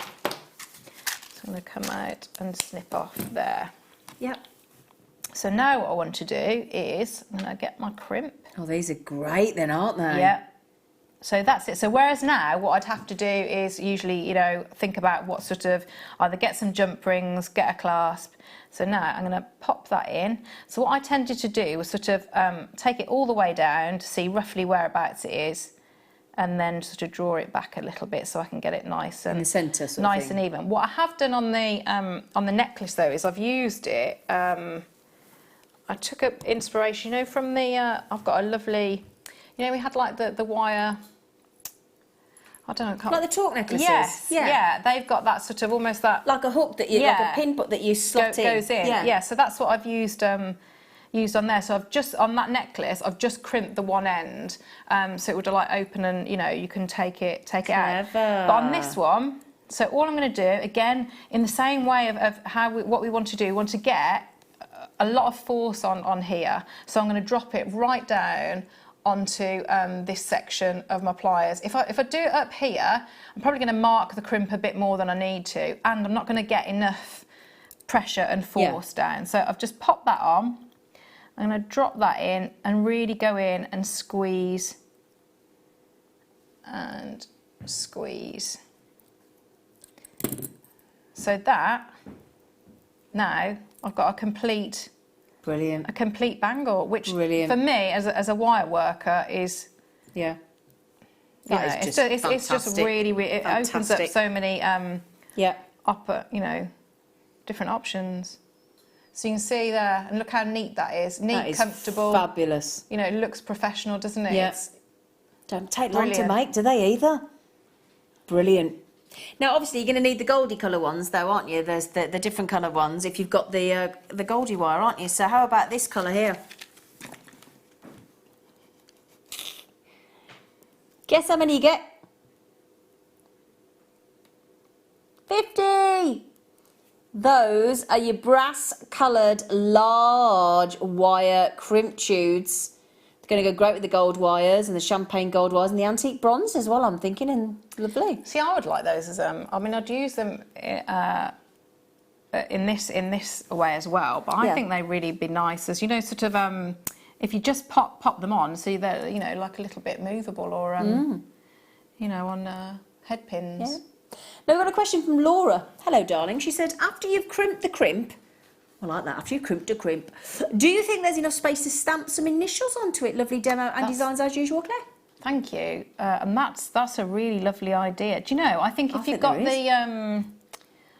[SPEAKER 4] So I'm going to come out and snip off there.
[SPEAKER 3] Yep.
[SPEAKER 4] So now what I want to do is I'm going to get my crimp.
[SPEAKER 3] Oh, these are great then, aren't they?
[SPEAKER 4] Yeah. So that's it. So whereas now what I'd have to do is usually, you know, think about what sort of, either get some jump rings, get a clasp. So now I'm going to pop that in. So what I tended to do was sort of take it all the way down to see roughly whereabouts it is, and then sort of draw it back a little bit so I can get it nice and
[SPEAKER 3] in the centre, sort
[SPEAKER 4] nice
[SPEAKER 3] of
[SPEAKER 4] and even. What I have done on the necklace though is I've used it. I took up inspiration, you know, from the. I've got a lovely, you know, we had like the wire. I don't know.
[SPEAKER 3] Like the talk necklaces.
[SPEAKER 4] Yes. Yeah. They've got that sort of almost that.
[SPEAKER 3] Like a hook that you, like a pin hook that you slot in.
[SPEAKER 4] Goes in. Yeah. So that's what I've used. Used on there. So I've just, on that necklace, I've just crimped the one end, so it would like open and, you know, you can take it out. But on this one, so all I'm going to do, again, in the same way of what we want to do, we want to get a lot of force on here. So I'm going to drop it right down onto this section of my pliers. If I do it up here, I'm probably going to mark the crimp a bit more than I need to, and I'm not going to get enough pressure and force down. So I've just popped that on. I'm going to drop that in and really go in and squeeze and squeeze. So that, now I've got a complete bangle, which for me as a wire worker is it's just really it opens up so many different options. So you can see there, and look how neat that is. Neat, that is comfortable.
[SPEAKER 3] Fabulous.
[SPEAKER 4] You know, it looks professional, doesn't it?
[SPEAKER 3] Yeah. Don't take long to make, do they either? Brilliant. Now, obviously, you're going to need the goldy colour ones, though, aren't you? There's the different colour ones if you've got the goldy wire, aren't you? So how about this colour here? Guess how many you get? 50! Those are your brass-coloured large wire crimp tubes. It's going to go great with the gold wires and the champagne gold wires and the antique bronze as well, I'm thinking, and lovely.
[SPEAKER 4] See, I would like those as I mean, I'd use them in this way as well. But I think they really be nice as, you know, sort of if you just pop them on, so they're, you know, like a little bit movable, or you know, on head pins.
[SPEAKER 3] Yeah. Now, we've got a question from Laura. Hello, darling. She said, after you've crimped the crimp, I like that, after you've crimped a crimp, do you think there's enough space to stamp some initials onto it? Lovely demo and designs as usual, Claire.
[SPEAKER 4] Thank you. And that's a really lovely idea. Do you know, I think if you've got the,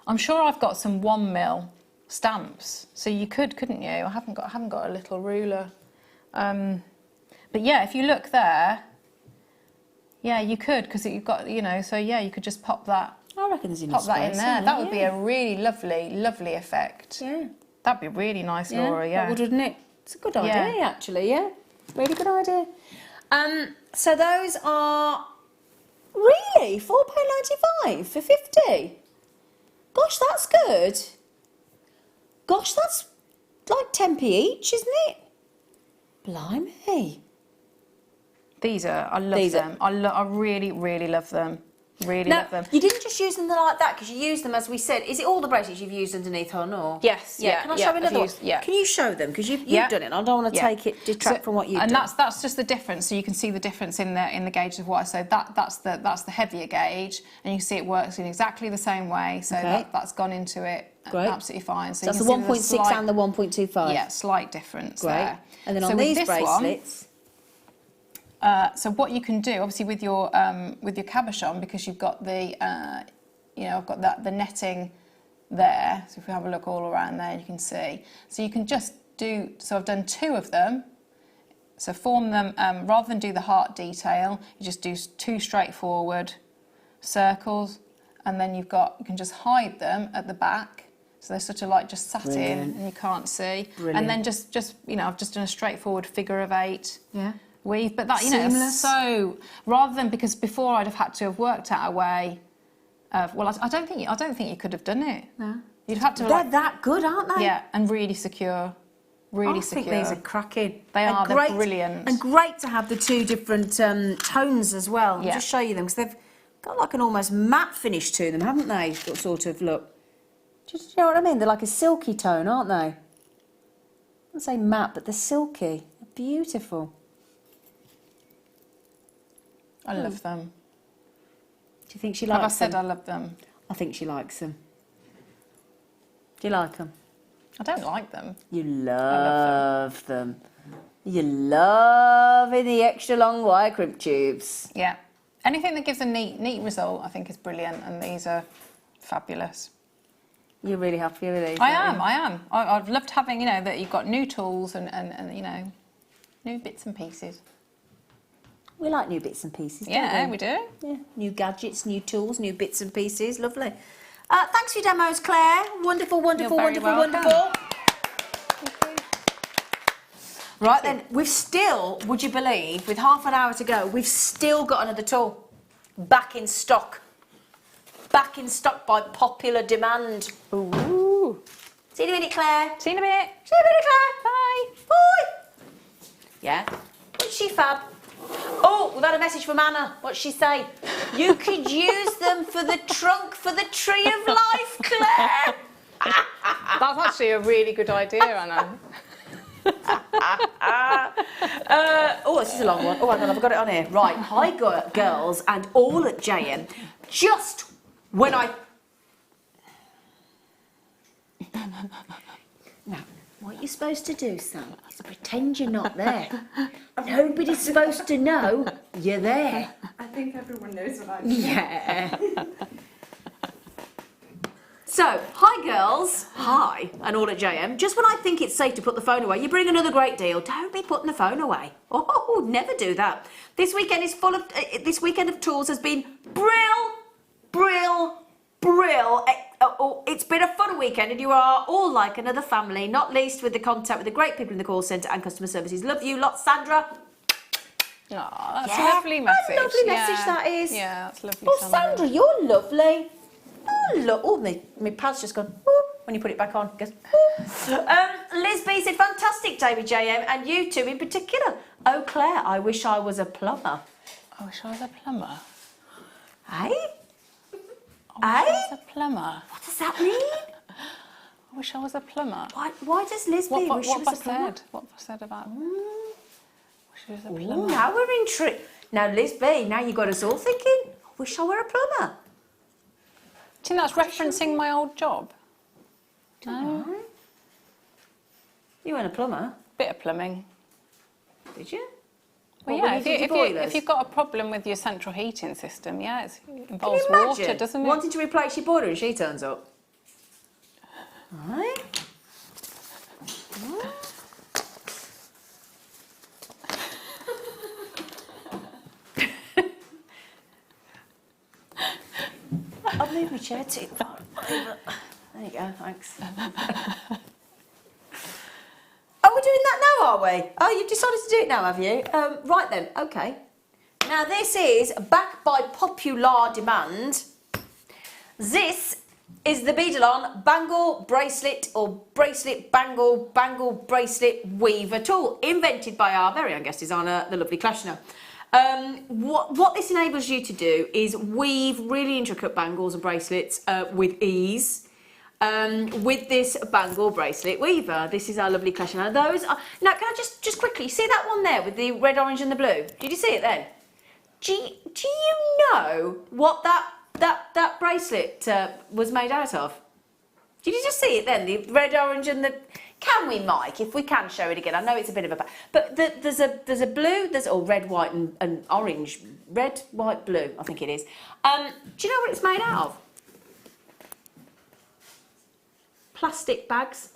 [SPEAKER 4] I'm sure I've got some 1mm stamps, so you couldn't you? I haven't got a little ruler. But yeah, if you look there, yeah, you could, because you've got, you know, so yeah, you could just pop that.
[SPEAKER 3] I reckon there's enough
[SPEAKER 4] Pop that in there. That would be
[SPEAKER 3] yeah.
[SPEAKER 4] a really lovely effect.
[SPEAKER 3] Yeah.
[SPEAKER 4] That'd be really nice, Laura. Yeah.
[SPEAKER 3] That would, wouldn't it? It's a good idea, actually. Yeah, really good idea. So those are really £4.95 for 50. Gosh, that's good. Gosh, that's like 10p each, isn't it? Blimey.
[SPEAKER 4] These are, I love them. I really love them. Really love them.
[SPEAKER 3] You didn't just use them like that, because you used them, as we said. Is it all the bracelets you've used underneath on, or?
[SPEAKER 4] Yes.
[SPEAKER 3] Yeah. Can I show another one?
[SPEAKER 4] Yeah.
[SPEAKER 3] Can you show them? Because you've done it. I don't want to detract from what you've done.
[SPEAKER 4] And that's just the difference. So you can see the difference in the gauge of what I said. That's the heavier gauge, and you can see it works in exactly the same way. So that's gone into it.
[SPEAKER 3] Great.
[SPEAKER 4] Absolutely fine.
[SPEAKER 3] So that's the 1.6 and the 1.25.
[SPEAKER 4] Yeah, slight difference there.
[SPEAKER 3] And then on these bracelets.
[SPEAKER 4] So what you can do, obviously, with your cabochon, because you've got the, you know, I've got the netting there. So if we have a look all around there, you can see. So you can just do. So I've done 2 of them. So form them rather than do the heart detail. You just do 2 straightforward circles, and then you can just hide them at the back. So they're sort of like just sat in, and you can't see. Brilliant. And then just you know, I've just done a straightforward figure of 8. Yeah. Weave, but that, you know, so rather than, because before I'd have had to have worked out a way of, well, I don't think you could have done it. No. You'd have to.
[SPEAKER 3] They're that good, aren't they?
[SPEAKER 4] Yeah, and really secure. Really secure.
[SPEAKER 3] I think these are cracking.
[SPEAKER 4] They're brilliant.
[SPEAKER 3] And great to have the 2 different tones as well. I'll just show you them, because they've got like an almost matte finish to them, haven't they? Sort of look. Do you know what I mean? They're like a silky tone, aren't they? I wouldn't say matte, but they're silky. They're beautiful.
[SPEAKER 4] I love them.
[SPEAKER 3] Do you think she likes them?
[SPEAKER 4] Have I said I love them?
[SPEAKER 3] I think she likes them. Do you like them?
[SPEAKER 4] I don't like them.
[SPEAKER 3] You love them. You love in the extra long wire crimp tubes.
[SPEAKER 4] Yeah. Anything that gives a neat result, I think, is brilliant, and these are fabulous.
[SPEAKER 3] You're really happy with these?
[SPEAKER 4] I am. I've loved having, you know, that you've got new tools and you know, new bits and pieces.
[SPEAKER 3] We like new bits and pieces, don't
[SPEAKER 4] yeah,
[SPEAKER 3] we?
[SPEAKER 4] we do.
[SPEAKER 3] Yeah, new gadgets, new tools, new bits and pieces. Lovely. Thanks for your demos, Claire. Wonderful, wonderful, wonderful, wonderful. Right then, we've still, would you believe, with half an hour to go, we've still got another tool back in stock. Back in stock by popular demand. Ooh. See you in a minute, Claire.
[SPEAKER 4] See you in a bit.
[SPEAKER 3] See you in a minute, Claire.
[SPEAKER 4] Bye.
[SPEAKER 3] Bye. Yeah. What's she fab? Oh, we've had a message from Anna. What's she say? You could use them for the trunk for the tree of life, Claire.
[SPEAKER 4] That's actually a really good idea, Anna.
[SPEAKER 3] Oh, this is a long one. Oh, hang on, I've got it on here. Right. Hi, girls, and all at JM. Just when I... Now, what you're supposed to do, Sam, is pretend you're not there. Nobody's supposed to know you're there.
[SPEAKER 7] I think everyone knows what I do.
[SPEAKER 3] Yeah. So, hi girls, hi, and all at JM. Just when I think it's safe to put the phone away, you bring another great deal. Don't be putting the phone away. Oh, never do that. This weekend is full of. This weekend of tools has been brill. It's been a fun weekend, and you are all like another family. Not least with the contact with the great people in the call centre and customer services. Love you, lot, Sandra.
[SPEAKER 4] Oh, that's a lovely message.
[SPEAKER 3] A lovely message that is.
[SPEAKER 4] Yeah, that's lovely.
[SPEAKER 3] Oh, Sandra, you're lovely. Oh, look. Oh, my pad's just gone. Ooh, when you put it back on, it goes. Liz B said, fantastic day with JM, and you two in particular. Oh, Claire, I wish I was a plumber.
[SPEAKER 4] I wish I was a plumber.
[SPEAKER 3] Hey?
[SPEAKER 4] I wish I was a plumber.
[SPEAKER 3] What does that mean?
[SPEAKER 4] I wish I was a plumber.
[SPEAKER 3] Why does Liz B wish she was a plumber?
[SPEAKER 4] What have I said about? Wish I was a plumber.
[SPEAKER 3] Ooh, now we're intrigued. Now, Liz B, now you got us all thinking, I wish I were a plumber.
[SPEAKER 4] Do you think that's referencing my old job? No.
[SPEAKER 3] You weren't a plumber,
[SPEAKER 4] Bit of plumbing.
[SPEAKER 3] did you?
[SPEAKER 4] Well,
[SPEAKER 3] What,
[SPEAKER 4] yeah,
[SPEAKER 3] when you did your boilers?
[SPEAKER 4] if you've got a problem with your central heating system, yeah, it
[SPEAKER 3] Can
[SPEAKER 4] involves
[SPEAKER 3] you
[SPEAKER 4] water,
[SPEAKER 3] imagine
[SPEAKER 4] doesn't it?
[SPEAKER 3] wanting to replace your boiler and she turns up? Right? I've moved my chair too far over. There you go, thanks. Are we doing that now, are we? Oh, you've decided to do it now, have you? Right then, okay. Now this is backed by popular demand. This is the Beadle-On Bangle Bracelet or Bracelet Bangle Bracelet Weaver tool, invented by our very own guest designer, the lovely Kleshner. What this enables you to do is weave really intricate bangles and bracelets with ease. With this bangle bracelet weaver. This is our lovely Kleshner. Those are, now can I just quickly, see that one there with the red, orange and the blue? Did you see it then? Do you know what that bracelet was made out of? Did you just see it then? The red, orange and the... Can we, Mike? If we can show it again. I know it's a bit of a... But there's a blue, there's red, white and orange. Red, white, blue, I think it is. Do you know what it's made out of? Plastic bags.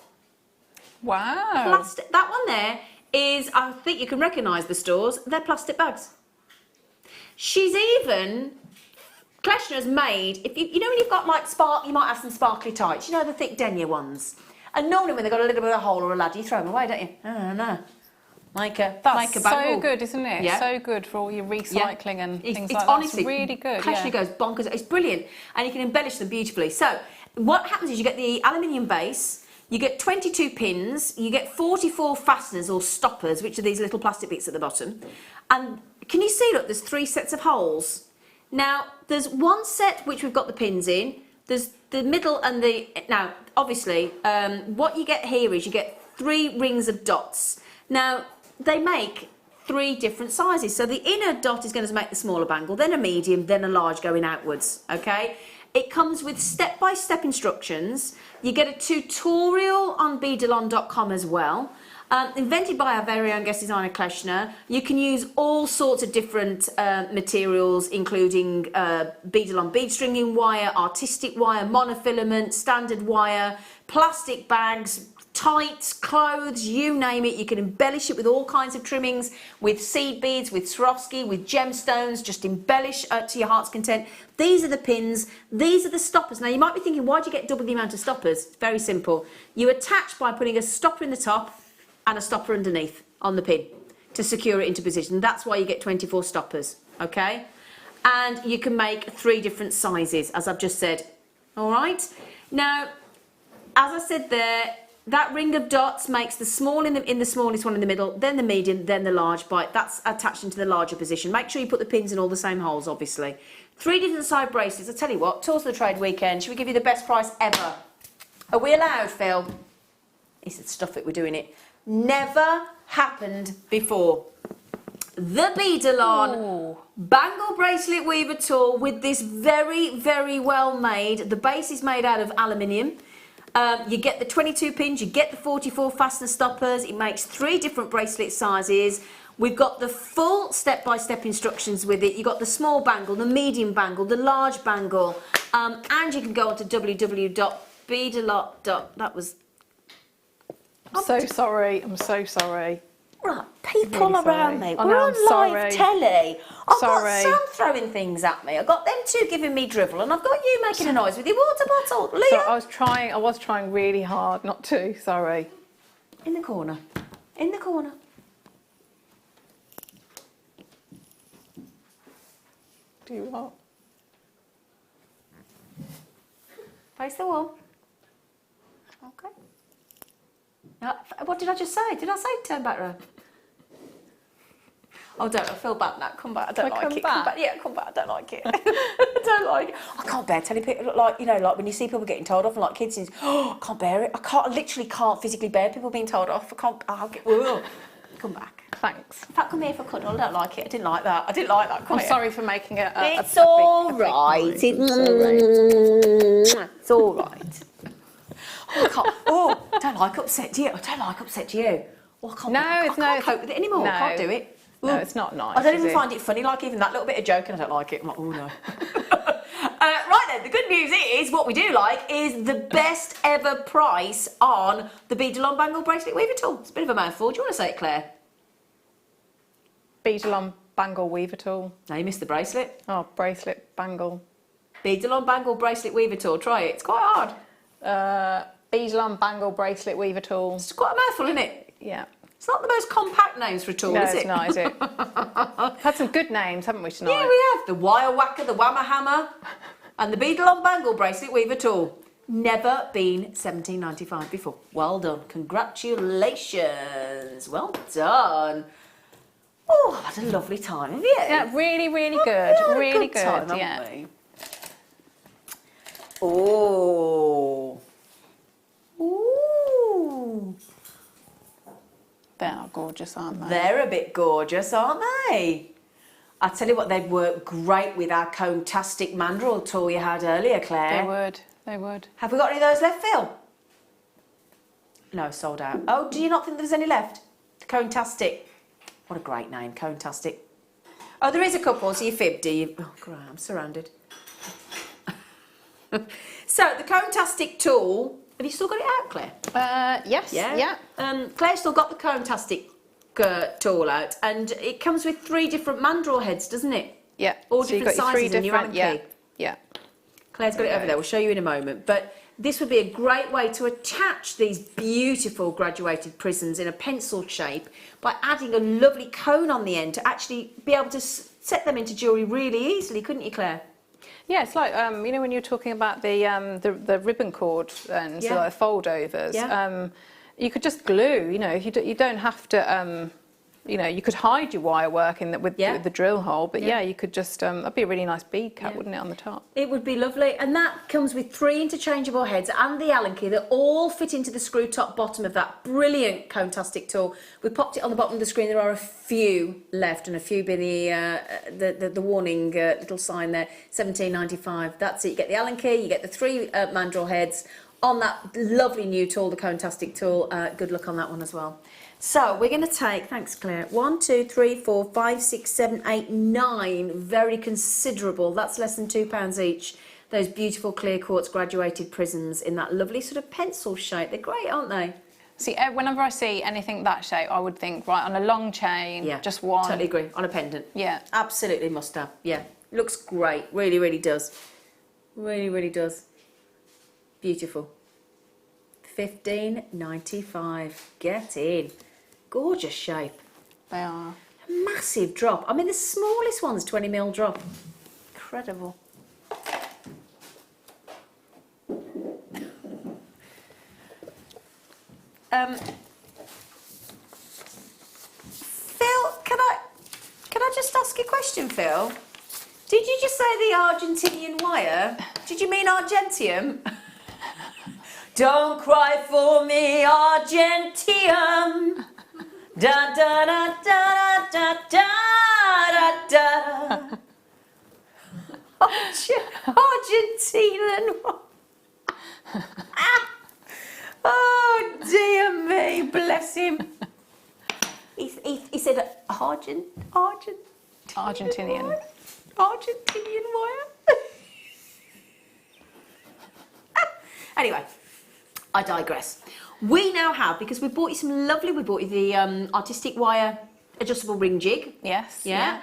[SPEAKER 4] Wow.
[SPEAKER 3] That one there is, I think you can recognise the stores, they're plastic bags. She's even, Kleshner's made, if you know when you've got like you might have some sparkly tights, you know the thick denier ones. And normally when they've got a little bit of a hole or a ladder, you throw them away, don't you? No.
[SPEAKER 4] That's so good, isn't it?
[SPEAKER 3] Yeah.
[SPEAKER 4] So good for all your recycling and things like that.
[SPEAKER 3] Honestly,
[SPEAKER 4] it's really good.
[SPEAKER 3] Kleshner goes bonkers. It's brilliant. And you can embellish them beautifully. So what happens is you get the aluminium base, you get 22 pins, you get 44 fasteners or stoppers, which are these little plastic bits at the bottom. And can you see, look, there's 3 sets of holes. Now, there's one set which we've got the pins in, there's the middle and the... Now, obviously, what you get here is you get 3 rings of dots. Now, they make 3 different sizes. So the inner dot is going to make the smaller bangle, then a medium, then a large going outwards, okay? It comes with step-by-step instructions. You get a tutorial on beadleon.com as well. Invented by our very own guest designer Kleshner. You can use all sorts of different materials, including Beadle-On bead stringing wire, artistic wire, monofilament, standard wire, plastic bags, tights, clothes, you name it. You can embellish it with all kinds of trimmings, with seed beads, with Swarovski, with gemstones, just embellish to your heart's content. These are the pins, these are the stoppers. Now you might be thinking, why do you get double the amount of stoppers? It's very simple. You attach by putting a stopper in the top and a stopper underneath on the pin to secure it into position. That's why you get 24 stoppers, okay? And you can make 3 different sizes, as I've just said, all right? Now, as I said there, that ring of dots makes the small in the smallest one in the middle, then the medium, then the large bite. That's attached into the larger position. Make sure you put the pins in all the same holes, obviously. 3 different side bracelets. I tell you what, Tools of the Trade weekend. Should we give you the best price ever? Are we allowed, Phil? He said, stuff it, we're doing it. Never happened before. The Beadle-On Bangle Bracelet Weaver tool with this very, very well made. The base is made out of aluminium. You get the 22 pins, you get the 44 fastener stoppers. It makes 3 different bracelet sizes. We've got the full step-by-step instructions with it. You've got the small bangle, the medium bangle, the large bangle. And you can go on to www.beadle.com. That was...
[SPEAKER 4] I'm so sorry. I'm so sorry.
[SPEAKER 3] Right, people
[SPEAKER 4] Really
[SPEAKER 3] around
[SPEAKER 4] sorry.
[SPEAKER 3] me.
[SPEAKER 4] I
[SPEAKER 3] We're
[SPEAKER 4] know,
[SPEAKER 3] on
[SPEAKER 4] I'm
[SPEAKER 3] live
[SPEAKER 4] sorry.
[SPEAKER 3] telly. I've
[SPEAKER 4] Sorry.
[SPEAKER 3] got Sam throwing things at me. I've got them 2 giving me drivel, and I've got you making a noise with your water bottle. Leah?
[SPEAKER 4] So I was trying really hard not to. Sorry.
[SPEAKER 3] In the corner. In the corner.
[SPEAKER 4] Do you what?
[SPEAKER 3] Face the wall. Okay. Now, what did I just say? Did I say turn back round? Oh, don't, I feel bad now. Come back, I don't
[SPEAKER 4] Can I
[SPEAKER 3] like
[SPEAKER 4] come
[SPEAKER 3] it. Come
[SPEAKER 4] back?
[SPEAKER 3] back, yeah, come back, I don't like it. I don't like it. I can't bear telling people, like, you know, like when you see people getting told off, and like kids, and, oh, I can't bear it. I literally can't physically bear people being told off. I'll get, ugh. Come back.
[SPEAKER 4] Thanks.
[SPEAKER 3] In fact, come here for a cuddle. I don't like it. I didn't like that. Come
[SPEAKER 4] I'm
[SPEAKER 3] here.
[SPEAKER 4] sorry for making it
[SPEAKER 3] It's all right. It's all right. Oh, I can't. Oh, I don't like upset to you. I don't like upset to you. Oh, I can't. I can't cope with it anymore. I can't do it.
[SPEAKER 4] No,
[SPEAKER 3] Ooh.
[SPEAKER 4] it's not nice.
[SPEAKER 3] I don't even find it funny. Like even that little bit of joking, I don't like it. I'm like, oh no. Right then, the good news is what we do like is the best ever price on the beadle-on bangle bracelet weaver tool. It's a bit of a mouthful. Do you want to say it, Claire?
[SPEAKER 4] Beadle-on bangle weaver tool.
[SPEAKER 3] No, you missed the bracelet.
[SPEAKER 4] Oh, bracelet bangle.
[SPEAKER 3] Beadle-on bangle bracelet weaver tool. Try it. It's quite hard.
[SPEAKER 4] Beadle-on bangle bracelet weaver tool.
[SPEAKER 3] It's quite a mouthful, isn't it?
[SPEAKER 4] Yeah.
[SPEAKER 3] It's not the most compact names for a tool,
[SPEAKER 4] No,
[SPEAKER 3] is it?
[SPEAKER 4] it's not, is it? We've had some good names, haven't we, tonight?
[SPEAKER 3] Yeah, we have. The wire whacker, the whammer hammer, and the beadle-on bangle bracelet weaver tool. Never been $17.95 before. Well done. Congratulations. Well done. Oh, I've had a lovely time, have you?
[SPEAKER 4] Yeah, really, really good.
[SPEAKER 3] We've had a
[SPEAKER 4] Really
[SPEAKER 3] good time,
[SPEAKER 4] good,
[SPEAKER 3] haven't
[SPEAKER 4] yeah.
[SPEAKER 3] we? Oh. Ooh.
[SPEAKER 4] They are gorgeous, aren't they?
[SPEAKER 3] They're a bit gorgeous, aren't they? I tell you what, they'd work great with our Cone-tastic mandrel tool you had earlier, Claire.
[SPEAKER 4] They would. They would.
[SPEAKER 3] Have we got any of those left, Phil? No, sold out. Oh, do you not think there's any left? Cone-tastic. What a great name, Cone-tastic. Oh, there is a couple, so you fibbed, do you? Oh, great, I'm surrounded. So, the Cone-tastic tool, have you still got it out, Claire?
[SPEAKER 4] Yes. Yeah.
[SPEAKER 3] Claire's still got the Cone-tastic tool out, and it comes with 3 different mandrel heads, doesn't it?
[SPEAKER 4] Yeah.
[SPEAKER 3] All
[SPEAKER 4] So you've
[SPEAKER 3] different
[SPEAKER 4] got your 3
[SPEAKER 3] sizes in your
[SPEAKER 4] different.
[SPEAKER 3] Allen key.
[SPEAKER 4] Yeah.
[SPEAKER 3] Claire's got it over there. We'll show you in a moment. But this would be a great way to attach these beautiful graduated prisms in a pencil shape by adding a lovely cone on the end to actually be able to set them into jewellery really easily, couldn't you, Claire?
[SPEAKER 4] Yeah, it's like you know when you were talking about the ribbon cord and so like fold overs.
[SPEAKER 3] Yeah.
[SPEAKER 4] You could just glue. You know, you don't have to. You know, you could hide your wire work with the drill hole, but you could just that'd be a really nice bead cap, wouldn't it, on the top?
[SPEAKER 3] It would be lovely, and that comes with 3 interchangeable heads and the Allen key that all fit into the screw top bottom of that brilliant Cone-tastic tool. We popped it on the bottom of the screen. There are a few left, and a few being the warning little sign there, $17.95. That's it. You get the Allen key, you get the 3 mandrel heads on that lovely new tool, the Cone-tastic tool. Good luck on that one as well. So we're going to take, thanks Claire, 1, 2, 3, 4, 5, 6, 7, 8, 9, very considerable, that's less than £2 each, those beautiful clear quartz graduated prisms in that lovely sort of pencil shape. They're great, aren't they?
[SPEAKER 4] See, whenever I see anything that shape, I would think, right, on a long chain, just one.
[SPEAKER 3] Totally agree, on a pendant.
[SPEAKER 4] Yeah.
[SPEAKER 3] Absolutely must have, yeah. Looks great, really, really does. Really, really does. Beautiful. $15.95. Get in. Gorgeous shape.
[SPEAKER 4] They are.
[SPEAKER 3] A massive drop. I mean, the smallest one's 20mm drop. Incredible. Phil, can I just ask you a question, Phil? Did you just say the Argentinian wire? Did you mean Argentium? Don't cry for me, Argentium. Da da da da da da da da. Argentinian. Oh dear me, bless him. He said
[SPEAKER 4] Argentinian.
[SPEAKER 3] Argentinian wire. Anyway, I digress. We now have, because we bought you the artistic wire adjustable ring jig.
[SPEAKER 4] Yes.
[SPEAKER 3] Yeah.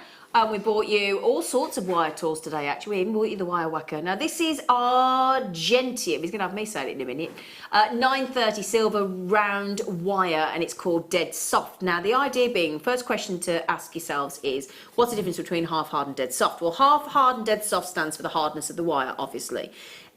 [SPEAKER 3] We bought you all sorts of wire tools today, actually. We even bought you the wire whacker. Now, this is Argentium. He's going to have me say it in a minute. 930 silver round wire, and it's called Dead Soft. Now, the idea being, first question to ask yourselves is, what's the difference between half hard and dead soft? Well, half hard and dead soft stands for the hardness of the wire, obviously.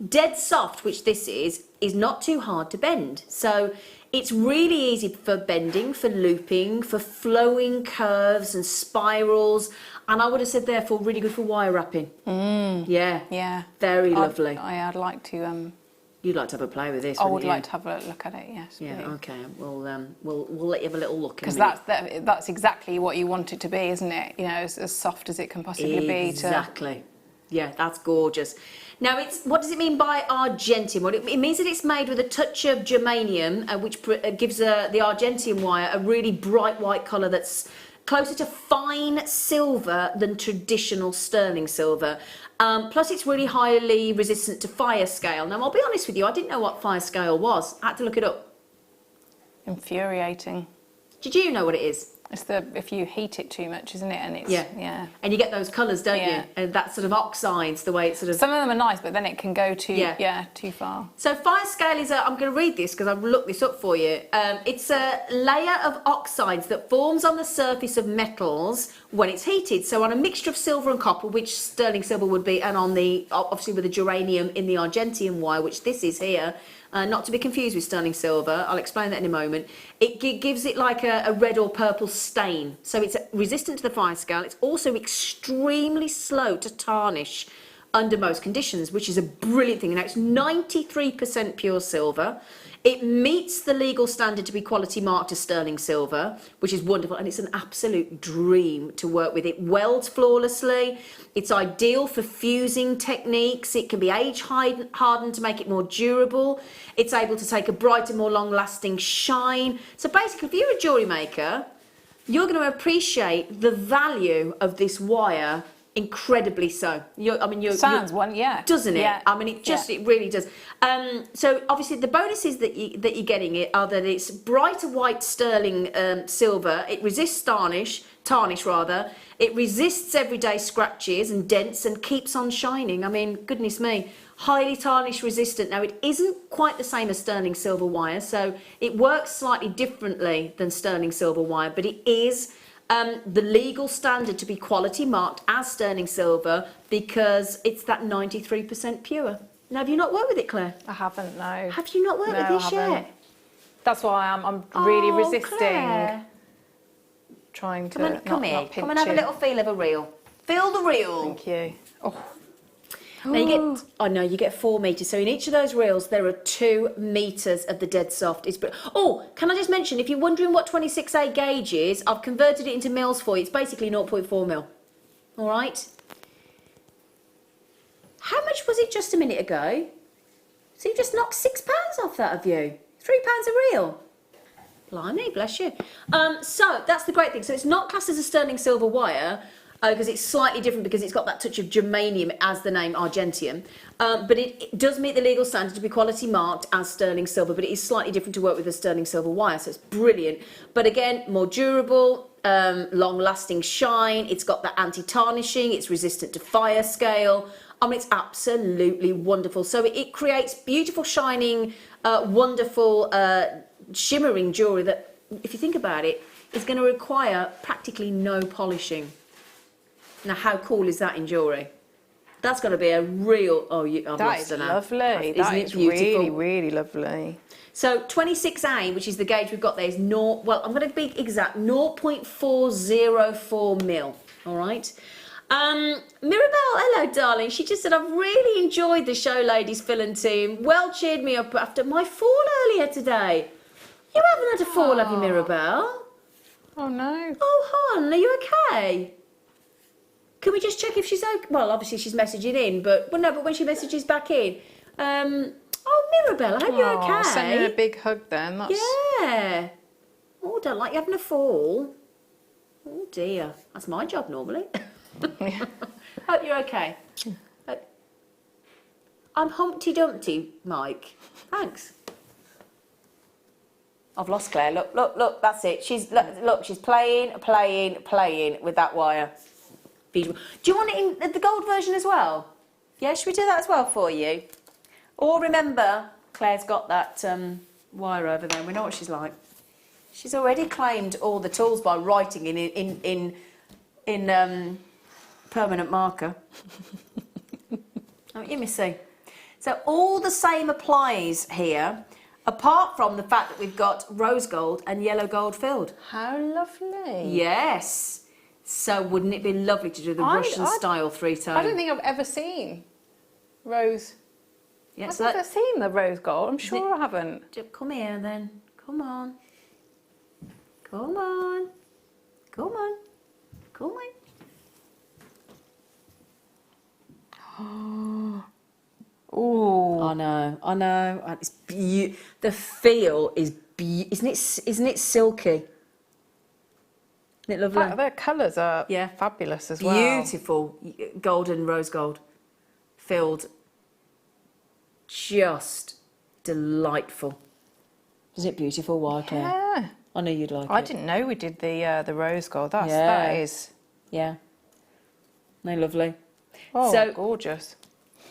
[SPEAKER 3] Dead soft, which this is not too hard to bend. So It's really easy for bending, for looping, for flowing curves and spirals. And I would have said therefore really good for wire wrapping. Yeah.
[SPEAKER 4] Yeah.
[SPEAKER 3] Very lovely.
[SPEAKER 4] I'd like to.
[SPEAKER 3] You'd like to have a play with this,
[SPEAKER 4] I
[SPEAKER 3] wouldn't
[SPEAKER 4] would
[SPEAKER 3] you?
[SPEAKER 4] like to have a look at it. Yes.
[SPEAKER 3] Yeah,
[SPEAKER 4] please.
[SPEAKER 3] okay. We'll let you have a little look.
[SPEAKER 4] Because that's exactly what you want it to be, isn't it? You know, as soft as it can possibly be.
[SPEAKER 3] Exactly. Yeah, that's gorgeous. Now, what does it mean by argentium? Well, it means that it's made with a touch of germanium, which gives the argentium wire a really bright white colour that's closer to fine silver than traditional sterling silver. Plus, it's really highly resistant to fire scale. Now, I'll be honest with you, I didn't know what fire scale was. I had to look it up.
[SPEAKER 4] Infuriating.
[SPEAKER 3] Did you know what it is?
[SPEAKER 4] It's if you heat it too much, isn't it? And it's
[SPEAKER 3] yeah. And you get those colours, don't you? And that sort of oxides the way it sort of.
[SPEAKER 4] Some of them are nice, but then it can go too too far.
[SPEAKER 3] So fire scale is I'm going to read this because I've looked this up for you. It's a layer of oxides that forms on the surface of metals when it's heated. So on a mixture of silver and copper, which sterling silver would be, and on the obviously with the geranium in the argentium wire, which this is here. Not to be confused with sterling silver, I'll explain that in a moment. It gives it like a red or purple stain. So it's resistant to the fire scale. It's also extremely slow to tarnish under most conditions, which is a brilliant thing. Now, it's 93% pure silver. It meets the legal standard to be quality marked as sterling silver, which is wonderful, and it's an absolute dream to work with. It welds flawlessly. It's ideal for fusing techniques. It can be age hardened to make it more durable. It's able to take a brighter, more long-lasting shine. So basically, if you're a jewellery maker, you're going to appreciate the value of this wire incredibly so.
[SPEAKER 4] Sounds one, yeah.
[SPEAKER 3] Doesn't it?
[SPEAKER 4] Yeah.
[SPEAKER 3] I mean, it really does. So obviously the bonuses that you're getting are that it's brighter white sterling silver. It resists tarnish. It resists everyday scratches and dents and keeps on shining. I mean, goodness me. Highly tarnish resistant. Now, it isn't quite the same as sterling silver wire, so it works slightly differently than sterling silver wire, but it is the legal standard to be quality marked as sterling silver because it's that 93% pure. Now, have you not worked with it, Claire?
[SPEAKER 4] I haven't, no.
[SPEAKER 3] Have you not worked with this yet?
[SPEAKER 4] That's why I'm really resisting.
[SPEAKER 3] Claire.
[SPEAKER 4] Trying to
[SPEAKER 3] Come here.
[SPEAKER 4] not pinch
[SPEAKER 3] Come and have a
[SPEAKER 4] it.
[SPEAKER 3] little feel of a reel. Feel the reel.
[SPEAKER 4] Thank you. Oh.
[SPEAKER 3] Now you get 4 metres. So in each of those reels, there are 2 metres of the dead soft. Can I just mention, if you're wondering what 26A gauge is, I've converted it into mils for you. It's basically 0.4 mil. All right. How much was it just a minute ago? So you've just knocked £6 off that, have you? £3 a reel. Blimey, bless you. So that's the great thing. So it's not classed as a sterling silver wire, because it's slightly different because it's got that touch of germanium as the name argentium. But it does meet the legal standard to be quality marked as sterling silver, but it is slightly different to work with a sterling silver wire, so it's brilliant. But again, more durable, long-lasting shine. It's got that anti-tarnishing. It's resistant to fire scale. I mean, it's absolutely wonderful. So it creates beautiful, shining, wonderful, shimmering jewellery that, if you think about it, is going to require practically no polishing. Now, how cool is that in jewellery? That's going to be a real...
[SPEAKER 4] That is lovely. That is really, really lovely.
[SPEAKER 3] So 26A, which is the gauge we've got there, is I'm going to be exact, 0.404 mil. All right. Mirabelle, hello, darling. She just said, I've really enjoyed the show, ladies, Phil and team. Well cheered me up after my fall earlier today. You haven't had a fall, have you, Mirabelle?
[SPEAKER 4] Oh, no.
[SPEAKER 3] Oh, hon, are you okay? Can we just check if she's okay? Well, obviously she's messaging in, but when she messages back in, Mirabelle, I hope you're okay.
[SPEAKER 4] Send her a big hug then.
[SPEAKER 3] Yeah. Oh, don't like you having a fall. Oh dear, that's my job normally. Hope you're okay. I'm Humpty Dumpty, Mike. Thanks. I've lost Claire. Look. That's it. She's playing with that wire. Beautiful. Do you want it in the gold version as well? Yeah, should we do that as well for you? Or remember, Claire's got that wire over there. We know what she's like. She's already claimed all the tools by writing in permanent marker. Haven't you, Missy? So all the same applies here. Apart from the fact that we've got rose gold and yellow gold filled.
[SPEAKER 4] How lovely.
[SPEAKER 3] Yes. So wouldn't it be lovely to do the Russian style three-tone?
[SPEAKER 4] I don't think I've ever seen rose.
[SPEAKER 3] Yeah,
[SPEAKER 4] I've never seen the rose gold. I'm sure I haven't.
[SPEAKER 3] Come here then. Come on. Come on. Come on. Come on.
[SPEAKER 4] Oh.
[SPEAKER 3] I know. And it's the feel is isn't it silky? Isn't it lovely?
[SPEAKER 4] Their colours are fabulous as well.
[SPEAKER 3] Beautiful golden rose gold filled. Just delightful. Isn't it beautiful, Claire?
[SPEAKER 4] Yeah.
[SPEAKER 3] I know you'd like it.
[SPEAKER 4] I didn't know we did the rose gold. That is.
[SPEAKER 3] Yeah. No, lovely.
[SPEAKER 4] Oh,
[SPEAKER 3] so,
[SPEAKER 4] gorgeous.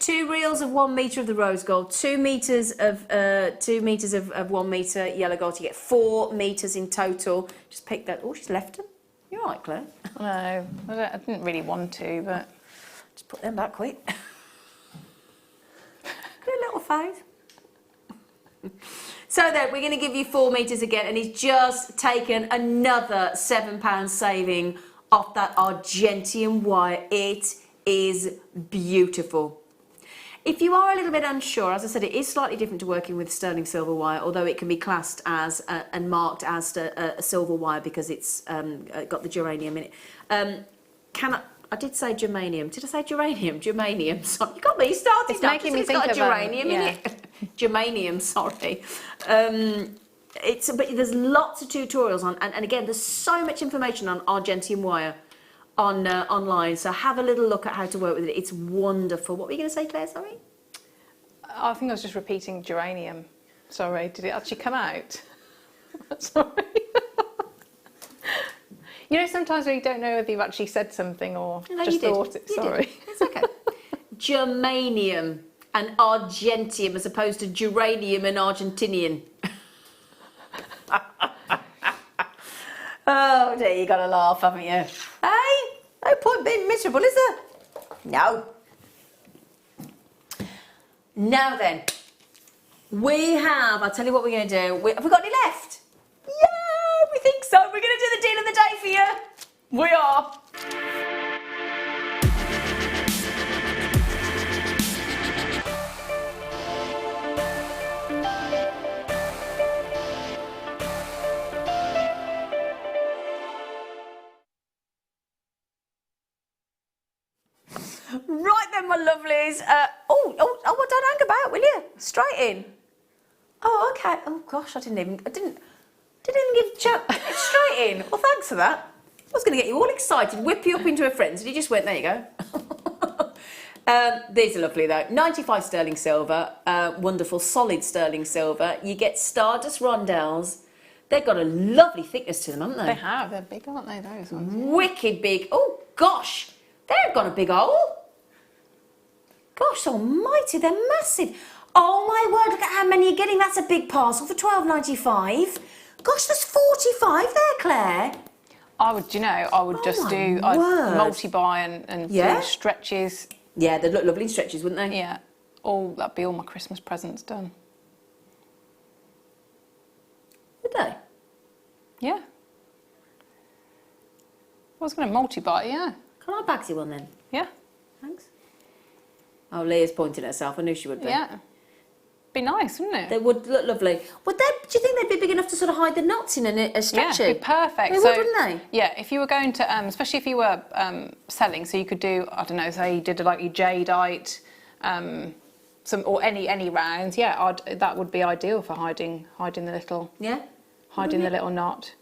[SPEAKER 3] 2 reels of 1 metre of the rose gold, 2 metres of 1 metre yellow gold. You get 4 metres in total. Just pick that. Oh, she's left them. You're right, Claire.
[SPEAKER 4] No, I didn't really want to, but
[SPEAKER 3] just put them back quick. Good little face. So then we're going to give you 4 metres again, and he's just taken another £7 saving off that Argentium wire. It is beautiful. If you are a little bit unsure, as I said, it is slightly different to working with sterling silver wire, although it can be classed as and marked as a silver wire because it's got the geranium in it. I did say germanium. Did I say geranium? Germanium. Sorry, you got me started.
[SPEAKER 4] It's making me think
[SPEAKER 3] got
[SPEAKER 4] of
[SPEAKER 3] a geranium in it. Germanium. Sorry. But there's lots of tutorials on, and again, there's so much information on Argentium wire on online. So have a little look at how to work with it. It's wonderful. What were you going to say, Claire? Sorry.
[SPEAKER 4] I think I was just repeating geranium. Sorry. Did it actually come out? Sorry. You know, sometimes when you don't know whether you've actually said something or just thought it. Sorry.
[SPEAKER 3] It's okay. Germanium and Argentium as opposed to geranium and Argentinian. Oh dear, you got to laugh, haven't you? Hey, no point being miserable, is there? No. Now then, I'll tell you what we're going to do. Have we got any left? Yeah, we think so. We're going to do the deal of the day for you. We are. Right then, my lovelies. Well, don't hang about, will you? Straight in. Oh, okay. Oh gosh, I didn't even give straight in. Well, thanks for that. I was going to get you all excited, whip you up into a frenzy. And you just went, there you go. These are lovely though. 95 sterling silver, wonderful solid sterling silver. You get Stardust rondelles. They've got a lovely thickness to them, haven't they?
[SPEAKER 4] They have. They're big, aren't they? Those ones.
[SPEAKER 3] Wicked big. Oh gosh, they've got a big hole. Gosh almighty, they're massive. Oh my word, look at how many you're getting. That's a big parcel for £12.95. Gosh, there's 45 there, Claire.
[SPEAKER 4] I would just do multi-buy and do stretches.
[SPEAKER 3] Yeah, they'd look lovely in stretches, wouldn't they?
[SPEAKER 4] Yeah. That'd be all my Christmas presents done.
[SPEAKER 3] Would they?
[SPEAKER 4] Yeah. I was going to multi-buy, yeah.
[SPEAKER 3] Can I bag you one then?
[SPEAKER 4] Yeah.
[SPEAKER 3] Thanks. Oh, Leah's pointing at herself. I knew she would be.
[SPEAKER 4] Yeah. Be nice, wouldn't it?
[SPEAKER 3] They would look lovely. Would they? Do you think they'd be big enough to sort of hide the knots in a stretchy?
[SPEAKER 4] Yeah, it'd be perfect.
[SPEAKER 3] They would, wouldn't they?
[SPEAKER 4] Yeah, if you were going to, especially if you were selling, so you could do, I don't know, say you did like your jadeite, or any rounds. Yeah, that would be ideal for hiding the little.
[SPEAKER 3] Yeah.
[SPEAKER 4] Hiding the little knot.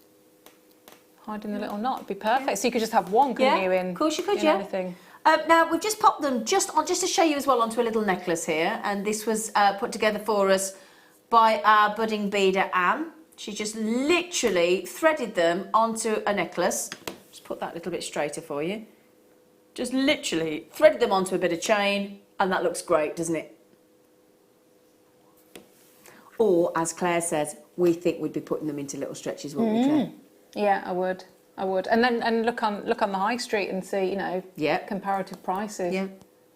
[SPEAKER 4] Hiding the little knot would be perfect. Yeah. So you could just have one, couldn't you?
[SPEAKER 3] Of course you could.
[SPEAKER 4] Anything.
[SPEAKER 3] Now we've just popped them just to show you as well onto a little necklace here, and this was put together for us by our budding beader Anne. She just literally threaded them onto a necklace. Just put that a little bit straighter for you. Just literally threaded them onto a bit of chain, and that looks great, doesn't it? Or as Claire says, we think we'd be putting them into little stretches, wouldn't we, Claire?
[SPEAKER 4] Yeah, I would. And look on the high street and see, comparative prices.
[SPEAKER 3] Yeah.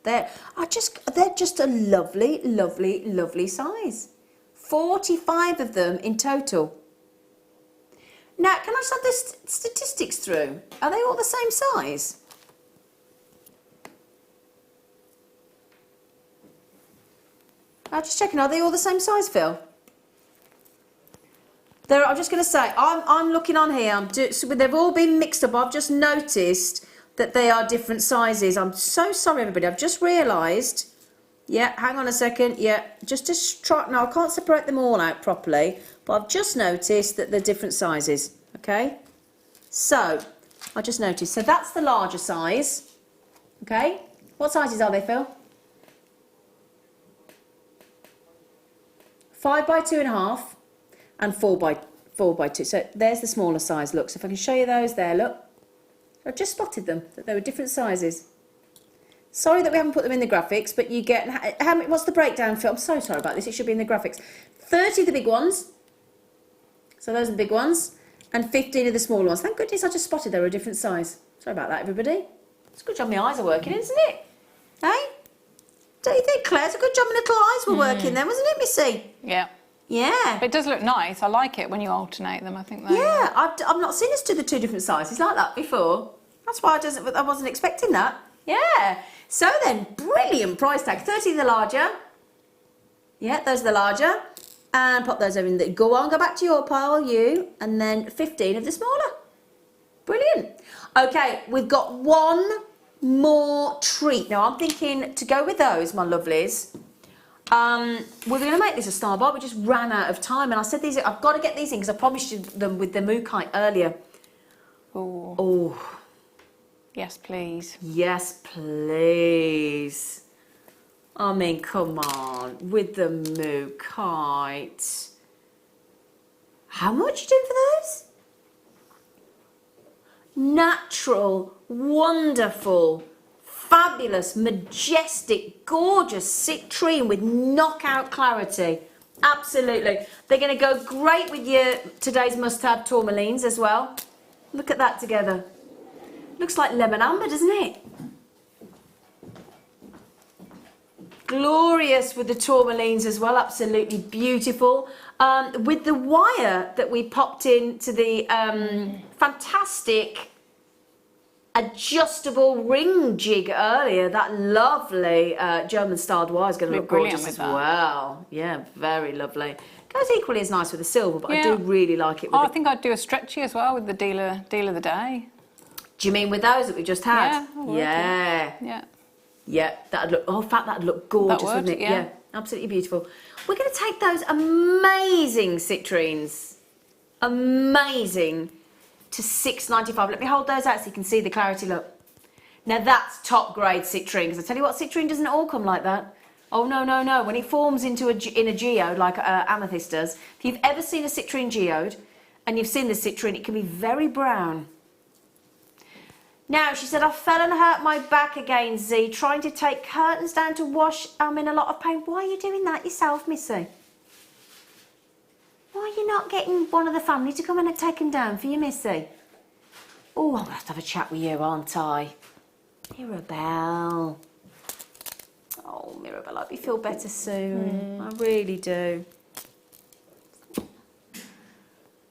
[SPEAKER 3] They're just a lovely, lovely, lovely size. 45 of them in total. Now, can I just have the statistics through? Are they all the same size? I'm just checking, are they all the same size, Phil? I'm just going to say, I'm looking on here, they've all been mixed up. I've just noticed that they are different sizes. I'm so sorry, everybody. I've just realised. Yeah, hang on a second. Yeah, just to try. No, I can't separate them all out properly, but I've just noticed that they're different sizes. Okay, so I just noticed. So that's the larger size. Okay, what sizes are they, Phil? 5 by 2.5 and 4 by 2. So there's the smaller size. Look, so if I can show you those there, look. I've just spotted them, that they were different sizes. Sorry that we haven't put them in the graphics, but you get, what's the breakdown, Phil? I'm so sorry about this, it should be in the graphics. 30 of the big ones, so those are the big ones, and 15 of the smaller ones. Thank goodness I just spotted they were a different size. Sorry about that, everybody. It's a good job my eyes are working, isn't it? Hey? Don't you think, Claire? It's a good job my little eyes were working then, wasn't it, Missy?
[SPEAKER 4] Yeah.
[SPEAKER 3] Yeah.
[SPEAKER 4] But it does look nice. I like it when you alternate them. I think they...
[SPEAKER 3] Yeah, I've not seen us do the two different sizes like that before. That's why I wasn't expecting that. Yeah. So then, brilliant price tag. 30 the larger. Yeah, those are the larger. And pop those over in the... Go on, go back to your pile, you. And then 15 of the smaller. Brilliant. Okay, we've got one more treat. Now, I'm thinking to go with those, my lovelies... we're going to make this a star bar. We just ran out of time, and I said I've got to get these in because I promised you them with the mookaite earlier.
[SPEAKER 4] Ooh.
[SPEAKER 3] Oh,
[SPEAKER 4] Yes, please.
[SPEAKER 3] yes, please. I mean, come on, with the mookaite. How much are you doing for those? Natural, wonderful, fabulous, majestic, gorgeous citrine with knockout clarity. Absolutely. They're going to go great with your today's must-have tourmalines as well. Look at that together. Looks like lemon amber, doesn't it? Glorious with the tourmalines as well. Absolutely beautiful. With the wire that we popped into the fantastic adjustable ring jig earlier, that lovely German styled wire is going to look gorgeous as well. Yeah, very lovely. Goes equally as nice with the silver, but I do really like it with
[SPEAKER 4] I think I'd do a stretchy as well with the deal of the day.
[SPEAKER 3] Do you mean with those that we just had?
[SPEAKER 4] Yeah, I would,
[SPEAKER 3] yeah. Yeah, that'd look, oh, in fact, that'd look gorgeous, wouldn't it?
[SPEAKER 4] Yeah,
[SPEAKER 3] absolutely beautiful. We're going to take those amazing citrines, amazing, to $6.95. Let me hold those out so you can see the clarity, look. Now that's top grade citrine, because I tell you what, citrine doesn't all come like that. Oh, no, no, no. When it forms in a geode, like amethyst does, if you've ever seen a citrine geode, and you've seen the citrine, it can be very brown. Now, she said, I fell and hurt my back again, Z, trying to take curtains down to wash. I'm in a lot of pain. Why are you doing that yourself, Missy? Why are you not getting one of the family to come and take them down for you, Missy? Oh, I'm going to have to have a chat with you, aren't I? Mirabelle. Oh, Mirabelle, I hope you feel better soon. I really do.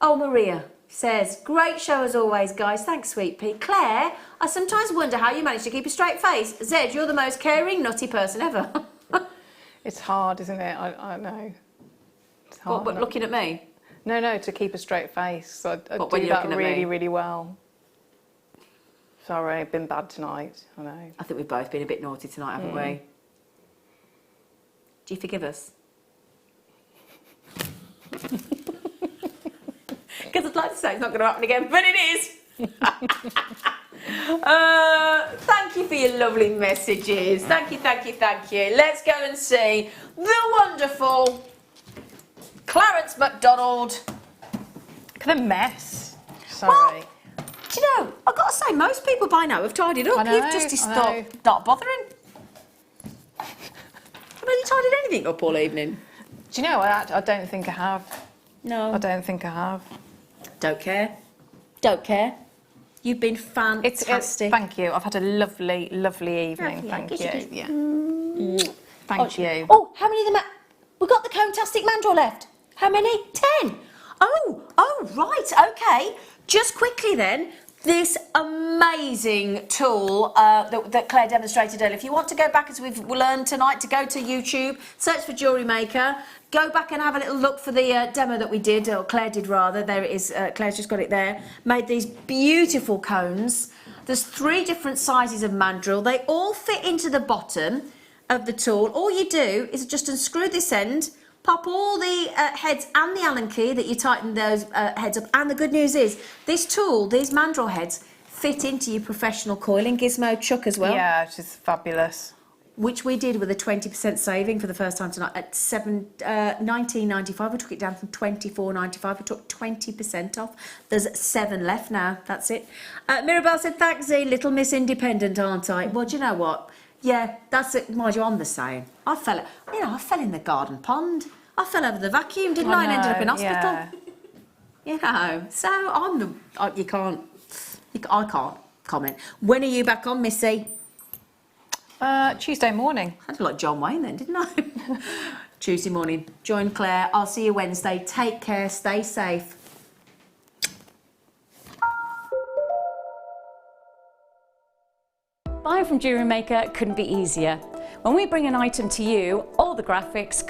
[SPEAKER 3] Oh, Maria says, great show as always, guys. Thanks, Sweet Pea. Claire, I sometimes wonder how you manage to keep a straight face. Zed, you're the most caring, nutty person ever.
[SPEAKER 4] It's hard, isn't it? I know. It's hard.
[SPEAKER 3] What, but looking at me?
[SPEAKER 4] No, to keep a straight face. I
[SPEAKER 3] What, when
[SPEAKER 4] do
[SPEAKER 3] you're
[SPEAKER 4] that
[SPEAKER 3] looking at
[SPEAKER 4] really,
[SPEAKER 3] me?
[SPEAKER 4] really well. Sorry, I've been bad tonight. I know.
[SPEAKER 3] I think we've both been a bit naughty tonight, haven't we? Do you forgive us? Because I'd like to say it's not going to happen again, but it is. Thank you for your lovely messages. Thank you, thank you, thank you. Let's go and see the wonderful Clarence Macdonald.
[SPEAKER 4] Look at the mess. Sorry.
[SPEAKER 3] Well, do you know, I've got to say, most people by now have tidied up.
[SPEAKER 4] I know,
[SPEAKER 3] You've just stopped bothering. Have you tidied anything up all evening?
[SPEAKER 4] Do you know, I don't think I have.
[SPEAKER 3] No.
[SPEAKER 4] I don't think I have.
[SPEAKER 3] Don't care. Don't care. You've been fantastic.
[SPEAKER 4] Thank you. I've had a lovely, lovely evening.
[SPEAKER 3] Have you?
[SPEAKER 4] Thank
[SPEAKER 3] Yes,
[SPEAKER 4] you.
[SPEAKER 3] you did.
[SPEAKER 4] Yeah. Thank you.
[SPEAKER 3] Oh, how many of them? We've got the cone-tastic mandrel left. How many? 10. Oh, right, okay. Just quickly then, this amazing tool that Claire demonstrated earlier. If you want to go back, as we've learned tonight, to go to YouTube, search for Jewellery Maker, go back and have a little look for the demo that we did, or Claire did rather. There it is, Claire's just got it there. Made these beautiful cones. There's 3 different sizes of mandrel. They all fit into the bottom of the tool. All you do is just unscrew this end, pop all the heads and the Allen key that you tighten those heads up. And the good news is, this tool, these mandrel heads, fit into your professional coiling gizmo chuck as well.
[SPEAKER 4] Yeah, which is fabulous.
[SPEAKER 3] Which we did with a 20% saving for the first time tonight at $19.95. We took it down from $24.95. We took 20% off. There's 7 left now. That's it. Mirabelle said, thanks, Z, little Miss Independent, aren't I? Well, do you know what? Yeah, that's it. Mind you, I'm the same. I fell in the garden pond. I fell over the vacuum, didn't I? And ended up in hospital.
[SPEAKER 4] Yeah.
[SPEAKER 3] You know, so I can't comment. When are you back on, Missy?
[SPEAKER 4] Tuesday morning.
[SPEAKER 3] I did like John Wayne then, didn't I? Tuesday morning. Join Claire. I'll see you Wednesday. Take care. Stay safe.
[SPEAKER 1] Buying from Jewellery Maker couldn't be easier. When we bring an item to you, all the graphics